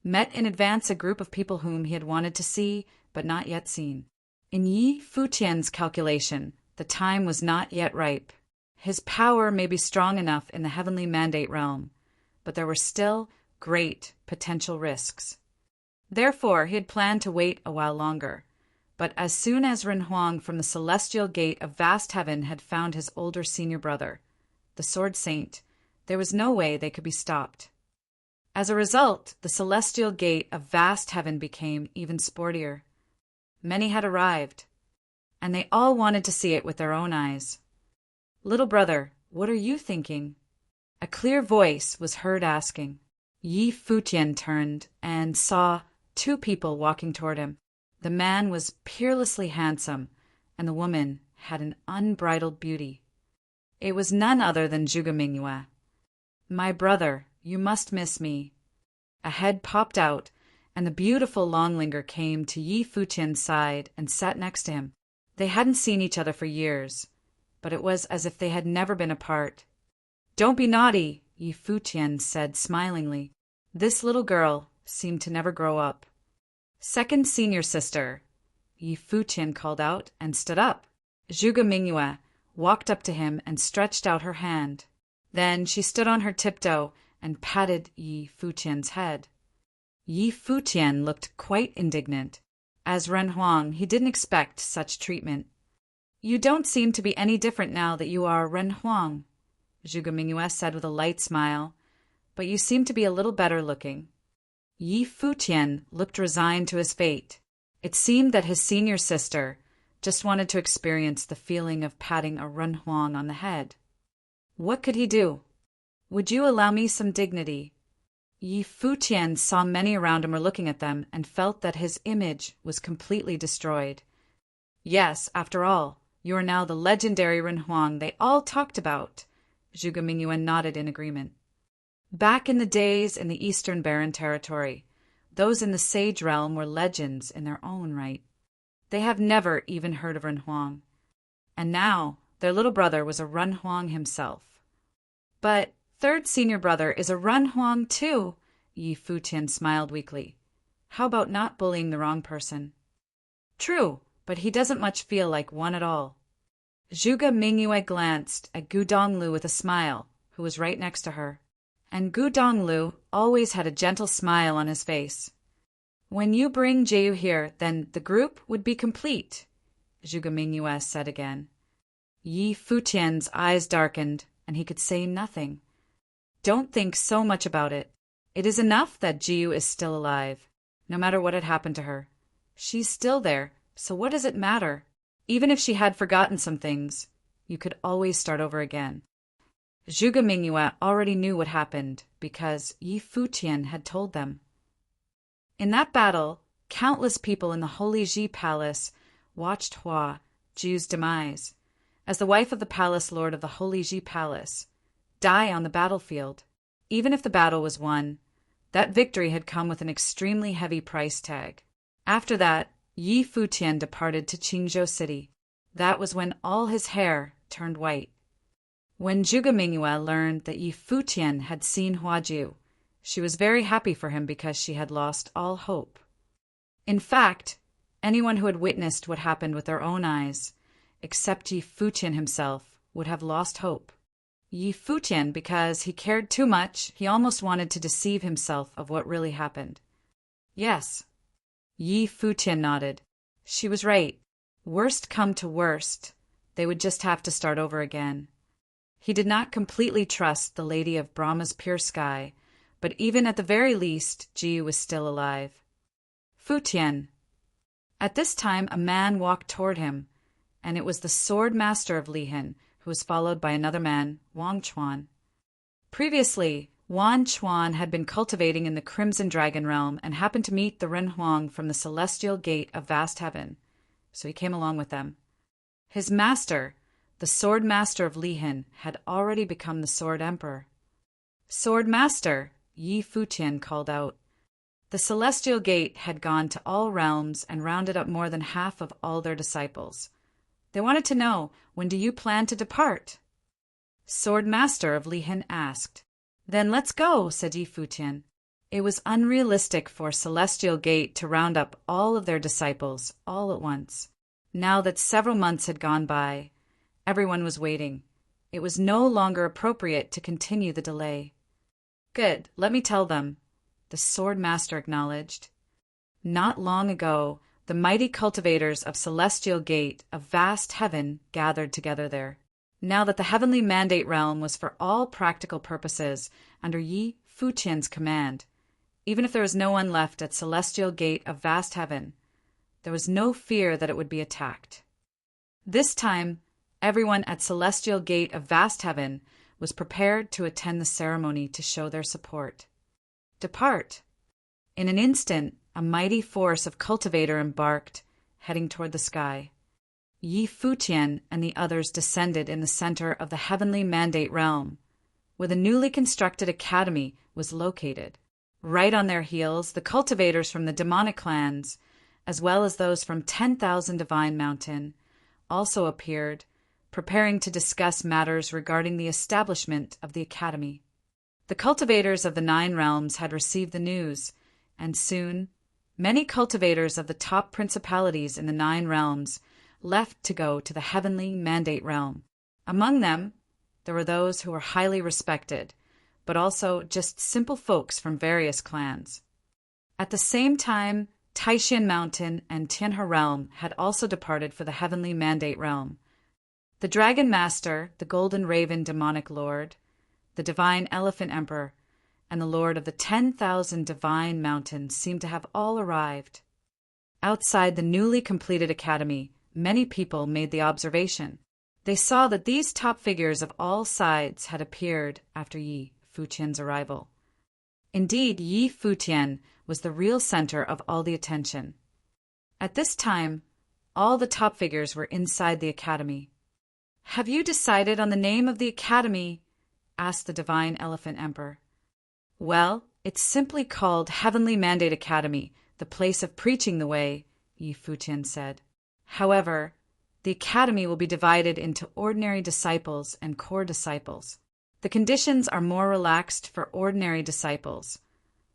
met in advance a group of people whom he had wanted to see, but not yet seen. In Yi Futian's calculation, the time was not yet ripe. His power may be strong enough in the Heavenly Mandate realm, but there were still great potential risks. Therefore, he had planned to wait a while longer. But as soon as Ren Huang from the Celestial Gate of Vast Heaven had found his older senior brother, the Sword Saint, there was no way they could be stopped. As a result, the Celestial Gate of Vast Heaven became even sportier. Many had arrived, and they all wanted to see it with their own eyes. "Little brother, what are you thinking?" A clear voice was heard asking. Yi Futian turned and saw 2 people walking toward him. The man was peerlessly handsome, and the woman had an unbridled beauty. It was none other than Zhuge Mingyue. "My brother, you must miss me." A head popped out, and the beautiful Longlinger came to Yi Futian's side and sat next to him. They hadn't seen each other for years, but it was as if they had never been apart. "Don't be naughty," Yi Futian said smilingly. This little girl seemed to never grow up. "Second senior sister," Yi Futian called out and stood up. Zhuge Mingyue walked up to him and stretched out her hand. Then she stood on her tiptoe and patted Yi Futian's head. Yi Futian looked quite indignant. As Ren Huang, he didn't expect such treatment. "You don't seem to be any different now that you are Ren Huang," Zhuge Mingyue said with a light smile, "but you seem to be a little better looking." Yi Futian looked resigned to his fate. It seemed that his senior sister just wanted to experience the feeling of patting a Ren Huang on the head. What could he do? "Would you allow me some dignity?" Yi Futian saw many around him were looking at them and felt that his image was completely destroyed. "Yes, after all, you are now the legendary Ren Huang they all talked about." Zhuge Mingyue nodded in agreement. Back in the days in the Eastern Barren Territory, those in the Sage Realm were legends in their own right. They have never even heard of Ren Huang. And now, their little brother was a Ren Huang himself. "But third senior brother is a Ren Huang too," Yi Futian smiled weakly. "How about not bullying the wrong person?" "True, but he doesn't much feel like one at all." Zhuge Mingyue glanced at Gu Donglu with a smile, who was right next to her. And Gu Donglu always had a gentle smile on his face. When you bring Jeyu here, then the group would be complete, Zhuge Mingyue said again. Yi Futian's eyes darkened, and he could say nothing. Don't think so much about it. It is enough that Jeyu is still alive, no matter what had happened to her. She's still there, so what does it matter? Even if she had forgotten some things, you could always start over again. Zhuge Mingyue already knew what happened because Yi Futian had told them. In that battle, countless people in the Holy Ji Palace watched Hua, Jiyu's demise, as the wife of the palace lord of the Holy Ji Palace, die on the battlefield. Even if the battle was won, that victory had come with an extremely heavy price tag. After that, Yi Futian departed to Qingzhou City. That was when all his hair turned white. When Zhuge Mingyue learned that Yi Futian had seen Huajiu, she was very happy for him because she had lost all hope. In fact, anyone who had witnessed what happened with their own eyes, except Yi Futian himself, would have lost hope. Yi Futian, because he cared too much, he almost wanted to deceive himself of what really happened. Yes. Yi Futian nodded. She was right. Worst come to worst, they would just have to start over again. He did not completely trust the Lady of Brahma's pure sky, but even at the very least, Jiyu was still alive. Futian. At this time, a man walked toward him, and it was the sword master of Lihan, who was followed by another man, Wang Chuan. Previously, Wang Chuan had been cultivating in the Crimson Dragon realm and happened to meet the Renhuang from the Celestial Gate of Vast Heaven, so he came along with them. His master, the Sword Master of Lihan, had already become the Sword Emperor. Sword Master, Yi Futian called out. The Celestial Gate had gone to all realms and rounded up more than half of all their disciples. They wanted to know, when do you plan to depart? Sword Master of Lihan asked. Then let's go, said Yi Futian. It was unrealistic for Celestial Gate to round up all of their disciples all at once. Now that several months had gone by, everyone was waiting. It was no longer appropriate to continue the delay. Good, let me tell them, the Sword Master acknowledged. Not long ago, the mighty cultivators of Celestial Gate of Vast Heaven gathered together there. Now that the heavenly mandate realm was for all practical purposes under Yi Futian's command, even if there was no one left at Celestial Gate of Vast Heaven, there was no fear that it would be attacked. This time, everyone at Celestial Gate of Vast Heaven was prepared to attend the ceremony to show their support. Depart. In an instant, a mighty force of cultivator embarked, heading toward the sky. Yi Futian and the others descended in the center of the heavenly mandate realm, where the newly constructed academy was located. Right on their heels, the cultivators from the demonic clans, as well as those from 10,000 Divine Mountain, also appeared, preparing to discuss matters regarding the establishment of the academy. The cultivators of the 9 realms had received the news, and soon, many cultivators of the top principalities in the 9 realms left to go to the heavenly mandate realm. Among them, there were those who were highly respected, but also just simple folks from various clans. At the same time, Taishan Mountain and Tianhe Realm had also departed for the heavenly mandate realm. The Dragon Master, the Golden Raven Demonic Lord, the Divine Elephant Emperor, and the Lord of the 10,000 Divine Mountains seemed to have all arrived. Outside the newly completed academy, many people made the observation. They saw that these top figures of all sides had appeared after Yi Futian's arrival. Indeed, Yi Futian was the real center of all the attention. At this time, all the top figures were inside the academy. "Have you decided on the name of the academy?" asked the Divine Elephant Emperor. "Well, it's simply called Heavenly Mandate Academy, the place of preaching the way," Yi Futian said. "However, the academy will be divided into ordinary disciples and core disciples. The conditions are more relaxed for ordinary disciples,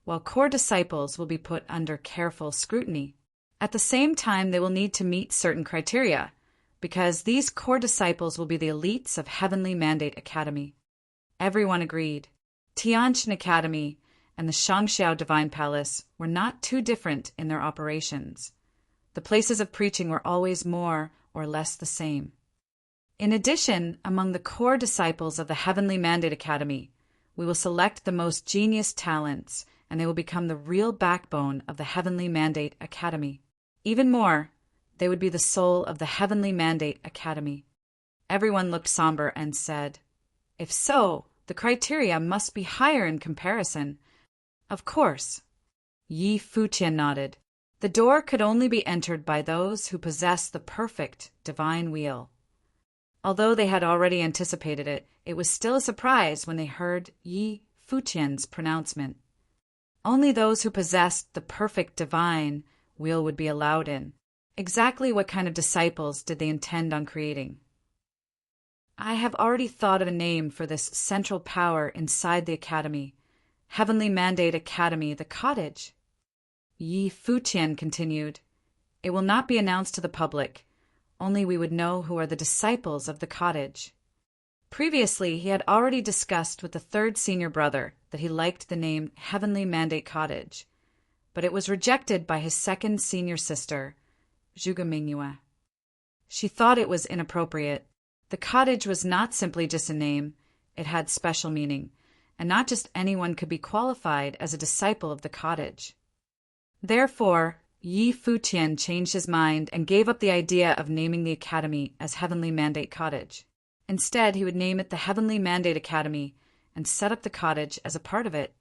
while core disciples will be put under careful scrutiny. At the same time, they will need to meet certain criteria, because these core disciples will be the elites of Heavenly Mandate Academy." Everyone agreed. Tianqian Academy and the Shangxiao Divine Palace were not too different in their operations. The places of preaching were always more or less the same. In addition, among the core disciples of the Heavenly Mandate Academy, we will select the most genius talents, and they will become the real backbone of the Heavenly Mandate Academy. Even more, they would be the soul of the Heavenly Mandate Academy. Everyone looked somber and said, "If so, the criteria must be higher in comparison." Of course. Yi Futian nodded. The door could only be entered by those who possess the perfect divine wheel. Although they had already anticipated it, it was still a surprise when they heard Yi Futian's pronouncement. Only those who possessed the perfect divine wheel would be allowed in. Exactly what kind of disciples did they intend on creating? I have already thought of a name for this central power inside the academy. Heavenly Mandate Academy, the cottage. Yi Futian continued, "It will not be announced to the public. Only we would know who are the disciples of the cottage." Previously, he had already discussed with the third senior brother that he liked the name Heavenly Mandate Cottage, but it was rejected by his second senior sister, Zhuge. She thought it was inappropriate. The cottage was not simply just a name, it had special meaning, and not just anyone could be qualified as a disciple of the cottage. Therefore, Yi Futian changed his mind and gave up the idea of naming the academy as Heavenly Mandate Cottage. Instead, he would name it the Heavenly Mandate Academy and set up the cottage as a part of it.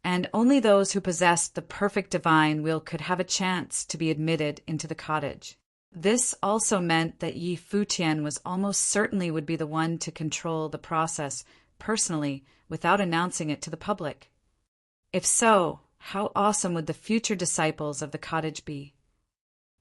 And only those who possessed the perfect divine will could have a chance to be admitted into the cottage. This also meant that Yi Futian was almost certainly would be the one to control the process personally without announcing it to the public. If so, how awesome would the future disciples of the cottage be?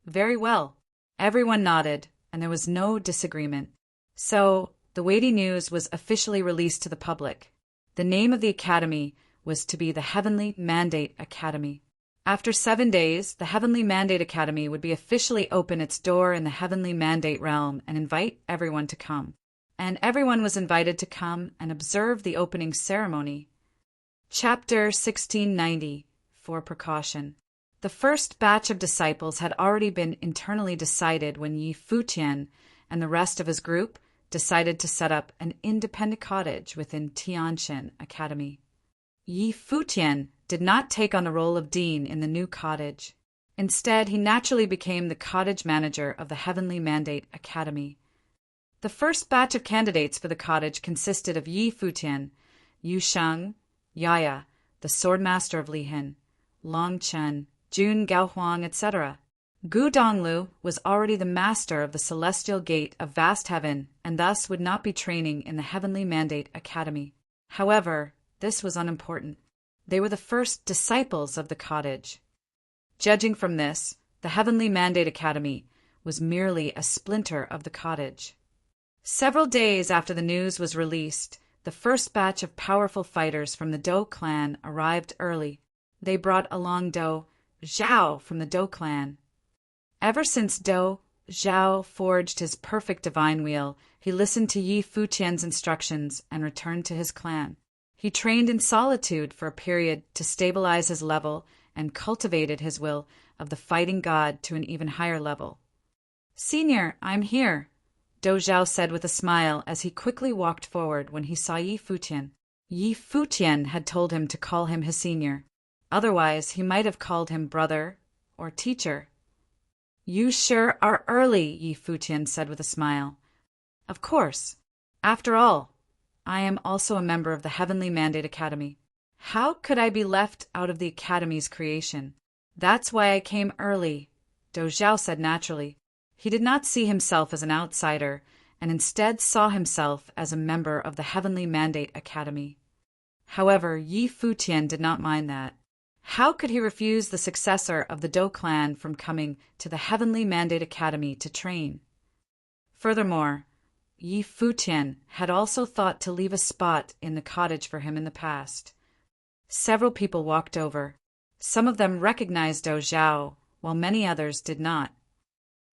Very well. Everyone nodded, and there was no disagreement. So, the weighty news was officially released to the public. The name of the academy was to be the Heavenly Mandate Academy. After 7 days, the Heavenly Mandate Academy would be officially open its door in the Heavenly Mandate realm and invite everyone to come. And everyone was invited to come and observe the opening ceremony. Chapter 1690, for precaution. The first batch of disciples had already been internally decided when Yi Futian and the rest of his group decided to set up an independent cottage within Tianqian Academy. Yi Futian did not take on the role of dean in the new cottage. Instead, he naturally became the cottage manager of the Heavenly Mandate Academy. The first batch of candidates for the cottage consisted of Yi Futian, Yu Sheng, Yaya, the swordmaster of Lihin, Long Chen, Jun Gaohuang, etc. Gu Donglu was already the master of the celestial gate of vast heaven and thus would not be training in the Heavenly Mandate Academy. However, this was unimportant. They were the first disciples of the cottage. Judging from this, the Heavenly Mandate Academy was merely a splinter of the cottage. Several days after the news was released, the first batch of powerful fighters from the Dou clan arrived early. They brought along Dou Zhao from the Dou clan. Ever since Dou Zhao forged his perfect divine wheel, he listened to Yi Futian's instructions and returned to his clan. He trained in solitude for a period to stabilize his level and cultivated his will of the fighting god to an even higher level. "Senior, I'm here," Dou Zhao said with a smile as he quickly walked forward when he saw Yi Futian. Yi Futian had told him to call him his senior. Otherwise, he might have called him brother or teacher. "You sure are early," Yi Futian said with a smile. "Of course. After all, I am also a member of the Heavenly Mandate Academy. How could I be left out of the Academy's creation? That's why I came early," Dou Zhao said naturally. He did not see himself as an outsider, and instead saw himself as a member of the Heavenly Mandate Academy. However, Yi Futian did not mind that. How could he refuse the successor of the Dou clan from coming to the Heavenly Mandate Academy to train? Furthermore, Yi Futian had also thought to leave a spot in the cottage for him in the past. Several people walked over. Some of them recognized Dou Zhao, while many others did not.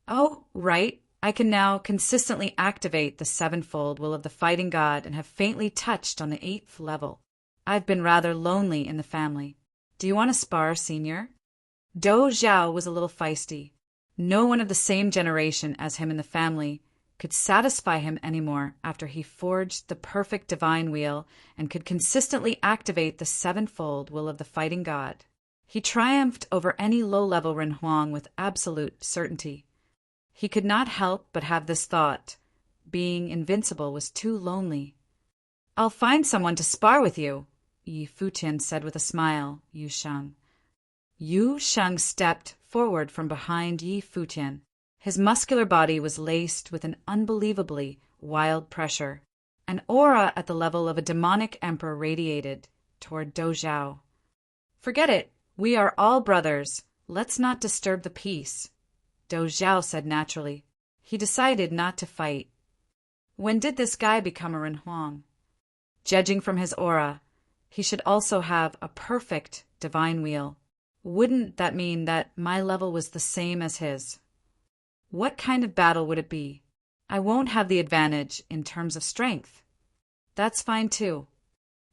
"Oh, right, I can now consistently activate the sevenfold will of the fighting god and have faintly touched on the 8th level. I've been rather lonely in the family. Do you want to spar, Senior? Dou Zhao was a little feisty. No one of the same generation as him in the family could satisfy him anymore after he forged the perfect divine wheel and could consistently activate the sevenfold will of the fighting god. He triumphed over any low-level Renhuang with absolute certainty. He could not help but have this thought. Being invincible was too lonely. "I'll find someone to spar with you," Yi Futian said with a smile, Yu Sheng. Yu Sheng stepped forward from behind Yi Futian. His muscular body was laced with an unbelievably wild pressure. An aura at the level of a demonic emperor radiated toward Dou Zhao. "Forget it. We are all brothers. Let's not disturb the peace," Dou Zhao said naturally. He decided not to fight. When did this guy become a Renhuang? Judging from his aura, he should also have a perfect divine wheel. Wouldn't that mean that my level was the same as his? What kind of battle would it be? I won't have the advantage in terms of strength. That's fine too.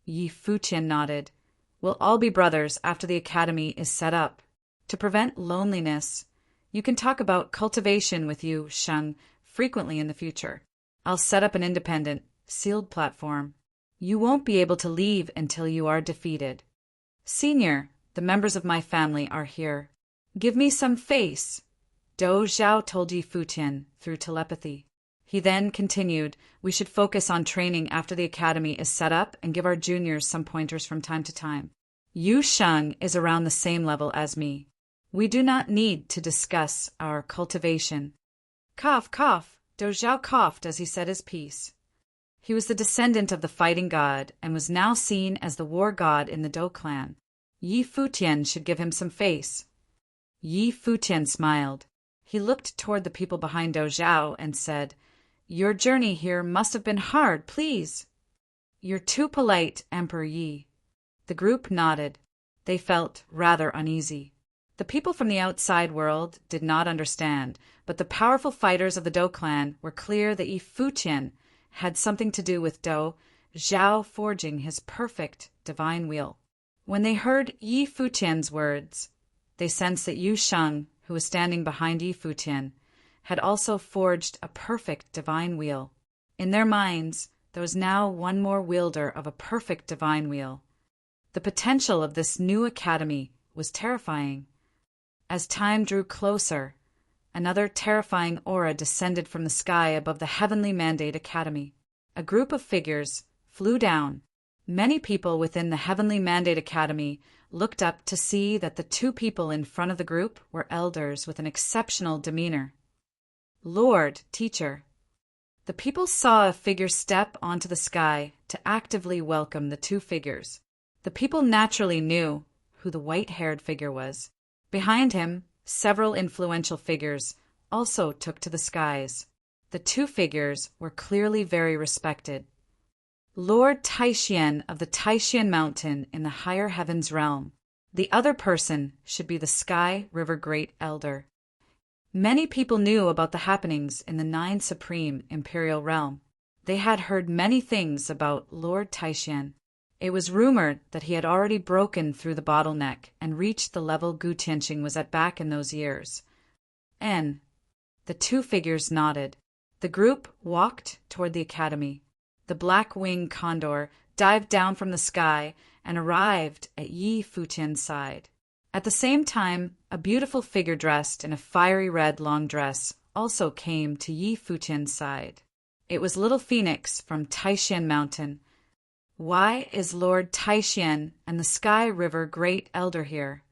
Yi Futian nodded. We'll all be brothers after the academy is set up. To prevent loneliness, you can talk about cultivation with Yu Sheng frequently in the future. I'll set up an independent, sealed platform. You won't be able to leave until you are defeated. Senior, the members of my family are here. Give me some face, Dou Zhao told Yi Futian through telepathy. He then continued, we should focus on training after the academy is set up and give our juniors some pointers from time to time. Yu Sheng is around the same level as me. We do not need to discuss our cultivation. Cough, cough, Dou Zhao coughed as he said his piece. He was the descendant of the fighting god and was now seen as the war god in the Dou clan. Yi Futian should give him some face. Yi Futian smiled. He looked toward the people behind Dou Zhao and said, Your journey here must have been hard, please. You're too polite, Emperor Yi. The group nodded. They felt rather uneasy. The people from the outside world did not understand, but the powerful fighters of the Dou clan were clear that Yi Futian had something to do with Dou Zhao forging his perfect divine wheel. When they heard Yi Futian's words, they sensed that Yu Sheng, who was standing behind Yi Futian, had also forged a perfect divine wheel. In their minds, there was now one more wielder of a perfect divine wheel. The potential of this new academy was terrifying. As time drew closer, another terrifying aura descended from the sky above the Heavenly Mandate Academy. A group of figures flew down. Many people within the Heavenly Mandate Academy looked up to see that the two people in front of the group were elders with an exceptional demeanor. Lord, teacher. The people saw a figure step onto the sky to actively welcome the two figures. The people naturally knew who the white-haired figure was. Behind him, several influential figures also took to the skies. The two figures were clearly very respected. Lord Taixian of the Taixian Mountain in the higher heavens realm. The other person should be the Sky River Great Elder. Many people knew about the happenings in the 9 Supreme Imperial Realm. They had heard many things about Lord Taixian. It was rumored that he had already broken through the bottleneck and reached the level Gu Tianqing was at back in those years. The two figures nodded. The group walked toward the academy. The black-winged condor dived down from the sky and arrived at Yi Futian's side. At the same time, a beautiful figure dressed in a fiery red long dress also came to Yi Futian's side. It was Little Phoenix from Taixian Mountain. Why is Lord Taixian and the Sky River Great Elder here?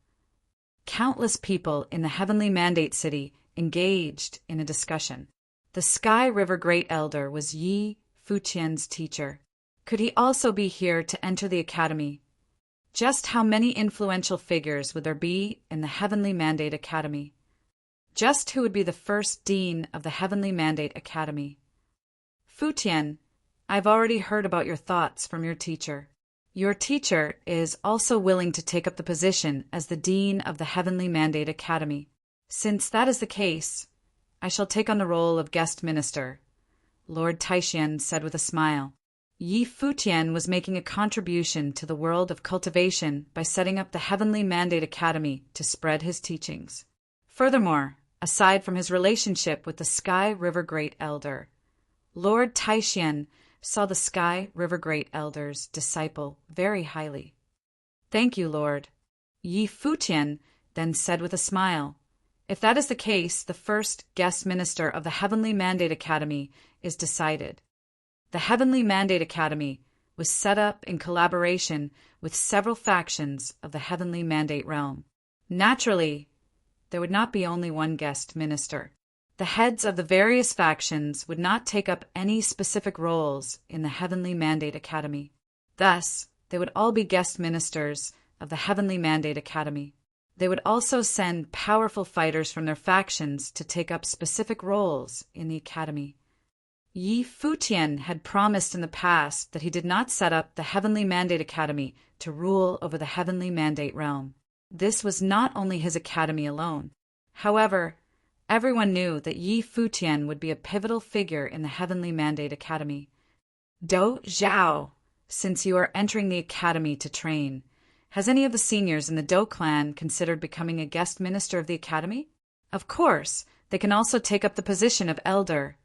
Countless people in the Heavenly Mandate City engaged in a discussion. The Sky River Great Elder was Yi Futian's teacher. Could he also be here to enter the academy? Just how many influential figures would there be in the Heavenly Mandate Academy? Just who would be the first dean of the Heavenly Mandate Academy? Futian, I've already heard about your thoughts from your teacher. Your teacher is also willing to take up the position as the dean of the Heavenly Mandate Academy. Since that is the case, I shall take on the role of guest minister, Lord Taishan said with a smile. Yi Futian was making a contribution to the world of cultivation by setting up the Heavenly Mandate Academy to spread his teachings. Furthermore, aside from his relationship with the Sky River Great Elder, Lord Taishan saw the Sky River Great Elder's disciple very highly. Thank you, Lord. Yi Futian then said with a smile. If that is the case, the first guest minister of the Heavenly Mandate Academy is decided. The Heavenly Mandate Academy was set up in collaboration with several factions of the Heavenly Mandate realm. Naturally, there would not be only one guest minister. The heads of the various factions would not take up any specific roles in the Heavenly Mandate Academy. Thus, they would all be guest ministers of the Heavenly Mandate Academy. They would also send powerful fighters from their factions to take up specific roles in the academy. Yi Futian had promised in the past that he did not set up the Heavenly Mandate Academy to rule over the Heavenly Mandate realm. This was not only his academy alone. However, everyone knew that Yi Futian would be a pivotal figure in the Heavenly Mandate Academy. Do Zhao, since you are entering the academy to train, has any of the seniors in the Do clan considered becoming a guest minister of the academy? Of course, they can also take up the position of elder,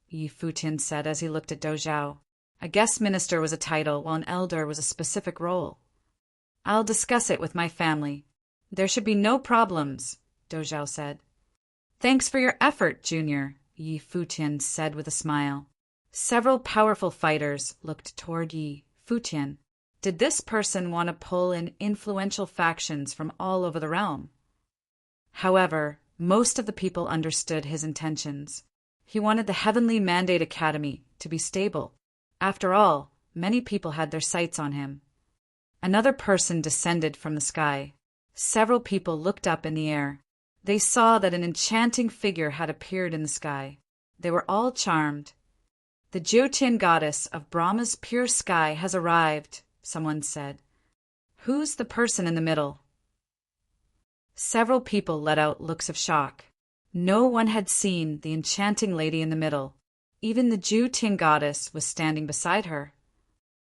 Yi Futian said as he looked at Do Zhao. A guest minister was a title, while an elder was a specific role. I'll discuss it with my family. There should be no problems, Do Zhao said. Thanks for your effort, Junior, Yi Futian said with a smile. Several powerful fighters looked toward Yi Futian. Did this person want to pull in influential factions from all over the realm? However, most of the people understood his intentions. He wanted the Heavenly Mandate Academy to be stable. After all, many people had their sights on him. Another person descended from the sky. Several people looked up in the air. They saw that an enchanting figure had appeared in the sky. They were all charmed. The Jyotian goddess of Brahma's pure sky has arrived, someone said. Who's the person in the middle? Several people let out looks of shock. No one had seen the enchanting lady in the middle. Even the Jyotian goddess was standing beside her.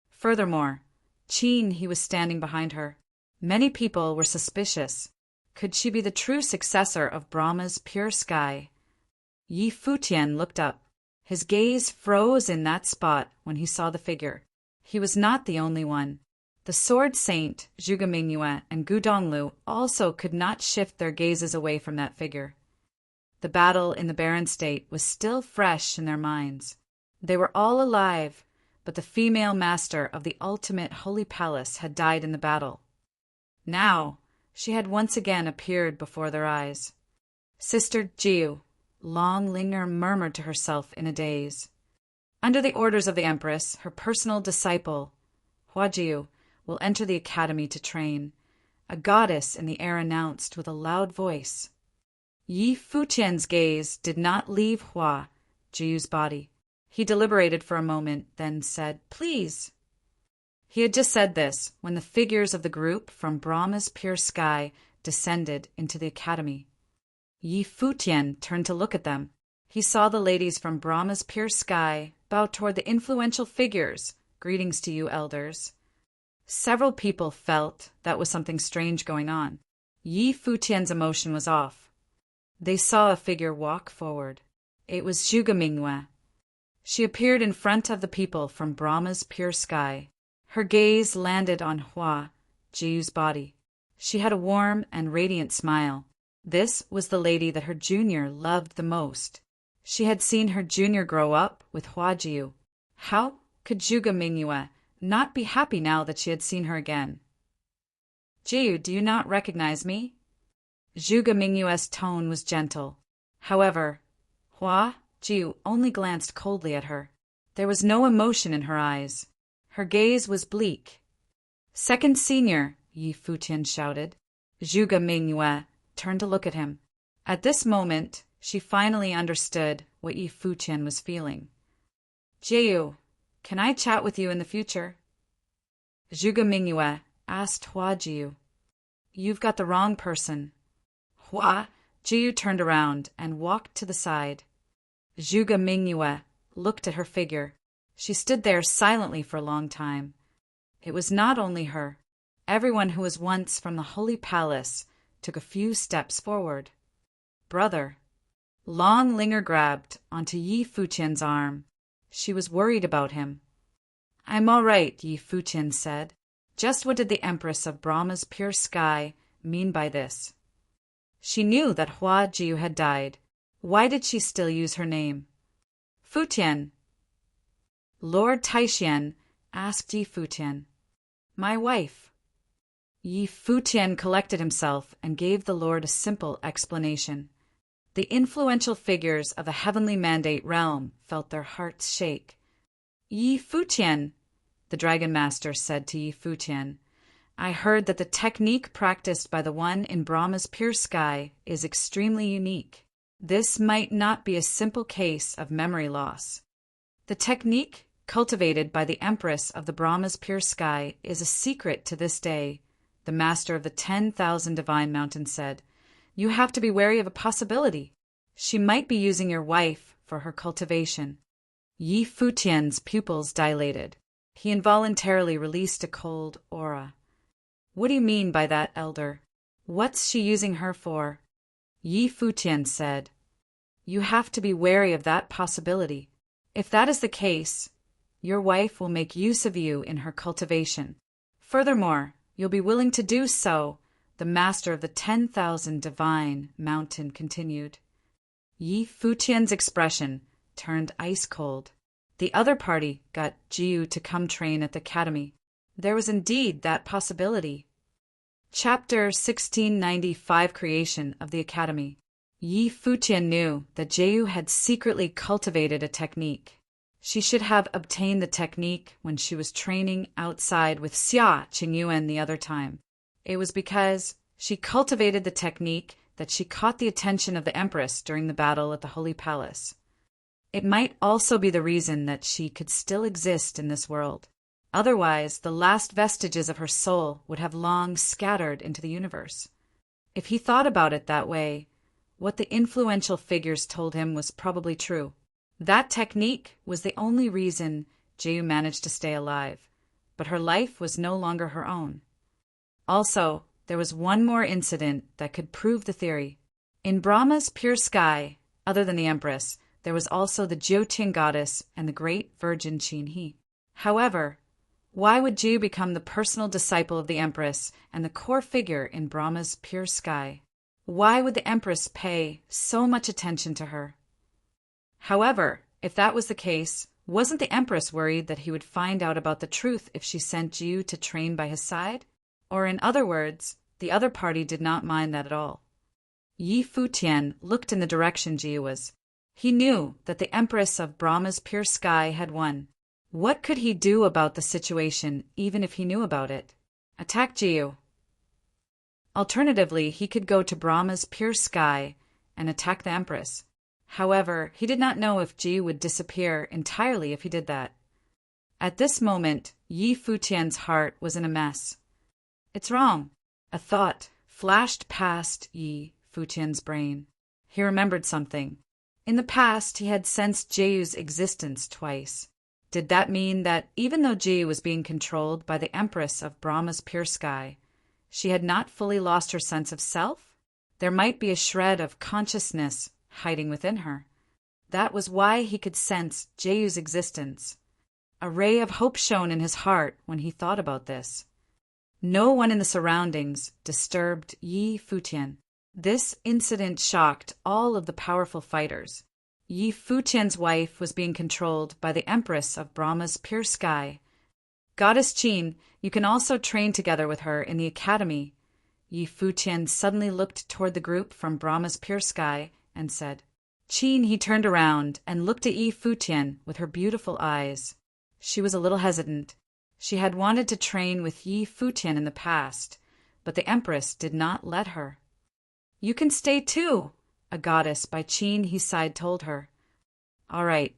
Furthermore, he was standing behind her. Many people were suspicious. Could she be the true successor of Brahma's pure sky? Yi Futian looked up. His gaze froze in that spot when he saw the figure. He was not the only one. The Sword Saint, Zhuge Mingyue, and Gu Donglu also could not shift their gazes away from that figure. The battle in the barren state was still fresh in their minds. They were all alive, but the female master of the ultimate holy palace had died in the battle. Now, she had once again appeared before their eyes. Sister Jiu, Long Linger murmured to herself in a daze. Under the orders of the Empress, her personal disciple, Huajiu, will enter the academy to train. A goddess in the air announced with a loud voice. Yi Futian's gaze did not leave Jiu's body. He deliberated for a moment, then said, "Please." He had just said this when the figures of the group from Brahma's pure sky descended into the academy. Yi Futian turned to look at them. He saw the ladies from Brahma's pure sky bow toward the influential figures. Greetings to you, elders. Several people felt that was something strange going on. Yi Futian's emotion was off. They saw a figure walk forward. It was Zhuge Mingyue. She appeared in front of the people from Brahma's pure sky. Her gaze landed on Jiu's body. She had a warm and radiant smile. This was the lady that her junior loved the most. She had seen her junior grow up with Jiu. How could Zhuge Mingyue not be happy now that she had seen her again? "Jiu, do you not recognize me?" Zhuge Mingyue's tone was gentle. However, Jiu only glanced coldly at her. There was no emotion in her eyes. Her gaze was bleak. "Second senior," Yi Futian shouted. Zhuge Mingyue turned to look at him. At this moment, she finally understood what Yi Futian was feeling. "Jiu, can I chat with you in the future?" Zhuge Mingyue asked Jiu. "You've got the wrong person." Jiyu turned around and walked to the side. Zhuge Mingyue looked at her figure. She stood there silently for a long time. It was not only her. Everyone who was once from the Holy Palace took a few steps forward. Brother. Long Linger grabbed onto Yi Futian's arm. She was worried about him. I'm all right, Yi Futian said. Just what did the Empress of Brahma's pure sky mean by this? She knew that Hua Jiu had died. Why did she still use her name? Futian. Lord Taishian asked Yi Futian. My wife. Yi Futian collected himself and gave the Lord a simple explanation. The influential figures of the heavenly mandate realm felt their hearts shake. Yi Futian, the Dragon Master said to Yi Futian, I heard that the technique practiced by the one in Brahma's pure sky is extremely unique. This might not be a simple case of memory loss. The technique cultivated by the Empress of the Brahma's pure sky is a secret to this day, the Master of the 10,000 Divine Mountains said. You have to be wary of a possibility. She might be using your wife for her cultivation. Yi Futian's pupils dilated. He involuntarily released a cold aura. What do you mean by that, Elder? What's she using her for? Yi Futian said. You have to be wary of that possibility. If that is the case, your wife will make use of you in her cultivation. Furthermore, you'll be willing to do so, the Master of the 10,000 Divine Mountain continued. Yi Futian's expression turned ice cold. The other party got Jiu to come train at the academy. There was indeed that possibility. Chapter 1695 Creation of the Academy. Yi Futian knew that Jiu had secretly cultivated a technique. She should have obtained the technique when she was training outside with Xia Qingyuan the other time. It was because she cultivated the technique that she caught the attention of the Empress during the battle at the Holy Palace. It might also be the reason that she could still exist in this world. Otherwise, the last vestiges of her soul would have long scattered into the universe. If he thought about it that way, what the influential figures told him was probably true. That technique was the only reason Jiu managed to stay alive, but her life was no longer her own. Also, there was one more incident that could prove the theory. In Brahma's pure sky, other than the Empress, there was also the Jiuqing goddess and the great virgin Qinhe. However, why would Jiu become the personal disciple of the Empress and the core figure in Brahma's pure sky? Why would the Empress pay so much attention to her? However, if that was the case, wasn't the Empress worried that he would find out about the truth if she sent Jiu to train by his side? Or in other words, the other party did not mind that at all. Yi Futian looked in the direction Jiu was. He knew that the Empress of Brahma's pure sky had won. What could he do about the situation, even if he knew about it? Attack Jiu. Alternatively, he could go to Brahma's pure sky and attack the Empress. However, he did not know if Jiu would disappear entirely if he did that. At this moment, Yi Futian's heart was in a mess. It's wrong. A thought flashed past Yi Futian's brain. He remembered something. In the past, he had sensed Jiu's existence twice. Did that mean that even though Jiu was being controlled by the Empress of Brahma's pure sky, she had not fully lost her sense of self? There might be a shred of consciousness hiding within her. That was why he could sense Jiu's existence. A ray of hope shone in his heart when he thought about this. No one in the surroundings disturbed Yi Futian. This incident shocked all of the powerful fighters. Yi Futian's wife was being controlled by the Empress of Brahma's pure sky. Goddess Qin, you can also train together with her in the academy. Yi Futian suddenly looked toward the group from Brahma's pure sky and said, Qin. He turned around and looked at Yi Futian with her beautiful eyes. She was a little hesitant. She had wanted to train with Yi Futian in the past, but the Empress did not let her. You can stay too, a goddess by Qin he side told her. All right.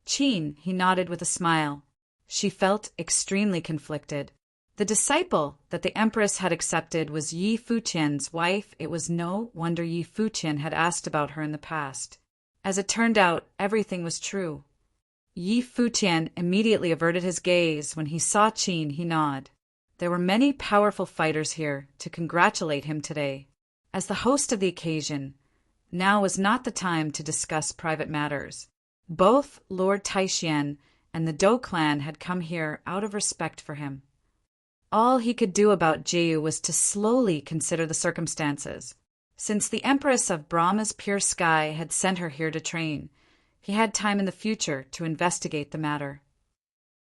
Qin, he nodded with a smile. She felt extremely conflicted. The disciple that the empress had accepted was Yi Futian's wife. It was no wonder Yi Futian had asked about her in the past. As it turned out, everything was true. Yi Futian immediately averted his gaze. When he saw Qin, he nodded. There were many powerful fighters here to congratulate him today. As the host of the occasion, now was not the time to discuss private matters. Both Lord Taishan and the Dou clan had come here out of respect for him. All he could do about Jiu was to slowly consider the circumstances. Since the Empress of Brahma's pure sky had sent her here to train, he had time in the future to investigate the matter.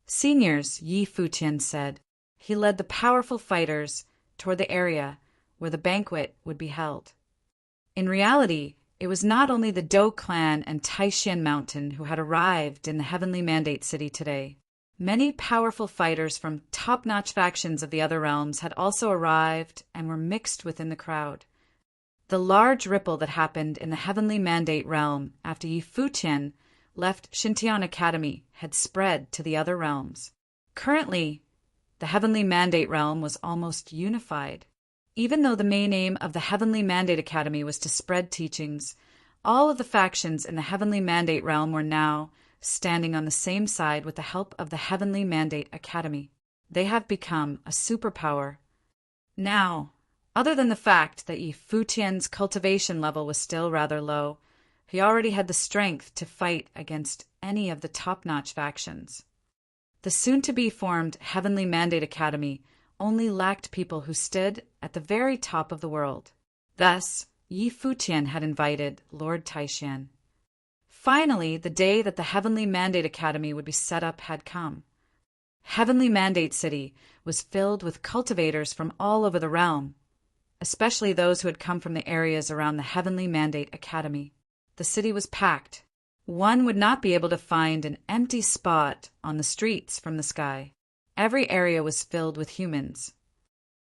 Seniors, Yi Futian said. He led the powerful fighters toward the area where the banquet would be held. In reality, it was not only the Dou clan and Taishan Mountain who had arrived in the Heavenly Mandate City today. Many powerful fighters from top-notch factions of the other realms had also arrived and were mixed within the crowd. The large ripple that happened in the Heavenly Mandate realm after Yi Futian left Xintian Academy had spread to the other realms. Currently, the Heavenly Mandate realm was almost unified. Even though the main aim of the Heavenly Mandate Academy was to spread teachings, all of the factions in the Heavenly Mandate realm were now standing on the same side with the help of the Heavenly Mandate Academy. They have become a superpower. Now, other than the fact that Yi Futian's cultivation level was still rather low, he already had the strength to fight against any of the top-notch factions. The soon-to-be formed Heavenly Mandate Academy only lacked people who stood at the very top of the world. Thus, Yi Futian had invited Lord Taishan. Finally, the day that the Heavenly Mandate Academy would be set up had come. Heavenly Mandate City was filled with cultivators from all over the realm, especially those who had come from the areas around the Heavenly Mandate Academy. The city was packed. One would not be able to find an empty spot on the streets from the sky. Every area was filled with humans.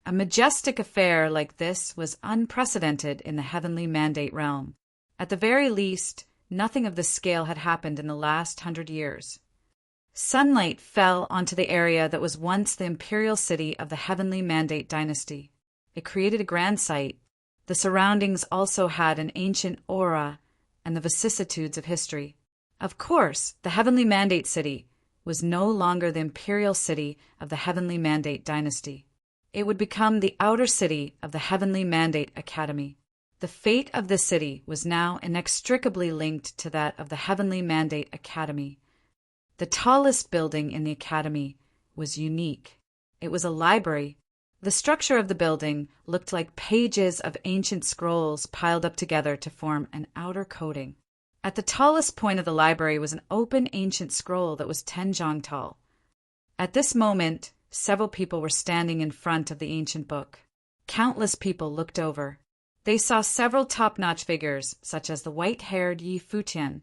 A majestic affair like this was unprecedented in the Heavenly Mandate realm. At the very least, nothing of this scale had happened in the last 100 years. Sunlight fell onto the area that was once the imperial city of the Heavenly Mandate dynasty. It created a grand sight. The surroundings also had an ancient aura and the vicissitudes of history. Of course, the Heavenly Mandate City was no longer the imperial city of the Heavenly Mandate dynasty. It would become the outer city of the Heavenly Mandate Academy. The fate of this city was now inextricably linked to that of the Heavenly Mandate Academy. The tallest building in the academy was unique. It was a library. The structure of the building looked like pages of ancient scrolls piled up together to form an outer coating. At the tallest point of the library was an open ancient scroll that was 10 zhang tall. At this moment, several people were standing in front of the ancient book. Countless people looked over. They saw several top-notch figures, such as the white-haired Yi Futian,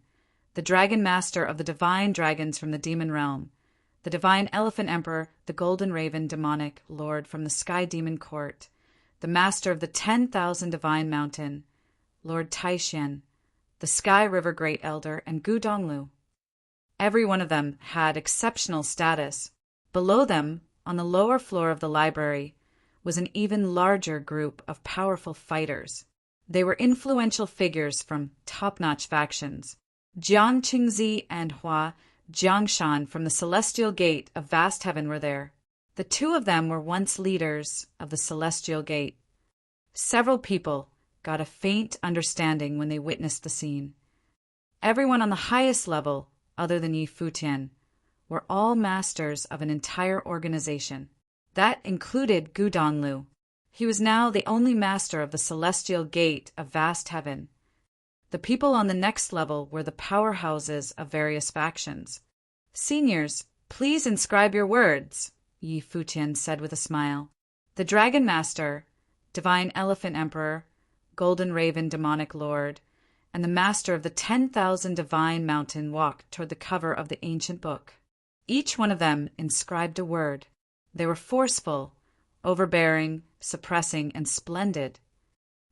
the Dragon Master of the Divine Dragons from the Demon Realm, the Divine Elephant Emperor, the Golden Raven Demonic Lord from the Sky Demon Court, the Master of the 10,000 Divine Mountain, Lord Taishan, the Sky River Great Elder, and Gu Donglu. Every one of them had exceptional status. Below them, on the lower floor of the library, was an even larger group of powerful fighters. They were influential figures from top-notch factions. Jiang Qingzi and Hua Jiangshan from the Celestial Gate of Vast Heaven were there. The two of them were once leaders of the Celestial Gate. Several people got a faint understanding when they witnessed the scene. Everyone on the highest level, other than Yi Futian, were all masters of an entire organization. That included Gu Donglu. He was now the only master of the Celestial Gate of Vast Heaven. The people on the next level were the powerhouses of various factions. Seniors, please inscribe your words, Yi Futian said with a smile. The Dragon Master, Divine Elephant Emperor, Golden Raven Demonic Lord, and the Master of the 10,000 Divine Mountain walked toward the cover of the ancient book. Each one of them inscribed a word. They were forceful, overbearing, suppressing, and splendid.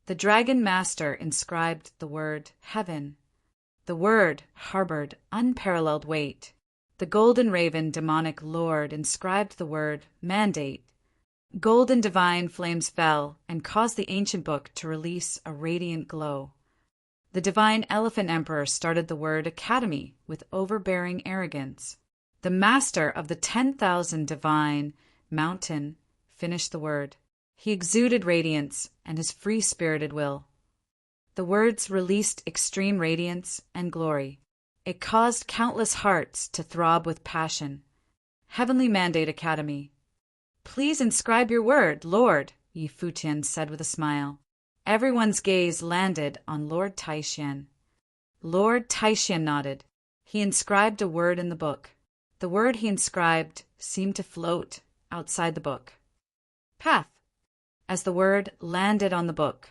The Dragon Master inscribed the word heaven. The word harbored unparalleled weight. The Golden Raven Demonic Lord inscribed the word mandate. Golden divine flames fell and caused the ancient book to release a radiant glow. The divine elephant emperor started the word academy with overbearing arrogance. The master of the 10,000 divine mountain finished the word. He exuded radiance and his free-spirited will. The words released extreme radiance and glory. It caused countless hearts to throb with passion. Heavenly Mandate Academy. Please inscribe your word, Lord, Yi Futian said with a smile. Everyone's gaze landed on Lord Taishan. Lord Taishan nodded. He inscribed a word in the book. The word he inscribed seemed to float outside the book. Path. As the word landed on the book,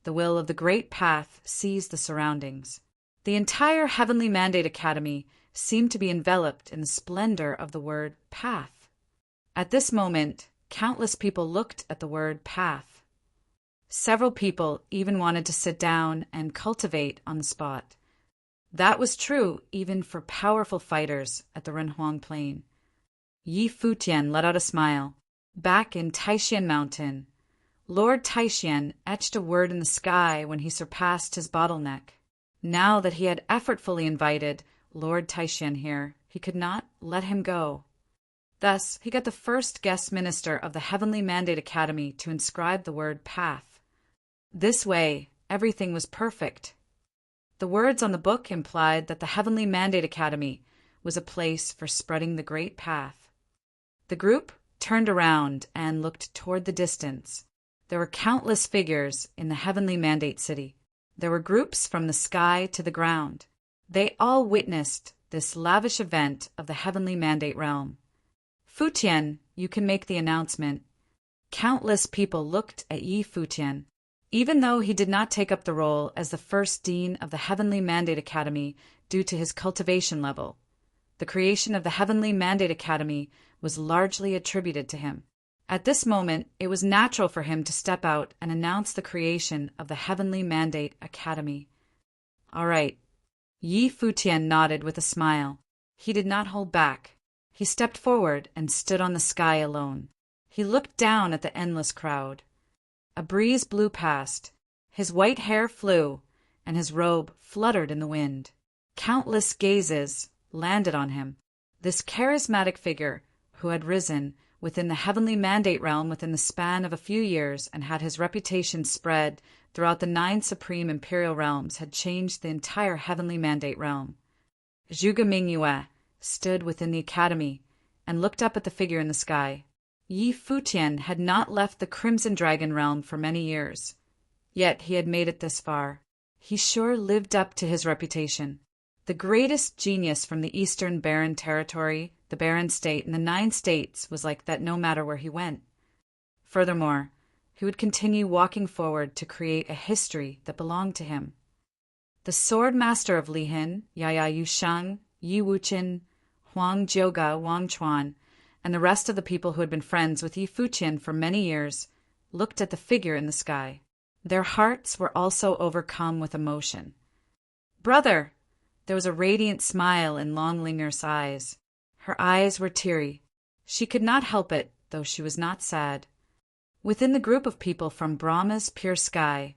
the will of the great path seized the surroundings. The entire Heavenly Mandate Academy seemed to be enveloped in the splendor of the word path. At this moment, countless people looked at the word path. Several people even wanted to sit down and cultivate on the spot. That was true even for powerful fighters at the Renhuang Plain. Yi Futian let out a smile. Back in Taishan Mountain, Lord Taishan etched a word in the sky when he surpassed his bottleneck. Now that he had effortfully invited Lord Taishan here, he could not let him go. Thus, he got the first guest minister of the Heavenly Mandate Academy to inscribe the word path. This way, everything was perfect. The words on the book implied that the Heavenly Mandate Academy was a place for spreading the great path. The group turned around and looked toward the distance. There were countless figures in the Heavenly Mandate City. There were groups from the sky to the ground. They all witnessed this lavish event of the Heavenly Mandate Realm. Futian, you can make the announcement. Countless people looked at Yi Futian. Even though he did not take up the role as the first dean of the Heavenly Mandate Academy due to his cultivation level, the creation of the Heavenly Mandate Academy was largely attributed to him. At this moment, it was natural for him to step out and announce the creation of the Heavenly Mandate Academy. All right. Yi Futian nodded with a smile. He did not hold back. He stepped forward and stood on the sky alone. He looked down at the endless crowd. A breeze blew past. His white hair flew, and his robe fluttered in the wind. Countless gazes landed on him. This charismatic figure, who had risen within the Heavenly Mandate Realm within the span of a few years and had his reputation spread throughout the 9 supreme imperial realms, had changed the entire Heavenly Mandate Realm. Zhuge Mingyue stood within the academy and looked up at the figure in the sky. Yi Futian had not left the Crimson Dragon Realm for many years, yet he had made it this far. He sure lived up to his reputation. The greatest genius from the Eastern Barren Territory, the Barren State, and the 9 states was like that no matter where he went. Furthermore, he would continue walking forward to create a history that belonged to him. The sword master of Lihin, Yaya Yusheng, Yi Wuqin, Huang Jiuge, Wang Chuan, and the rest of the people who had been friends with Yi Futian for many years looked at the figure in the sky. Their hearts were also overcome with emotion. "Brother!" There was a radiant smile in Longlinger's eyes. Her eyes were teary. She could not help it, though she was not sad. Within the group of people from Brahma's pure sky,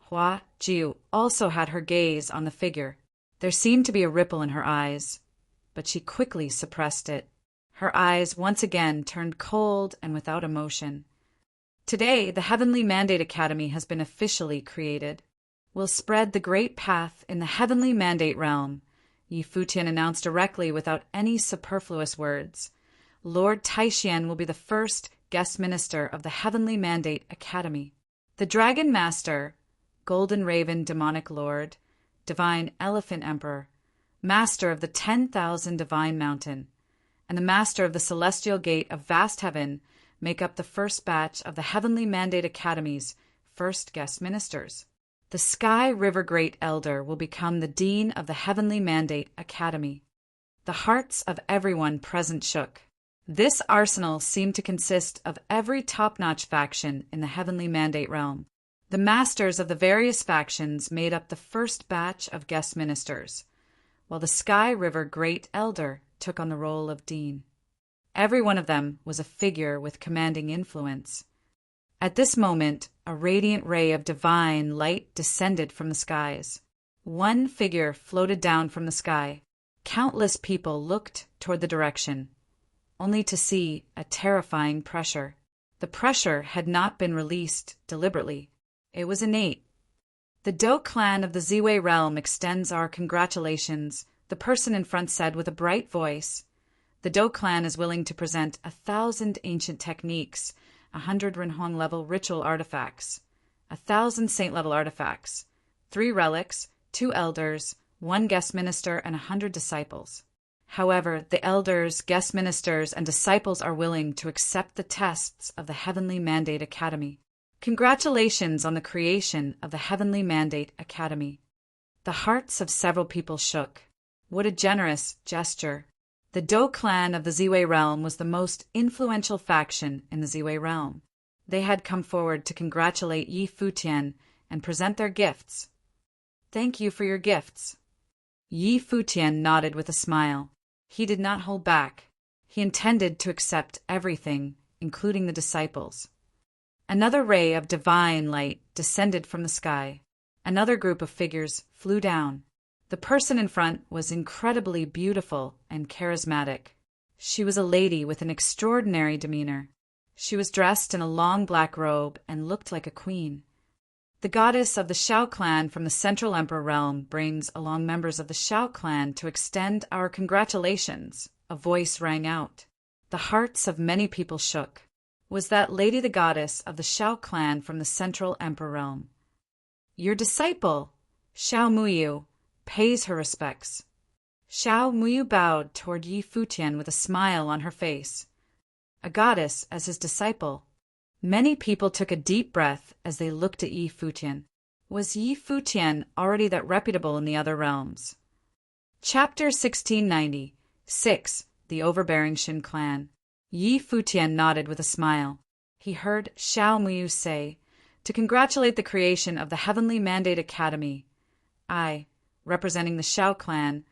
Hua Jiu also had her gaze on the figure. There seemed to be a ripple in her eyes, but she quickly suppressed it. Her eyes once again turned cold and without emotion. Today, the Heavenly Mandate Academy has been officially created. We'll spread the great path in the Heavenly Mandate Realm, Yi Futian announced directly without any superfluous words. Lord Taishan will be the first guest minister of the Heavenly Mandate Academy. The Dragon Master, Golden Raven Demonic Lord, Divine Elephant Emperor, Master of the 10,000 Divine Mountain, and the Master of the Celestial Gate of Vast Heaven make up the first batch of the Heavenly Mandate Academy's first guest ministers. The Sky River Great Elder will become the Dean of the Heavenly Mandate Academy. The hearts of everyone present shook. This arsenal seemed to consist of every top-notch faction in the Heavenly Mandate Realm. The masters of the various factions made up the first batch of guest ministers, while the Sky River Great Elder took on the role of Dean. Every one of them was a figure with commanding influence. At this moment, a radiant ray of divine light descended from the skies. One figure floated down from the sky. Countless people looked toward the direction, only to see a terrifying pressure. The pressure had not been released deliberately. It was innate. "The Do clan of the Ziwei realm extends our congratulations," the person in front said with a bright voice. "The Do clan is willing to present 1,000 ancient techniques, 100 Rinhong level ritual artifacts, 1,000 saint level artifacts, 3 relics, 2 elders, 1 guest minister, and 100 disciples. However, the elders, guest ministers, and disciples are willing to accept the tests of the Heavenly Mandate Academy. Congratulations on the creation of the Heavenly Mandate Academy." The hearts of several people shook. What a generous gesture. The Do clan of the Ziwei realm was the most influential faction in the Ziwei realm. They had come forward to congratulate Yi Futian and present their gifts. "Thank you for your gifts." Yi Futian nodded with a smile. He did not hold back. He intended to accept everything, including the disciples. Another ray of divine light descended from the sky. Another group of figures flew down. The person in front was incredibly beautiful and charismatic. She was a lady with an extraordinary demeanor. She was dressed in a long black robe and looked like a queen. "The goddess of the Shao clan from the Central Emperor realm brings along members of the Shao clan to extend our congratulations," a voice rang out. The hearts of many people shook. Was that lady the goddess of the Shao clan from the Central Emperor realm? "Your disciple, Shao Muyu, pays her respects." Shao Muyu bowed toward Yi Futian with a smile on her face. A goddess as his disciple. Many people took a deep breath as they looked at Yi Futian. Was Yi Futian already that reputable in the other realms? Chapter 1696. The Overbearing Shin Clan. Yi Futian nodded with a smile. He heard Shao Muyu say, "To congratulate the creation of the Heavenly Mandate Academy, I, representing the Shao clan,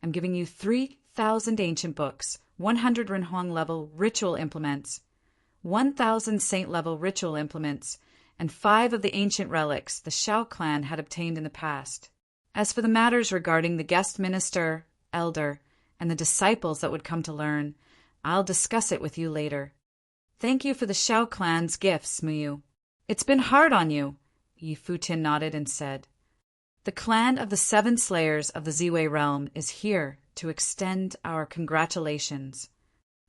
am giving you 3,000 ancient books, 100 Rinhong level ritual implements, 1,000 saint level ritual implements, and 5 of the ancient relics the Shao clan had obtained in the past. As for the matters regarding the guest minister, elder, and the disciples that would come to learn, I'll discuss it with you later. Thank you for the Shao clan's gifts, Muyu. It's been hard on you." Yi Futian nodded and said, "The clan of the 7 slayers of the Ziwei realm is here to extend our congratulations."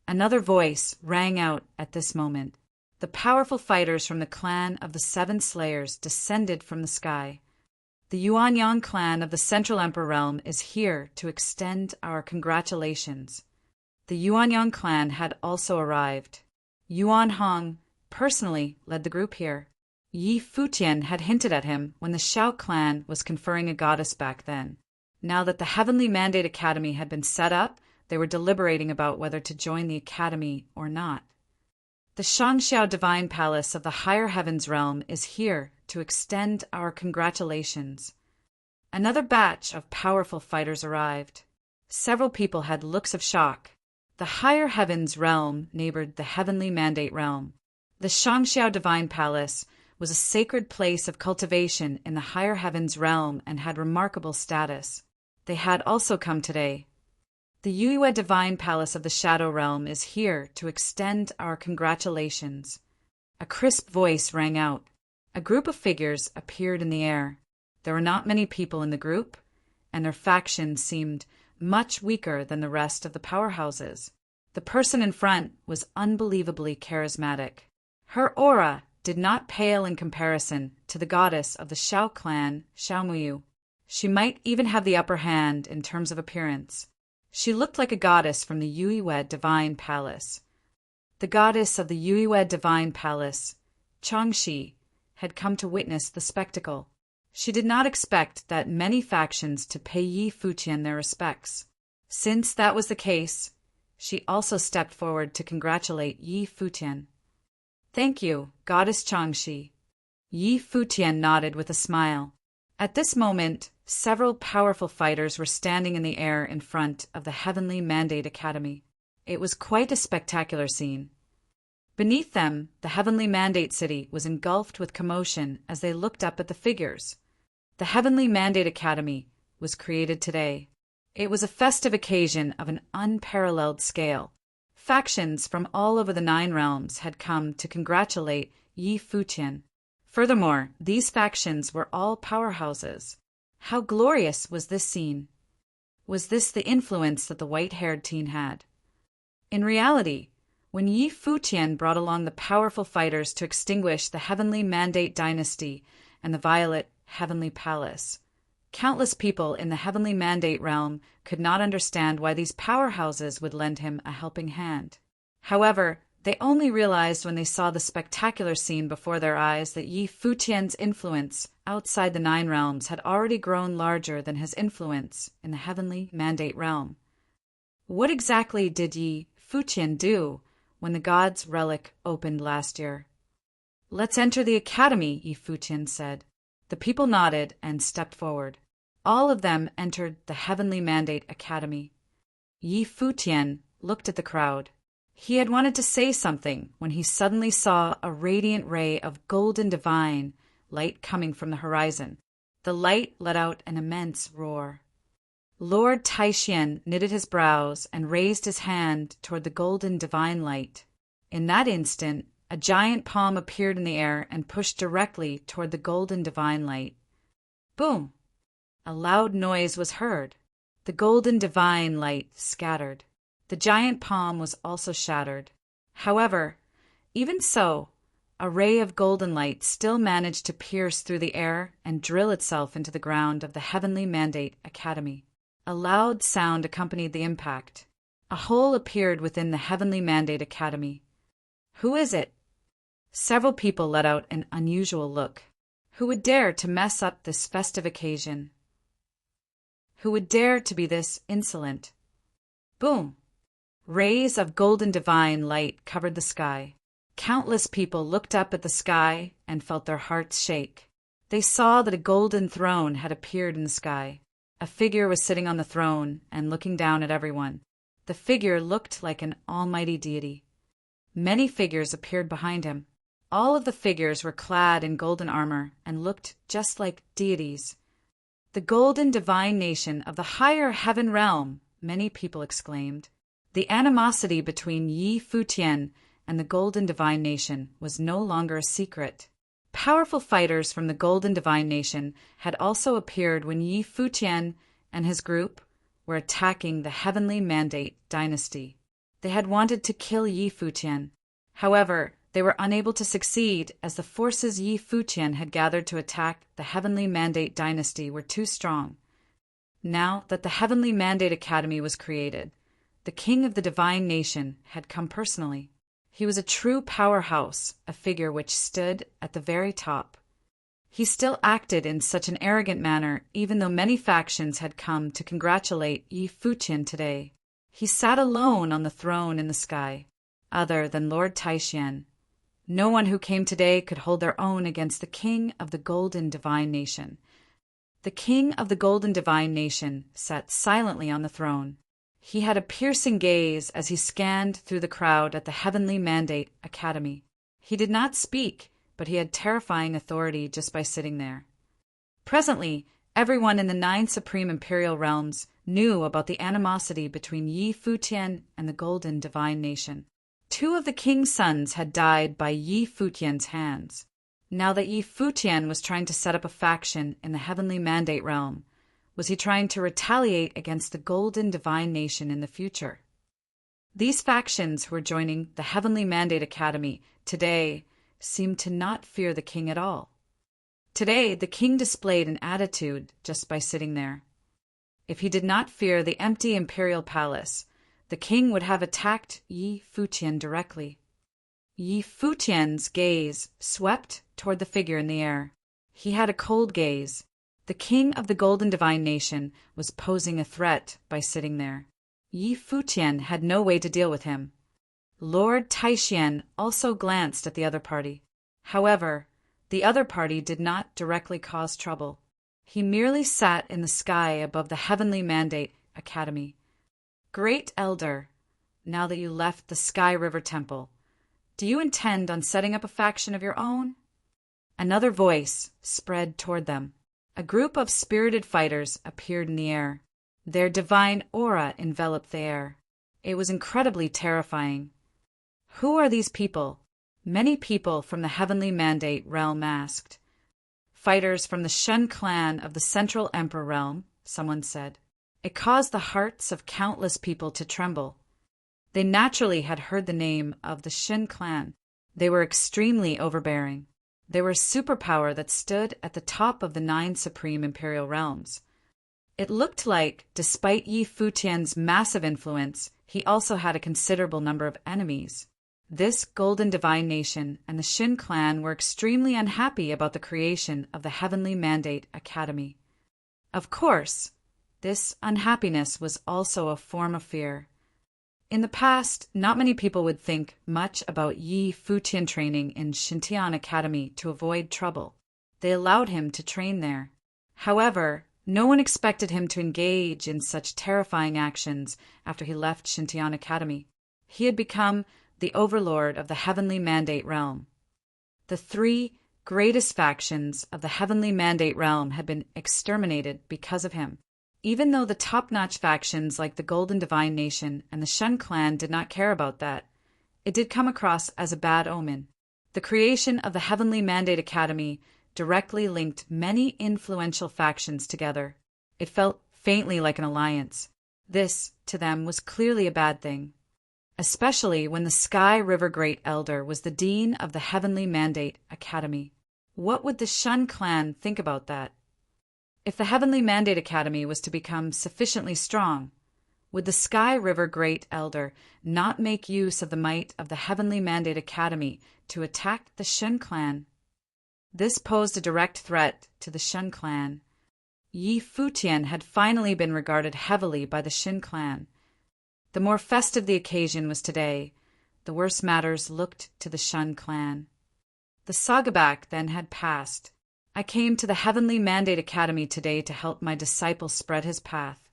Another voice rang out at this moment. The powerful fighters from the clan of the 7 slayers descended from the sky. "The Yuanyang clan of the Central Emperor realm is here to extend our congratulations." The Yuanyang clan had also arrived. Yuan Hong personally led the group here. Yi Futian had hinted at him when the Shao clan was conferring a goddess back then. Now that the Heavenly Mandate Academy had been set up, they were deliberating about whether to join the academy or not. "The Shangxiao Divine Palace of the Higher Heavens realm is here to extend our congratulations." Another batch of powerful fighters arrived. Several people had looks of shock. The Higher Heavens realm neighbored the Heavenly Mandate realm. The Shangxiao Divine Palace was a sacred place of cultivation in the Higher Heavens realm and had remarkable status. They had also come today. "The Yuiwe Divine Palace of the Shadow Realm is here to extend our congratulations." A crisp voice rang out. A group of figures appeared in the air. There were not many people in the group, and their faction seemed much weaker than the rest of the powerhouses. The person in front was unbelievably charismatic. Her aura did not pale in comparison to the goddess of the Shao clan, Shao Muyu. She might even have the upper hand in terms of appearance. She looked like a goddess from the Yuiwe Divine Palace. The goddess of the Yuiwe Divine Palace, Changxi, had come to witness the spectacle. She did not expect that many factions to pay Yi Futian their respects. Since that was the case, she also stepped forward to congratulate Yi Futian. "Thank you, Goddess Changxi." Yi Futian nodded with a smile. At this moment, several powerful fighters were standing in the air in front of the Heavenly Mandate Academy. It was quite a spectacular scene. Beneath them, the heavenly mandate city was engulfed with commotion as they looked up at the figures. The Heavenly Mandate Academy was created today. It was a festive occasion of an unparalleled scale. Factions from all over the 9 realms had come to congratulate Yi Futian. Furthermore, these factions were all powerhouses. How glorious was this scene! Was this the influence that the white-haired teen had? In reality, when Yi Futian brought along the powerful fighters to extinguish the Heavenly Mandate Dynasty and the Violet Heavenly Palace, countless people in the Heavenly Mandate realm could not understand why these powerhouses would lend him a helping hand. However, they only realized when they saw the spectacular scene before their eyes that Yi Futian's influence outside the 9 realms had already grown larger than his influence in the Heavenly Mandate realm. What exactly did Yi Futian do when the God's Relic opened last year? "Let's enter the academy," Yi Futian said. The people nodded and stepped forward. All of them entered the Heavenly Mandate Academy. Yi Futian looked at the crowd. He had wanted to say something when he suddenly saw a radiant ray of golden divine light coming from the horizon. The light let out an immense roar. Lord Taishian knitted his brows and raised his hand toward the golden divine light. In that instant, a giant palm appeared in the air and pushed directly toward the golden divine light. Boom! A loud noise was heard. The golden divine light scattered. The giant palm was also shattered. However, even so, a ray of golden light still managed to pierce through the air and drill itself into the ground of the Heavenly Mandate Academy. A loud sound accompanied the impact. A hole appeared within the Heavenly Mandate Academy. "Who is it?" Several people let out an unusual look. Who would dare to mess up this festive occasion? Who would dare to be this insolent? Boom! Rays of golden divine light covered the sky. Countless people looked up at the sky and felt their hearts shake. They saw that a golden throne had appeared in the sky. A figure was sitting on the throne and looking down at everyone. The figure looked like an almighty deity. Many figures appeared behind him. All of the figures were clad in golden armor and looked just like deities. "The golden divine nation of the higher heaven realm," many people exclaimed. The animosity between Yi Futian and the golden divine nation was no longer a secret. Powerful fighters from the Golden Divine Nation had also appeared when Yi Futian and his group were attacking the Heavenly Mandate Dynasty. They had wanted to kill Yi Futian. However, they were unable to succeed as the forces Yi Futian had gathered to attack the Heavenly Mandate Dynasty were too strong. Now that the Heavenly Mandate Academy was created, the King of the Divine Nation had come personally. He was a true powerhouse, a figure which stood at the very top. He still acted in such an arrogant manner, even though many factions had come to congratulate Yi Futian today. He sat alone on the throne in the sky, other than Lord Taishian. No one who came today could hold their own against the King of the Golden Divine Nation. The King of the Golden Divine Nation sat silently on the throne. He had a piercing gaze as he scanned through the crowd at the Heavenly Mandate Academy. He did not speak, but he had terrifying authority just by sitting there. Presently, everyone in the 9 supreme imperial realms knew about the animosity between Yi Futian and the Golden Divine Nation. 2 of the king's sons had died by Yi Futian's hands. Now that Yi Futian was trying to set up a faction in the Heavenly Mandate realm, was he trying to retaliate against the Golden Divine Nation in the future? These factions who were joining the Heavenly Mandate Academy today seemed to not fear the king at all. Today, the king displayed an attitude just by sitting there. If he did not fear the empty imperial palace, the king would have attacked Yi Futian directly. Yi Futian's gaze swept toward the figure in the air. He had a cold gaze. The King of the Golden Divine Nation was posing a threat by sitting there. Yi Futian had no way to deal with him. Lord Taishian also glanced at the other party. However, the other party did not directly cause trouble. He merely sat in the sky above the Heavenly Mandate Academy. "Great Elder, now that you left the Sky River Temple? Do you intend on setting up a faction of your own?" Another voice spread toward them. A group of spirited fighters appeared in the air. Their divine aura enveloped the air. It was incredibly terrifying. "Who are these people?" Many people from the Heavenly Mandate realm asked. "Fighters from the Shen clan of the Central Emperor realm," someone said. It caused the hearts of countless people to tremble. They naturally had heard the name of the Shen clan. They were extremely overbearing. They were a superpower that stood at the top of the 9 supreme imperial realms. It looked like, despite Yi Futian's massive influence, he also had a considerable number of enemies. This Golden Divine Nation and the Shin clan were extremely unhappy about the creation of the Heavenly Mandate Academy. Of course, this unhappiness was also a form of fear. In the past, not many people would think much about Yi Futian training in Xintian Academy to avoid trouble. They allowed him to train there. However, no one expected him to engage in such terrifying actions after he left Xintian Academy. He had become the overlord of the Heavenly Mandate realm. The 3 greatest factions of the Heavenly Mandate realm had been exterminated because of him. Even though the top-notch factions like the Golden Divine Nation and the Shen clan did not care about that, it did come across as a bad omen. The creation of the Heavenly Mandate Academy directly linked many influential factions together. It felt faintly like an alliance. This, to them, was clearly a bad thing, especially when the Sky River Great Elder was the dean of the Heavenly Mandate Academy. What would the Shen clan think about that? If the Heavenly Mandate Academy was to become sufficiently strong, would the Sky River Great Elder not make use of the might of the Heavenly Mandate Academy to attack the Shen clan? This posed a direct threat to the Shen clan. Yi Futian had finally been regarded heavily by the Shen clan. The more festive the occasion was today, the worse matters looked to the Shen clan. The Saga back then had passed. I came to the Heavenly Mandate Academy today to help my disciple spread his path.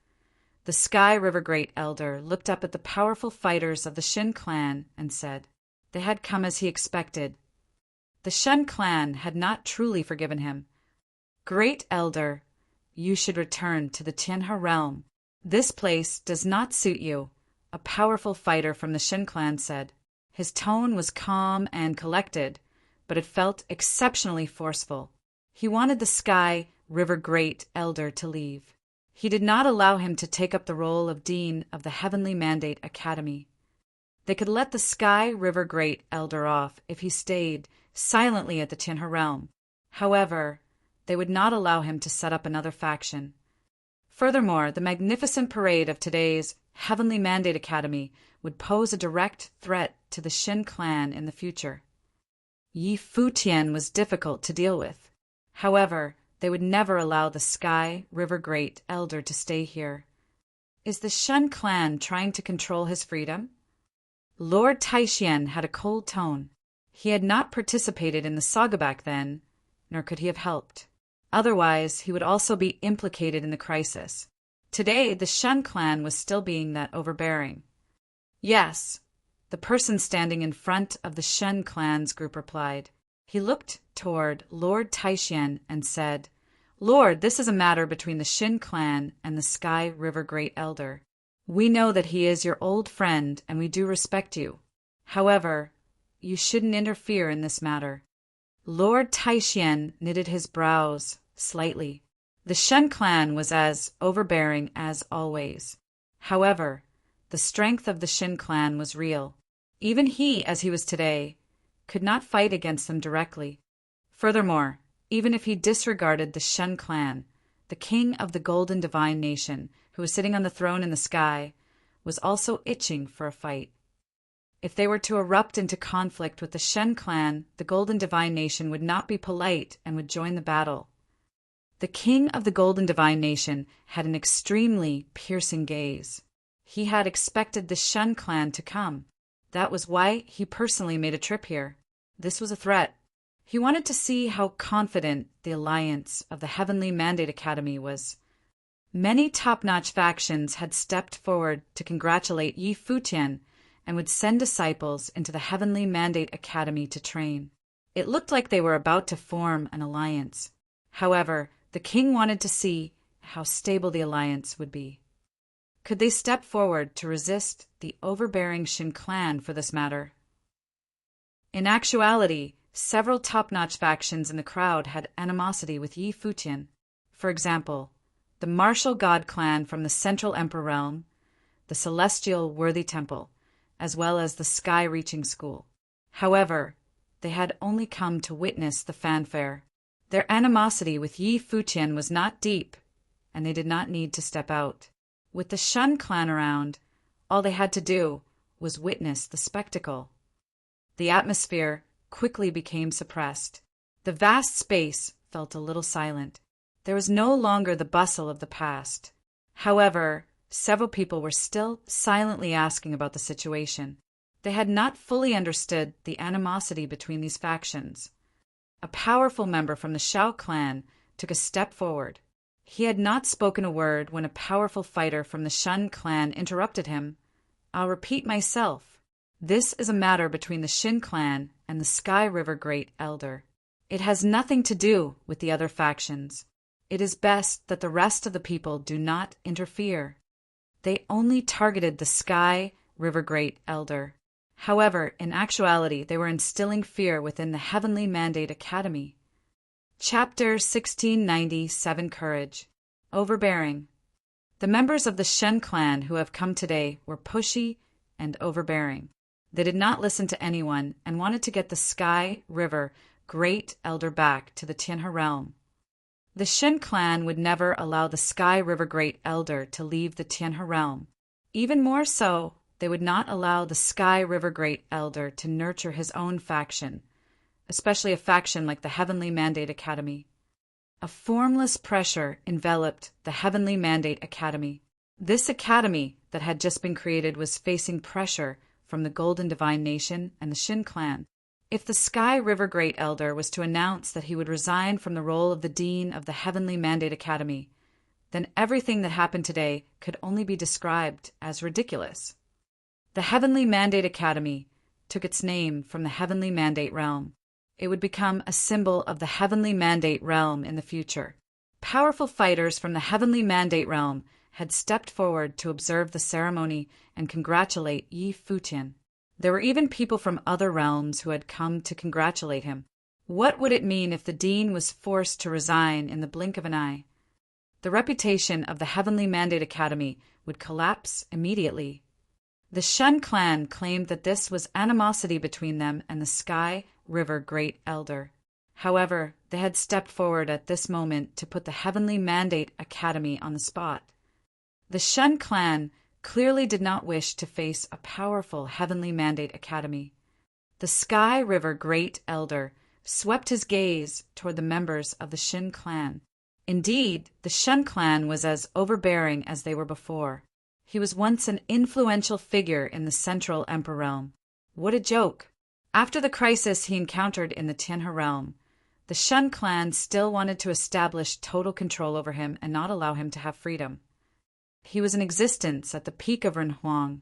The Sky River Great Elder looked up at the powerful fighters of the Shen clan and said, they had come as he expected. The Shen clan had not truly forgiven him. Great Elder, you should return to the Tianhe realm. This place does not suit you, a powerful fighter from the Shen clan said. His tone was calm and collected, but it felt exceptionally forceful. He wanted the Sky River Great Elder to leave. He did not allow him to take up the role of Dean of the Heavenly Mandate Academy. They could let the Sky River Great Elder off if he stayed silently at the Tianhe realm. However, they would not allow him to set up another faction. Furthermore, the magnificent parade of today's Heavenly Mandate Academy would pose a direct threat to the Shen clan in the future. Yi Futian was difficult to deal with. However, they would never allow the Sky River Great Elder to stay here. Is the Shen clan trying to control his freedom? Lord Taishian had a cold tone. He had not participated in the saga back then, nor could he have helped. Otherwise, he would also be implicated in the crisis. Today, the Shen clan was still being that overbearing. Yes, the person standing in front of the Shen clan's group replied. He looked toward Lord Taishian and said, Lord, this is a matter between the Shen clan and the Sky River Great Elder. We know that he is your old friend and we do respect you. However, you shouldn't interfere in this matter. Lord Taishian knitted his brows slightly. The Shen clan was as overbearing as always. However, the strength of the Shen clan was real. Even he, as he was today, could not fight against them directly. Furthermore, even if he disregarded the Shen clan, the king of the Golden Divine Nation, who was sitting on the throne in the sky, was also itching for a fight. If they were to erupt into conflict with the Shen clan, the Golden Divine Nation would not be polite and would join the battle. The king of the Golden Divine Nation had an extremely piercing gaze. He had expected the Shen clan to come. That was why he personally made a trip here. This was a threat. He wanted to see how confident the alliance of the Heavenly Mandate Academy was. Many top-notch factions had stepped forward to congratulate Yi Futian, and would send disciples into the Heavenly Mandate Academy to train. It looked like they were about to form an alliance. However, the king wanted to see how stable the alliance would be. Could they step forward to resist the overbearing Shin clan for this matter? In actuality, several top-notch factions in the crowd had animosity with Yi Futian. For example, the martial god clan from the Central Emperor Realm, the Celestial Worthy Temple, as well as the Sky-Reaching School. However, they had only come to witness the fanfare. Their animosity with Yi Futian was not deep, and they did not need to step out. With the Shun clan around, all they had to do was witness the spectacle. The atmosphere quickly became suppressed. The vast space felt a little silent. There was no longer the bustle of the past. However, several people were still silently asking about the situation. They had not fully understood the animosity between these factions. A powerful member from the Shao clan took a step forward. He had not spoken a word when a powerful fighter from the Shun clan interrupted him. "I'll repeat myself. This is a matter between the Shin clan and the Sky River Great Elder. It has nothing to do with the other factions. It is best that the rest of the people do not interfere." They only targeted the Sky River Great Elder. However, in actuality, they were instilling fear within the Heavenly Mandate Academy. Chapter 1697 Courage. Overbearing. The members of the Shen clan who have come today were pushy and overbearing. They did not listen to anyone and wanted to get the Sky River Great Elder back to the Tianhe realm. The Shen clan would never allow the Sky River Great Elder to leave the Tianhe realm. Even more so, they would not allow the Sky River Great Elder to nurture his own faction, especially a faction like the Heavenly Mandate Academy. A formless pressure enveloped the Heavenly Mandate Academy. This academy that had just been created was facing pressure from the Golden Divine Nation and the Shin clan. If the Sky River Great Elder was to announce that he would resign from the role of the Dean of the Heavenly Mandate Academy, then everything that happened today could only be described as ridiculous. The Heavenly Mandate Academy took its name from the Heavenly Mandate Realm. It would become a symbol of the Heavenly Mandate Realm in the future. Powerful fighters from the Heavenly Mandate Realm had stepped forward to observe the ceremony and congratulate Yi Futian. There were even people from other realms who had come to congratulate him. What would it mean if the dean was forced to resign in the blink of an eye? The reputation of the Heavenly Mandate Academy would collapse immediately. The Shun clan claimed that this was animosity between them and the Sky River Great Elder. However, they had stepped forward at this moment to put the Heavenly Mandate Academy on the spot. The Shun clan clearly did not wish to face a powerful Heavenly Mandate Academy. The Sky River Great Elder swept his gaze toward the members of the Shin clan. Indeed, the Shun clan was as overbearing as they were before. He was once an influential figure in the Central Emperor realm. What a joke! After the crisis he encountered in the Tianhe realm, the Shun clan still wanted to establish total control over him and not allow him to have freedom. He was in existence at the peak of Renhuang,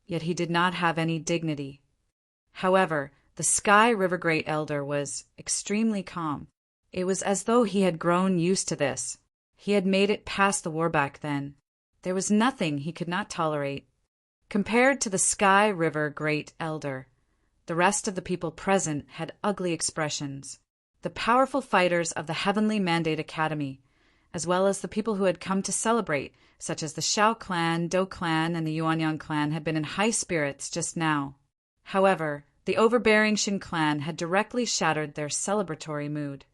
yet he did not have any dignity. However, the Sky River Great Elder was extremely calm. It was as though he had grown used to this. He had made it past the war back then. There was nothing he could not tolerate. Compared to the Sky River Great Elder, the rest of the people present had ugly expressions. The powerful fighters of the Heavenly Mandate Academy, as well as the people who had come to celebrate, such as the Shao clan, Do clan, and the Yuanyang clan, had been in high spirits just now. However, the overbearing Shin clan had directly shattered their celebratory mood.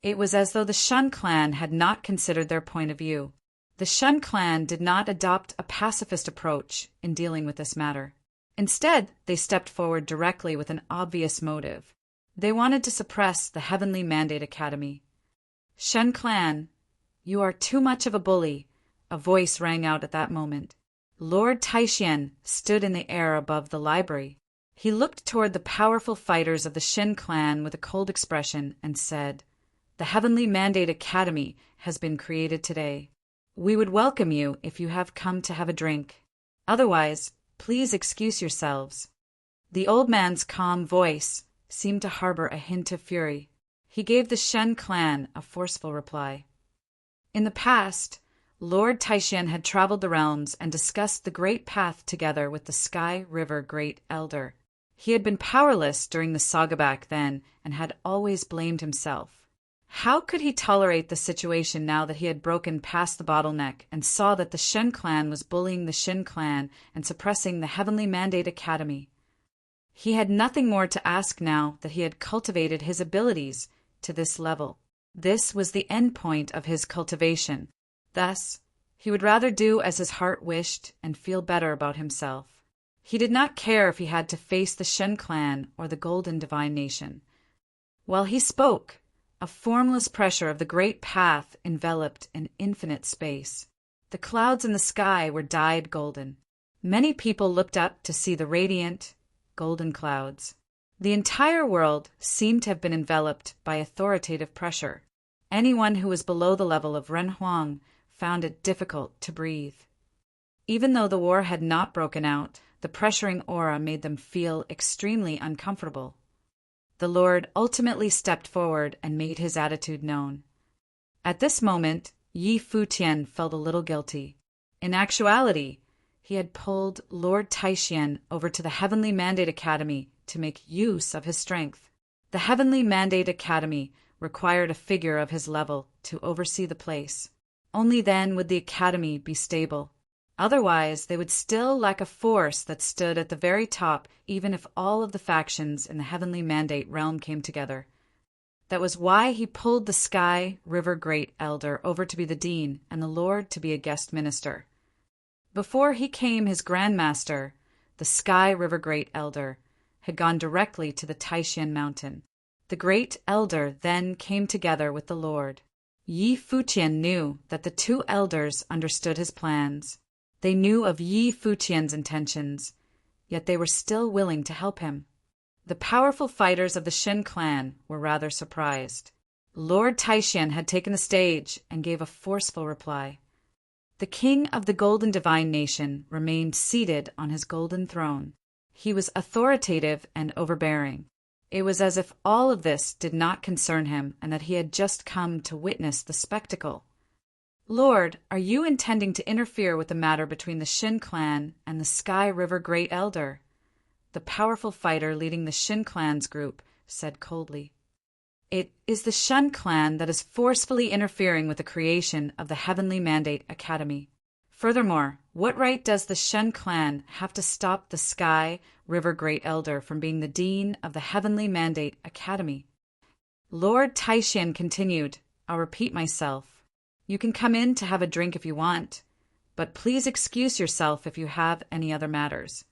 It was as though the Shun clan had not considered their point of view. The Shun clan did not adopt a pacifist approach in dealing with this matter. Instead, they stepped forward directly with an obvious motive. They wanted to suppress the Heavenly Mandate Academy. "Shen clan, you are too much of a bully," a voice rang out at that moment. Lord Taishian stood in the air above the library. He looked toward the powerful fighters of the Shin clan with a cold expression and said, "The Heavenly Mandate Academy has been created today. We would welcome you if you have come to have a drink. Otherwise, please excuse yourselves." The old man's calm voice seemed to harbor a hint of fury. He gave the Shen clan a forceful reply. In the past, Lord Taishan had traveled the realms and discussed the Great Path together with the Sky River Great Elder. He had been powerless during the Saga back then and had always blamed himself. How could he tolerate the situation now that he had broken past the bottleneck and saw that the Shen clan was bullying the Shin clan and suppressing the Heavenly Mandate Academy? He had nothing more to ask now that he had cultivated his abilities to this level. This was the end point of his cultivation. Thus, he would rather do as his heart wished and feel better about himself. He did not care if he had to face the Shen clan or the Golden Divine Nation. While he spoke, a formless pressure of the Great Path enveloped an infinite space. The clouds in the sky were dyed golden. Many people looked up to see the radiant, golden clouds. The entire world seemed to have been enveloped by authoritative pressure. Anyone who was below the level of Ren Huang found it difficult to breathe. Even though the war had not broken out, the pressuring aura made them feel extremely uncomfortable. The Lord ultimately stepped forward and made his attitude known. At this moment, Futian felt a little guilty. In actuality, he had pulled Lord Taishan over to the Heavenly Mandate Academy to make use of his strength. The Heavenly Mandate Academy required a figure of his level to oversee the place. Only then would the academy be stable. Otherwise, they would still lack a force that stood at the very top, even if all of the factions in the Heavenly Mandate realm came together. That was why he pulled the Sky River Great Elder over to be the dean and the Lord to be a guest minister. Before he came his Grandmaster, the Sky River Great Elder had gone directly to the Taishan Mountain. The Great Elder then came together with the Lord. Futian knew that the two elders understood his plans. They knew of Futian's intentions, yet they were still willing to help him. The powerful fighters of the Shin clan were rather surprised. Lord Taishan had taken the stage and gave a forceful reply. The king of the Golden Divine Nation remained seated on his golden throne. He was authoritative and overbearing. It was as if all of this did not concern him and that he had just come to witness the spectacle. "Lord, are you intending to interfere with the matter between the Shin clan and the Sky River Great Elder?" The powerful fighter leading the Shin clan's group said coldly. "It is the Shin clan that is forcefully interfering with the creation of the Heavenly Mandate Academy. Furthermore, what right does the Shin clan have to stop the Sky River Great Elder from being the dean of the Heavenly Mandate Academy?" Lord Taishan continued, "I'll repeat myself. You can come in to have a drink if you want, but please excuse yourself if you have any other matters."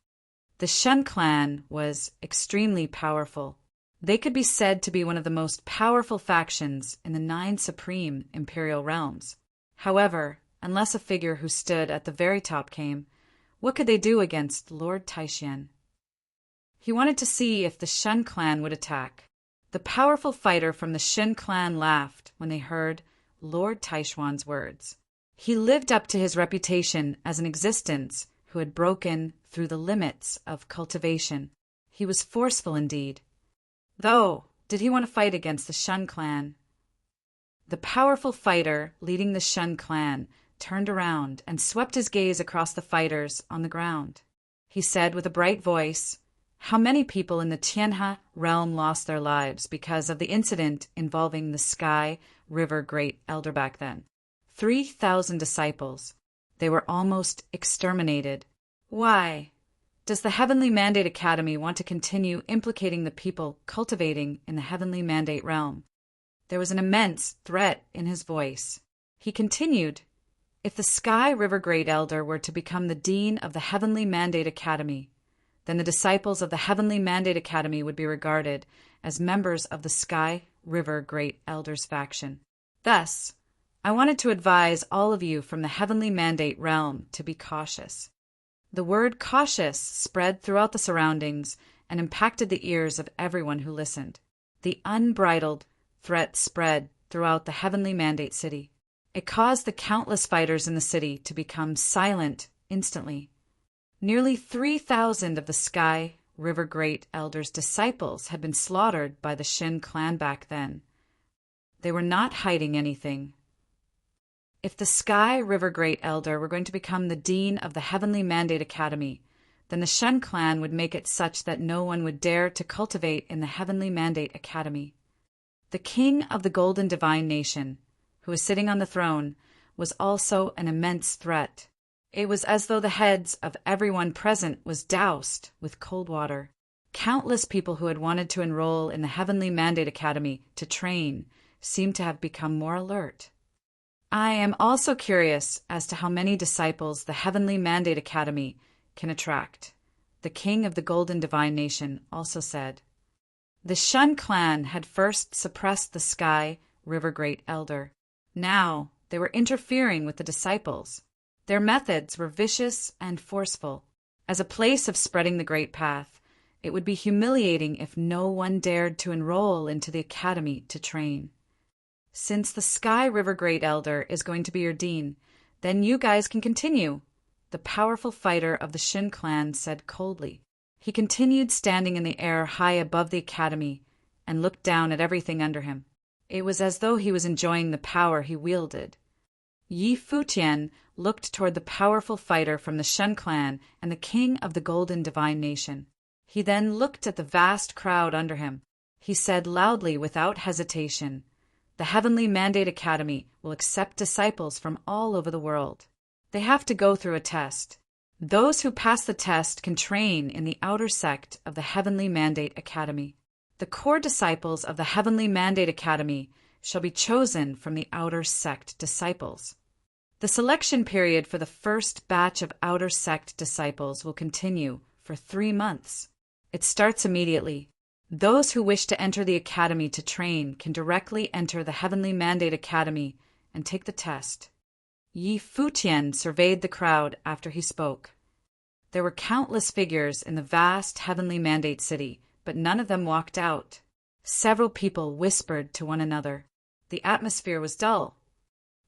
The Shen clan was extremely powerful. They could be said to be one of the most powerful factions in the 9 supreme imperial realms. However, unless a figure who stood at the very top came, what could they do against Lord Taishan? He wanted to see if the Shen clan would attack. The powerful fighter from the Shin clan laughed when they heard Lord Taishan's words. He lived up to his reputation as an existence who had broken through the limits of cultivation. He was forceful indeed. Though, did he want to fight against the Shen clan? The powerful fighter leading the Shen clan turned around and swept his gaze across the fighters on the ground. He said with a bright voice, "How many people in the Tianhe realm lost their lives because of the incident involving the Sky River Great Elder back then? 3,000 disciples. They were almost exterminated. Why? Does the Heavenly Mandate Academy want to continue implicating the people cultivating in the Heavenly Mandate realm?" There was an immense threat in his voice. He continued, "If the Sky River Great Elder were to become the dean of the Heavenly Mandate Academy, then the disciples of the Heavenly Mandate Academy would be regarded as members of the Sky River Great Elder's faction. Thus, I wanted to advise all of you from the Heavenly Mandate realm to be cautious." The word cautious spread throughout the surroundings and impacted the ears of everyone who listened. The unbridled threat spread throughout the Heavenly Mandate city. It caused the countless fighters in the city to become silent instantly. Nearly 3,000 of the Sky River Great Elder's disciples had been slaughtered by the Shin clan back then. They were not hiding anything. If the Sky River Great Elder were going to become the dean of the Heavenly Mandate Academy, then the Shen clan would make it such that no one would dare to cultivate in the Heavenly Mandate Academy. The king of the Golden Divine Nation, who was sitting on the throne, was also an immense threat. It was as though the heads of everyone present was doused with cold water. Countless people who had wanted to enroll in the Heavenly Mandate Academy to train seemed to have become more alert. I am also curious as to how many disciples the Heavenly Mandate Academy can attract, the king of the Golden Divine Nation also said. The Shun clan had first suppressed the Sky River Great Elder. Now they were interfering with the disciples. Their methods were vicious and forceful. As a place of spreading the Great Path, it would be humiliating if no one dared to enroll into the academy to train. Since the Sky River Great Elder is going to be your dean, then you guys can continue, the powerful fighter of the Shin clan said coldly. He continued standing in the air high above the academy and looked down at everything under him. It was as though he was enjoying the power he wielded. Yi Futian looked toward the powerful fighter from the Shen clan and the king of the Golden Divine Nation. He then looked at the vast crowd under him. He said loudly without hesitation, "The Heavenly Mandate Academy will accept disciples from all over the world. They have to go through a test. Those who pass the test can train in the outer sect of the Heavenly Mandate Academy. The core disciples of the Heavenly Mandate Academy shall be chosen from the outer sect disciples. The selection period for the first batch of outer sect disciples will continue for 3 months. It starts immediately. Those who wish to enter the academy to train can directly enter the Heavenly Mandate Academy and take the test." Yi Futian surveyed the crowd after he spoke. There were countless figures in the vast Heavenly Mandate City, but none of them walked out. Several people whispered to one another. The atmosphere was dull.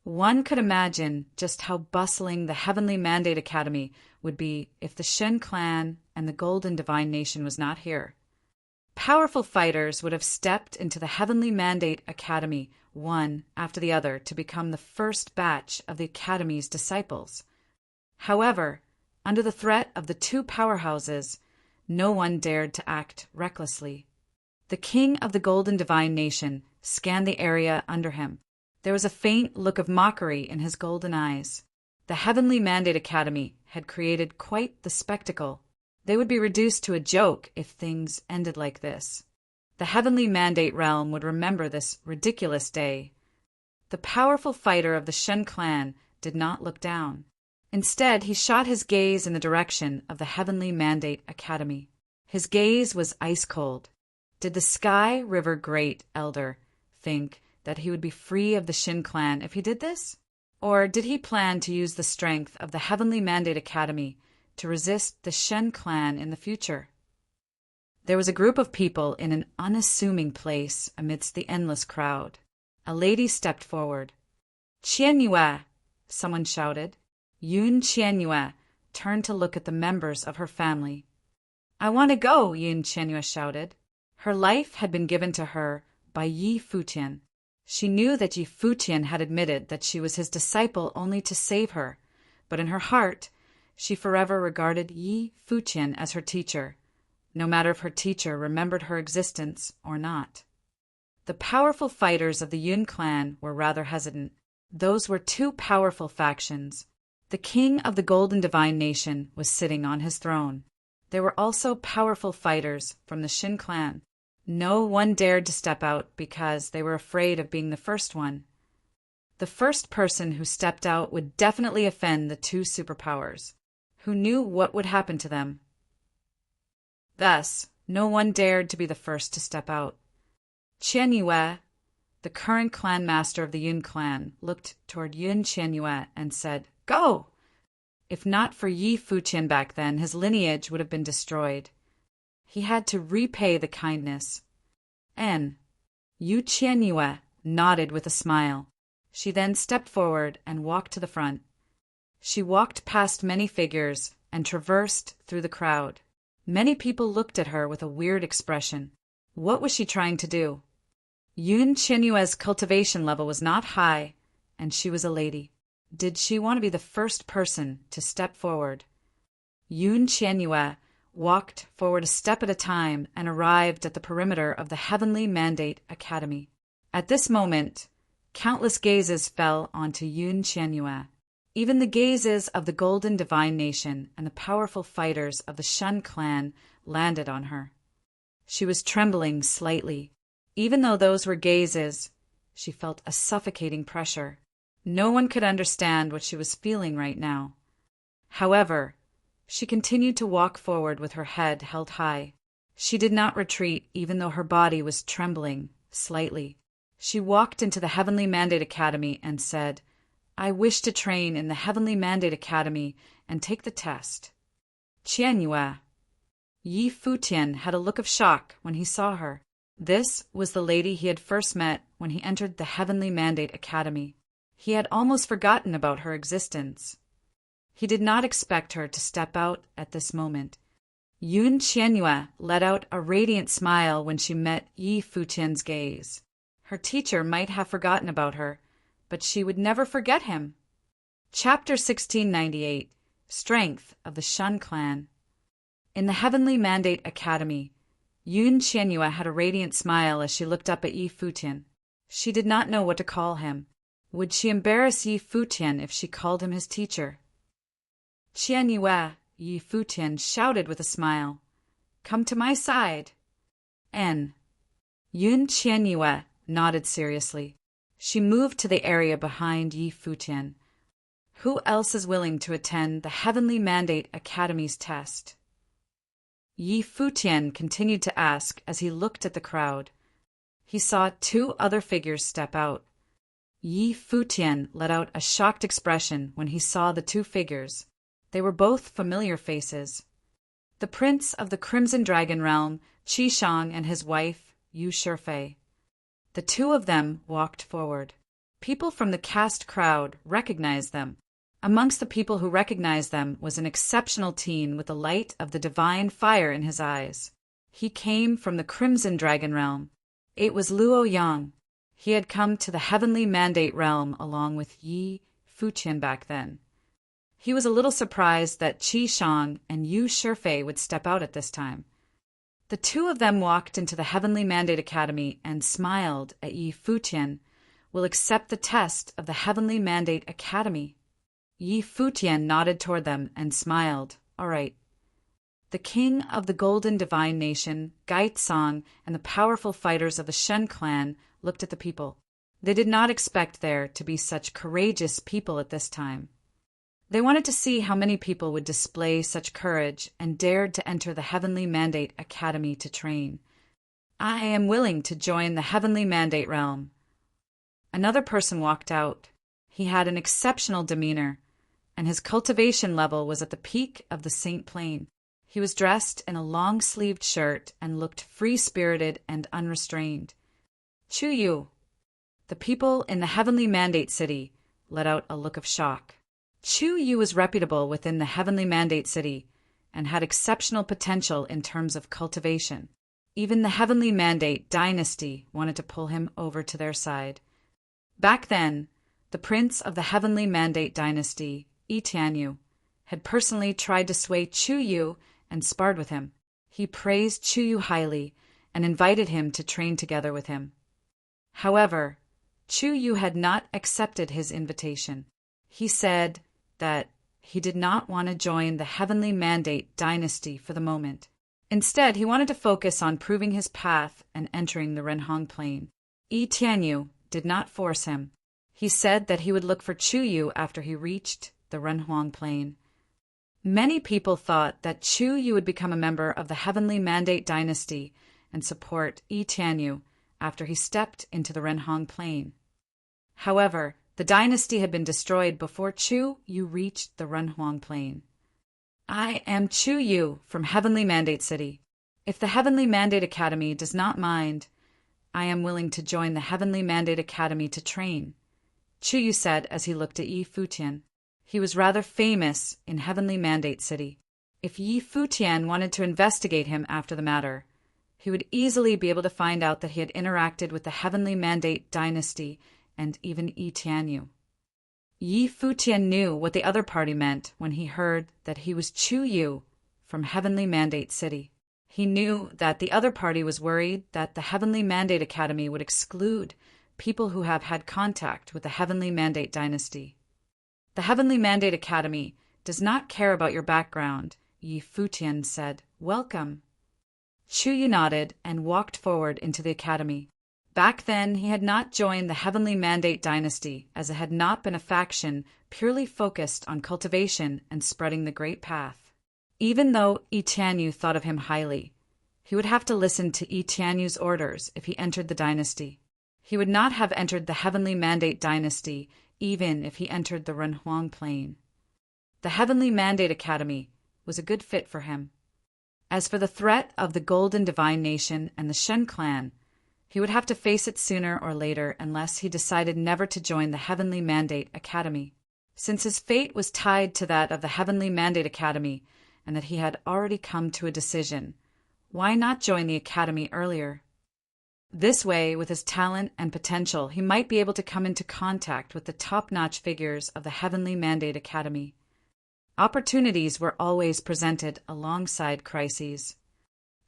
One could imagine just how bustling the Heavenly Mandate Academy would be if the Shen clan and the Golden Divine Nation was not here. Powerful fighters would have stepped into the Heavenly Mandate Academy one after the other to become the first batch of the Academy's disciples. However, under the threat of the 2 powerhouses, no one dared to act recklessly. The king of the Golden Divine Nation scanned the area under him. There was a faint look of mockery in his golden eyes. The Heavenly Mandate Academy had created quite the spectacle. They would be reduced to a joke if things ended like this. The Heavenly Mandate Realm would remember this ridiculous day. The powerful fighter of the Shen clan did not look down. Instead, he shot his gaze in the direction of the Heavenly Mandate Academy. His gaze was ice cold. Did the Sky River Great Elder think that he would be free of the Shin clan if he did this? Or did he plan to use the strength of the Heavenly Mandate Academy to resist the Shen clan in the future? There was a group of people in an unassuming place amidst the endless crowd. A lady stepped forward. "Qianyue!" someone shouted. Yun Qianyue turned to look at the members of her family. "I want to go," Yun Qianyue shouted. Her life had been given to her by Yi Futian. She knew that Yi Futian had admitted that she was his disciple only to save her, but in her heart, she forever regarded Yi Futian as her teacher, no matter if her teacher remembered her existence or not. The powerful fighters of the Yun clan were rather hesitant. Those were 2 powerful factions. The king of the Golden Divine Nation was sitting on his throne. There were also powerful fighters from the Shin clan. No one dared to step out because they were afraid of being the first one. The first person who stepped out would definitely offend the 2 superpowers. Who knew what would happen to them? Thus, no one dared to be the first to step out. Qianyue, the current clan master of the Yun clan, looked toward Yun Qianyue and said, "Go!" If not for Yi Futian back then, his lineage would have been destroyed. He had to repay the kindness. Yu Qianyue nodded with a smile. She then stepped forward and walked to the front. She walked past many figures, and traversed through the crowd. Many people looked at her with a weird expression. What was she trying to do? Yun Qianyue's cultivation level was not high, and she was a lady. Did she want to be the first person to step forward? Yun Qianyue walked forward a step at a time and arrived at the perimeter of the Heavenly Mandate Academy. At this moment, countless gazes fell onto Yun Qianyue. Even the gazes of the Golden Divine Nation and the powerful fighters of the Shun clan landed on her. She was trembling slightly. Even though those were gazes, she felt a suffocating pressure. No one could understand what she was feeling right now. However, she continued to walk forward with her head held high. She did not retreat even though her body was trembling slightly. She walked into the Heavenly Mandate Academy and said, "I wish to train in the Heavenly Mandate Academy and take the test." Qianyue. Yi Futian had a look of shock when he saw her. This was the lady he had first met when he entered the Heavenly Mandate Academy. He had almost forgotten about her existence. He did not expect her to step out at this moment. Yun Qianyue let out a radiant smile when she met Yi Futian's gaze. Her teacher might have forgotten about her, but she would never forget him. Chapter 1698. Strength of the Shun Clan. In the Heavenly Mandate Academy, Yun Qianyue had a radiant smile as she looked up at Yi Futian. She did not know what to call him. Would she embarrass Yi Futian if she called him his teacher? "Qianyue," Yi Futian shouted with a smile. "Come to my side." N. Yun Qianyue nodded seriously. She moved to the area behind Yi Futian. Who else is willing to attend the Heavenly Mandate Academy's test? Yi Futian continued to ask as he looked at the crowd. He saw two other figures step out. Yi Futian let out a shocked expression when he saw the two figures. They were both familiar faces. The Prince of the Crimson Dragon Realm, Qi Shang, and his wife, Yu Shifei. The two of them walked forward. People from the cast crowd recognized them. Amongst the people who recognized them was an exceptional teen with the light of the divine fire in his eyes. He came from the Crimson Dragon Realm. It was Luo Yang. He had come to the Heavenly Mandate Realm along with Yi Futian back then. He was a little surprised that Qi Shang and Yu Shifei would step out at this time. The two of them walked into the Heavenly Mandate Academy and smiled at Yi Futian. "Will accept the test of the Heavenly Mandate Academy." Yi Futian nodded toward them and smiled. "All right." The king of the Golden Divine Nation, Gaitsong, and the powerful fighters of the Shen clan looked at the people. They did not expect there to be such courageous people at this time. They wanted to see how many people would display such courage and dared to enter the Heavenly Mandate Academy to train. "I am willing to join the Heavenly Mandate Realm." Another person walked out. He had an exceptional demeanor, and his cultivation level was at the peak of the Saint Plane. He was dressed in a long-sleeved shirt and looked free-spirited and unrestrained. "Chu Yu." The people in the Heavenly Mandate City let out a look of shock. Chu Yu was reputable within the Heavenly Mandate City and had exceptional potential in terms of cultivation. Even the Heavenly Mandate Dynasty wanted to pull him over to their side. Back then, the Prince of the Heavenly Mandate Dynasty, Yi Tianyu, had personally tried to sway Chu Yu and sparred with him. He praised Chu Yu highly and invited him to train together with him. However, Chu Yu had not accepted his invitation. He said that he did not want to join the Heavenly Mandate Dynasty for the moment. Instead, he wanted to focus on proving his path and entering the Renhong Plain. Yi Tianyu did not force him. He said that he would look for Chu Yu after he reached the Renhong Plain. Many people thought that Chu Yu would become a member of the Heavenly Mandate Dynasty and support Yi Tianyu after he stepped into the Renhong Plain. However, the dynasty had been destroyed before Chu Yu reached the Renhong Plain. "I am Chu Yu from Heavenly Mandate City. If the Heavenly Mandate Academy does not mind, I am willing to join the Heavenly Mandate Academy to train," Chu Yu said as he looked at Yi Futian. He was rather famous in Heavenly Mandate City. If Yi Futian wanted to investigate him after the matter, he would easily be able to find out that he had interacted with the Heavenly Mandate dynasty and even Yi Tianyu. Yi Futian knew what the other party meant when he heard that he was Chu Yu from Heavenly Mandate City. He knew that the other party was worried that the Heavenly Mandate Academy would exclude people who have had contact with the Heavenly Mandate dynasty. The Heavenly Mandate Academy does not care about your background, Yi Futian said. Welcome. Chu Yu nodded and walked forward into the academy. Back then, he had not joined the Heavenly Mandate dynasty, as it had not been a faction purely focused on cultivation and spreading the Great Path. Even though Yi Tianyu thought of him highly, he would have to listen to Yi Tianyu's orders if he entered the dynasty. He would not have entered the Heavenly Mandate dynasty even if he entered the Renhuang Plain. The Heavenly Mandate Academy was a good fit for him. As for the threat of the Golden Divine Nation and the Shen clan, he would have to face it sooner or later unless he decided never to join the Heavenly Mandate Academy. Since his fate was tied to that of the Heavenly Mandate Academy and that he had already come to a decision, why not join the Academy earlier? This way, with his talent and potential, he might be able to come into contact with the top-notch figures of the Heavenly Mandate Academy. Opportunities were always presented alongside crises.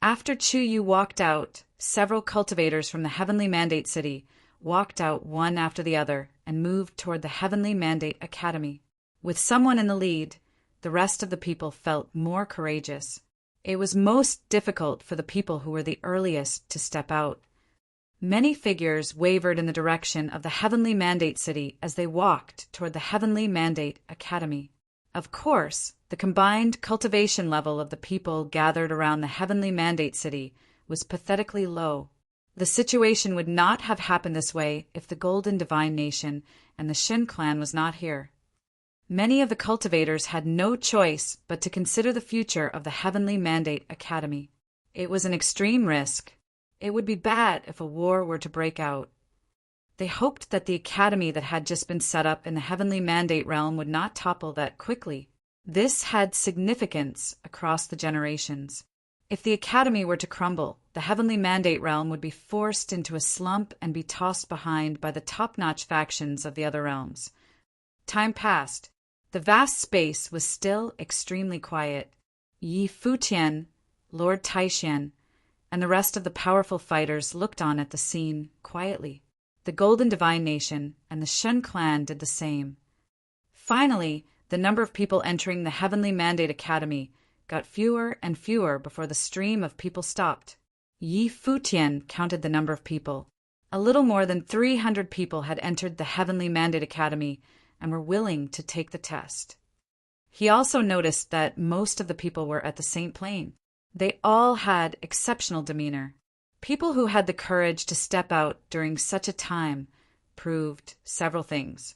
After Chu Yu walked out, several cultivators from the Heavenly Mandate City walked out one after the other and moved toward the Heavenly Mandate Academy. With someone in the lead, the rest of the people felt more courageous. It was most difficult for the people who were the earliest to step out. Many figures wavered in the direction of the Heavenly Mandate City as they walked toward the Heavenly Mandate Academy. Of course, the combined cultivation level of the people gathered around the Heavenly Mandate City was pathetically low. The situation would not have happened this way if the Golden Divine Nation and the Shin clan was not here. Many of the cultivators had no choice but to consider the future of the Heavenly Mandate Academy. It was an extreme risk. It would be bad if a war were to break out. They hoped that the academy that had just been set up in the Heavenly Mandate realm would not topple that quickly. This had significance across the generations. If the academy were to crumble, the Heavenly Mandate realm would be forced into a slump and be tossed behind by the top-notch factions of the other realms. Time passed. The vast space was still extremely quiet. Yi Futian, Lord Taishan, and the rest of the powerful fighters looked on at the scene quietly. The Golden Divine Nation and the Shen clan did the same. Finally, the number of people entering the Heavenly Mandate Academy got fewer and fewer before the stream of people stopped. Yi Futian counted the number of people. A little more than 300 people had entered the Heavenly Mandate Academy and were willing to take the test. He also noticed that most of the people were at the Saint Plane. They all had exceptional demeanor. People who had the courage to step out during such a time proved several things.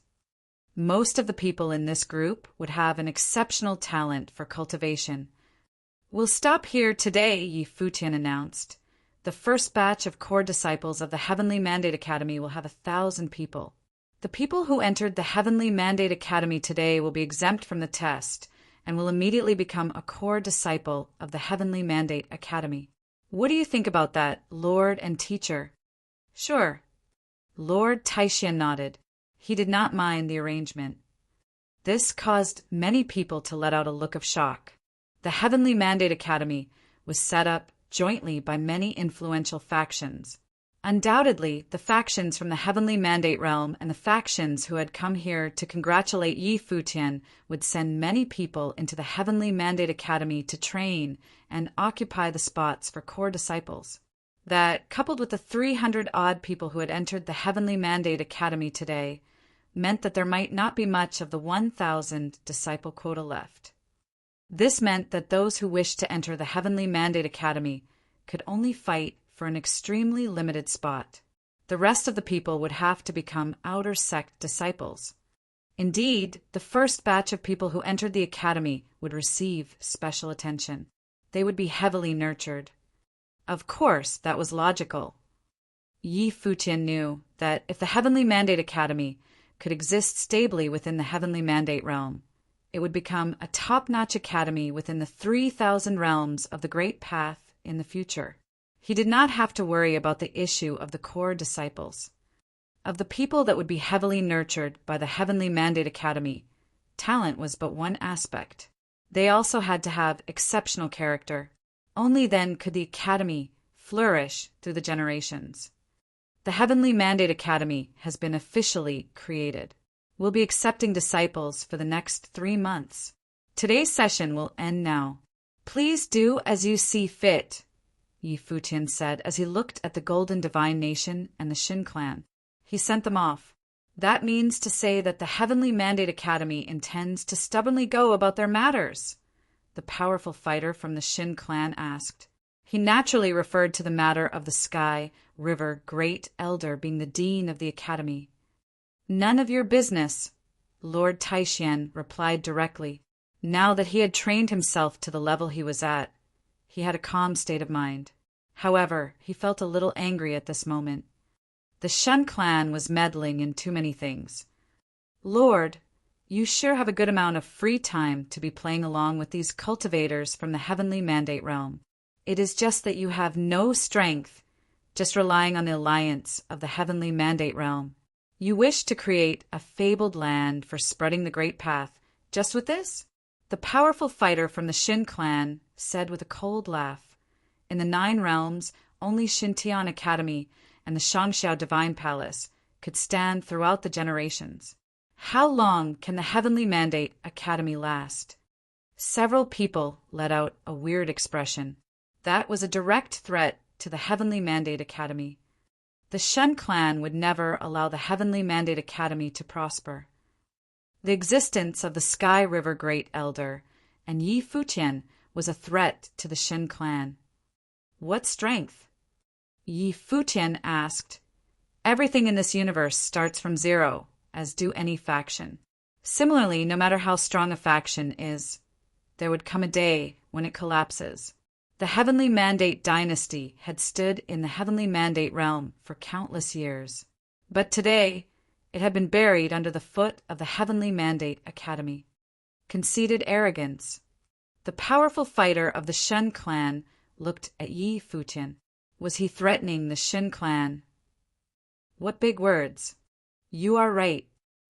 Most of the people in this group would have an exceptional talent for cultivation. "We'll stop here today," Yi Futian announced. "The first batch of core disciples of the Heavenly Mandate Academy will have 1,000 people. The people who entered the Heavenly Mandate Academy today will be exempt from the test and will immediately become a core disciple of the Heavenly Mandate Academy. What do you think about that, Lord and Teacher?" "Sure." Lord Taishan nodded. He did not mind the arrangement. This caused many people to let out a look of shock. The Heavenly Mandate Academy was set up jointly by many influential factions. Undoubtedly, the factions from the Heavenly Mandate realm and the factions who had come here to congratulate Yi Futian would send many people into the Heavenly Mandate Academy to train and occupy the spots for core disciples. That, coupled with the 300-odd people who had entered the Heavenly Mandate Academy today, meant that there might not be much of the 1,000 disciple quota left. This meant that those who wished to enter the Heavenly Mandate Academy could only fight for an extremely limited spot. The rest of the people would have to become outer sect disciples. Indeed, the first batch of people who entered the academy would receive special attention. They would be heavily nurtured. Of course, that was logical. Yi Futian knew that if the Heavenly Mandate Academy could exist stably within the Heavenly Mandate realm, it would become a top-notch academy within the 3,000 realms of the Great Path in the future. He did not have to worry about the issue of the core disciples. Of the people that would be heavily nurtured by the Heavenly Mandate Academy, talent was but one aspect. They also had to have exceptional character. Only then could the academy flourish through the generations. The Heavenly Mandate Academy has been officially created. We'll be accepting disciples for the next 3 months. Today's session will end now. Please do as you see fit, Yi Futian said as he looked at the Golden Divine Nation and the Shin clan. He sent them off. That means to say that the Heavenly Mandate Academy intends to stubbornly go about their matters, the powerful fighter from the Shin clan asked. He naturally referred to the matter of the Sky River Great Elder being the dean of the academy. None of your business, Lord Taishan replied directly. Now that he had trained himself to the level he was at, he had a calm state of mind. However, he felt a little angry at this moment. The Shen clan was meddling in too many things. Lord, you sure have a good amount of free time to be playing along with these cultivators from the Heavenly Mandate realm. It is just that you have no strength, just relying on the alliance of the Heavenly Mandate realm. You wish to create a fabled land for spreading the Great Path. Just with this? The powerful fighter from the Shin clan said with a cold laugh. In the 9 realms, only Xintian Academy and the Shangxiao Divine Palace could stand throughout the generations. How long can the Heavenly Mandate Academy last? Several people let out a weird expression. That was a direct threat to the Heavenly Mandate Academy. The Shen clan would never allow the Heavenly Mandate Academy to prosper. The existence of the Sky River Great Elder and Yi Futian was a threat to the Shen clan. What strength? Yi Futian asked. Everything in this universe starts from zero, as do any faction. Similarly, no matter how strong a faction is, there would come a day when it collapses. The Heavenly Mandate dynasty had stood in the Heavenly Mandate realm for countless years. But today, it had been buried under the foot of the Heavenly Mandate Academy. Conceited arrogance. The powerful fighter of the Shen clan looked at Yi Futian. Was he threatening the Shin clan? What big words. You are right.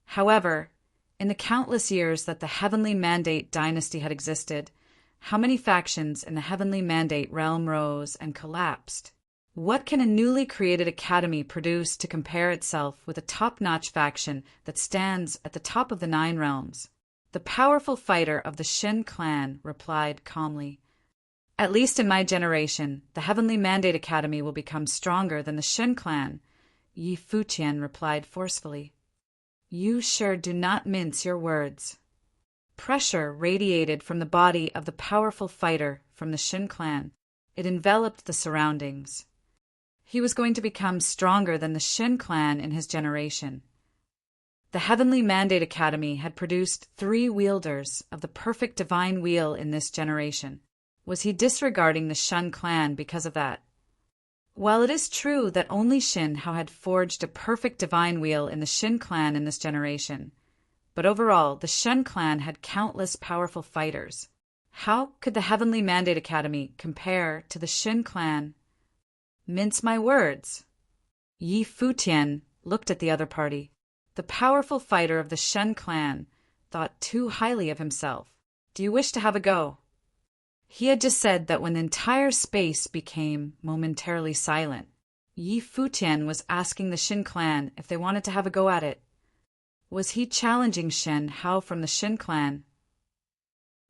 However, in the countless years that the Heavenly Mandate dynasty had existed, how many factions in the Heavenly Mandate realm rose and collapsed? What can a newly created academy produce to compare itself with a top-notch faction that stands at the top of the 9 realms? The powerful fighter of the Shin clan replied calmly. At least in my generation, the Heavenly Mandate Academy will become stronger than the Shin clan, Yi Futian replied forcefully. You sure do not mince your words. Pressure radiated from the body of the powerful fighter from the Shin clan. It enveloped the surroundings. He was going to become stronger than the Shin clan in his generation. The Heavenly Mandate Academy had produced 3 wielders of the perfect divine wheel in this generation. Was he disregarding the Shen clan because of that? While it is true that only Shin Hao had forged a perfect divine wheel in the Shin clan in this generation, but overall, the Shen clan had countless powerful fighters. How could the Heavenly Mandate Academy compare to the Shin clan? Mince my words. Yi Futian looked at the other party. The powerful fighter of the Shen clan thought too highly of himself. Do you wish to have a go? He had just said that when the entire space became momentarily silent, Yi Futian was asking the Shin clan if they wanted to have a go at it. Was he challenging Shin Hao from the Shin clan?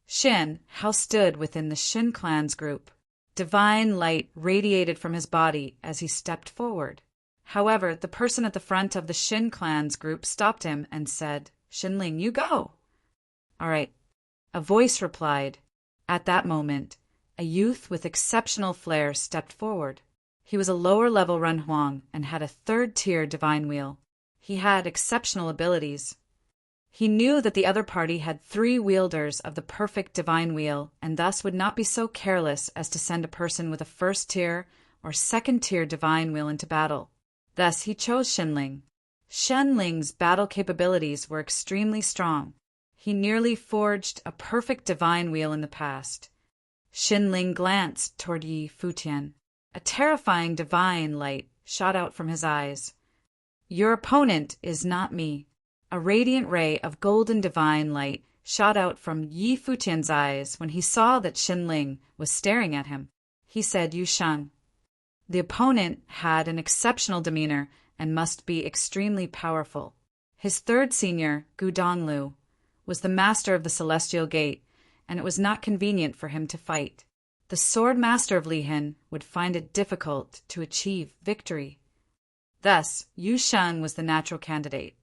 Shin Hao stood within the Shin clan's group. Divine light radiated from his body as he stepped forward. However, the person at the front of the Shin clan's group stopped him and said, Shinling, you go. All right. A voice replied. At that moment, a youth with exceptional flair stepped forward. He was a lower-level Renhuang and had a 3rd-tier divine wheel. He had exceptional abilities. He knew that the other party had 3 wielders of the perfect divine wheel and thus would not be so careless as to send a person with a 1st-tier or 2nd-tier divine wheel into battle. Thus, he chose Shinling. Shinling's battle capabilities were extremely strong. He nearly forged a perfect divine wheel in the past. Xinling glanced toward Yi Futian. A terrifying divine light shot out from his eyes. Your opponent is not me. A radiant ray of golden divine light shot out from Yi Futian's eyes when he saw that Xinling was staring at him. He said, Yu Sheng. The opponent had an exceptional demeanor and must be extremely powerful. His third senior, Gu Donglu, was the master of the Celestial Gate, and it was not convenient for him to fight. The sword master of Lihin would find it difficult to achieve victory. Thus, Yu Sheng was the natural candidate.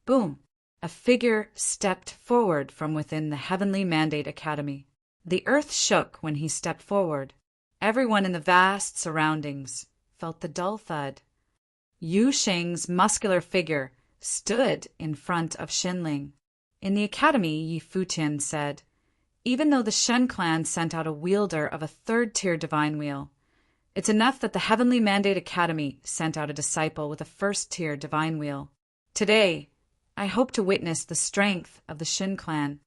Boom! A figure stepped forward from within the Heavenly Mandate Academy. The earth shook when he stepped forward. Everyone in the vast surroundings felt the dull thud. Yu Sheng's muscular figure stood in front of Xinling. In the academy, Yi Futian said, even though the Shen clan sent out a wielder of a third-tier divine wheel, it's enough that the Heavenly Mandate Academy sent out a disciple with a first-tier divine wheel. Today, I hope to witness the strength of the Shen clan.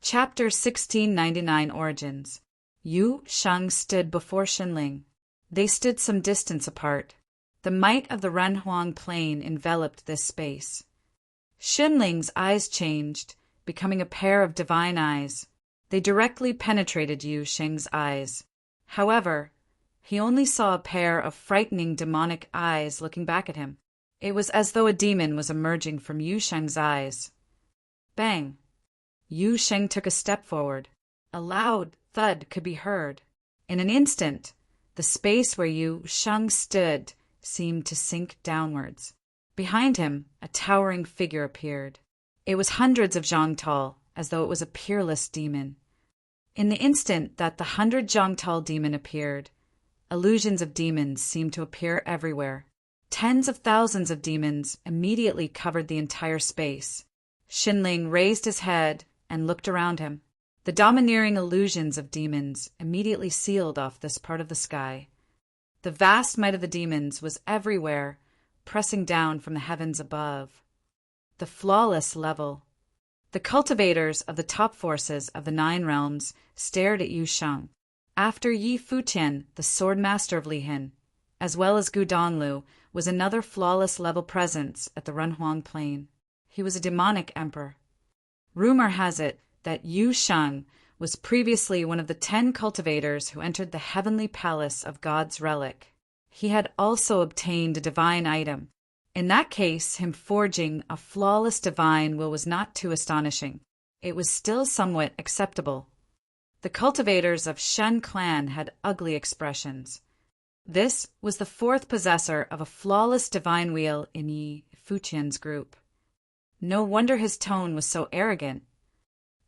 Chapter 1699 Origins. Yu Sheng stood before Xinling. They stood some distance apart. The might of the Renhuang plain enveloped this space. Xinling's eyes changed, becoming a pair of divine eyes. They directly penetrated Yu Sheng's eyes. However, he only saw a pair of frightening demonic eyes looking back at him. It was as though a demon was emerging from Yu Sheng's eyes. Bang! Yu Sheng took a step forward. A loud thud could be heard. In an instant, the space where Yu Sheng stood seemed to sink downwards. Behind him, a towering figure appeared. It was hundreds of zhang tall, as though it was a peerless demon. In the instant that the 100 zhang tall demon appeared, illusions of demons seemed to appear everywhere. Tens of thousands of demons immediately covered the entire space. Xinling raised his head and looked around him. The domineering illusions of demons immediately sealed off this part of the sky. The vast might of the demons was everywhere, pressing down from the heavens above. The flawless level. The cultivators of the top forces of the 9 realms stared at Yu Sheng. After Yi Futian, the sword master of Lihin, as well as Gu Donglu, was another flawless level presence at the Renhuang plain. He was a demonic emperor. Rumor has it that Yu Sheng was previously one of the 10 cultivators who entered the heavenly palace of God's relic. He had also obtained a divine item. In that case, him forging a flawless divine will was not too astonishing. It was still somewhat acceptable. The cultivators of Shen clan had ugly expressions. This was the 4th possessor of a flawless divine wheel in Yi Futian's group. No wonder his tone was so arrogant.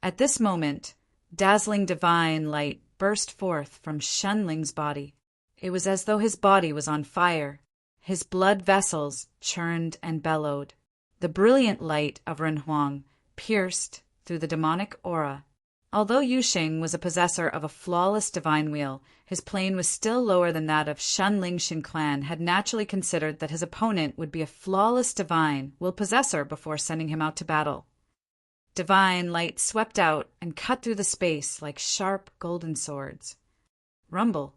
At this moment, dazzling divine light burst forth from Xinling's body. It was as though his body was on fire. His blood vessels churned and bellowed. The brilliant light of Renhuang pierced through the demonic aura. Although Yu Sheng was a possessor of a flawless divine wheel, his plane was still lower than that of Xinling Shen clan had naturally considered that his opponent would be a flawless divine will possessor before sending him out to battle. Divine light swept out and cut through the space like sharp golden swords. Rumble.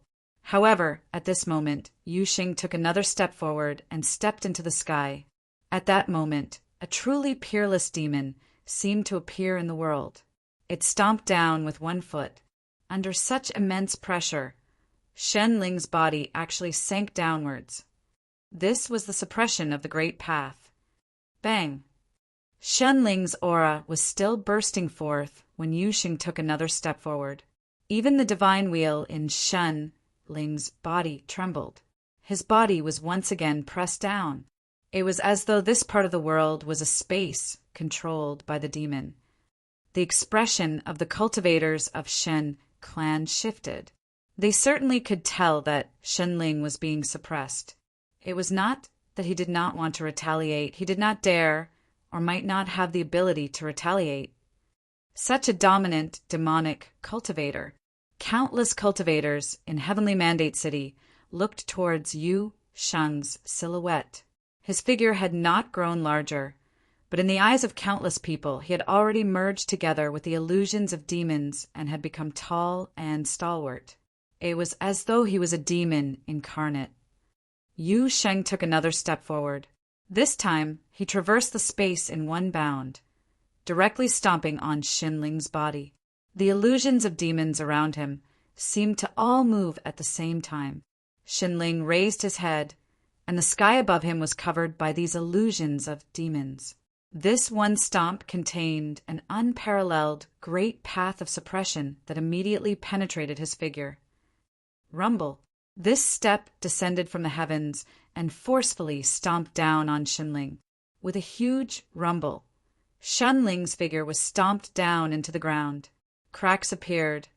However, at this moment, Yu Sheng took another step forward and stepped into the sky. At that moment, a truly peerless demon seemed to appear in the world. It stomped down with one foot. Under such immense pressure, Xinling's body actually sank downwards. This was the suppression of the Great Path. Bang! Xinling's aura was still bursting forth when Yu Sheng took another step forward. Even the divine wheel in Xinling's body trembled. His body was once again pressed down. It was as though this part of the world was a space controlled by the demon. The expression of the cultivators of Shen clan shifted. They certainly could tell that Xinling was being suppressed. It was not that he did not want to retaliate. He did not dare, or might not have the ability to retaliate. Such a dominant, demonic cultivator. Countless cultivators in Heavenly Mandate City looked towards Yu Sheng's silhouette. His figure had not grown larger, But in the eyes of countless people, he had already merged together with the illusions of demons and had become tall and stalwart. It was as though he was a demon incarnate. Yu Sheng took another step forward. This time, he traversed the space in one bound, directly stomping on Xinling's body. The illusions of demons around him seemed to all move at the same time. Xinling raised his head, and the sky above him was covered by these illusions of demons. This one stomp contained an unparalleled great path of suppression that immediately penetrated his figure. Rumble. This step descended from the heavens and forcefully stomped down on Xinling. With a huge rumble, Xinling's figure was stomped down into the ground. Cracks appeared,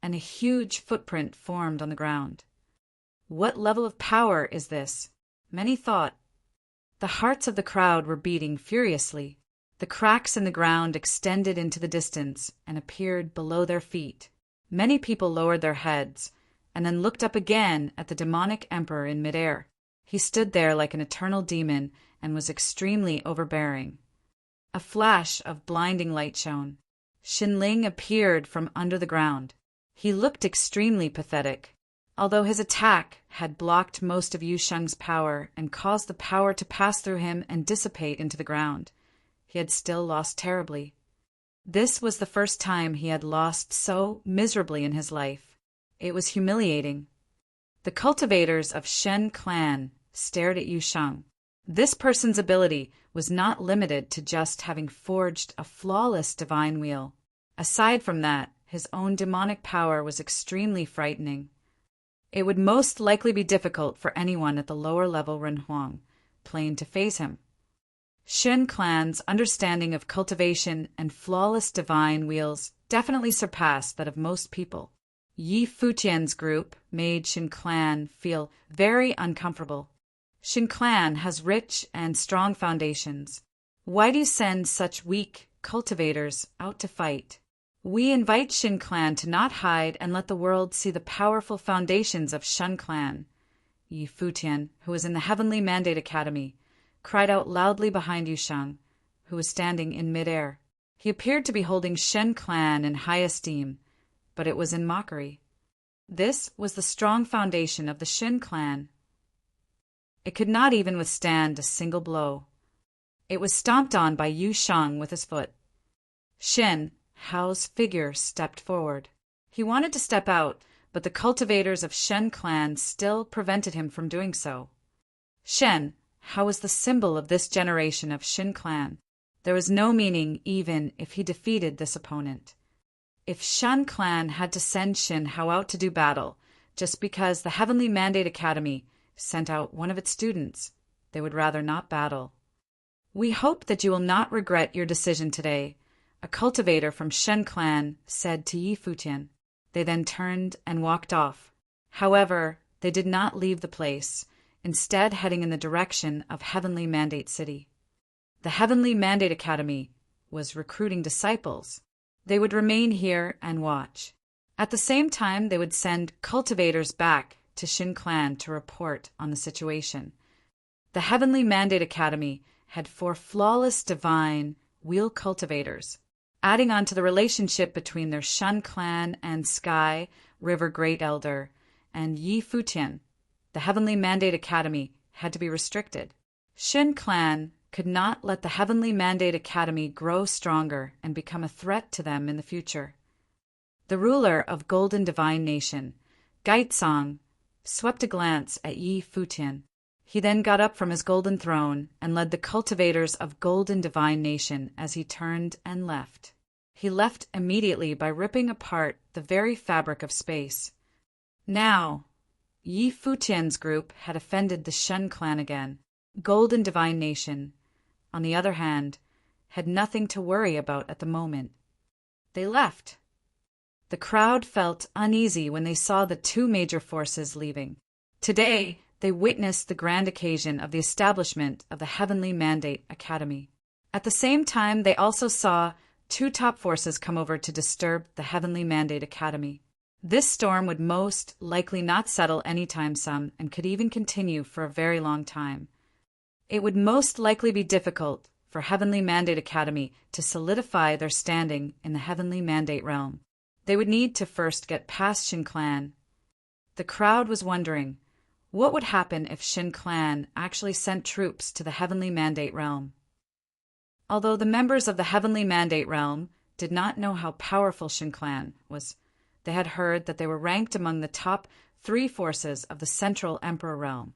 and a huge footprint formed on the ground. What level of power is this? Many thought. The hearts of the crowd were beating furiously. The cracks in the ground extended into the distance and appeared below their feet. Many people lowered their heads and then looked up again at the demonic emperor in midair. He stood there like an eternal demon and was extremely overbearing. A flash of blinding light shone. Xinling appeared from under the ground. He looked extremely pathetic. Although his attack had blocked most of Yu Sheng's power and caused the power to pass through him and dissipate into the ground, he had still lost terribly. This was the first time he had lost so miserably in his life. It was humiliating. The cultivators of Shen clan stared at Yu Sheng. This person's ability was not limited to just having forged a flawless divine wheel. Aside from that, his own demonic power was extremely frightening. It would most likely be difficult for anyone at the lower level Renhuang plane to face him. Shen clan's understanding of cultivation and flawless divine wheels definitely surpassed that of most people. Yi Futian's group made Shen clan feel very uncomfortable. Shen clan has rich and strong foundations. Why do you send such weak cultivators out to fight? We invite Shen clan to not hide and let the world see the powerful foundations of Shen clan. Yi Futian, who was in the Heavenly Mandate Academy, cried out loudly behind Yu Sheng, who was standing in midair. He appeared to be holding Shen clan in high esteem, but it was in mockery. This was the strong foundation of the Shen clan. It could not even withstand a single blow. It was stomped on by Yu Sheng with his foot. Shen Hao's figure stepped forward. He wanted to step out, but the cultivators of Shen clan still prevented him from doing so. Shen Hao was the symbol of this generation of Shen clan. There was no meaning even if he defeated this opponent. If Shen clan had to send Shen Hao out to do battle, just because the Heavenly Mandate Academy sent out one of its students, they would rather not battle. We hope that you will not regret your decision today, a cultivator from Shen clan said to Yi Futian. They then turned and walked off. However, they did not leave the place, instead heading in the direction of Heavenly Mandate City. The Heavenly Mandate Academy was recruiting disciples. They would remain here and watch. At the same time, they would send cultivators back to Shen clan to report on the situation. The Heavenly Mandate Academy had 4 flawless divine wheel cultivators. Adding on to the relationship between their Shen clan and Sky River Great Elder and Yi Futian, the Heavenly Mandate Academy had to be restricted. Shen clan could not let the Heavenly Mandate Academy grow stronger and become a threat to them in the future. The ruler of Golden Divine Nation, Gaitsong, swept a glance at Yi Futian. He then got up from his golden throne and led the cultivators of Golden Divine Nation as he turned and left. He left immediately by ripping apart the very fabric of space. Now, Yi Futian's group had offended the Shen clan again. Golden Divine Nation, on the other hand, had nothing to worry about at the moment. They left. The crowd felt uneasy when they saw the 2 major forces leaving. Today, they witnessed the grand occasion of the establishment of the Heavenly Mandate Academy. At the same time, they also saw 2 top forces come over to disturb the Heavenly Mandate Academy. This storm would most likely not settle anytime soon and could even continue for a very long time. It would most likely be difficult for Heavenly Mandate Academy to solidify their standing in the Heavenly Mandate realm. They would need to first get past Shin Clan. The crowd was wondering, what would happen if Shin Clan actually sent troops to the Heavenly Mandate realm? Although the members of the Heavenly Mandate realm did not know how powerful Shin Clan was, they had heard that they were ranked among the top 3 forces of the Central Emperor realm.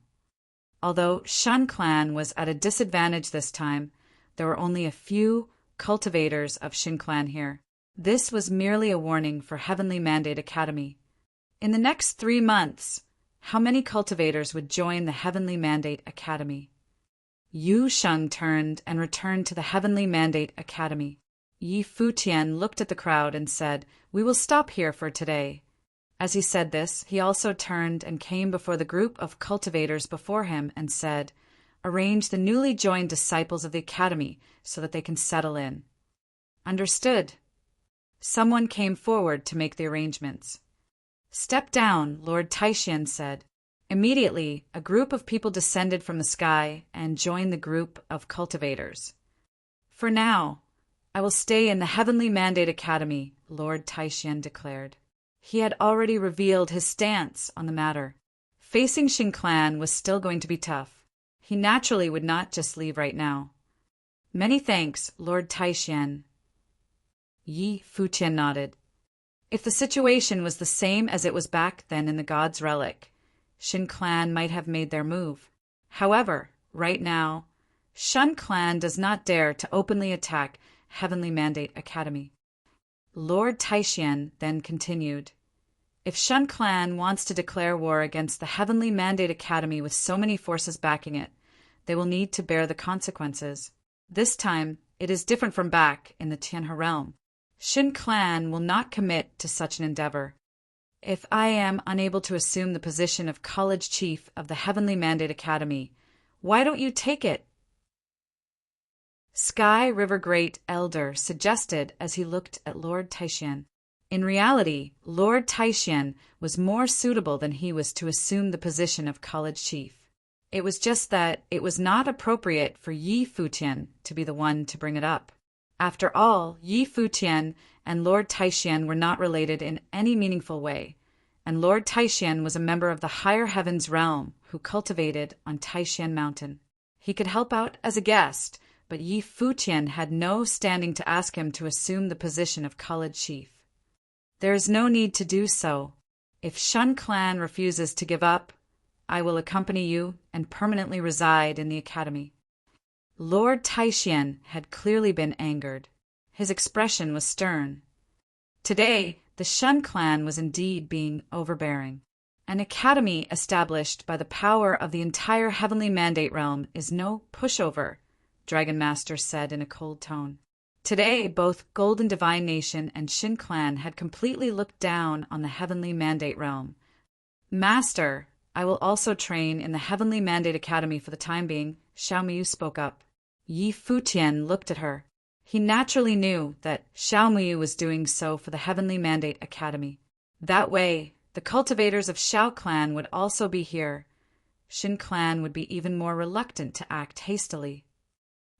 Although Shin Clan was at a disadvantage this time, there were only a few cultivators of Shin Clan here. This was merely a warning for Heavenly Mandate Academy. In the next 3 months, how many cultivators would join the Heavenly Mandate Academy? Yu Sheng turned and returned to the Heavenly Mandate Academy. Yi Futian looked at the crowd and said, "We will stop here for today." As he said this, he also turned and came before the group of cultivators before him and said, "Arrange the newly joined disciples of the Academy so that they can settle in." "Understood." Someone came forward to make the arrangements. "Step down," Lord Taishan said. Immediately, a group of people descended from the sky and joined the group of cultivators. "For now, I will stay in the Heavenly Mandate Academy," Lord Taishan declared. He had already revealed his stance on the matter. Facing Shin Clan was still going to be tough. He naturally would not just leave right now. "Many thanks, Lord Taishan." Yi Futian nodded. If the situation was the same as it was back then in the God's Relic, Shin Clan might have made their move. However, right now, Shin Clan does not dare to openly attack Heavenly Mandate Academy. Lord Taishan then continued, "If Shin Clan wants to declare war against the Heavenly Mandate Academy with so many forces backing it, they will need to bear the consequences. This time, it is different from back in the Tianhe realm. Shin Clan will not commit to such an endeavor. If I am unable to assume the position of college chief of the Heavenly Mandate Academy, why don't you take it?" Sky River Great Elder suggested as he looked at Lord Taishan. In reality, Lord Taishan was more suitable than he was to assume the position of college chief. It was just that it was not appropriate for Yi Futian to be the one to bring it up. After all, Yi Futian and Lord Taishan were not related in any meaningful way, and Lord Taishan was a member of the Higher Heavens realm who cultivated on Taishan Mountain. He could help out as a guest, but Yi Futian had no standing to ask him to assume the position of college chief. "There is no need to do so. If Shin Clan refuses to give up, I will accompany you and permanently reside in the academy." Lord Taishan had clearly been angered. His expression was stern. Today, the Shin Clan was indeed being overbearing. An academy established by the power of the entire Heavenly Mandate realm is no pushover, Dragon Master said in a cold tone. Today, both Golden Divine Nation and Shin Clan had completely looked down on the Heavenly Mandate realm. "Master, I will also train in the Heavenly Mandate Academy for the time being," Xiaomiyu spoke up. Yi Futian looked at her. He naturally knew that Xiaomiyu was doing so for the Heavenly Mandate Academy. That way, the cultivators of Xiao Clan would also be here. Shin Clan would be even more reluctant to act hastily.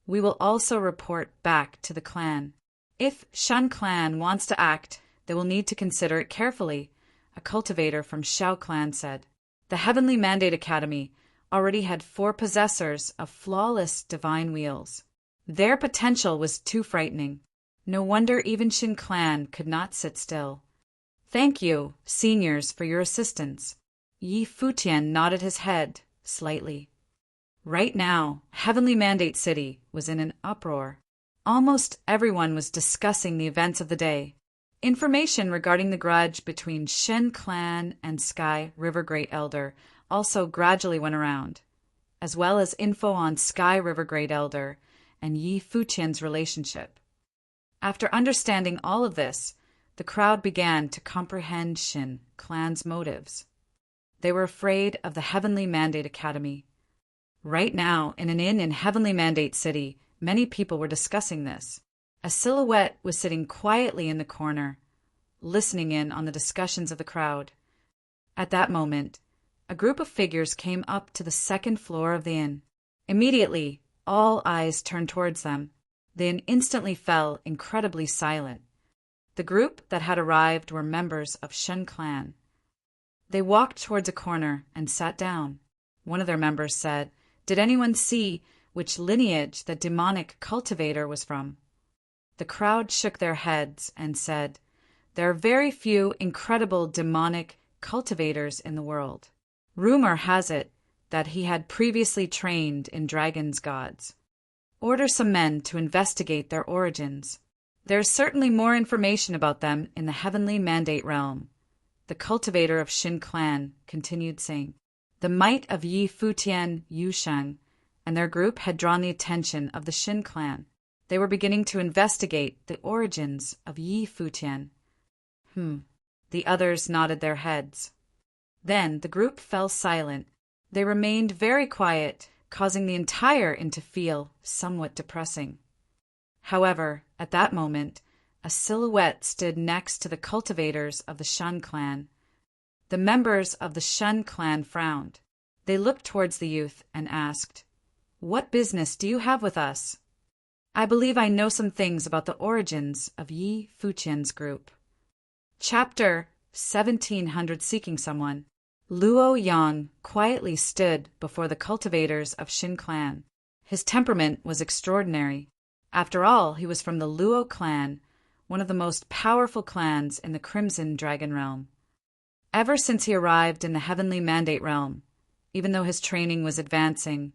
"We will also report back to the clan. If Shin Clan wants to act, they will need to consider it carefully," a cultivator from Xiao Clan said. The Heavenly Mandate Academy already had 4 possessors of flawless divine wheels. Their potential was too frightening. No wonder even Shin Clan could not sit still. "Thank you, seniors, for your assistance." Yi Futian nodded his head slightly. Right now, Heavenly Mandate City was in an uproar. Almost everyone was discussing the events of the day. Information regarding the grudge between Shin Clan and Sky River Great Elder also gradually went around, as well as info on Sky River Great Elder and Yi Futian's relationship. After understanding all of this, the crowd began to comprehend Shin Clan's motives. They were afraid of the Heavenly Mandate Academy. Right now, in an inn in Heavenly Mandate City, many people were discussing this. A silhouette was sitting quietly in the corner, listening in on the discussions of the crowd. At that moment, a group of figures came up to the second floor of the inn. Immediately, all eyes turned towards them. They instantly fell incredibly silent. The group that had arrived were members of Shen clan. They walked towards a corner and sat down. One of their members said, "Did anyone see which lineage the demonic cultivator was from?" The crowd shook their heads and said, "There are very few incredible demonic cultivators in the world. Rumor has it that he had previously trained in dragons' gods. Order some men to investigate their origins. There is certainly more information about them in the heavenly mandate realm." The cultivator of Shin clan continued saying. The might of Yi Futian Yusheng and their group had drawn the attention of the Shin clan. They were beginning to investigate the origins of Yi Futian. The others nodded their heads. Then the group fell silent. They remained very quiet, causing the entire inn to feel somewhat depressing. However, at that moment, a silhouette stood next to the cultivators of the Shan clan. The members of the Shan clan frowned. They looked towards the youth and asked, "What business do you have with us?" "I believe I know some things about the origins of Yi Futian's group." Chapter 1700 Seeking Someone. Luo Yang quietly stood before the cultivators of Shin clan. His temperament was extraordinary. After all, he was from the Luo clan, one of the most powerful clans in the Crimson Dragon realm. Ever since he arrived in the Heavenly Mandate realm, even though his training was advancing,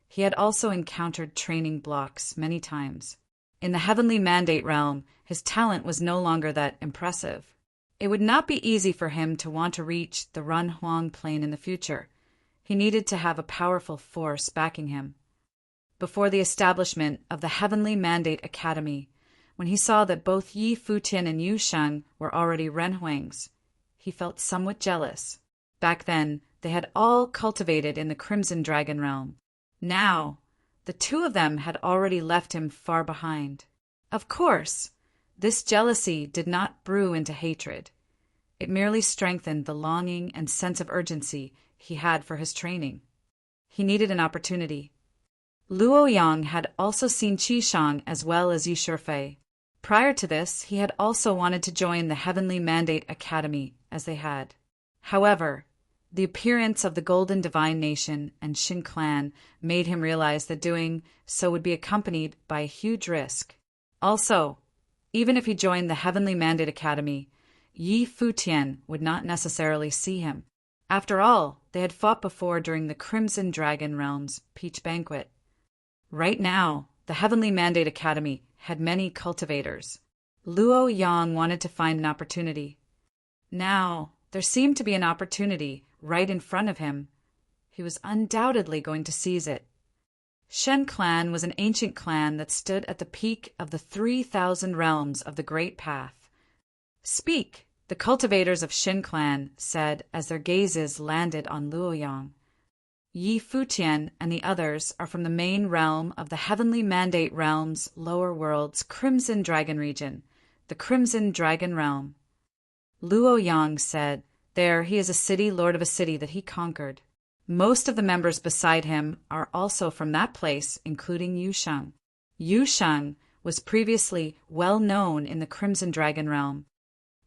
he had also encountered training blocks many times. In the Heavenly Mandate realm, his talent was no longer that impressive. It would not be easy for him to want to reach the Run Huang Plain in the future. He needed to have a powerful force backing him. Before the establishment of the Heavenly Mandate Academy, when he saw that both Yi Futian and Yu Sheng were already Renhuangs, he felt somewhat jealous. Back then, they had all cultivated in the Crimson Dragon realm. Now, the two of them had already left him far behind. Of course, this jealousy did not brew into hatred. It merely strengthened the longing and sense of urgency he had for his training. He needed an opportunity. Luo Yang had also seen Qi Shang as well as Yi Shifei. Prior to this, he had also wanted to join the Heavenly Mandate Academy, as they had. However, the appearance of the Golden Divine Nation and Shin clan made him realize that doing so would be accompanied by a huge risk. Also, even if he joined the Heavenly Mandate Academy, Yi Futian would not necessarily see him. After all, they had fought before during the Crimson Dragon Realm's Peach Banquet. Right now, the Heavenly Mandate Academy had many cultivators. Luo Yang wanted to find an opportunity. Now, there seemed to be an opportunity right in front of him. He was undoubtedly going to seize it. Shen clan was an ancient clan that stood at the peak of the 3,000 realms of the Great Path. "Speak," the cultivators of Shen clan said as their gazes landed on Luo Yang. "Yi Futian and the others are from the main realm of the Heavenly Mandate realm's lower world's Crimson Dragon region, the Crimson Dragon realm." Luo Yang said, "There he is a city lord of a city that he conquered. Most of the members beside him are also from that place, including Yu Sheng. Yu Sheng was previously well known in the Crimson Dragon realm.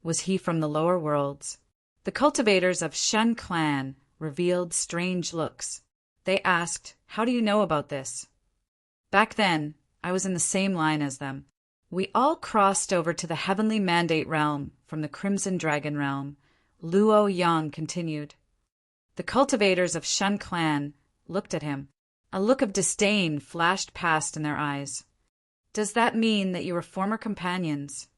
Was he from the lower worlds?" The cultivators of Shen clan revealed strange looks. They asked, "How do you know about this?" "Back then, I was in the same line as them. We all crossed over to the Heavenly Mandate realm from the Crimson Dragon realm," Luo Yang continued. The cultivators of Shen clan looked at him. A look of disdain flashed past in their eyes. "Does that mean that you were former companions?"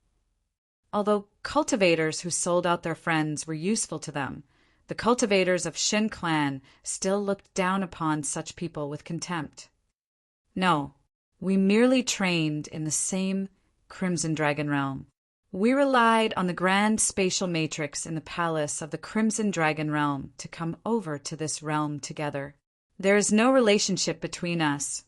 Although cultivators who sold out their friends were useful to them, the cultivators of Shen clan still looked down upon such people with contempt. "No, we merely trained in the same Crimson Dragon realm. We relied on the grand spatial matrix in the palace of the Crimson Dragon realm to come over to this realm together. There is no relationship between us,"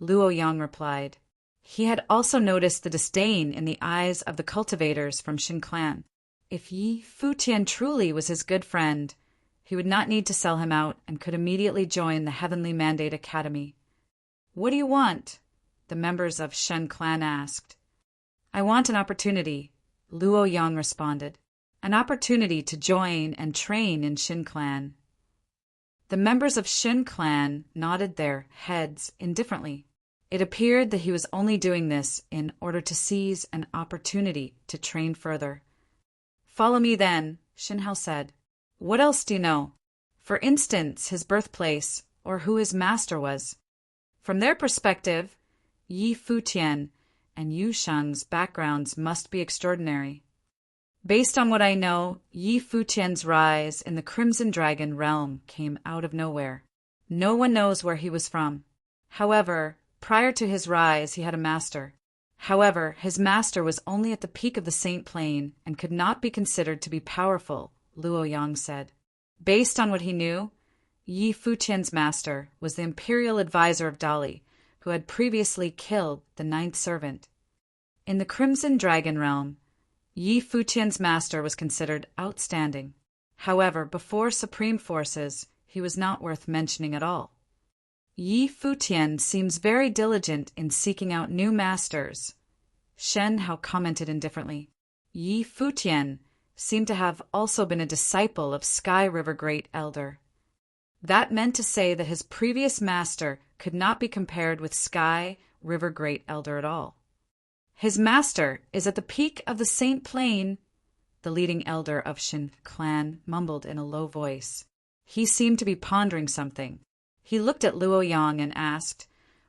Luo Yang replied. He had also noticed the disdain in the eyes of the cultivators from Shin clan. If Yi Futian truly was his good friend, he would not need to sell him out and could immediately join the Heavenly Mandate Academy. "What do you want?" the members of Shen clan asked. "I want an opportunity," Luo Yang responded. "An opportunity to join and train in Shin clan." The members of Shin clan nodded their heads indifferently. It appeared that he was only doing this in order to seize an opportunity to train further. "Follow me then," Shin Hao said. "What else do you know? For instance, his birthplace, or who his master was." From their perspective, Yi Futian and Yu Shang's backgrounds must be extraordinary. Based on what I know, Yi Futian's rise in the Crimson Dragon realm came out of nowhere. No one knows where he was from. However, prior to his rise, he had a master. However, his master was only at the peak of the Saint Plane and could not be considered to be powerful, Luo Yang said. Based on what he knew, Yi Futian's master was the imperial advisor of Dali, who had previously killed the ninth servant. In the Crimson Dragon realm, Yi Futian's master was considered outstanding. However, before supreme forces, he was not worth mentioning at all. Yi Futian seems very diligent in seeking out new masters. Shen Hao commented indifferently. Yi Futian seemed to have also been a disciple of Sky River Great Elder. That meant to say that his previous master could not be compared with Sky River Great Elder at all. "His master is at the peak of the Saint Plane," the leading elder of Shin clan mumbled in a low voice. He seemed to be pondering something. He looked at Luo Yang and asked,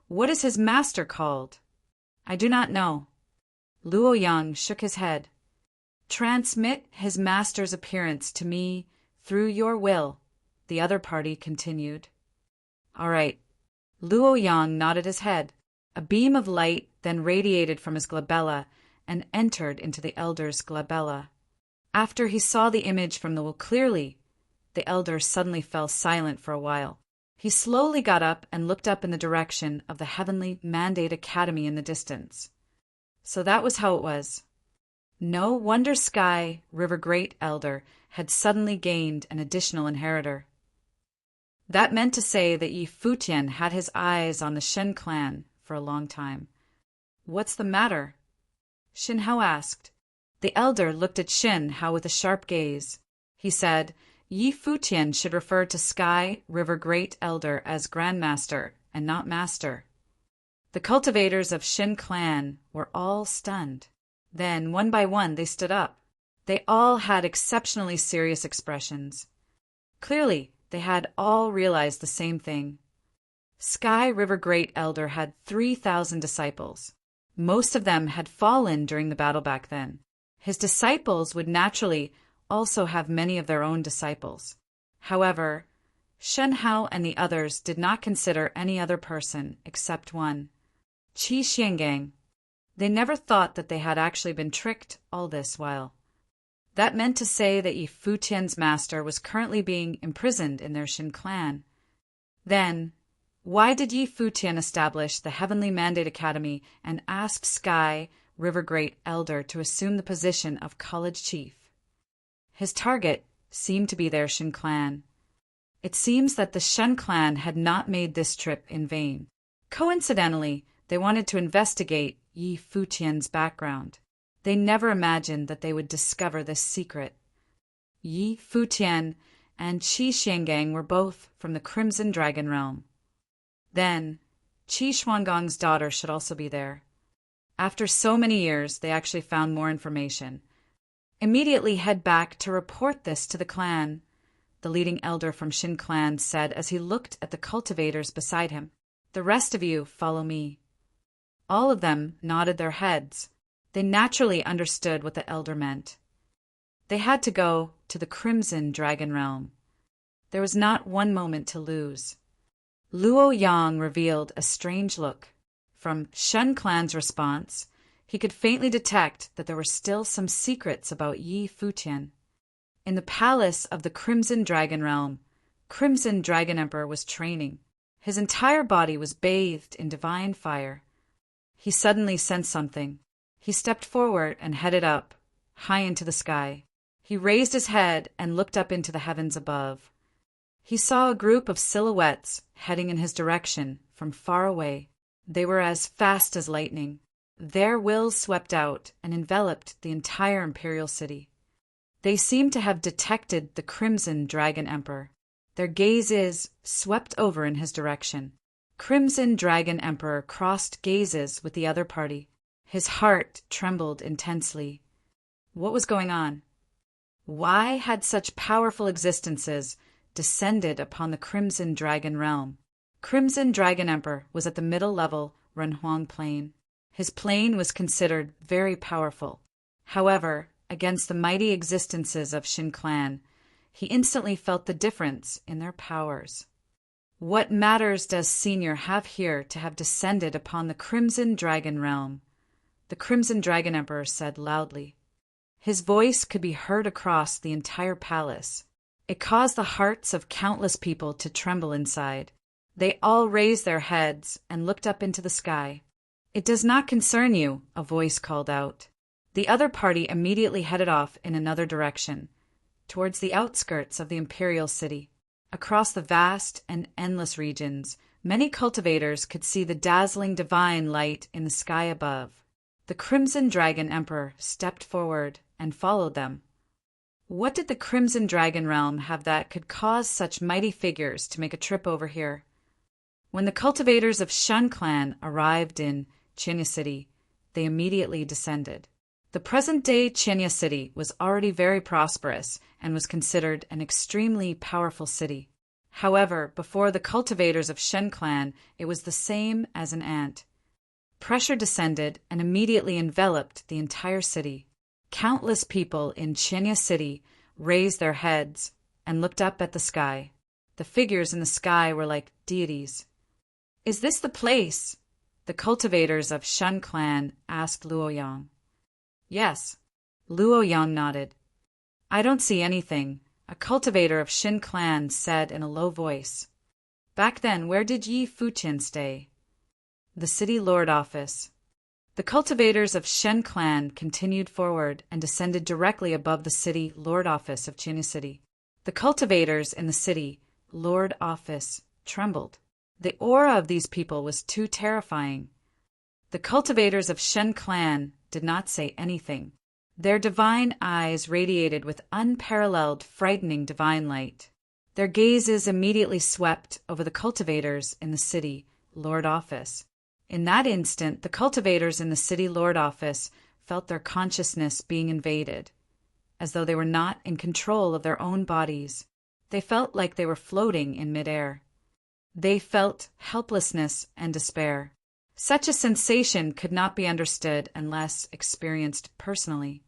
"What is his master called?" "I do not know." Luo Yang shook his head. "Transmit his master's appearance to me through your will," the other party continued. "All right." Luo Yang nodded his head. A beam of light then radiated from his glabella and entered into the elder's glabella. After he saw the image from the will clearly, the elder suddenly fell silent for a while. He slowly got up and looked up in the direction of the Heavenly Mandate Academy in the distance. So that was how it was. No wonder Sky River Great Elder had suddenly gained an additional inheritor. That meant to say that Yi Futian had his eyes on the Shen clan for a long time. "What's the matter?" Shin Hao asked. The elder looked at Shin Hao with a sharp gaze. He said, "Yi Futian should refer to Sky River Great Elder as Grandmaster and not Master." The cultivators of Shin clan were all stunned. Then, one by one, they stood up. They all had exceptionally serious expressions. Clearly, they had all realized the same thing. Sky River Great Elder had 3,000 disciples. Most of them had fallen during the battle back then. His disciples would naturally also have many of their own disciples. However, Shen Hao and the others did not consider any other person except one, Qi Xiangang. They never thought that they had actually been tricked all this while. That meant to say that Yi Futian's master was currently being imprisoned in their Shin clan. Then, why did Yi Futian establish the Heavenly Mandate Academy and ask Sky River Great Elder to assume the position of college chief? His target seemed to be their Shin clan. It seems that the Shen clan had not made this trip in vain. Coincidentally, they wanted to investigate Yi Futian's background. They never imagined that they would discover this secret. Yi Futian and Qi Xiangang were both from the Crimson Dragon realm. Then, Qi Xuangang's daughter should also be there. After so many years, they actually found more information. "Immediately head back to report this to the clan," the leading elder from Shin clan said as he looked at the cultivators beside him. "The rest of you follow me." All of them nodded their heads. They naturally understood what the elder meant. They had to go to the Crimson Dragon realm. There was not one moment to lose. Luo Yang revealed a strange look. From Shen clan's response, he could faintly detect that there were still some secrets about Yi Futian. In the palace of the Crimson Dragon realm, Crimson Dragon Emperor was training. His entire body was bathed in divine fire. He suddenly sensed something. He stepped forward and headed up, high into the sky. He raised his head and looked up into the heavens above. He saw a group of silhouettes heading in his direction from far away. They were as fast as lightning. Their wills swept out and enveloped the entire imperial city. They seemed to have detected the Crimson Dragon Emperor. Their gazes swept over in his direction. Crimson Dragon Emperor crossed gazes with the other party. His heart trembled intensely. What was going on? Why had such powerful existences descended upon the Crimson Dragon realm? Crimson Dragon Emperor was at the middle level Renhuang plane. His plane was considered very powerful. However, against the mighty existences of Shin Clan, he instantly felt the difference in their powers. What matters does Senior have here to have descended upon the Crimson Dragon realm? The Crimson Dragon Emperor said loudly. His voice could be heard across the entire palace. It caused the hearts of countless people to tremble inside. They all raised their heads and looked up into the sky. "It does not concern you," a voice called out. The other party immediately headed off in another direction, towards the outskirts of the imperial city. Across the vast and endless regions, many cultivators could see the dazzling divine light in the sky above. The Crimson Dragon Emperor stepped forward and followed them. What did the Crimson Dragon realm have that could cause such mighty figures to make a trip over here? When the cultivators of Shin Clan arrived in Chenya City, they immediately descended. The present-day Chenya City was already very prosperous and was considered an extremely powerful city. However, before the cultivators of Shin Clan, it was the same as an ant. Pressure descended and immediately enveloped the entire city. Countless people in Chenya City raised their heads and looked up at the sky. The figures in the sky were like deities. "Is this the place?" the cultivators of Shin Clan asked Luoyang. "Yes." Luoyang nodded. "I don't see anything," a cultivator of Shin Clan said in a low voice. "Back then, where did Yi Futian stay?" "The city lord office." The cultivators of Shin Clan continued forward and descended directly above the city lord office of Chenya City. The cultivators in the city lord office trembled. The aura of these people was too terrifying. The cultivators of Shin Clan did not say anything. Their divine eyes radiated with unparalleled, frightening divine light. Their gazes immediately swept over the cultivators in the city lord office. In that instant, the cultivators in the city lord office felt their consciousness being invaded, as though they were not in control of their own bodies. They felt like they were floating in midair. They felt helplessness and despair. Such a sensation could not be understood unless experienced personally.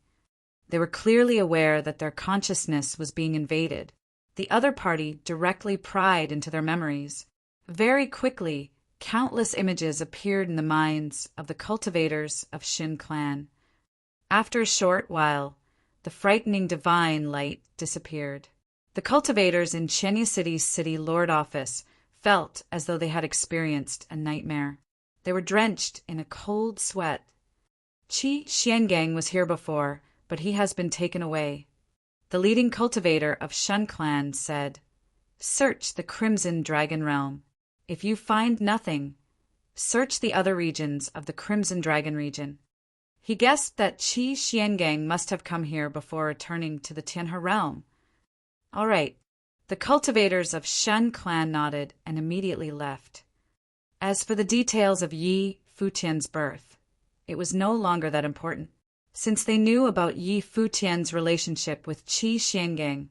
They were clearly aware that their consciousness was being invaded. The other party directly pried into their memories. Very quickly, countless images appeared in the minds of the cultivators of Shin Clan. After a short while, the frightening divine light disappeared. The cultivators in Chenya City's city lord office felt as though they had experienced a nightmare. They were drenched in a cold sweat. Qi Xiangang was here before, but he has been taken away. The leading cultivator of Shin Clan said, "Search the Crimson Dragon realm. If you find nothing, search the other regions of the Crimson Dragon region." He guessed that Qi Xiangang must have come here before returning to the Tianhe realm. All right. The cultivators of Shin Clan nodded and immediately left. As for the details of Yi Futian's birth, it was no longer that important. Since they knew about Yi Futian's relationship with Qi Xiangang,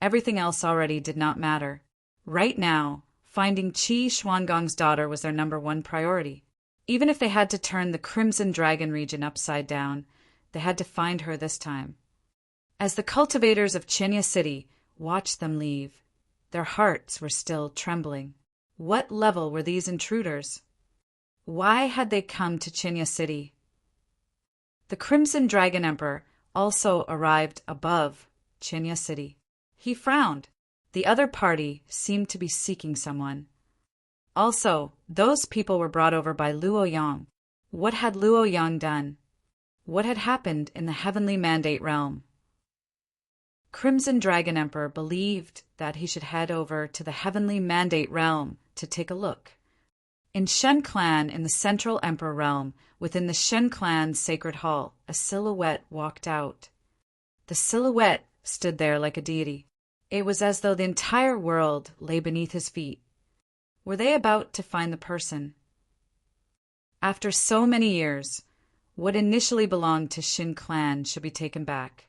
everything else already did not matter. Right now, finding Qi Xuangong's daughter was their number one priority. Even if they had to turn the Crimson Dragon region upside down, they had to find her this time. As the cultivators of Chenya City watched them leave, their hearts were still trembling. What level were these intruders? Why had they come to Chenya City? The Crimson Dragon Emperor also arrived above Chenya City. He frowned. The other party seemed to be seeking someone. Also, those people were brought over by Luoyang. What had Luoyang done? What had happened in the Heavenly Mandate realm? Crimson Dragon Emperor believed that he should head over to the Heavenly Mandate realm to take a look. In Shen Clan, in the Central Emperor realm, within the Shen Clan's sacred hall, a silhouette walked out. The silhouette stood there like a deity. It was as though the entire world lay beneath his feet. Were they about to find the person? After so many years, what initially belonged to Shin Clan should be taken back.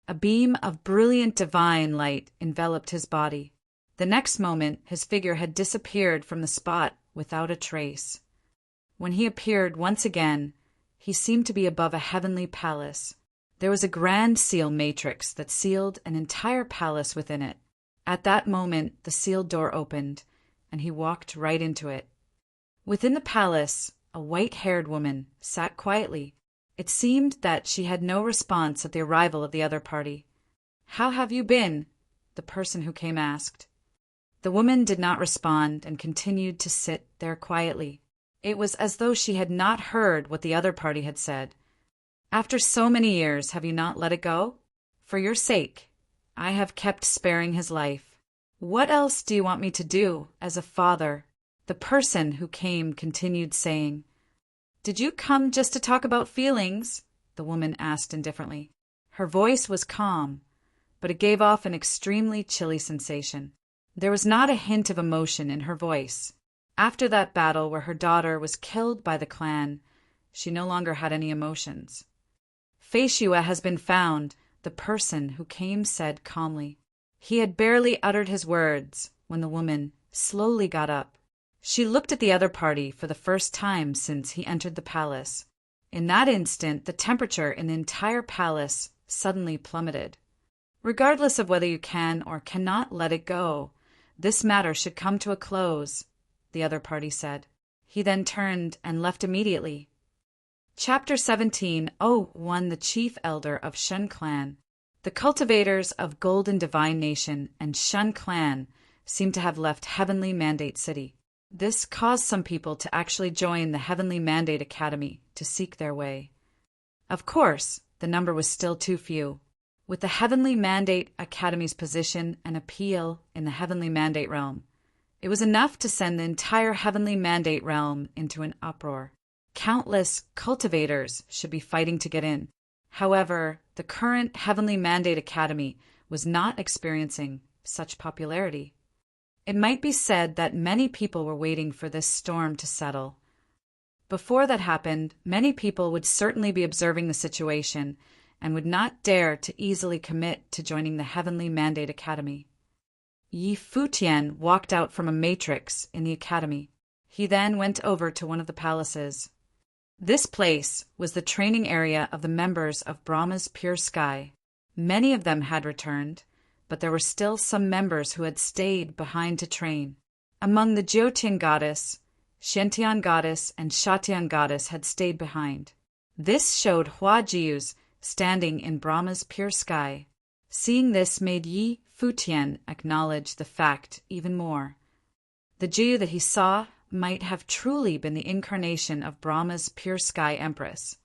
A beam of brilliant divine light enveloped his body. The next moment, his figure had disappeared from the spot without a trace. When he appeared once again, he seemed to be above a heavenly palace. There was a grand seal matrix that sealed an entire palace within it. At that moment, the sealed door opened, and he walked right into it. Within the palace, a white-haired woman sat quietly. It seemed that she had no response at the arrival of the other party. "How have you been?" the person who came asked. The woman did not respond and continued to sit there quietly. It was as though she had not heard what the other party had said. "After so many years, have you not let it go? For your sake, I have kept sparing his life. What else do you want me to do as a father?" The person who came continued saying. "Did you come just to talk about feelings?" the woman asked indifferently. Her voice was calm, but it gave off an extremely chilly sensation. There was not a hint of emotion in her voice. After that battle where her daughter was killed by the clan, she no longer had any emotions. "Feishua has been found," the person who came said calmly. He had barely uttered his words when the woman slowly got up. She looked at the other party for the first time since he entered the palace. In that instant, the temperature in the entire palace suddenly plummeted. "Regardless of whether you can or cannot let it go, this matter should come to a close," the other party said. He then turned and left immediately. Chapter 17. Oh, the chief elder of Shen Clan. The cultivators of Golden Divine Nation and Shen Clan seemed to have left Heavenly Mandate City. This caused some people to actually join the Heavenly Mandate Academy to seek their way. Of course, the number was still too few. With the Heavenly Mandate Academy's position and appeal in the Heavenly Mandate realm, it was enough to send the entire Heavenly Mandate realm into an uproar. Countless cultivators should be fighting to get in. However, the current Heavenly Mandate Academy was not experiencing such popularity. It might be said that many people were waiting for this storm to settle. Before that happened, many people would certainly be observing the situation and would not dare to easily commit to joining the Heavenly Mandate Academy. Futian walked out from a matrix in the academy. He then went over to one of the palaces. This place was the training area of the members of Brahma's Pure Sky. Many of them had returned, but there were still some members who had stayed behind to train. Among the Jyotian goddess, Shantian goddess, and Shatian goddess had stayed behind. This showed Huajius standing in Brahma's pure sky. Seeing this made Futian acknowledge the fact even more. The Jiyu that he saw might have truly been the incarnation of Brahma's pure sky empress.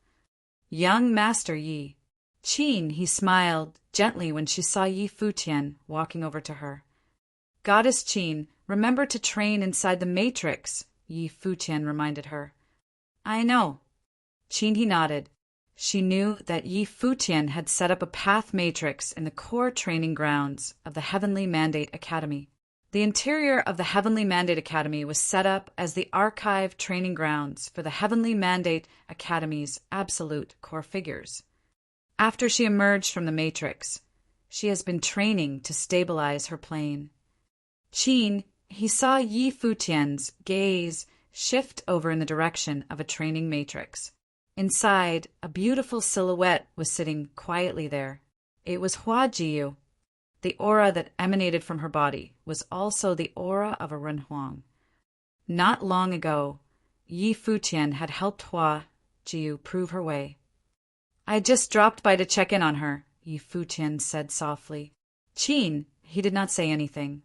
"Young Master Yi." Qin, he smiled gently when she saw Futian walking over to her. "Goddess Qin, remember to train inside the matrix," Futian reminded her. "I know." Qin, he nodded. She knew that Futian had set up a path matrix in the core training grounds of the Heavenly Mandate Academy. The interior of the Heavenly Mandate Academy was set up as the archive training grounds for the Heavenly Mandate Academy's absolute core figures. After she emerged from the matrix, she has been training to stabilize her plane. Qin, he saw Futian's gaze shift over in the direction of a training matrix. Inside, a beautiful silhouette was sitting quietly there. It was Huajiu. The aura that emanated from her body was also the aura of a Renhuang. Not long ago, Futian had helped Huajiu prove her way. "I just dropped by to check in on her," Futian said softly. Qin, he did not say anything.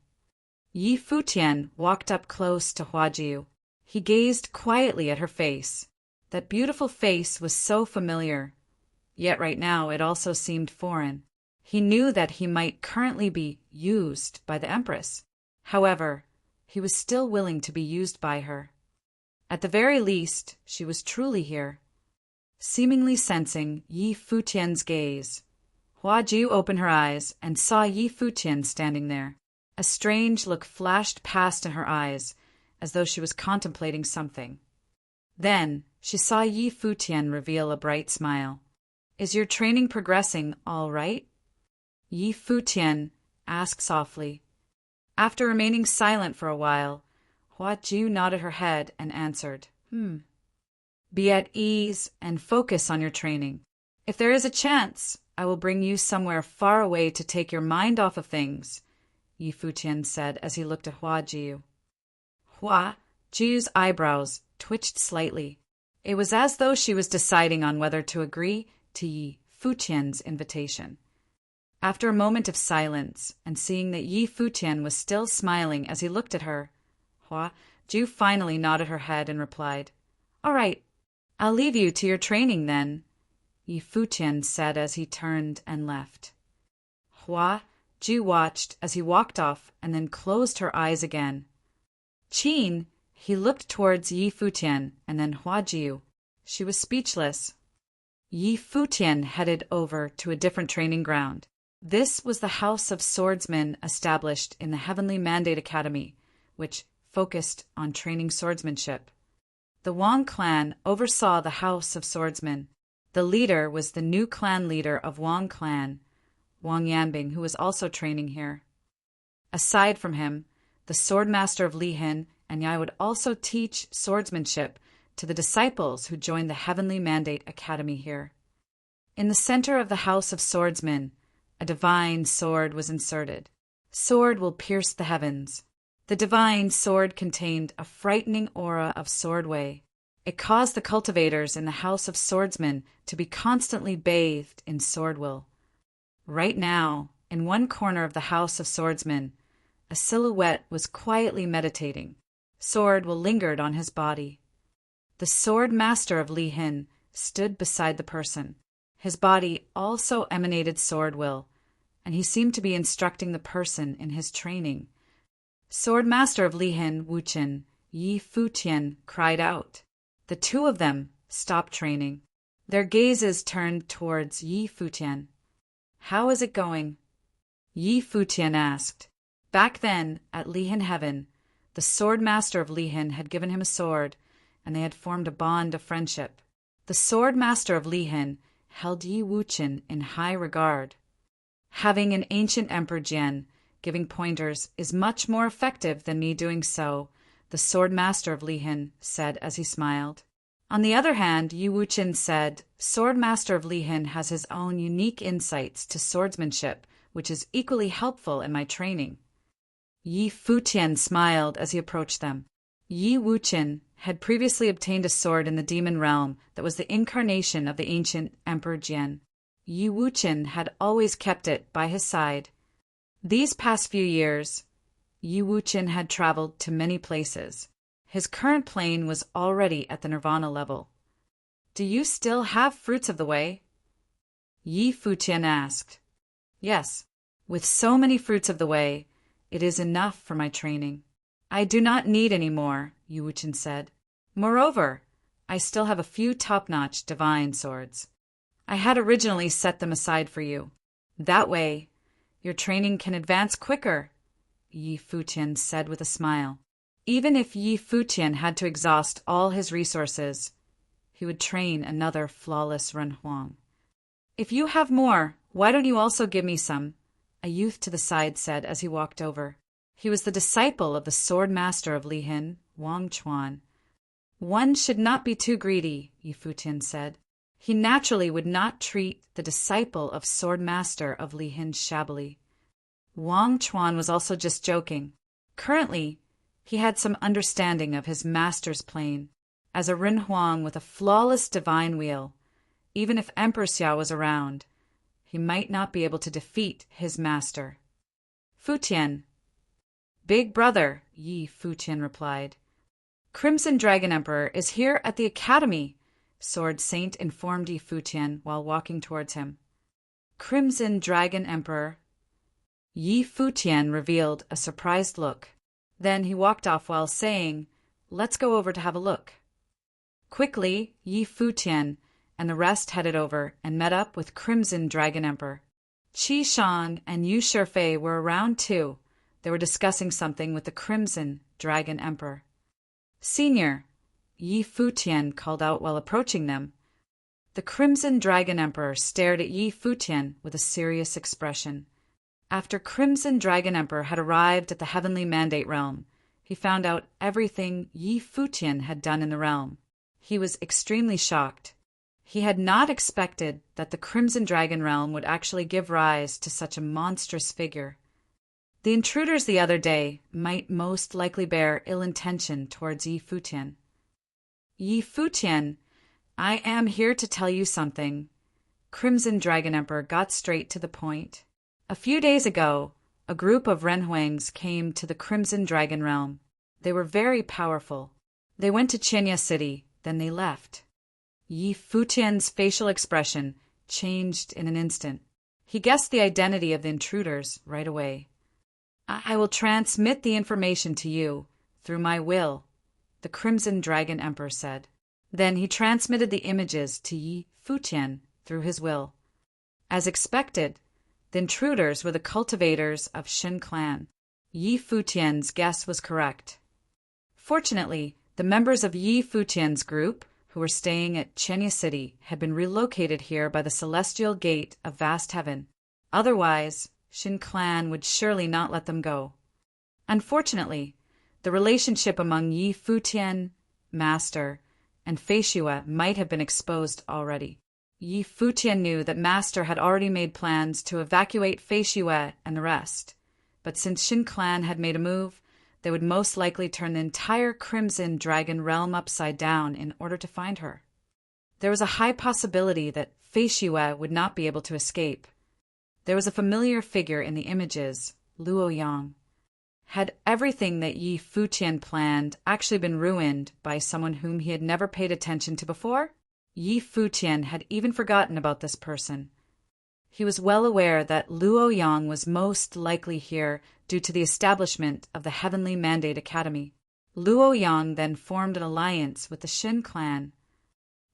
Futian walked up close to Huajiu. He gazed quietly at her face. That beautiful face was so familiar, yet right now it also seemed foreign. He knew that he might currently be used by the Empress. However, he was still willing to be used by her. At the very least, she was truly here. Seemingly sensing Yi Futian's gaze, Hua Jiu opened her eyes and saw Yi Futian standing there. A strange look flashed past in her eyes, as though she was contemplating something. Then she saw Yi Futian reveal a bright smile. "Is your training progressing all right?" Yi Futian asked softly. After remaining silent for a while, Hua Jiu nodded her head and answered, "Be at ease and focus on your training. If there is a chance, I will bring you somewhere far away to take your mind off of things," Yi Futian said as he looked at Hua Jiu. Hua Jiu's eyebrows twitched slightly. It was as though she was deciding on whether to agree to Yi Futian's invitation. After a moment of silence, and seeing that Yi Futian was still smiling as he looked at her, Hua Jiu finally nodded her head and replied, "All right, I'll leave you to your training then," Yi Futian said as he turned and left. Hua Jiu watched as he walked off and then closed her eyes again. Qin, he looked towards Yi Futian and then Hua Jiu. She was speechless. Yi Futian headed over to a different training ground. This was the House of Swordsmen established in the Heavenly Mandate Academy, which focused on training swordsmanship. The Wang clan oversaw the House of Swordsmen. The leader was the new clan leader of Wang clan, Wang Yanbing, who was also training here. Aside from him, the swordmaster of Lihin and Yai would also teach swordsmanship to the disciples who joined the Heavenly Mandate Academy here. In the center of the House of Swordsmen, a divine sword was inserted. Sword will pierce the heavens. The divine sword contained a frightening aura of swordway. It caused the cultivators in the House of Swordsmen to be constantly bathed in sword will. Right now, in one corner of the House of Swordsmen, a silhouette was quietly meditating. Sword will lingered on his body. The sword master of Lihin stood beside the person. His body also emanated sword will, and he seemed to be instructing the person in his training. Sword master of Lihin, Wuchen, Yi Futian, cried out. The two of them stopped training. Their gazes turned towards Yi Futian. "How is it going?" Yi Futian asked. Back then, at Lihin Heaven, the sword master of Lihin had given him a sword, and they had formed a bond of friendship. The sword master of Lihin held Yi Wuchen in high regard. "Having an ancient Emperor Jian giving pointers is much more effective than me doing so," the sword master of Lihin said as he smiled. On the other hand, Yi Wuchen said, "Sword master of Lihin has his own unique insights to swordsmanship, which is equally helpful in my training." Yi Futian smiled as he approached them. Yi Wuchen had previously obtained a sword in the demon realm that was the incarnation of the ancient Emperor Jian. Yi Wuchen had always kept it by his side. These past few years, Yi Wuchen had traveled to many places. His current plane was already at the nirvana level. "Do you still have fruits of the way?" Yi Futian asked. "Yes, with so many fruits of the way, it is enough for my training." "I do not need any more," Yi Wuchen said. "Moreover, I still have a few top-notch divine swords. I had originally set them aside for you. That way, your training can advance quicker," Yi Futian said with a smile. Even if Yi Futian had to exhaust all his resources, he would train another flawless Ren Huang. "If you have more, why don't you also give me some?" a youth to the side said as he walked over. He was the disciple of the sword master of Lihin, Wang Chuan. "One should not be too greedy," Yi Futian said. He naturally would not treat the disciple of sword master of Lihin shabbily. Wang Chuan was also just joking. Currently, he had some understanding of his master's plane. As a Ren Huang with a flawless divine wheel, even if Emperor Xiao was around, he might not be able to defeat his master. "Futian." "Big brother," Yi Futian replied. "Crimson Dragon Emperor is here at the academy," Sword Saint informed Yi Futian while walking towards him. "Crimson Dragon Emperor?" Yi Futian revealed a surprised look. Then he walked off while saying, "Let's go over to have a look." Quickly, Yi Futian and the rest headed over and met up with Crimson Dragon Emperor. Qi Shang and Yu Shifei were around too. They were discussing something with the Crimson Dragon Emperor. "Senior," Yi Futian called out while approaching them. The Crimson Dragon Emperor stared at Yi Futian with a serious expression. After Crimson Dragon Emperor had arrived at the Heavenly Mandate Realm, he found out everything Yi Futian had done in the realm. He was extremely shocked. He had not expected that the Crimson Dragon Realm would actually give rise to such a monstrous figure. The intruders the other day might most likely bear ill intention towards Yi Futian. "Yi Futian, I am here to tell you something." Crimson Dragon Emperor got straight to the point. A few days ago, a group of Renhuangs came to the Crimson Dragon Realm. They were very powerful. They went to Chenya City, then they left. Yi Futian's facial expression changed in an instant. He guessed the identity of the intruders right away. "I will transmit the information to you through my will," the Crimson Dragon Emperor said. Then he transmitted the images to Yi Futian through his will. As expected, the intruders were the cultivators of Shin clan. Yi Futian's guess was correct. Fortunately, the members of Yi Futian's group, who were staying at Chenya City, had been relocated here by the Celestial Gate of Vast Heaven. Otherwise, Shin clan would surely not let them go. Unfortunately, the relationship among Yi Futian, Master, and Feishue might have been exposed already. Yi Futian knew that Master had already made plans to evacuate Feishue and the rest, but since Shin clan had made a move, they would most likely turn the entire Crimson Dragon realm upside down in order to find her. There was a high possibility that Feishue would not be able to escape. There was a familiar figure in the images, Luo Yang. Had everything that Yi Futian planned actually been ruined by someone whom he had never paid attention to before? Yi Futian had even forgotten about this person. He was well aware that Luo Yang was most likely here due to the establishment of the Heavenly Mandate Academy. Luo Yang then formed an alliance with the Shin clan.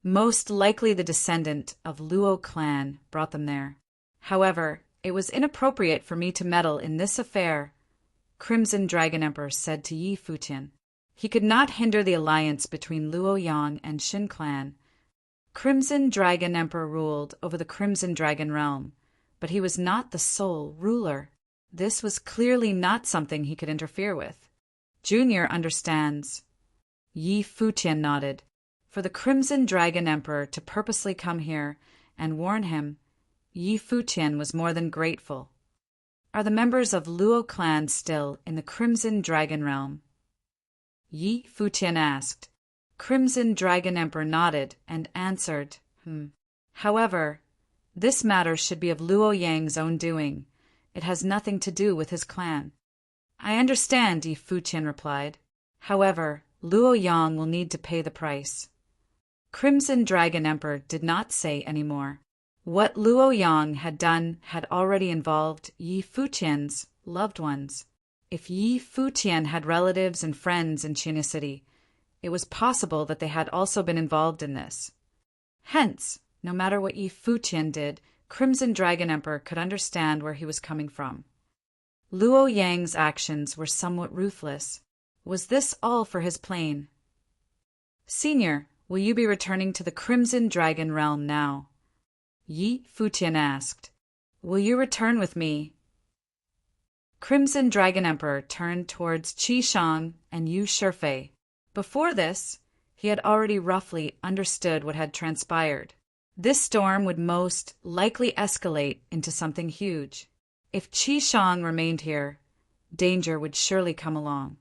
Most likely the descendant of Luo clan brought them there. However, it was inappropriate for me to meddle in this affair, Crimson Dragon Emperor said to Yi Futian. He could not hinder the alliance between Luo Yang and Shin clan. Crimson Dragon Emperor ruled over the Crimson Dragon realm, but he was not the sole ruler. This was clearly not something he could interfere with. Junior understands. Yi Futian nodded. For the Crimson Dragon Emperor to purposely come here and warn him, Yi Futian was more than grateful. Are the members of Luo clan still in the Crimson Dragon realm? Yi Futian asked. Crimson Dragon Emperor nodded and answered, However, this matter should be of Luo Yang's own doing. It has nothing to do with his clan. I understand, Yi Futian replied. However, Luo Yang will need to pay the price. Crimson Dragon Emperor did not say any more. What Luo Yang had done had already involved Yi Futian's loved ones. If Yi Futian had relatives and friends in China City, it was possible that they had also been involved in this. Hence, no matter what Yi Futian did, Crimson Dragon Emperor could understand where he was coming from. Luo Yang's actions were somewhat ruthless. Was this all for his plane? Senior, will you be returning to the Crimson Dragon realm now? Yi Futian asked. Will you return with me? Crimson Dragon Emperor turned towards Qi Shang and Yu Shifei. Before this, he had already roughly understood what had transpired. This storm would most likely escalate into something huge. If Qi Shang remained here, danger would surely come along.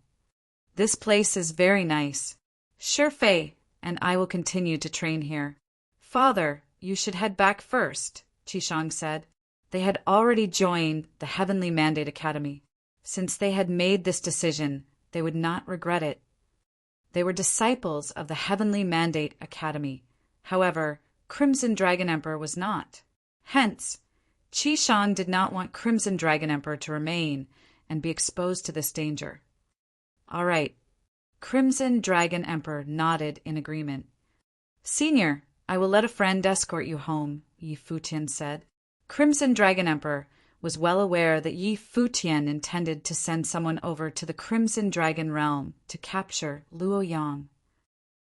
This place is very nice. Shifei and I will continue to train here. Father, you should head back first, Qi Shang said. They had already joined the Heavenly Mandate Academy. Since they had made this decision, they would not regret it. They were disciples of the Heavenly Mandate Academy. However, Crimson Dragon Emperor was not. Hence, Qi Shang did not want Crimson Dragon Emperor to remain and be exposed to this danger. All right. Crimson Dragon Emperor nodded in agreement. Senior, I will let a friend escort you home, Yi Futian said. Crimson Dragon Emperor was well aware that Yi Futian intended to send someone over to the Crimson Dragon realm to capture Luo Yang.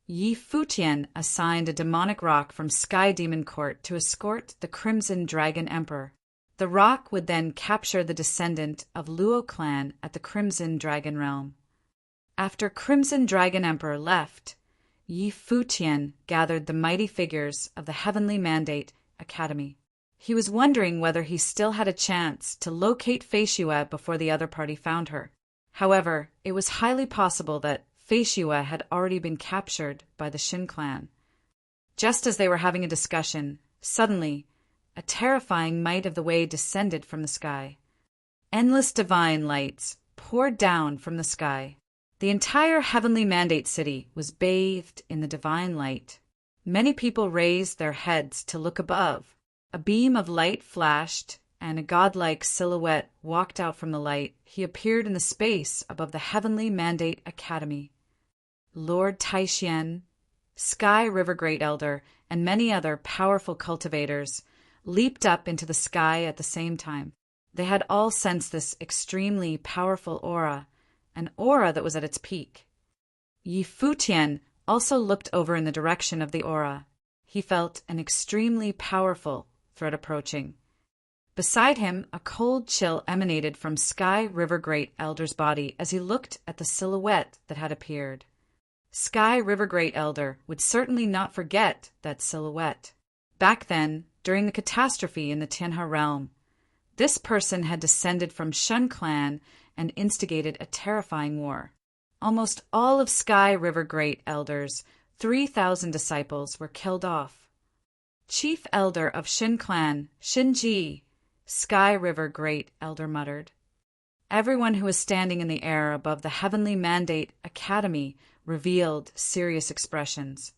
Yi Futian assigned a demonic rock from Sky Demon Court to escort the Crimson Dragon Emperor. The rock would then capture the descendant of Luo clan at the Crimson Dragon realm. After Crimson Dragon Emperor left, Yi Futian gathered the mighty figures of the Heavenly Mandate Academy. He was wondering whether he still had a chance to locate Fei Xue before the other party found her. However, it was highly possible that Fei Xue had already been captured by the Xin clan. Just as they were having a discussion, suddenly, a terrifying might of the way descended from the sky. Endless divine lights poured down from the sky. The entire Heavenly Mandate City was bathed in the divine light. Many people raised their heads to look above. A beam of light flashed, and a godlike silhouette walked out from the light. He appeared in the space above the Heavenly Mandate Academy. Lord Taishian, Sky River Great Elder, and many other powerful cultivators leaped up into the sky at the same time. They had all sensed this extremely powerful aura, an aura that was at its peak. Yi Futian also looked over in the direction of the aura. He felt an extremely powerful threat approaching. Beside him, a cold chill emanated from Sky River Great Elder's body as he looked at the silhouette that had appeared. Sky River Great Elder would certainly not forget that silhouette. Back then, during the catastrophe in the Tianhe realm, this person had descended from Shun clan and instigated a terrifying war. Almost all of Sky River Great Elder's 3,000 disciples were killed off. Chief Elder of Xin clan, Xinji, Sky River Great Elder muttered. Everyone who was standing in the air above the Heavenly Mandate Academy revealed serious expressions.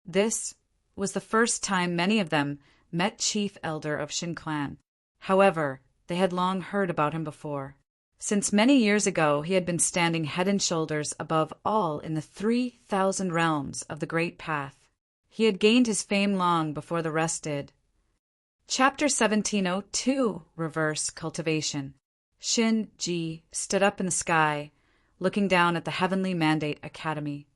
This was the first time many of them met Chief Elder of Xin clan. However, they had long heard about him before. Since many years ago, he had been standing head and shoulders above all in the 3,000 realms of the Great Path. He had gained his fame long before the rest did. Chapter 1702, Reverse Cultivation. Xin Ji stood up in the sky, looking down at the Heavenly Mandate Academy.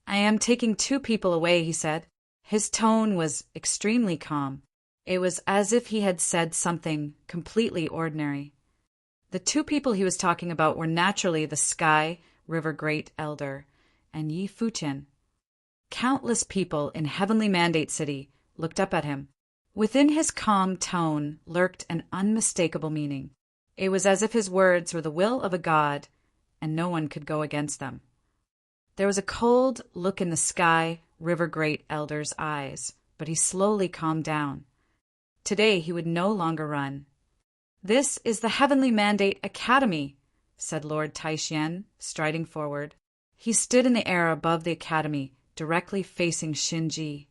I am taking 2 people away, he said. His tone was extremely calm. It was as if he had said something completely ordinary. The 2 people he was talking about were naturally the Sky River Great Elder and Yi Futian. Countless people in Heavenly Mandate City looked up at him. Within his calm tone lurked an unmistakable meaning. It was as if his words were the will of a god, and no one could go against them. There was a cold look in the Sky River Great Elder's eyes, but he slowly calmed down. Today he would no longer run. This is the Heavenly Mandate Academy, said Lord Taishian, striding forward. He stood in the air above the academy, directly facing Xinji.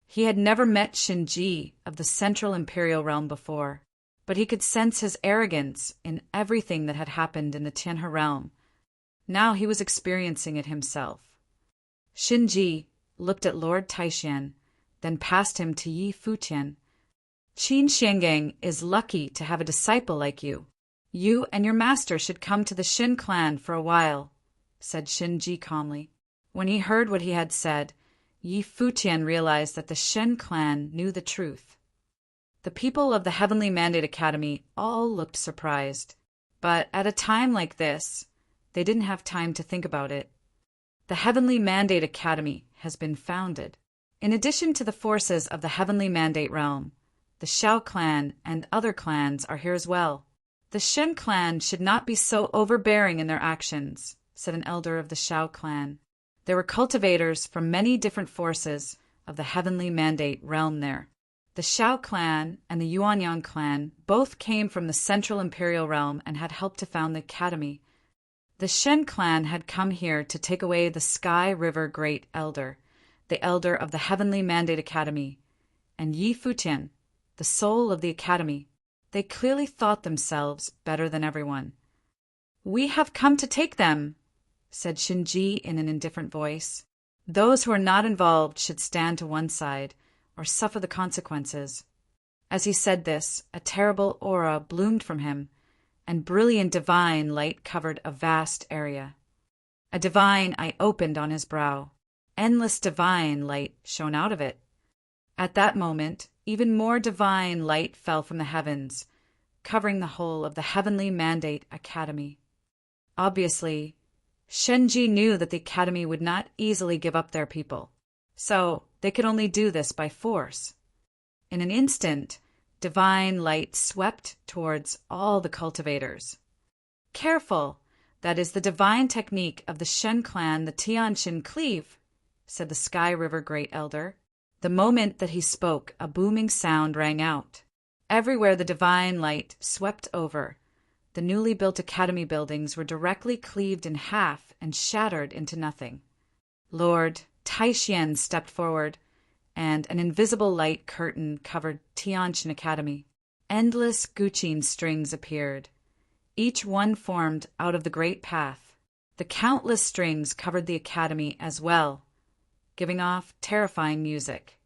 He had never met Xinji of the Central Imperial Realm before, but he could sense his arrogance in everything that had happened in the Tianhe realm. Now he was experiencing it himself. Xinji looked at Lord Taishian, then passed him to Yi Futian. Qin Xiangang is lucky to have a disciple like you. You and your master should come to the Xin clan for a while, said Xinji calmly. When he heard what he had said, Yi Futian realized that the Xin clan knew the truth. The people of the Heavenly Mandate Academy all looked surprised, but at a time like this, they didn't have time to think about it. The Heavenly Mandate Academy has been founded. In addition to the forces of the Heavenly Mandate realm, the Xiao clan and other clans are here as well. The Xin clan should not be so overbearing in their actions, said an elder of the Xiao clan. There were cultivators from many different forces of the Heavenly Mandate realm there. The Xiao clan and the Yuanyang clan both came from the Central Imperial Realm and had helped to found the academy. The Shen clan had come here to take away the Sky River Great Elder, the elder of the Heavenly Mandate Academy, and Yi Futian, the soul of the academy. They clearly thought themselves better than everyone. We have come to take them, said Xinji in an indifferent voice. Those who are not involved should stand to one side or suffer the consequences. As he said this, a terrible aura bloomed from him, and brilliant divine light covered a vast area. A divine eye opened on his brow. Endless divine light shone out of it. At that moment, even more divine light fell from the heavens, covering the whole of the Heavenly Mandate Academy. Obviously, Shenji knew that the Academy would not easily give up their people, so they could only do this by force. In an instant, divine light swept towards all the cultivators. "Careful! That is the divine technique of the Shen clan, the Tianshin Cleave," said the Sky River Great Elder. The moment that he spoke, a booming sound rang out. Everywhere the divine light swept over, the newly built academy buildings were directly cleaved in half and shattered into nothing. Lord Taishian stepped forward, and an invisible light curtain covered Tianshin Academy. Endless Guqin strings appeared. Each one formed out of the great path. The countless strings covered the academy as well, giving off terrifying music.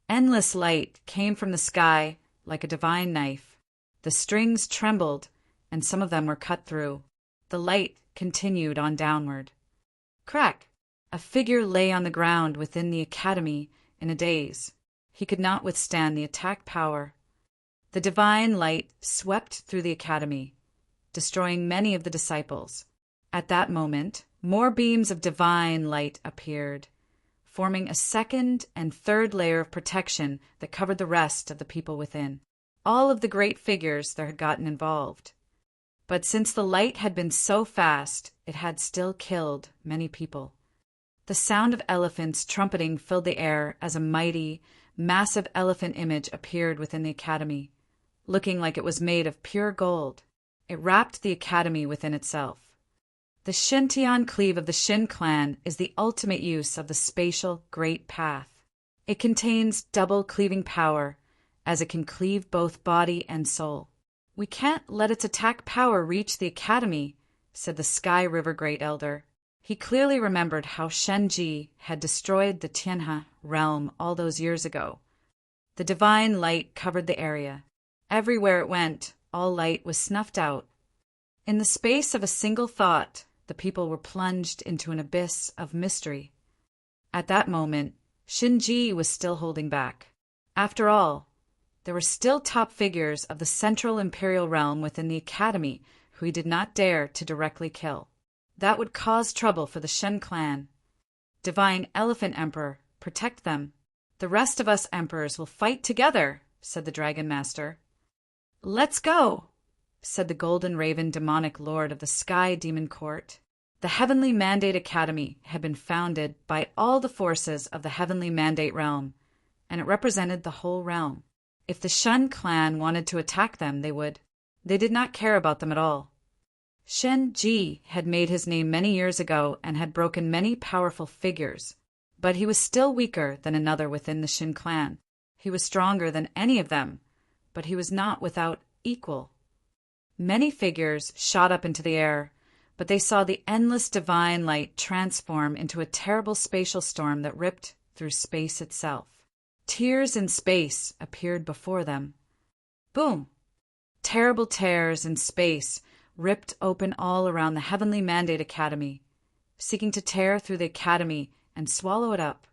Endless light came from the sky like a divine knife. The strings trembled, and some of them were cut through. The light continued on downward. Crack! A figure lay on the ground within the academy in a daze. He could not withstand the attack power. The divine light swept through the academy, destroying many of the disciples. At that moment, more beams of divine light appeared, forming a second and third layer of protection that covered the rest of the people within. All of the great figures there had gotten involved. But since the light had been so fast, it had still killed many people. The sound of elephants trumpeting filled the air as a mighty, massive elephant image appeared within the academy, looking like it was made of pure gold. It wrapped the academy within itself. The Shintian Cleave of the Shin clan is the ultimate use of the spatial Great Path. It contains double cleaving power, as it can cleave both body and soul. "We can't let its attack power reach the academy," said the Sky River Great Elder. He clearly remembered how Shenji had destroyed the Tianhe realm all those years ago. The divine light covered the area. Everywhere it went, all light was snuffed out. In the space of a single thought, the people were plunged into an abyss of mystery. At that moment, Shinji was still holding back. After all, there were still top figures of the Central Imperial Realm within the Academy who he did not dare to directly kill. That would cause trouble for the Shen clan. "Divine Elephant Emperor, protect them. The rest of us emperors will fight together," said the Dragon Master. "Let's go," said the Golden Raven Demonic Lord of the Sky Demon Court. The Heavenly Mandate Academy had been founded by all the forces of the Heavenly Mandate Realm, and it represented the whole realm. If the Shen clan wanted to attack them, they would. They did not care about them at all. Shen Ji had made his name many years ago and had broken many powerful figures, but he was still weaker than another within the Shin clan. He was stronger than any of them, but he was not without equal. Many figures shot up into the air, but they saw the endless divine light transform into a terrible spatial storm that ripped through space itself. Tears in space appeared before them. Boom! Terrible tears in space ripped open all around the Heavenly Mandate Academy, seeking to tear through the Academy and swallow it up.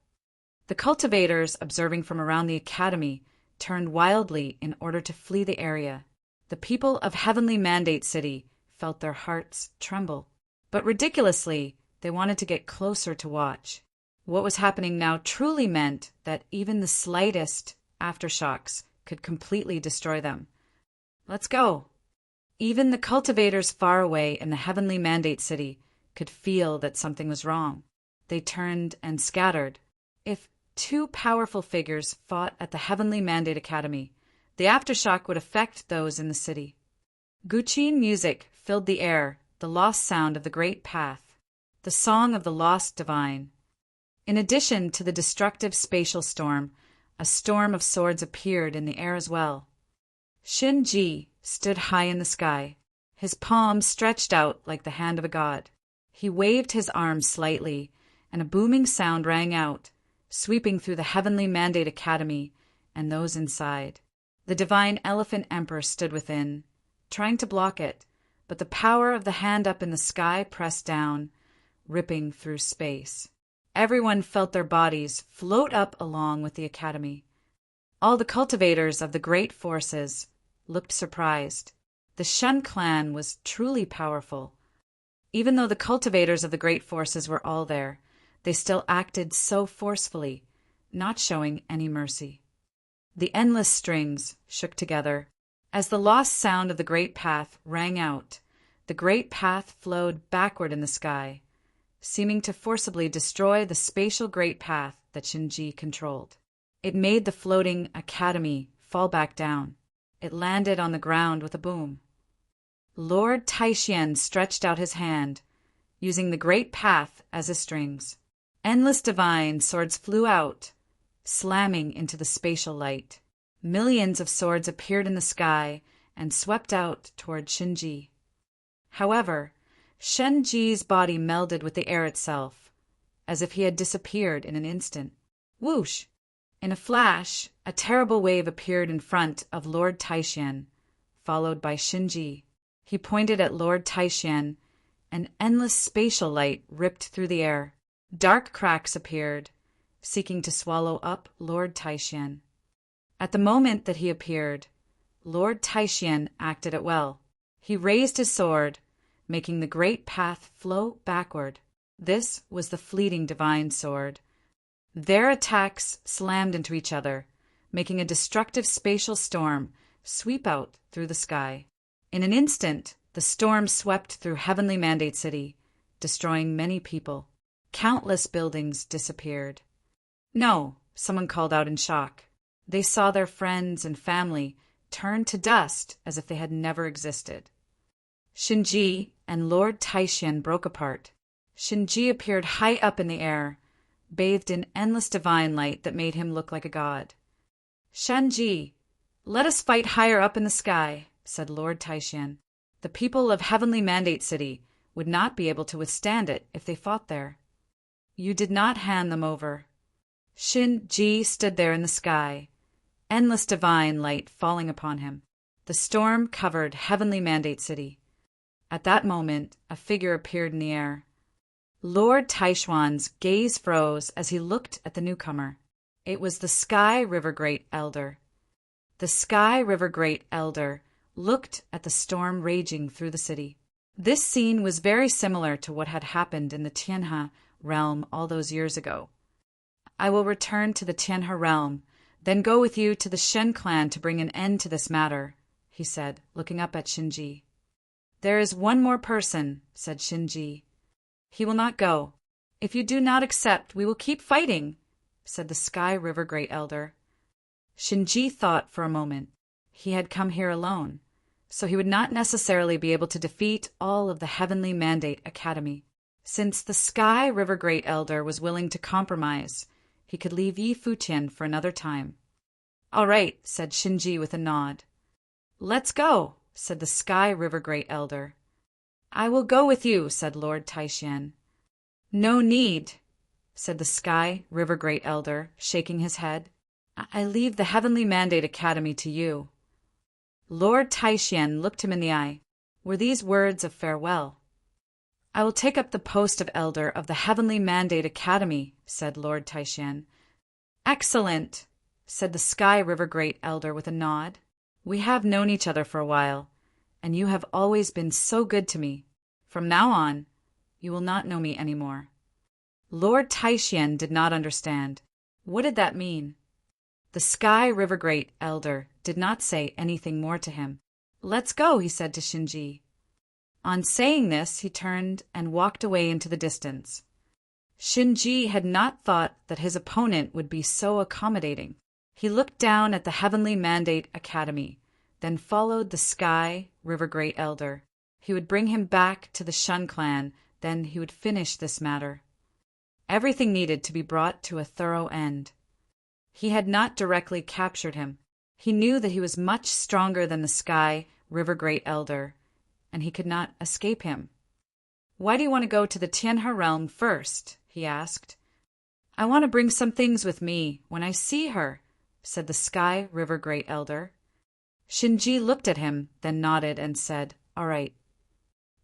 The cultivators, observing from around the Academy, turned wildly in order to flee the area. The people of Heavenly Mandate City felt their hearts tremble. But ridiculously, they wanted to get closer to watch. What was happening now truly meant that even the slightest aftershocks could completely destroy them. "Let's go." Even the cultivators far away in the Heavenly Mandate City could feel that something was wrong. They turned and scattered. If two powerful figures fought at the Heavenly Mandate Academy, the aftershock would affect those in the city. Guqin music filled the air, the lost sound of the Great Path, the song of the lost divine. In addition to the destructive spatial storm, a storm of swords appeared in the air as well. Shin Ji stood high in the sky, his palms stretched out like the hand of a god. He waved his arms slightly, and a booming sound rang out, sweeping through the Heavenly Mandate Academy and those inside. The Divine Elephant Emperor stood within, trying to block it, but the power of the hand up in the sky pressed down, ripping through space. Everyone felt their bodies float up along with the Academy. All the cultivators of the great forces looked surprised. The Shun clan was truly powerful. Even though the cultivators of the great forces were all there, they still acted so forcefully, not showing any mercy. The endless strings shook together. As the lost sound of the great path rang out, the great path flowed backward in the sky, seeming to forcibly destroy the spatial great path that Shinji controlled. It made the floating academy fall back down. It landed on the ground with a boom. Lord Taishian stretched out his hand, using the great path as his strings. Endless divine swords flew out, slamming into the spatial light. Millions of swords appeared in the sky and swept out toward Shinji. However, Shinji's body melded with the air itself, as if he had disappeared in an instant. Whoosh! In a flash, a terrible wave appeared in front of Lord Taishian, followed by Shinji. He pointed at Lord Taishian. An endless spatial light ripped through the air. Dark cracks appeared, seeking to swallow up Lord Taishian. At the moment that he appeared, Lord Taishian acted it well. He raised his sword, making the great path flow backward. This was the fleeting divine sword. Their attacks slammed into each other, making a destructive spatial storm sweep out through the sky. In an instant, the storm swept through Heavenly Mandate City, destroying many people. Countless buildings disappeared. No, someone called out in shock. They saw their friends and family turn to dust as if they had never existed. Shinji and Lord Taishian broke apart. Shinji appeared high up in the air, bathed in endless divine light that made him look like a god. Shinji, let us fight higher up in the sky, said Lord Taishian. The people of Heavenly Mandate City would not be able to withstand it if they fought there. You did not hand them over. Shinji stood there in the sky, endless divine light falling upon him. The storm covered Heavenly Mandate City. At that moment, a figure appeared in the air. Lord Taishuan's gaze froze as he looked at the newcomer. It was the Sky River Great Elder. The Sky River Great Elder looked at the storm raging through the city. This scene was very similar to what had happened in the Tianhe realm all those years ago. I will return to the Tianhe realm, then go with you to the Shen clan to bring an end to this matter, he said, looking up at Shinji. There is one more person, said Shinji. He will not go. If you do not accept, we will keep fighting, said the Sky River Great Elder. Shinji thought for a moment. He had come here alone, so he would not necessarily be able to defeat all of the Heavenly Mandate Academy. Since the Sky River Great Elder was willing to compromise, he could leave Yi Futian for another time. All right, said Shinji with a nod. Let's go, said the Sky River Great Elder. I will go with you, said Lord Taishian. No need, said the Sky River Great Elder, shaking his head. I leave the Heavenly Mandate Academy to you. Lord Taishian looked him in the eye. Were these words of farewell? I will take up the post of Elder of the Heavenly Mandate Academy, said Lord Taishian. Excellent, said the Sky River Great Elder with a nod. We have known each other for a while, and you have always been so good to me. From now on, you will not know me anymore. Lord Taishian did not understand. What did that mean? The Sky River Great Elder did not say anything more to him. Let's go, he said to Shinji. On saying this, he turned and walked away into the distance. Shinji had not thought that his opponent would be so accommodating. He looked down at the Heavenly Mandate Academy, then followed the Sky River Great Elder. He would bring him back to the Shun clan, then he would finish this matter. Everything needed to be brought to a thorough end. He had not directly captured him. He knew that he was much stronger than the Sky River Great Elder, and he could not escape him. Why do you want to go to the Tianhe realm first? he asked. "I want to bring some things with me when I see her," said the Sky River Great Elder. Shinji looked at him, then nodded and said, "All right."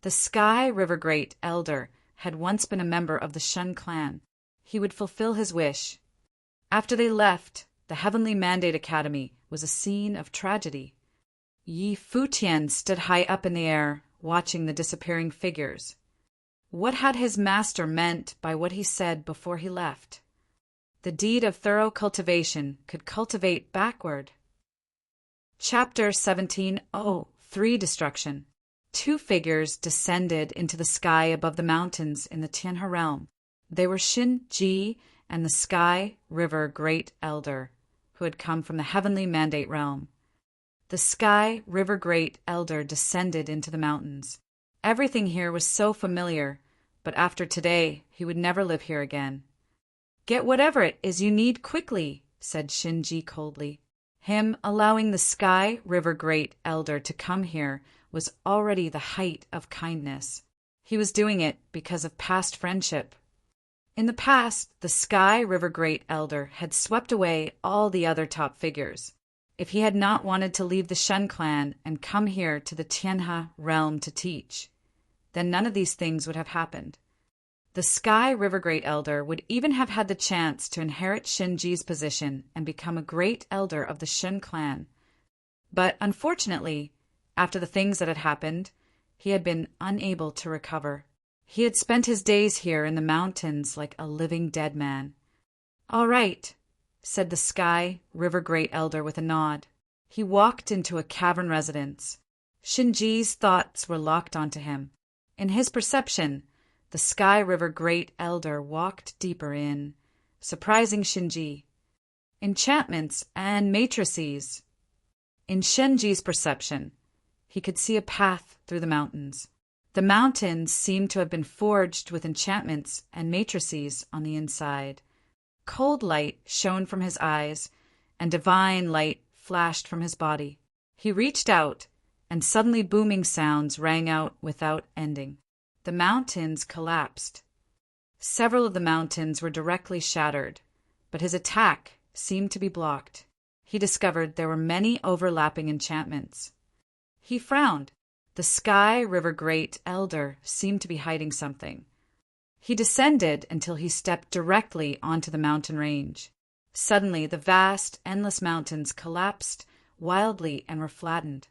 The Sky River Great Elder had once been a member of the Shun clan. He would fulfill his wish. After they left, the Heavenly Mandate Academy was a scene of tragedy. Yi Futian stood high up in the air, watching the disappearing figures. What had his master meant by what he said before he left? The deed of thorough cultivation could cultivate backward. Chapter 17. 3 Destruction. 2 figures descended into the sky above the mountains in the Tianhe realm. They were Shinji and the Sky River Great Elder, who had come from the Heavenly Mandate realm. The Sky River Great Elder descended into the mountains. Everything here was so familiar, but after today he would never live here again. "Get whatever it is you need quickly," said Shinji coldly. Him allowing the Sky River Great Elder to come here was already the height of kindness. He was doing it because of past friendship. In the past, the Sky River Great Elder had swept away all the other top figures. If he had not wanted to leave the Shun clan and come here to the Tianhe realm to teach, then none of these things would have happened. The Sky River Great Elder would even have had the chance to inherit Shinji's position and become a great elder of the Shun clan. But unfortunately, after the things that had happened, he had been unable to recover. He had spent his days here in the mountains like a living dead man. "All right," said the Sky River Great Elder with a nod. He walked into a cavern residence. Shinji's thoughts were locked onto him. In his perception, the Sky River Great Elder walked deeper in, surprising Shinji. Enchantments and matrices. In Shinji's perception, he could see a path through the mountains. The mountains seemed to have been forged with enchantments and matrices on the inside. Cold light shone from his eyes, and divine light flashed from his body. He reached out, and suddenly booming sounds rang out without ending. The mountains collapsed. Several of the mountains were directly shattered, but his attack seemed to be blocked. He discovered there were many overlapping enchantments. He frowned. The Sky River Great Elder seemed to be hiding something. He descended until he stepped directly onto the mountain range. Suddenly, the vast, endless mountains collapsed wildly and were flattened.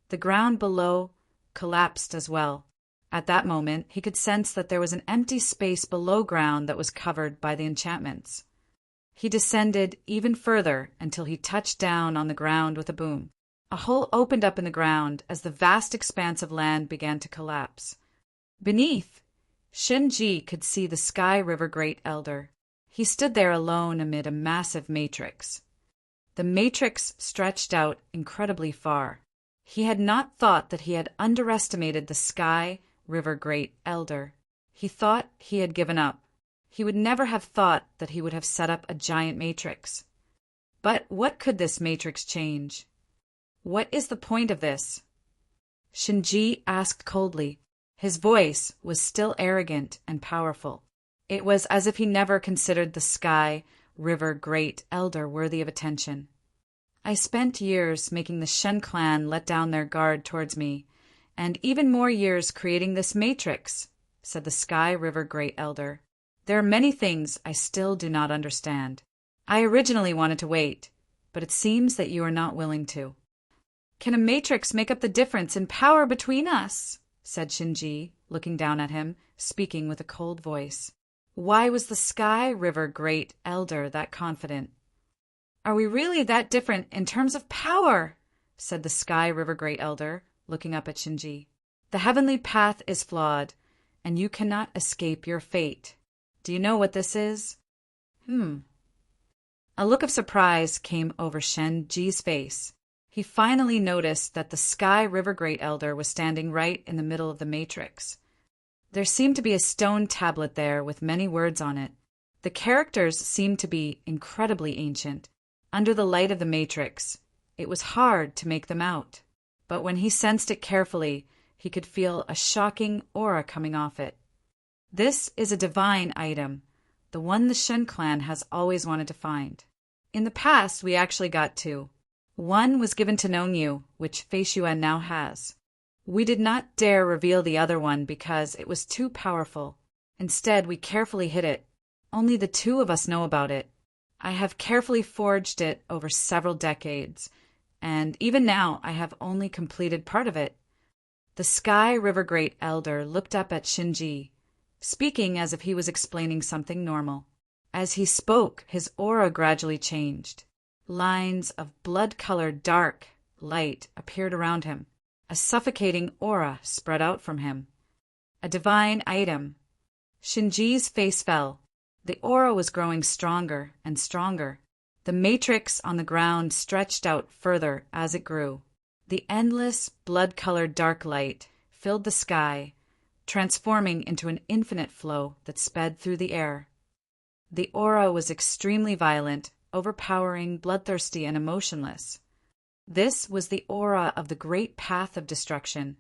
The ground below collapsed as well. At that moment, he could sense that there was an empty space below ground that was covered by the enchantments. He descended even further until he touched down on the ground with a boom. A hole opened up in the ground as the vast expanse of land began to collapse. Beneath, Shinji could see the Sky River Great Elder. He stood there alone amid a massive matrix. The matrix stretched out incredibly far. He had not thought that he had underestimated the Sky River Great Elder. He thought he had given up. He would never have thought that he would have set up a giant matrix. But what could this matrix change? What is the point of this? Shinji asked coldly. His voice was still arrogant and powerful. It was as if he never considered the Sky River Great Elder worthy of attention. "I spent years making the Shun clan let down their guard towards me, and even more years creating this matrix," said the Sky River Great Elder. "There are many things I still do not understand. I originally wanted to wait, but it seems that you are not willing to." "Can a matrix make up the difference in power between us?" said Shinji, looking down at him, speaking with a cold voice. Why was the Sky River Great Elder that confident? "Are we really that different in terms of power?" said the Sky River Great Elder, looking up at Shinji. "The heavenly path is flawed, and you cannot escape your fate. Do you know what this is?" A look of surprise came over Shinji's face. He finally noticed that the Sky River Great Elder was standing right in the middle of the matrix. There seemed to be a stone tablet there with many words on it. The characters seemed to be incredibly ancient. Under the light of the matrix, it was hard to make them out. But when he sensed it carefully, he could feel a shocking aura coming off it. This is a divine item, the one the Shen clan has always wanted to find. In the past, we actually got two. One was given to Nongyu, which Feishuan now has. We did not dare reveal the other one because it was too powerful. Instead, we carefully hid it. Only the two of us know about it. I have carefully forged it over several decades, and even now I have only completed part of it. The Sky River Great Elder looked up at Shinji, speaking as if he was explaining something normal. As he spoke, his aura gradually changed. Lines of blood-colored dark light appeared around him. A suffocating aura spread out from him. A divine item. Shinji's face fell. The aura was growing stronger and stronger. The matrix on the ground stretched out further as it grew. The endless, blood-colored dark light filled the sky, transforming into an infinite flow that sped through the air. The aura was extremely violent, overpowering, bloodthirsty, and emotionless. This was the aura of the great path of destruction.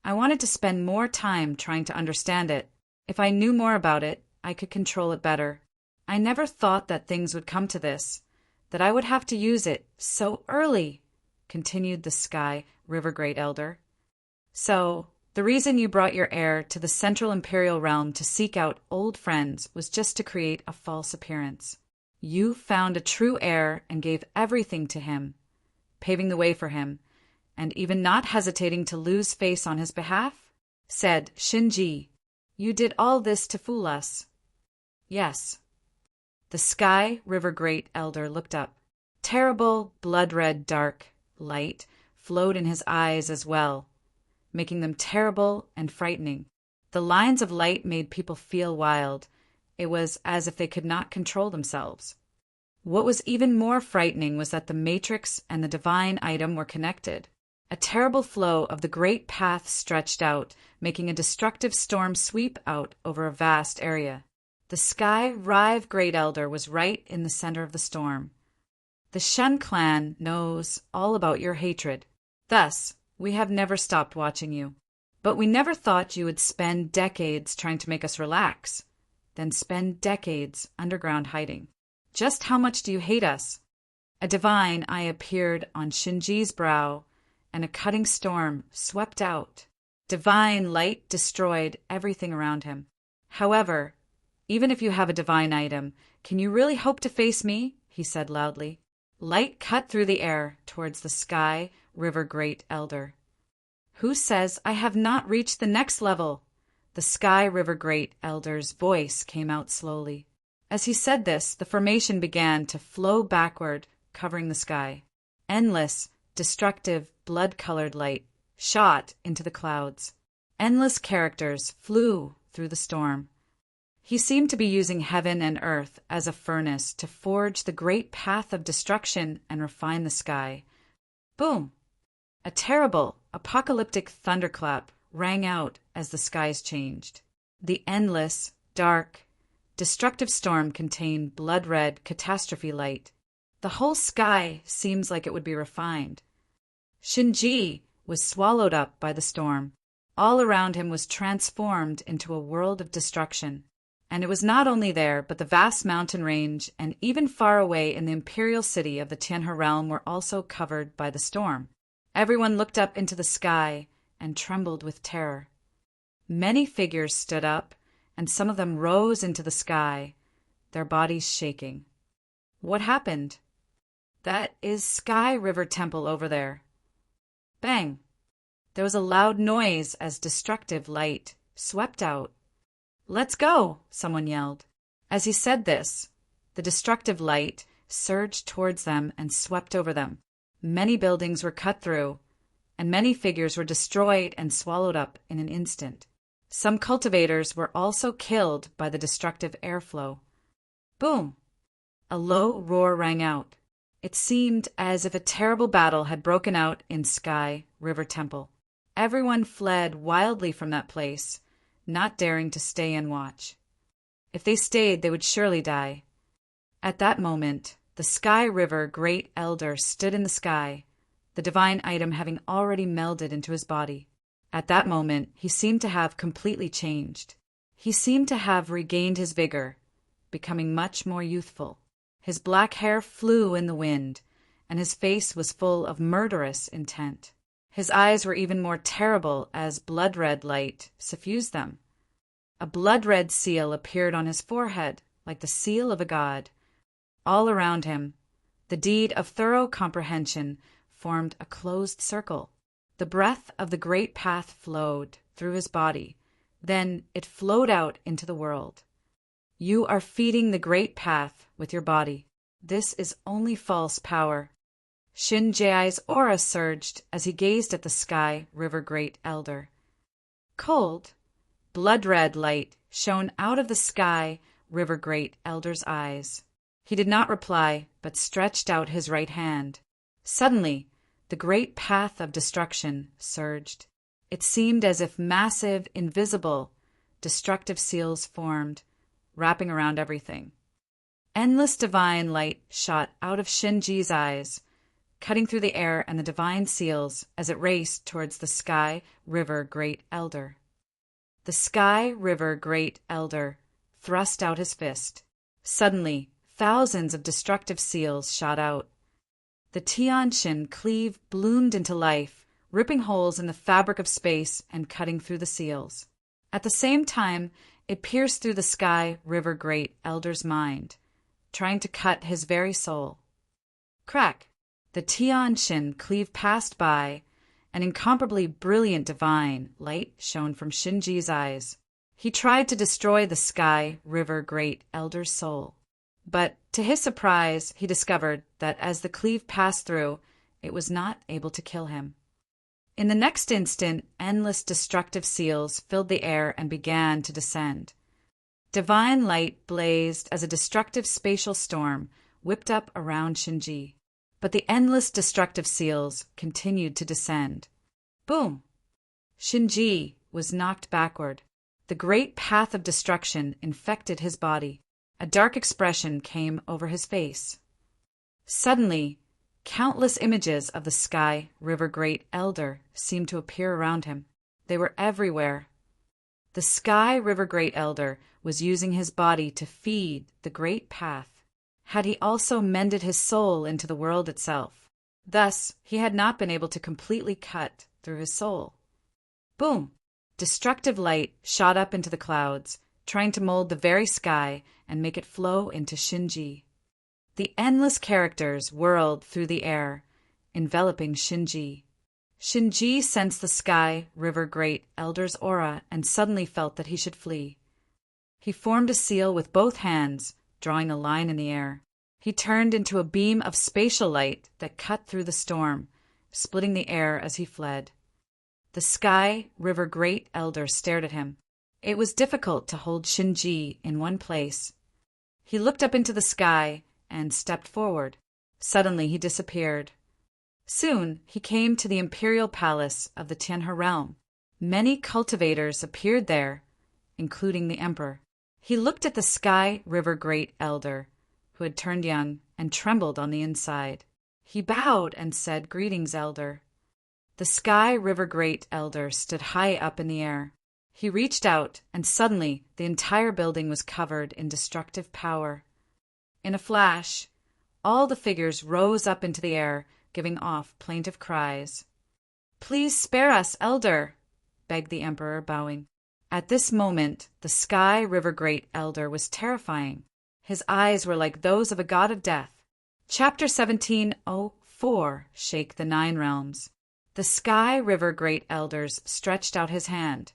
I wanted to spend more time trying to understand it. If I knew more about it, I could control it better. I never thought that things would come to this, that I would have to use it so early, continued the Sky River Great Elder. So, the reason you brought your heir to the Central Imperial Realm to seek out old friends was just to create a false appearance. You found a true heir and gave everything to him, paving the way for him, and even not hesitating to lose face on his behalf? Said Shinji, you did all this to fool us. Yes. The Sky River Great Elder looked up. Terrible, blood-red dark light flowed in his eyes as well, making them terrible and frightening. The lines of light made people feel wild. It was as if they could not control themselves. What was even more frightening was that the matrix and the divine item were connected. A terrible flow of the great path stretched out, making a destructive storm sweep out over a vast area. The Sky Rive Great Elder was right in the center of the storm. The Shen clan knows all about your hatred. Thus, we have never stopped watching you. But we never thought you would spend decades trying to make us relax, then spend decades underground hiding. Just how much do you hate us? A divine eye appeared on Shinji's brow, and a cutting storm swept out. Divine light destroyed everything around him. However, even if you have a divine item, can you really hope to face me? He said loudly. Light cut through the air towards the Sky River Great Elder. Who says I have not reached the next level? The Sky River Great Elder's voice came out slowly. As he said this, the formation began to flow backward, covering the sky. Endless, destructive, blood-colored light shot into the clouds. Endless characters flew through the storm. He seemed to be using heaven and earth as a furnace to forge the great path of destruction and refine the sky. Boom! A terrible, apocalyptic thunderclap rang out as the skies changed. The endless, dark, destructive storm contained blood-red catastrophe light. The whole sky seems like it would be refined. Shinji was swallowed up by the storm. All around him was transformed into a world of destruction. And it was not only there, but the vast mountain range and even far away in the imperial city of the Tianhe realm were also covered by the storm. Everyone looked up into the sky and trembled with terror. Many figures stood up, and some of them rose into the sky, their bodies shaking. What happened? That is Sky River Temple over there. Bang! There was a loud noise as destructive light swept out. Let's go, someone yelled. As he said this, the destructive light surged towards them and swept over them. Many buildings were cut through, and many figures were destroyed and swallowed up in an instant. Some cultivators were also killed by the destructive airflow. Boom! A low roar rang out. It seemed as if a terrible battle had broken out in Sky River Temple. Everyone fled wildly from that place, not daring to stay and watch. If they stayed, they would surely die. At that moment, the Sky River Great Elder stood in the sky, the divine item having already melded into his body. At that moment, he seemed to have completely changed. He seemed to have regained his vigor, becoming much more youthful. His black hair flew in the wind, and his face was full of murderous intent. His eyes were even more terrible as blood-red light suffused them. A blood-red seal appeared on his forehead, like the seal of a god. All around him, the deed of thorough comprehension formed a closed circle. The breath of the great path flowed through his body, then it flowed out into the world. You are feeding the great path with your body. This is only false power. Shinji's aura surged as he gazed at the sky river great elder. Cold, blood-red light shone out of the sky river great elder's eyes. He did not reply, but stretched out his right hand. Suddenly, the great path of destruction surged. It seemed as if massive, invisible, destructive seals formed, wrapping around everything. Endless divine light shot out of Shinji's eyes, cutting through the air and the divine seals as it raced towards the Sky River Great Elder. The Sky River Great Elder thrust out his fist. Suddenly, thousands of destructive seals shot out. The Tianshin cleave bloomed into life, ripping holes in the fabric of space and cutting through the seals. At the same time, it pierced through the Sky River Great Elder's mind, trying to cut his very soul. Crack! The Tianshin cleave passed by. An incomparably brilliant divine light shone from Shinji's eyes. He tried to destroy the Sky River Great Elder's soul. But, to his surprise, he discovered that as the cleave passed through, it was not able to kill him. In the next instant, endless destructive seals filled the air and began to descend. Divine light blazed as a destructive spatial storm whipped up around Shinji. But the endless destructive seals continued to descend. Boom! Shinji was knocked backward. The great path of destruction infected his body. A dark expression came over his face. Suddenly, countless images of the Sky River Great Elder seemed to appear around him. They were everywhere. The Sky River Great Elder was using his body to feed the great path. Had he also mended his soul into the world itself? Thus, he had not been able to completely cut through his soul. Boom! Destructive light shot up into the clouds, trying to mold the very sky and make it flow into Shinji. The endless characters whirled through the air, enveloping Shinji. Shinji sensed the Sky River Great Elder's aura and suddenly felt that he should flee. He formed a seal with both hands, drawing a line in the air. He turned into a beam of spatial light that cut through the storm, splitting the air as he fled. The Sky River Great Elder stared at him. It was difficult to hold Shinji in one place. He looked up into the sky and stepped forward. Suddenly he disappeared. Soon he came to the imperial palace of the Tianhe realm. Many cultivators appeared there, including the emperor. He looked at the Sky River Great Elder, who had turned young and trembled on the inside. He bowed and said, "Greetings, Elder." The Sky River Great Elder stood high up in the air. He reached out, and suddenly the entire building was covered in destructive power. In a flash, all the figures rose up into the air, giving off plaintive cries. "Please spare us, Elder," begged the Emperor, bowing. At this moment, the Sky River Great Elder was terrifying. His eyes were like those of a god of death. Chapter 1704, Shake the Nine Realms. The Sky River Great Elders stretched out his hand,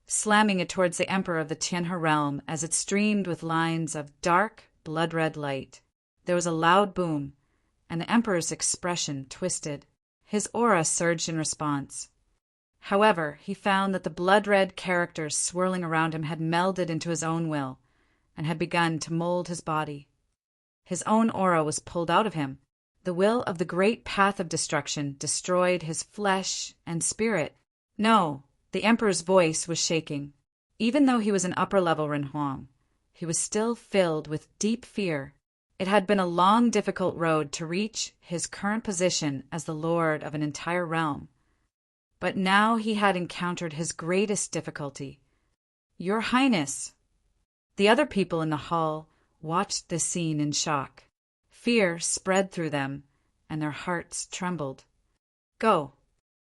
slamming it towards the Emperor of the Tianhe realm as it streamed with lines of dark, blood-red light. There was a loud boom, and the Emperor's expression twisted. His aura surged in response. However, he found that the blood-red characters swirling around him had melded into his own will and had begun to mold his body. His own aura was pulled out of him. The will of the great path of destruction destroyed his flesh and spirit. No, the Emperor's voice was shaking. Even though he was an upper-level Renhuang, he was still filled with deep fear. It had been a long, difficult road to reach his current position as the lord of an entire realm. But now he had encountered his greatest difficulty. Your Highness! The other people in the hall watched this scene in shock. Fear spread through them, and their hearts trembled. Go!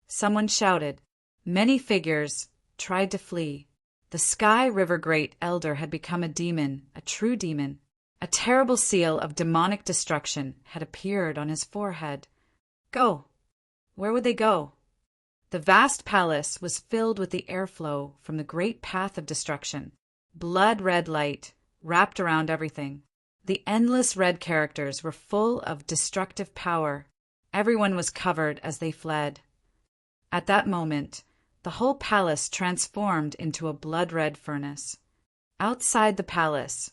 Someone shouted. Many figures tried to flee. The Sky River Great Elder had become a demon, a true demon. A terrible seal of demonic destruction had appeared on his forehead. Go! Where would they go? The vast palace was filled with the airflow from the great path of destruction. Blood-red light wrapped around everything. The endless red characters were full of destructive power. Everyone was covered as they fled. At that moment, the whole palace transformed into a blood-red furnace. Outside the palace,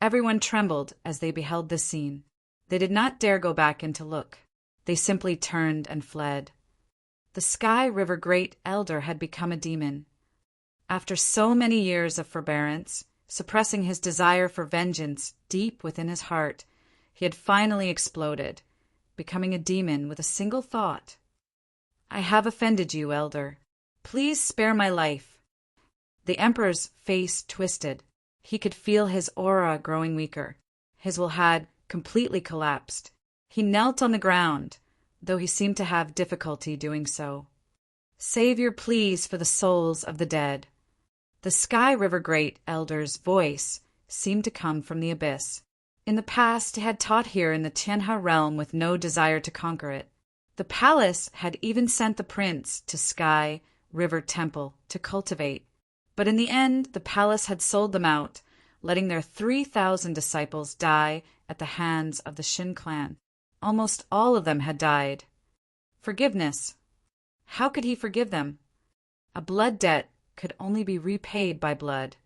everyone trembled as they beheld this scene. They did not dare go back in to look. They simply turned and fled. The Sky River Great Elder had become a demon. After so many years of forbearance, suppressing his desire for vengeance deep within his heart, he had finally exploded, becoming a demon with a single thought. I have offended you, Elder. Please spare my life. The Emperor's face twisted. He could feel his aura growing weaker. His will had completely collapsed. He knelt on the ground, though he seemed to have difficulty doing so. Savior, please, for the souls of the dead. The Sky River Great Elder's voice seemed to come from the abyss. In the past, he had taught here in the Tianhe realm with no desire to conquer it. The palace had even sent the prince to Sky River Temple to cultivate. But in the end, the palace had sold them out, letting their 3,000 disciples die at the hands of the Shin clan. Almost all of them had died. Forgiveness. How could he forgive them? A blood debt could only be repaid by blood.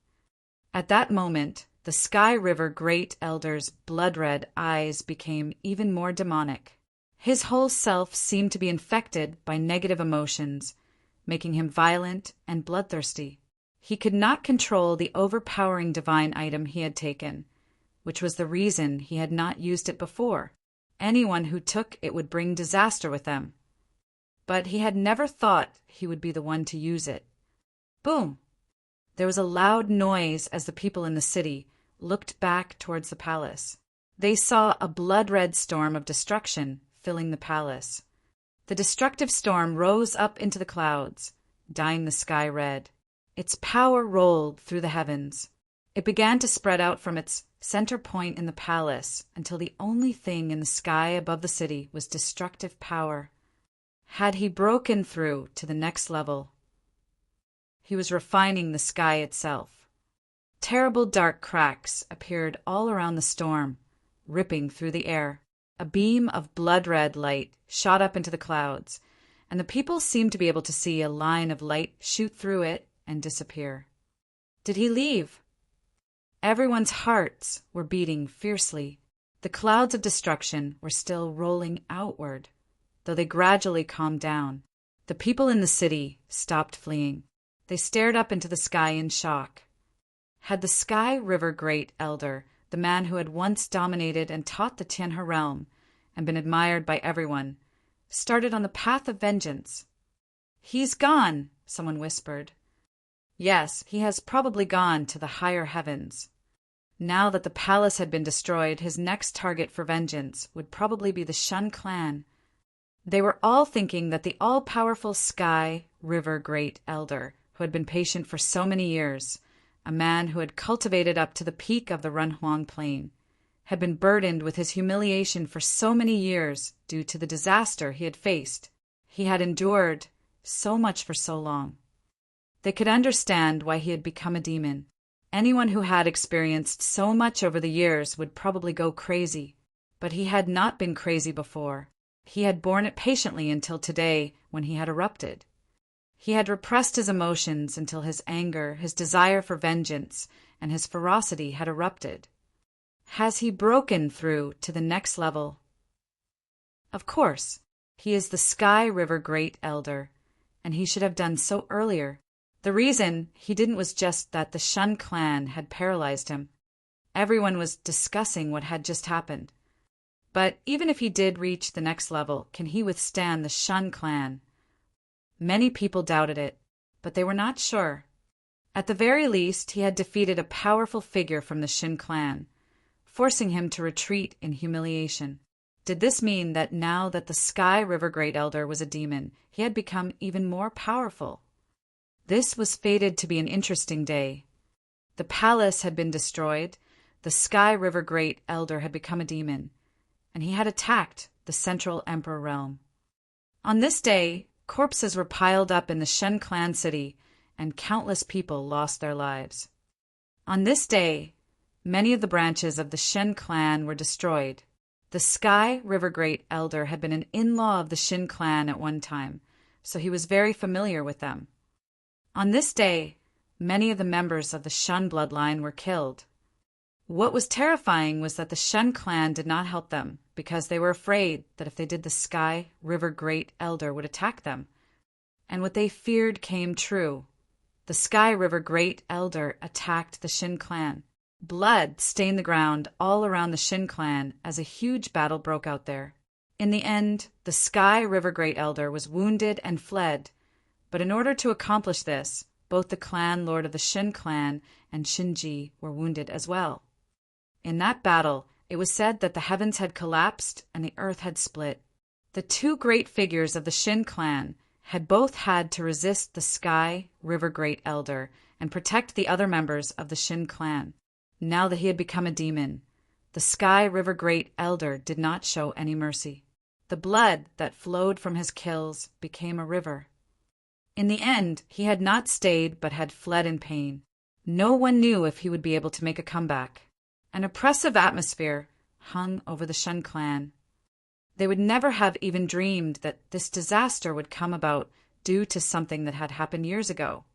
At that moment, the Sky River Great Elder's blood-red eyes became even more demonic. His whole self seemed to be infected by negative emotions, making him violent and bloodthirsty. He could not control the overpowering divine item he had taken, which was the reason he had not used it before. Anyone who took it would bring disaster with them. But he had never thought he would be the one to use it. Boom! There was a loud noise as the people in the city looked back towards the palace. They saw a blood-red storm of destruction filling the palace. The destructive storm rose up into the clouds, dyeing the sky red. Its power rolled through the heavens. It began to spread out from its center point in the palace until the only thing in the sky above the city was destructive power. Had he broken through to the next level? He was refining the sky itself. Terrible dark cracks appeared all around the storm, ripping through the air. A beam of blood-red light shot up into the clouds, and the people seemed to be able to see a line of light shoot through it and disappear. Did he leave? Everyone's hearts were beating fiercely. The clouds of destruction were still rolling outward, though they gradually calmed down. The people in the city stopped fleeing. They stared up into the sky in shock. Had the Sky River Great Elder, the man who had once dominated and taught the Tianhe realm and been admired by everyone, started on the path of vengeance? He's gone, someone whispered. Yes, he has probably gone to the higher heavens. Now that the palace had been destroyed, his next target for vengeance would probably be the Shun clan. They were all thinking that the all-powerful Sky River Great Elder, who had been patient for so many years, a man who had cultivated up to the peak of the Runhuang Plain, had been burdened with his humiliation for so many years due to the disaster he had faced. He had endured so much for so long. They could understand why he had become a demon. Anyone who had experienced so much over the years would probably go crazy, but he had not been crazy before. He had borne it patiently until today when he had erupted. He had repressed his emotions until his anger, his desire for vengeance, and his ferocity had erupted. Has he broken through to the next level? Of course, he is the Sky River Great Elder, and he should have done so earlier. The reason he didn't was just that the Shun clan had paralyzed him. Everyone was discussing what had just happened. But even if he did reach the next level, can he withstand the Shun clan? Many people doubted it, but they were not sure. At the very least, he had defeated a powerful figure from the Shin clan, forcing him to retreat in humiliation. Did this mean that now that the Sky River Great Elder was a demon, he had become even more powerful? This was fated to be an interesting day. The palace had been destroyed, the Sky River Great Elder had become a demon, and he had attacked the Central Emperor realm. On this day, corpses were piled up in the Shen clan city, and countless people lost their lives. On this day, many of the branches of the Shen clan were destroyed. The Sky River Great Elder had been an in-law of the Shin clan at one time, so he was very familiar with them. On this day, many of the members of the Shun bloodline were killed. What was terrifying was that the Shun clan did not help them, because they were afraid that if they did, the Sky River Great Elder would attack them. And what they feared came true. The Sky River Great Elder attacked the Shin clan. Blood stained the ground all around the Shin clan as a huge battle broke out there. In the end, the Sky River Great Elder was wounded and fled, but in order to accomplish this, both the clan lord of the Shin clan and Shinji were wounded as well. In that battle, it was said that the heavens had collapsed and the earth had split. The two great figures of the Shin clan had both had to resist the Sky River Great Elder and protect the other members of the Shin clan. Now that he had become a demon, the Sky River Great Elder did not show any mercy. The blood that flowed from his kills became a river. In the end, he had not stayed but had fled in pain. No one knew if he would be able to make a comeback. An oppressive atmosphere hung over the Shun clan. They would never have even dreamed that this disaster would come about due to something that had happened years ago.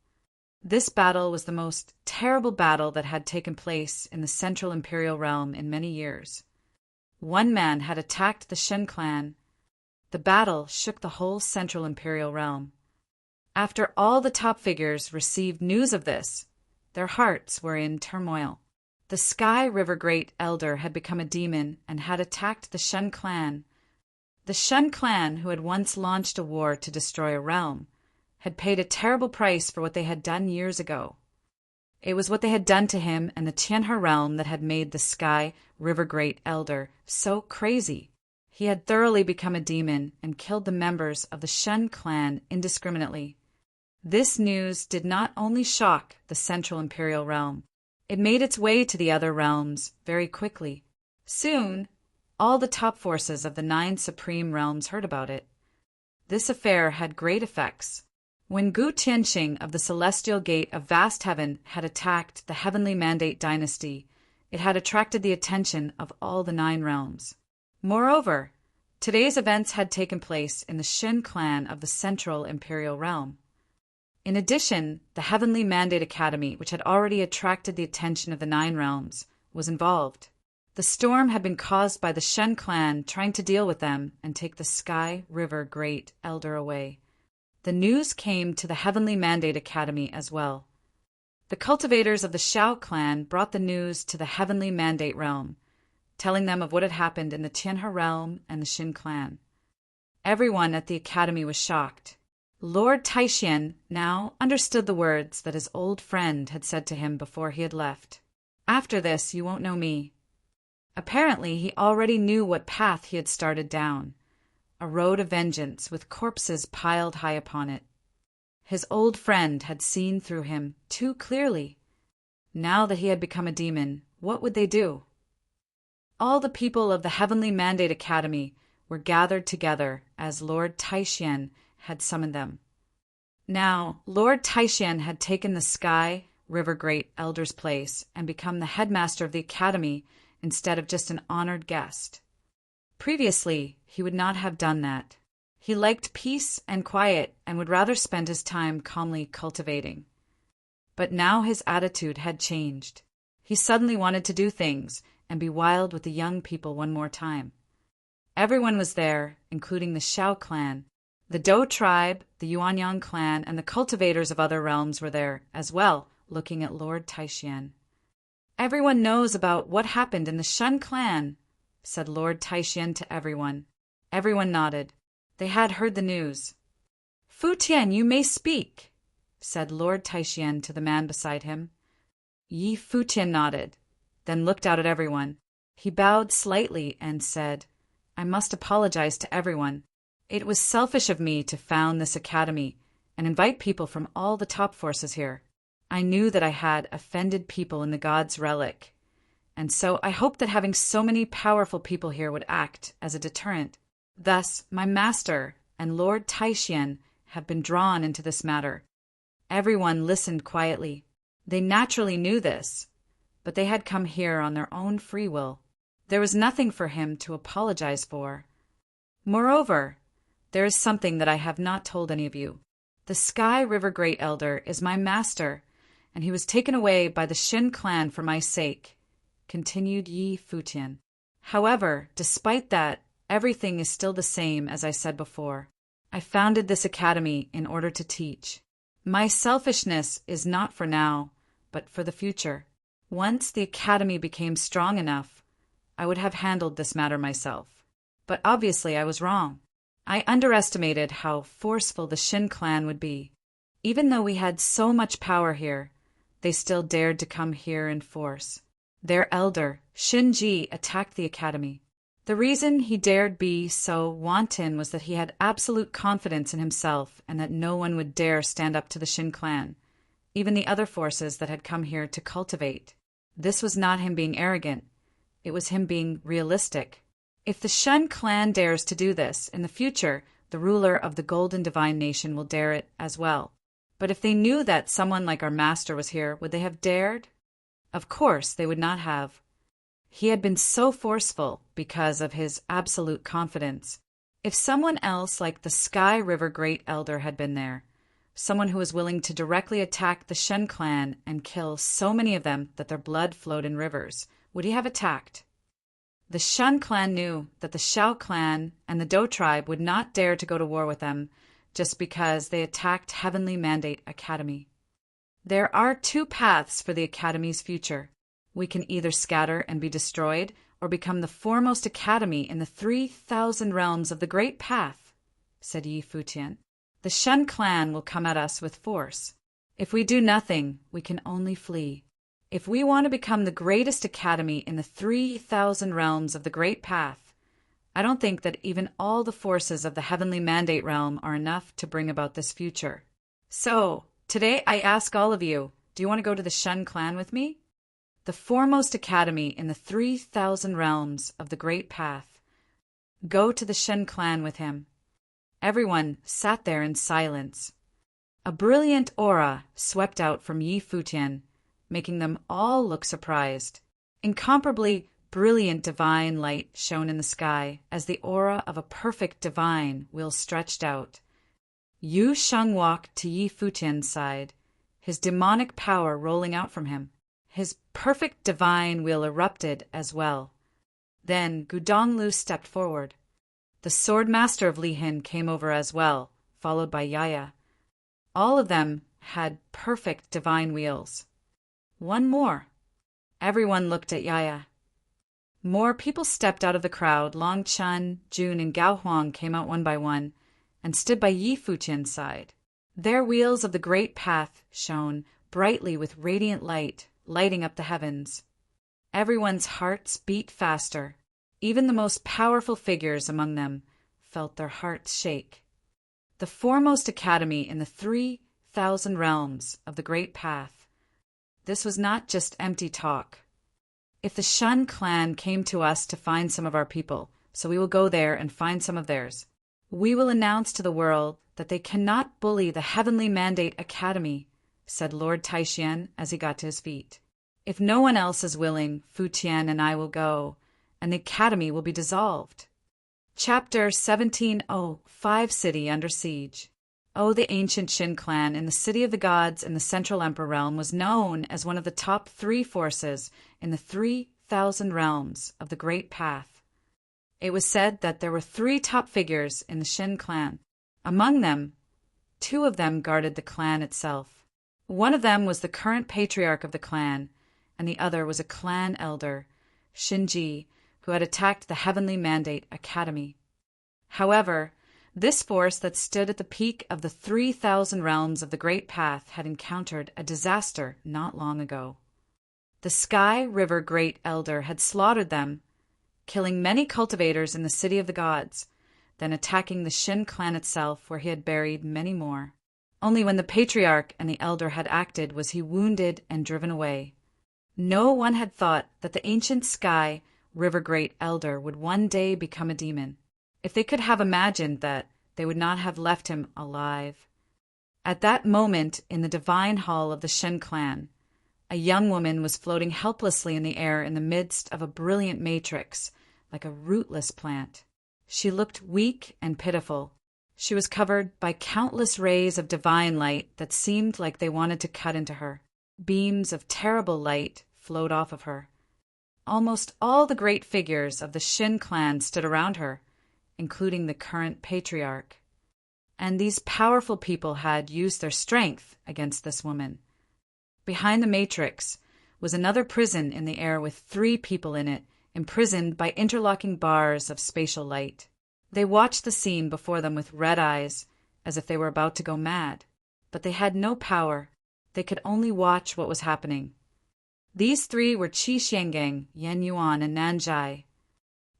This battle was the most terrible battle that had taken place in the Central Imperial Realm in many years. One man had attacked the Shin clan. The battle shook the whole Central Imperial Realm. After all the top figures received news of this, their hearts were in turmoil. The Sky River Great Elder had become a demon and had attacked the Shun clan. The Shun clan, who had once launched a war to destroy a realm, had paid a terrible price for what they had done years ago. It was what they had done to him and the Tianhe realm that had made the Sky River Great Elder so crazy. He had thoroughly become a demon and killed the members of the Shun clan indiscriminately. This news did not only shock the Central Imperial Realm, it made its way to the other realms very quickly. Soon, all the top forces of the 9 Supreme Realms heard about it. This affair had great effects. When Gu Tianxing of the Celestial Gate of Vast Heaven had attacked the Heavenly Mandate dynasty, it had attracted the attention of all the 9 realms. Moreover, today's events had taken place in the Shin clan of the Central Imperial Realm. In addition, the Heavenly Mandate Academy, which had already attracted the attention of the 9 realms, was involved. The storm had been caused by the Shen clan trying to deal with them and take the Sky River Great Elder away. The news came to the Heavenly Mandate Academy as well. The cultivators of the Shao clan brought the news to the Heavenly Mandate realm, telling them of what had happened in the Tianhe realm and the Shin clan. Everyone at the academy was shocked. Lord Taishian now understood the words that his old friend had said to him before he had left. "After this, you won't know me." Apparently, he already knew what path he had started down. A road of vengeance with corpses piled high upon it. His old friend had seen through him too clearly. Now that he had become a demon, what would they do? All the people of the Heavenly Mandate Academy were gathered together as Lord Taishian had summoned them. Now, Lord Taishian had taken the Sky River Great Elder's place and become the headmaster of the academy instead of just an honored guest. Previously, he would not have done that. He liked peace and quiet and would rather spend his time calmly cultivating. But now his attitude had changed. He suddenly wanted to do things and be wild with the young people one more time. Everyone was there, including the Shao clan. The Dou tribe, the Yuanyang clan, and the cultivators of other realms were there as well, looking at Lord Taishian. "Everyone knows about what happened in the Shun clan," said Lord Taishian to everyone. Everyone nodded. They had heard the news. "Futian, you may speak," said Lord Taishian to the man beside him. Yi Futian nodded, then looked out at everyone. He bowed slightly and said, I must apologize to everyone. It was selfish of me to found this academy and invite people from all the top forces here. I knew that I had offended people in the God's relic, and so I hoped that having so many powerful people here would act as a deterrent. Thus, my master and Lord Taishian have been drawn into this matter. Everyone listened quietly. They naturally knew this, but they had come here on their own free will. There was nothing for him to apologize for. Moreover, there is something that I have not told any of you. The Sky River Great Elder is my master, and he was taken away by the Shin clan for my sake, continued Yi Futian. However, despite that, everything is still the same as I said before. I founded this academy in order to teach. My selfishness is not for now, but for the future. Once the academy became strong enough, I would have handled this matter myself. But obviously I was wrong. I underestimated how forceful the Shin clan would be. Even though we had so much power here, they still dared to come here in force. Their elder, Shinji, attacked the academy. The reason he dared be so wanton was that he had absolute confidence in himself and that no one would dare stand up to the Shin clan, even the other forces that had come here to cultivate. This was not him being arrogant. It was him being realistic. If the Shin clan dares to do this, in the future, the ruler of the Golden Divine Nation will dare it as well. But if they knew that someone like our master was here, would they have dared? Of course, they would not have. He had been so forceful because of his absolute confidence. If someone else like the Sky River Great Elder had been there, someone who was willing to directly attack the Shen clan and kill so many of them that their blood flowed in rivers, would he have attacked? The Shen clan knew that the Xiao clan and the Do tribe would not dare to go to war with them just because they attacked Heavenly Mandate Academy. There are two paths for the Academy's future. We can either scatter and be destroyed, or become the foremost academy in the 3,000 realms of the Great Path, said Yi Futian. The Shen clan will come at us with force. If we do nothing, we can only flee. If we want to become the greatest academy in the 3,000 realms of the Great Path, I don't think that even all the forces of the Heavenly Mandate Realm are enough to bring about this future. So, today I ask all of you, do you want to go to the Shen clan with me? The foremost academy in the 3,000 realms of the Great Path. Go to the Shen clan with him. Everyone sat there in silence. A brilliant aura swept out from Yi Futian, making them all look surprised. Incomparably brilliant divine light shone in the sky as the aura of a perfect divine will stretched out. Yu Sheng walked to Yi Futian's side, his demonic power rolling out from him. His perfect divine will erupted as well. Then Gudonglu stepped forward. The sword master of Lihin came over as well, followed by Yaya. All of them had perfect divine wheels. One more. Everyone looked at Yaya. More people stepped out of the crowd. Long Chun, Jun, and Gao Huang came out one by one and stood by Yi Futian's side. Their wheels of the Great Path shone brightly with radiant light, lighting up the heavens. Everyone's hearts beat faster. Even the most powerful figures among them felt their hearts shake. The foremost academy in the 3,000 realms of the Great Path. This was not just empty talk. If the Shen clan came to us to find some of our people, so we will go there and find some of theirs. We will announce to the world that they cannot bully the Heavenly Mandate Academy, said Lord Taishian as he got to his feet. If no one else is willing, Futian and I will go, and the academy will be dissolved. Chapter 17:05 City Under Siege. The ancient Shin clan in the City of the Gods in the Central Emperor Realm was known as one of the top 3 forces in the 3,000 realms of the Great Path. It was said that there were 3 top figures in the Shin clan. Among them, 2 of them guarded the clan itself. One of them was the current patriarch of the clan, and the other was a clan elder, Shinji, who had attacked the Heavenly Mandate Academy. However, This force that stood at the peak of the 3,000 realms of the Great Path had encountered a disaster not long ago. The Sky River Great Elder had slaughtered them, killing many cultivators in the City of the Gods, then attacking the Shin clan itself, where he had buried many more. Only when the Patriarch and the Elder had acted was he wounded and driven away. No one had thought that the ancient Sky River Great Elder would one day become a demon. If they could have imagined that, they would not have left him alive. At that moment, in the divine hall of the Shin clan, a young woman was floating helplessly in the air in the midst of a brilliant matrix, like a rootless plant. She looked weak and pitiful. She was covered by countless rays of divine light that seemed like they wanted to cut into her. Beams of terrible light flowed off of her. Almost all the great figures of the Shin clan stood around her, including the current patriarch. And these powerful people had used their strength against this woman. Behind the matrix was another prison in the air with 3 people in it, imprisoned by interlocking bars of spatial light. They watched the scene before them with red eyes, as if they were about to go mad. But they had no power. They could only watch what was happening. These 3 were Qi Xiangang, Yan Yuan, and Nanjai.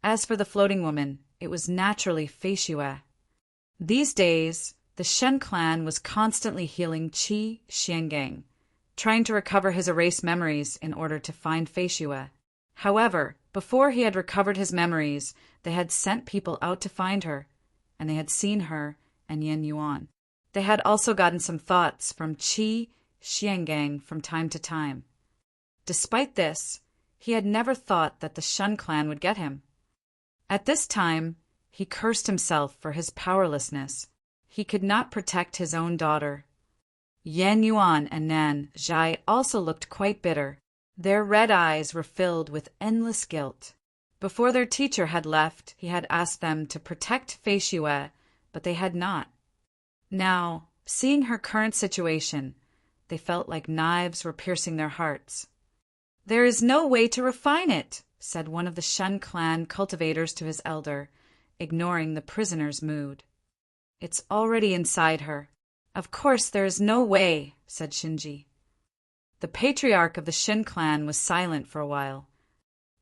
As for the floating woman, it was naturally Fei Xue. These days, the Shen clan was constantly healing Qi Xiangang, trying to recover his erased memories in order to find Fei Xue. However, before he had recovered his memories, they had sent people out to find her, and they had seen her and Yan Yuan. They had also gotten some thoughts from Qi Xiangang from time to time. Despite this, he had never thought that the Shen clan would get him. At this time, he cursed himself for his powerlessness. He could not protect his own daughter. Yan Yuan and Nan Zhai also looked quite bitter. Their red eyes were filled with endless guilt. Before their teacher had left, he had asked them to protect Fei Xue, but they had not. Now, seeing her current situation, they felt like knives were piercing their hearts. "There is no way to refine it," said one of the Shen clan cultivators to his elder, ignoring the prisoner's mood. "It's already inside her." "Of course there is no way," said Shinji. The patriarch of the Shin clan was silent for a while.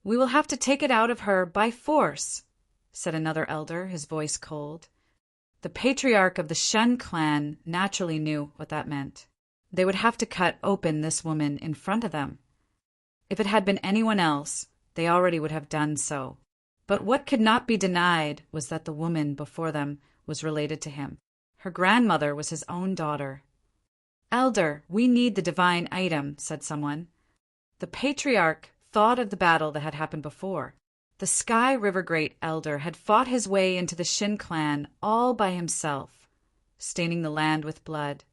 "We will have to take it out of her by force," said another elder, his voice cold. The patriarch of the Shen clan naturally knew what that meant. They would have to cut open this woman in front of them. If it had been anyone else, they already would have done so. But what could not be denied was that the woman before them was related to him. Her grandmother was his own daughter. "Elder, we need the divine item," said someone. The patriarch thought of the battle that had happened before. The Sky River Great Elder had fought his way into the Shin clan all by himself, staining the land with blood.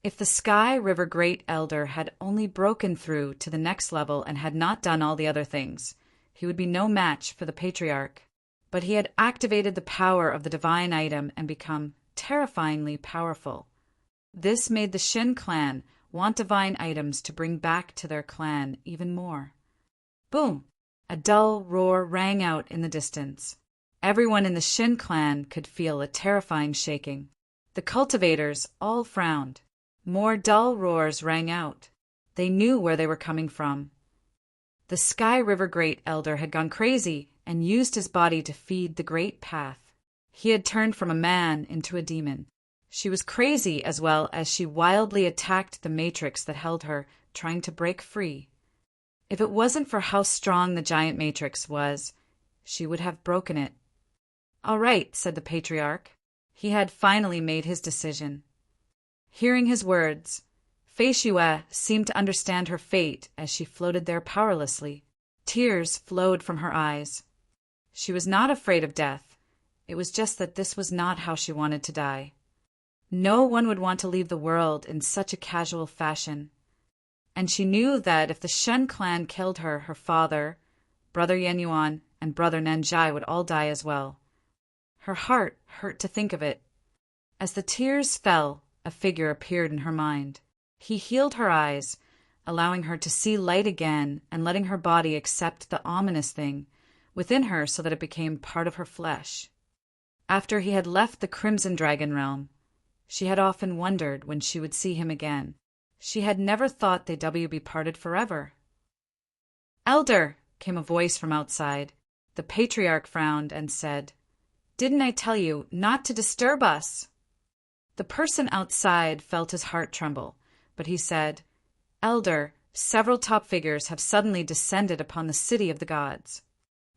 If the Sky River Great Elder had only broken through to the next level and had not done all the other things, he would be no match for the patriarch. But he had activated the power of the divine item and become terrifyingly powerful. This made the Shin clan want divine items to bring back to their clan even more. Boom! A dull roar rang out in the distance. Everyone in the Shin clan could feel a terrifying shaking. The cultivators all frowned. More dull roars rang out. They knew where they were coming from. The Sky River Great Elder had gone crazy and used his body to feed the Great Path. He had turned from a man into a demon. She was crazy as well as she wildly attacked the matrix that held her, trying to break free. If it wasn't for how strong the giant matrix was, she would have broken it. "All right," said the patriarch. He had finally made his decision. Hearing his words, Fei Xue seemed to understand her fate as she floated there powerlessly. Tears flowed from her eyes. She was not afraid of death. It was just that this was not how she wanted to die. No one would want to leave the world in such a casual fashion. And she knew that if the Shen clan killed her, her father, brother Yan Yuan, and brother Nanjai would all die as well. Her heart hurt to think of it. As the tears fell, a figure appeared in her mind. He healed her eyes, allowing her to see light again and letting her body accept the ominous thing within her so that it became part of her flesh. After he had left the Crimson Dragon realm, she had often wondered when she would see him again. She had never thought they'd be parted forever. "Elder," came a voice from outside. The patriarch frowned and said, "Didn't I tell you not to disturb us?" The person outside felt his heart tremble, but he said, "Elder, several top figures have suddenly descended upon the city of the gods."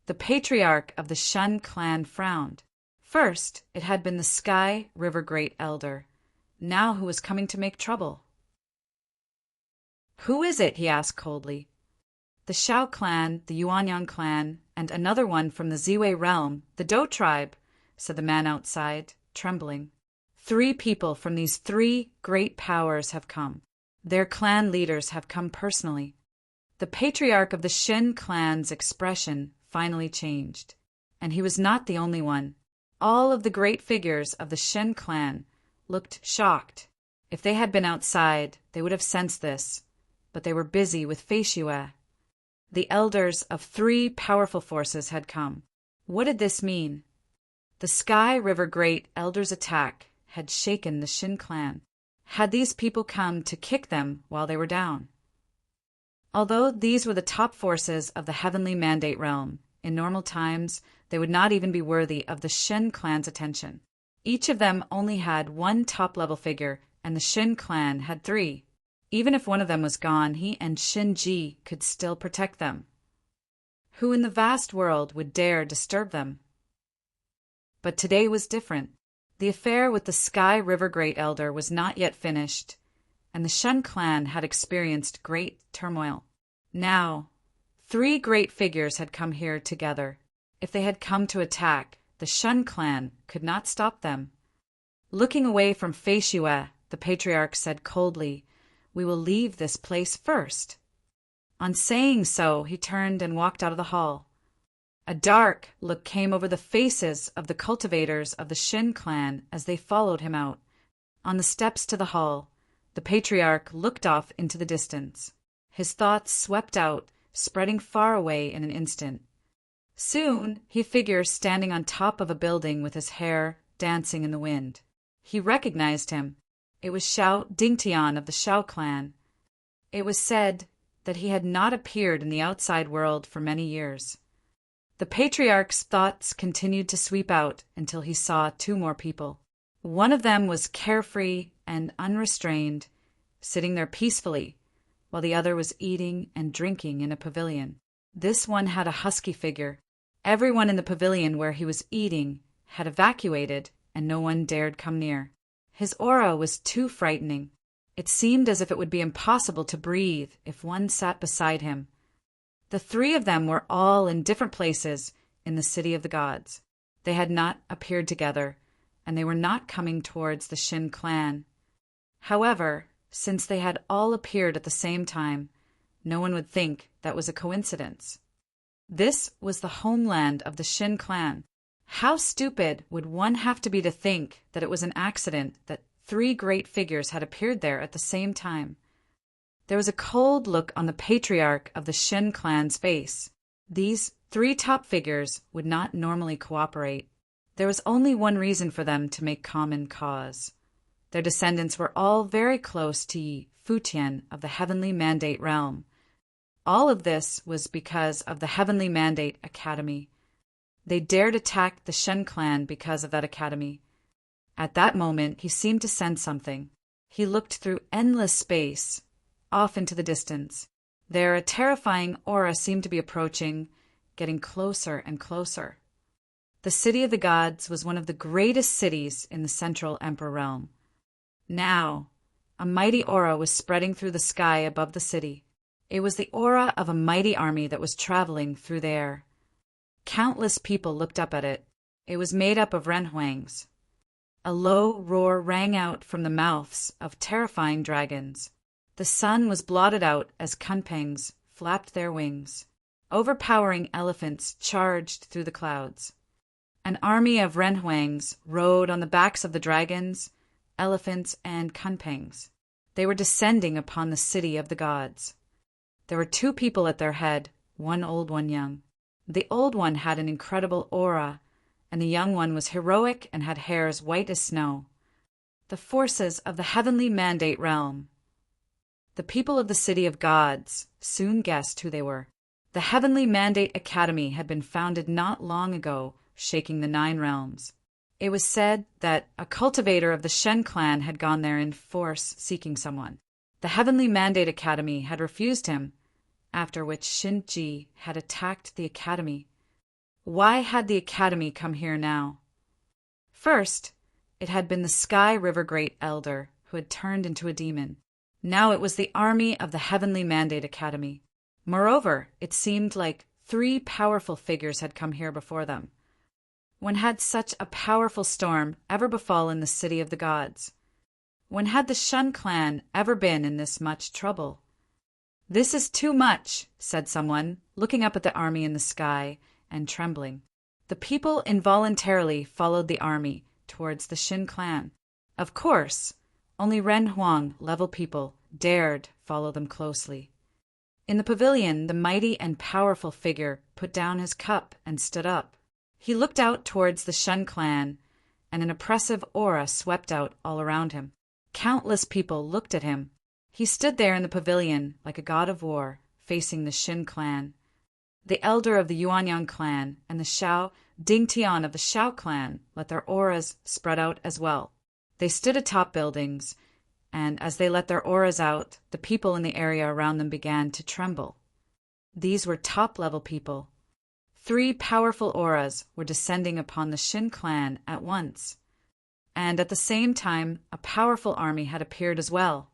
The patriarch of the Shun clan frowned. First, it had been the Sky River Great Elder. Now who was coming to make trouble? "Who is it?" he asked coldly. "The Shao clan, the Yuanyang clan, and another one from the Ziwei realm, the Dou tribe," said the man outside, trembling. 3 people from these 3 great powers have come. Their clan leaders have come personally. The patriarch of the Shin clan's expression finally changed. And he was not the only one. All of the great figures of the Shin clan looked shocked. If they had been outside, they would have sensed this, but they were busy with Feishue. The elders of 3 powerful forces had come. What did this mean? The Sky River Great Elder's attack had shaken the Shin clan. Had these people come to kick them while they were down? Although these were the top forces of the Heavenly Mandate realm, in normal times they would not even be worthy of the Shin clan's attention. Each of them only had 1 top-level figure, and the Shin clan had 3. Even if one of them was gone, he and Shin-ji could still protect them. Who in the vast world would dare disturb them? But today was different. The affair with the Sky River Great Elder was not yet finished, and the Shun clan had experienced great turmoil. Now, 3 great figures had come here together. If they had come to attack, the Shun clan could not stop them. Looking away from Feishue, the patriarch said coldly, "We will leave this place first." On saying so, he turned and walked out of the hall. A dark look came over the faces of the cultivators of the Shin clan as they followed him out. On the steps to the hall, the patriarch looked off into the distance. His thoughts swept out, spreading far away in an instant. Soon he figured standing on top of a building with his hair dancing in the wind. He recognized him. It was Xiao Dingtian of the Shao clan. It was said that he had not appeared in the outside world for many years. The patriarch's thoughts continued to sweep out until he saw 2 more people. One of them was carefree and unrestrained, sitting there peacefully, while the other was eating and drinking in a pavilion. This one had a husky figure. Everyone in the pavilion where he was eating had evacuated, and no one dared come near. His aura was too frightening. It seemed as if it would be impossible to breathe if one sat beside him. The 3 of them were all in different places in the city of the gods. They had not appeared together, and they were not coming towards the Shin clan. However, since they had all appeared at the same time, no one would think that was a coincidence. This was the homeland of the Shin clan. How stupid would one have to be to think that it was an accident that 3 great figures had appeared there at the same time? There was a cold look on the patriarch of the Shin clan's face. These 3 top figures would not normally cooperate. There was only one reason for them to make common cause. Their descendants were all very close to Futian of the Heavenly Mandate realm. All of this was because of the Heavenly Mandate Academy. They dared attack the Shen clan because of that academy. At that moment, he seemed to sense something. He looked through endless space, off into the distance. There, a terrifying aura seemed to be approaching, getting closer and closer. The city of the gods was one of the greatest cities in the Central Emperor realm. Now, a mighty aura was spreading through the sky above the city. It was the aura of a mighty army that was traveling through the air. Countless people looked up at it. It was made up of renhuangs. A low roar rang out from the mouths of terrifying dragons. The sun was blotted out as kunpengs flapped their wings. Overpowering elephants charged through the clouds. An army of renhuangs rode on the backs of the dragons, elephants, and kunpengs. They were descending upon the city of the gods. There were 2 people at their head, one old, one young. The old one had an incredible aura, and the young one was heroic and had hairs white as snow. The forces of the heavenly mandate realm. The people of the City of Gods soon guessed who they were. The Heavenly Mandate Academy had been founded not long ago, shaking the 9 realms. It was said that a cultivator of the Shen clan had gone there in force seeking someone. The Heavenly Mandate Academy had refused him, after which Shinji had attacked the academy. Why had the academy come here now? First, it had been the Sky River Great Elder who had turned into a demon. Now it was the army of the Heavenly Mandate Academy. Moreover, it seemed like 3 powerful figures had come here before them. When had such a powerful storm ever befallen the City of the Gods? When had the Shun clan ever been in this much trouble? "This is too much," said someone, looking up at the army in the sky and trembling. The people involuntarily followed the army towards the Shin clan. Of course, only Ren Huang, level people, dared follow them closely. In the pavilion, the mighty and powerful figure put down his cup and stood up. He looked out towards the Shun clan, and an oppressive aura swept out all around him. Countless people looked at him. He stood there in the pavilion like a god of war, facing the Shin clan. The elder of the Yuanyang clan and the Xiao Dingtian of the Xiao clan let their auras spread out as well. They stood atop buildings, and as they let their auras out, the people in the area around them began to tremble. These were top-level people. 3 powerful auras were descending upon the Shin clan at once. And at the same time, a powerful army had appeared as well.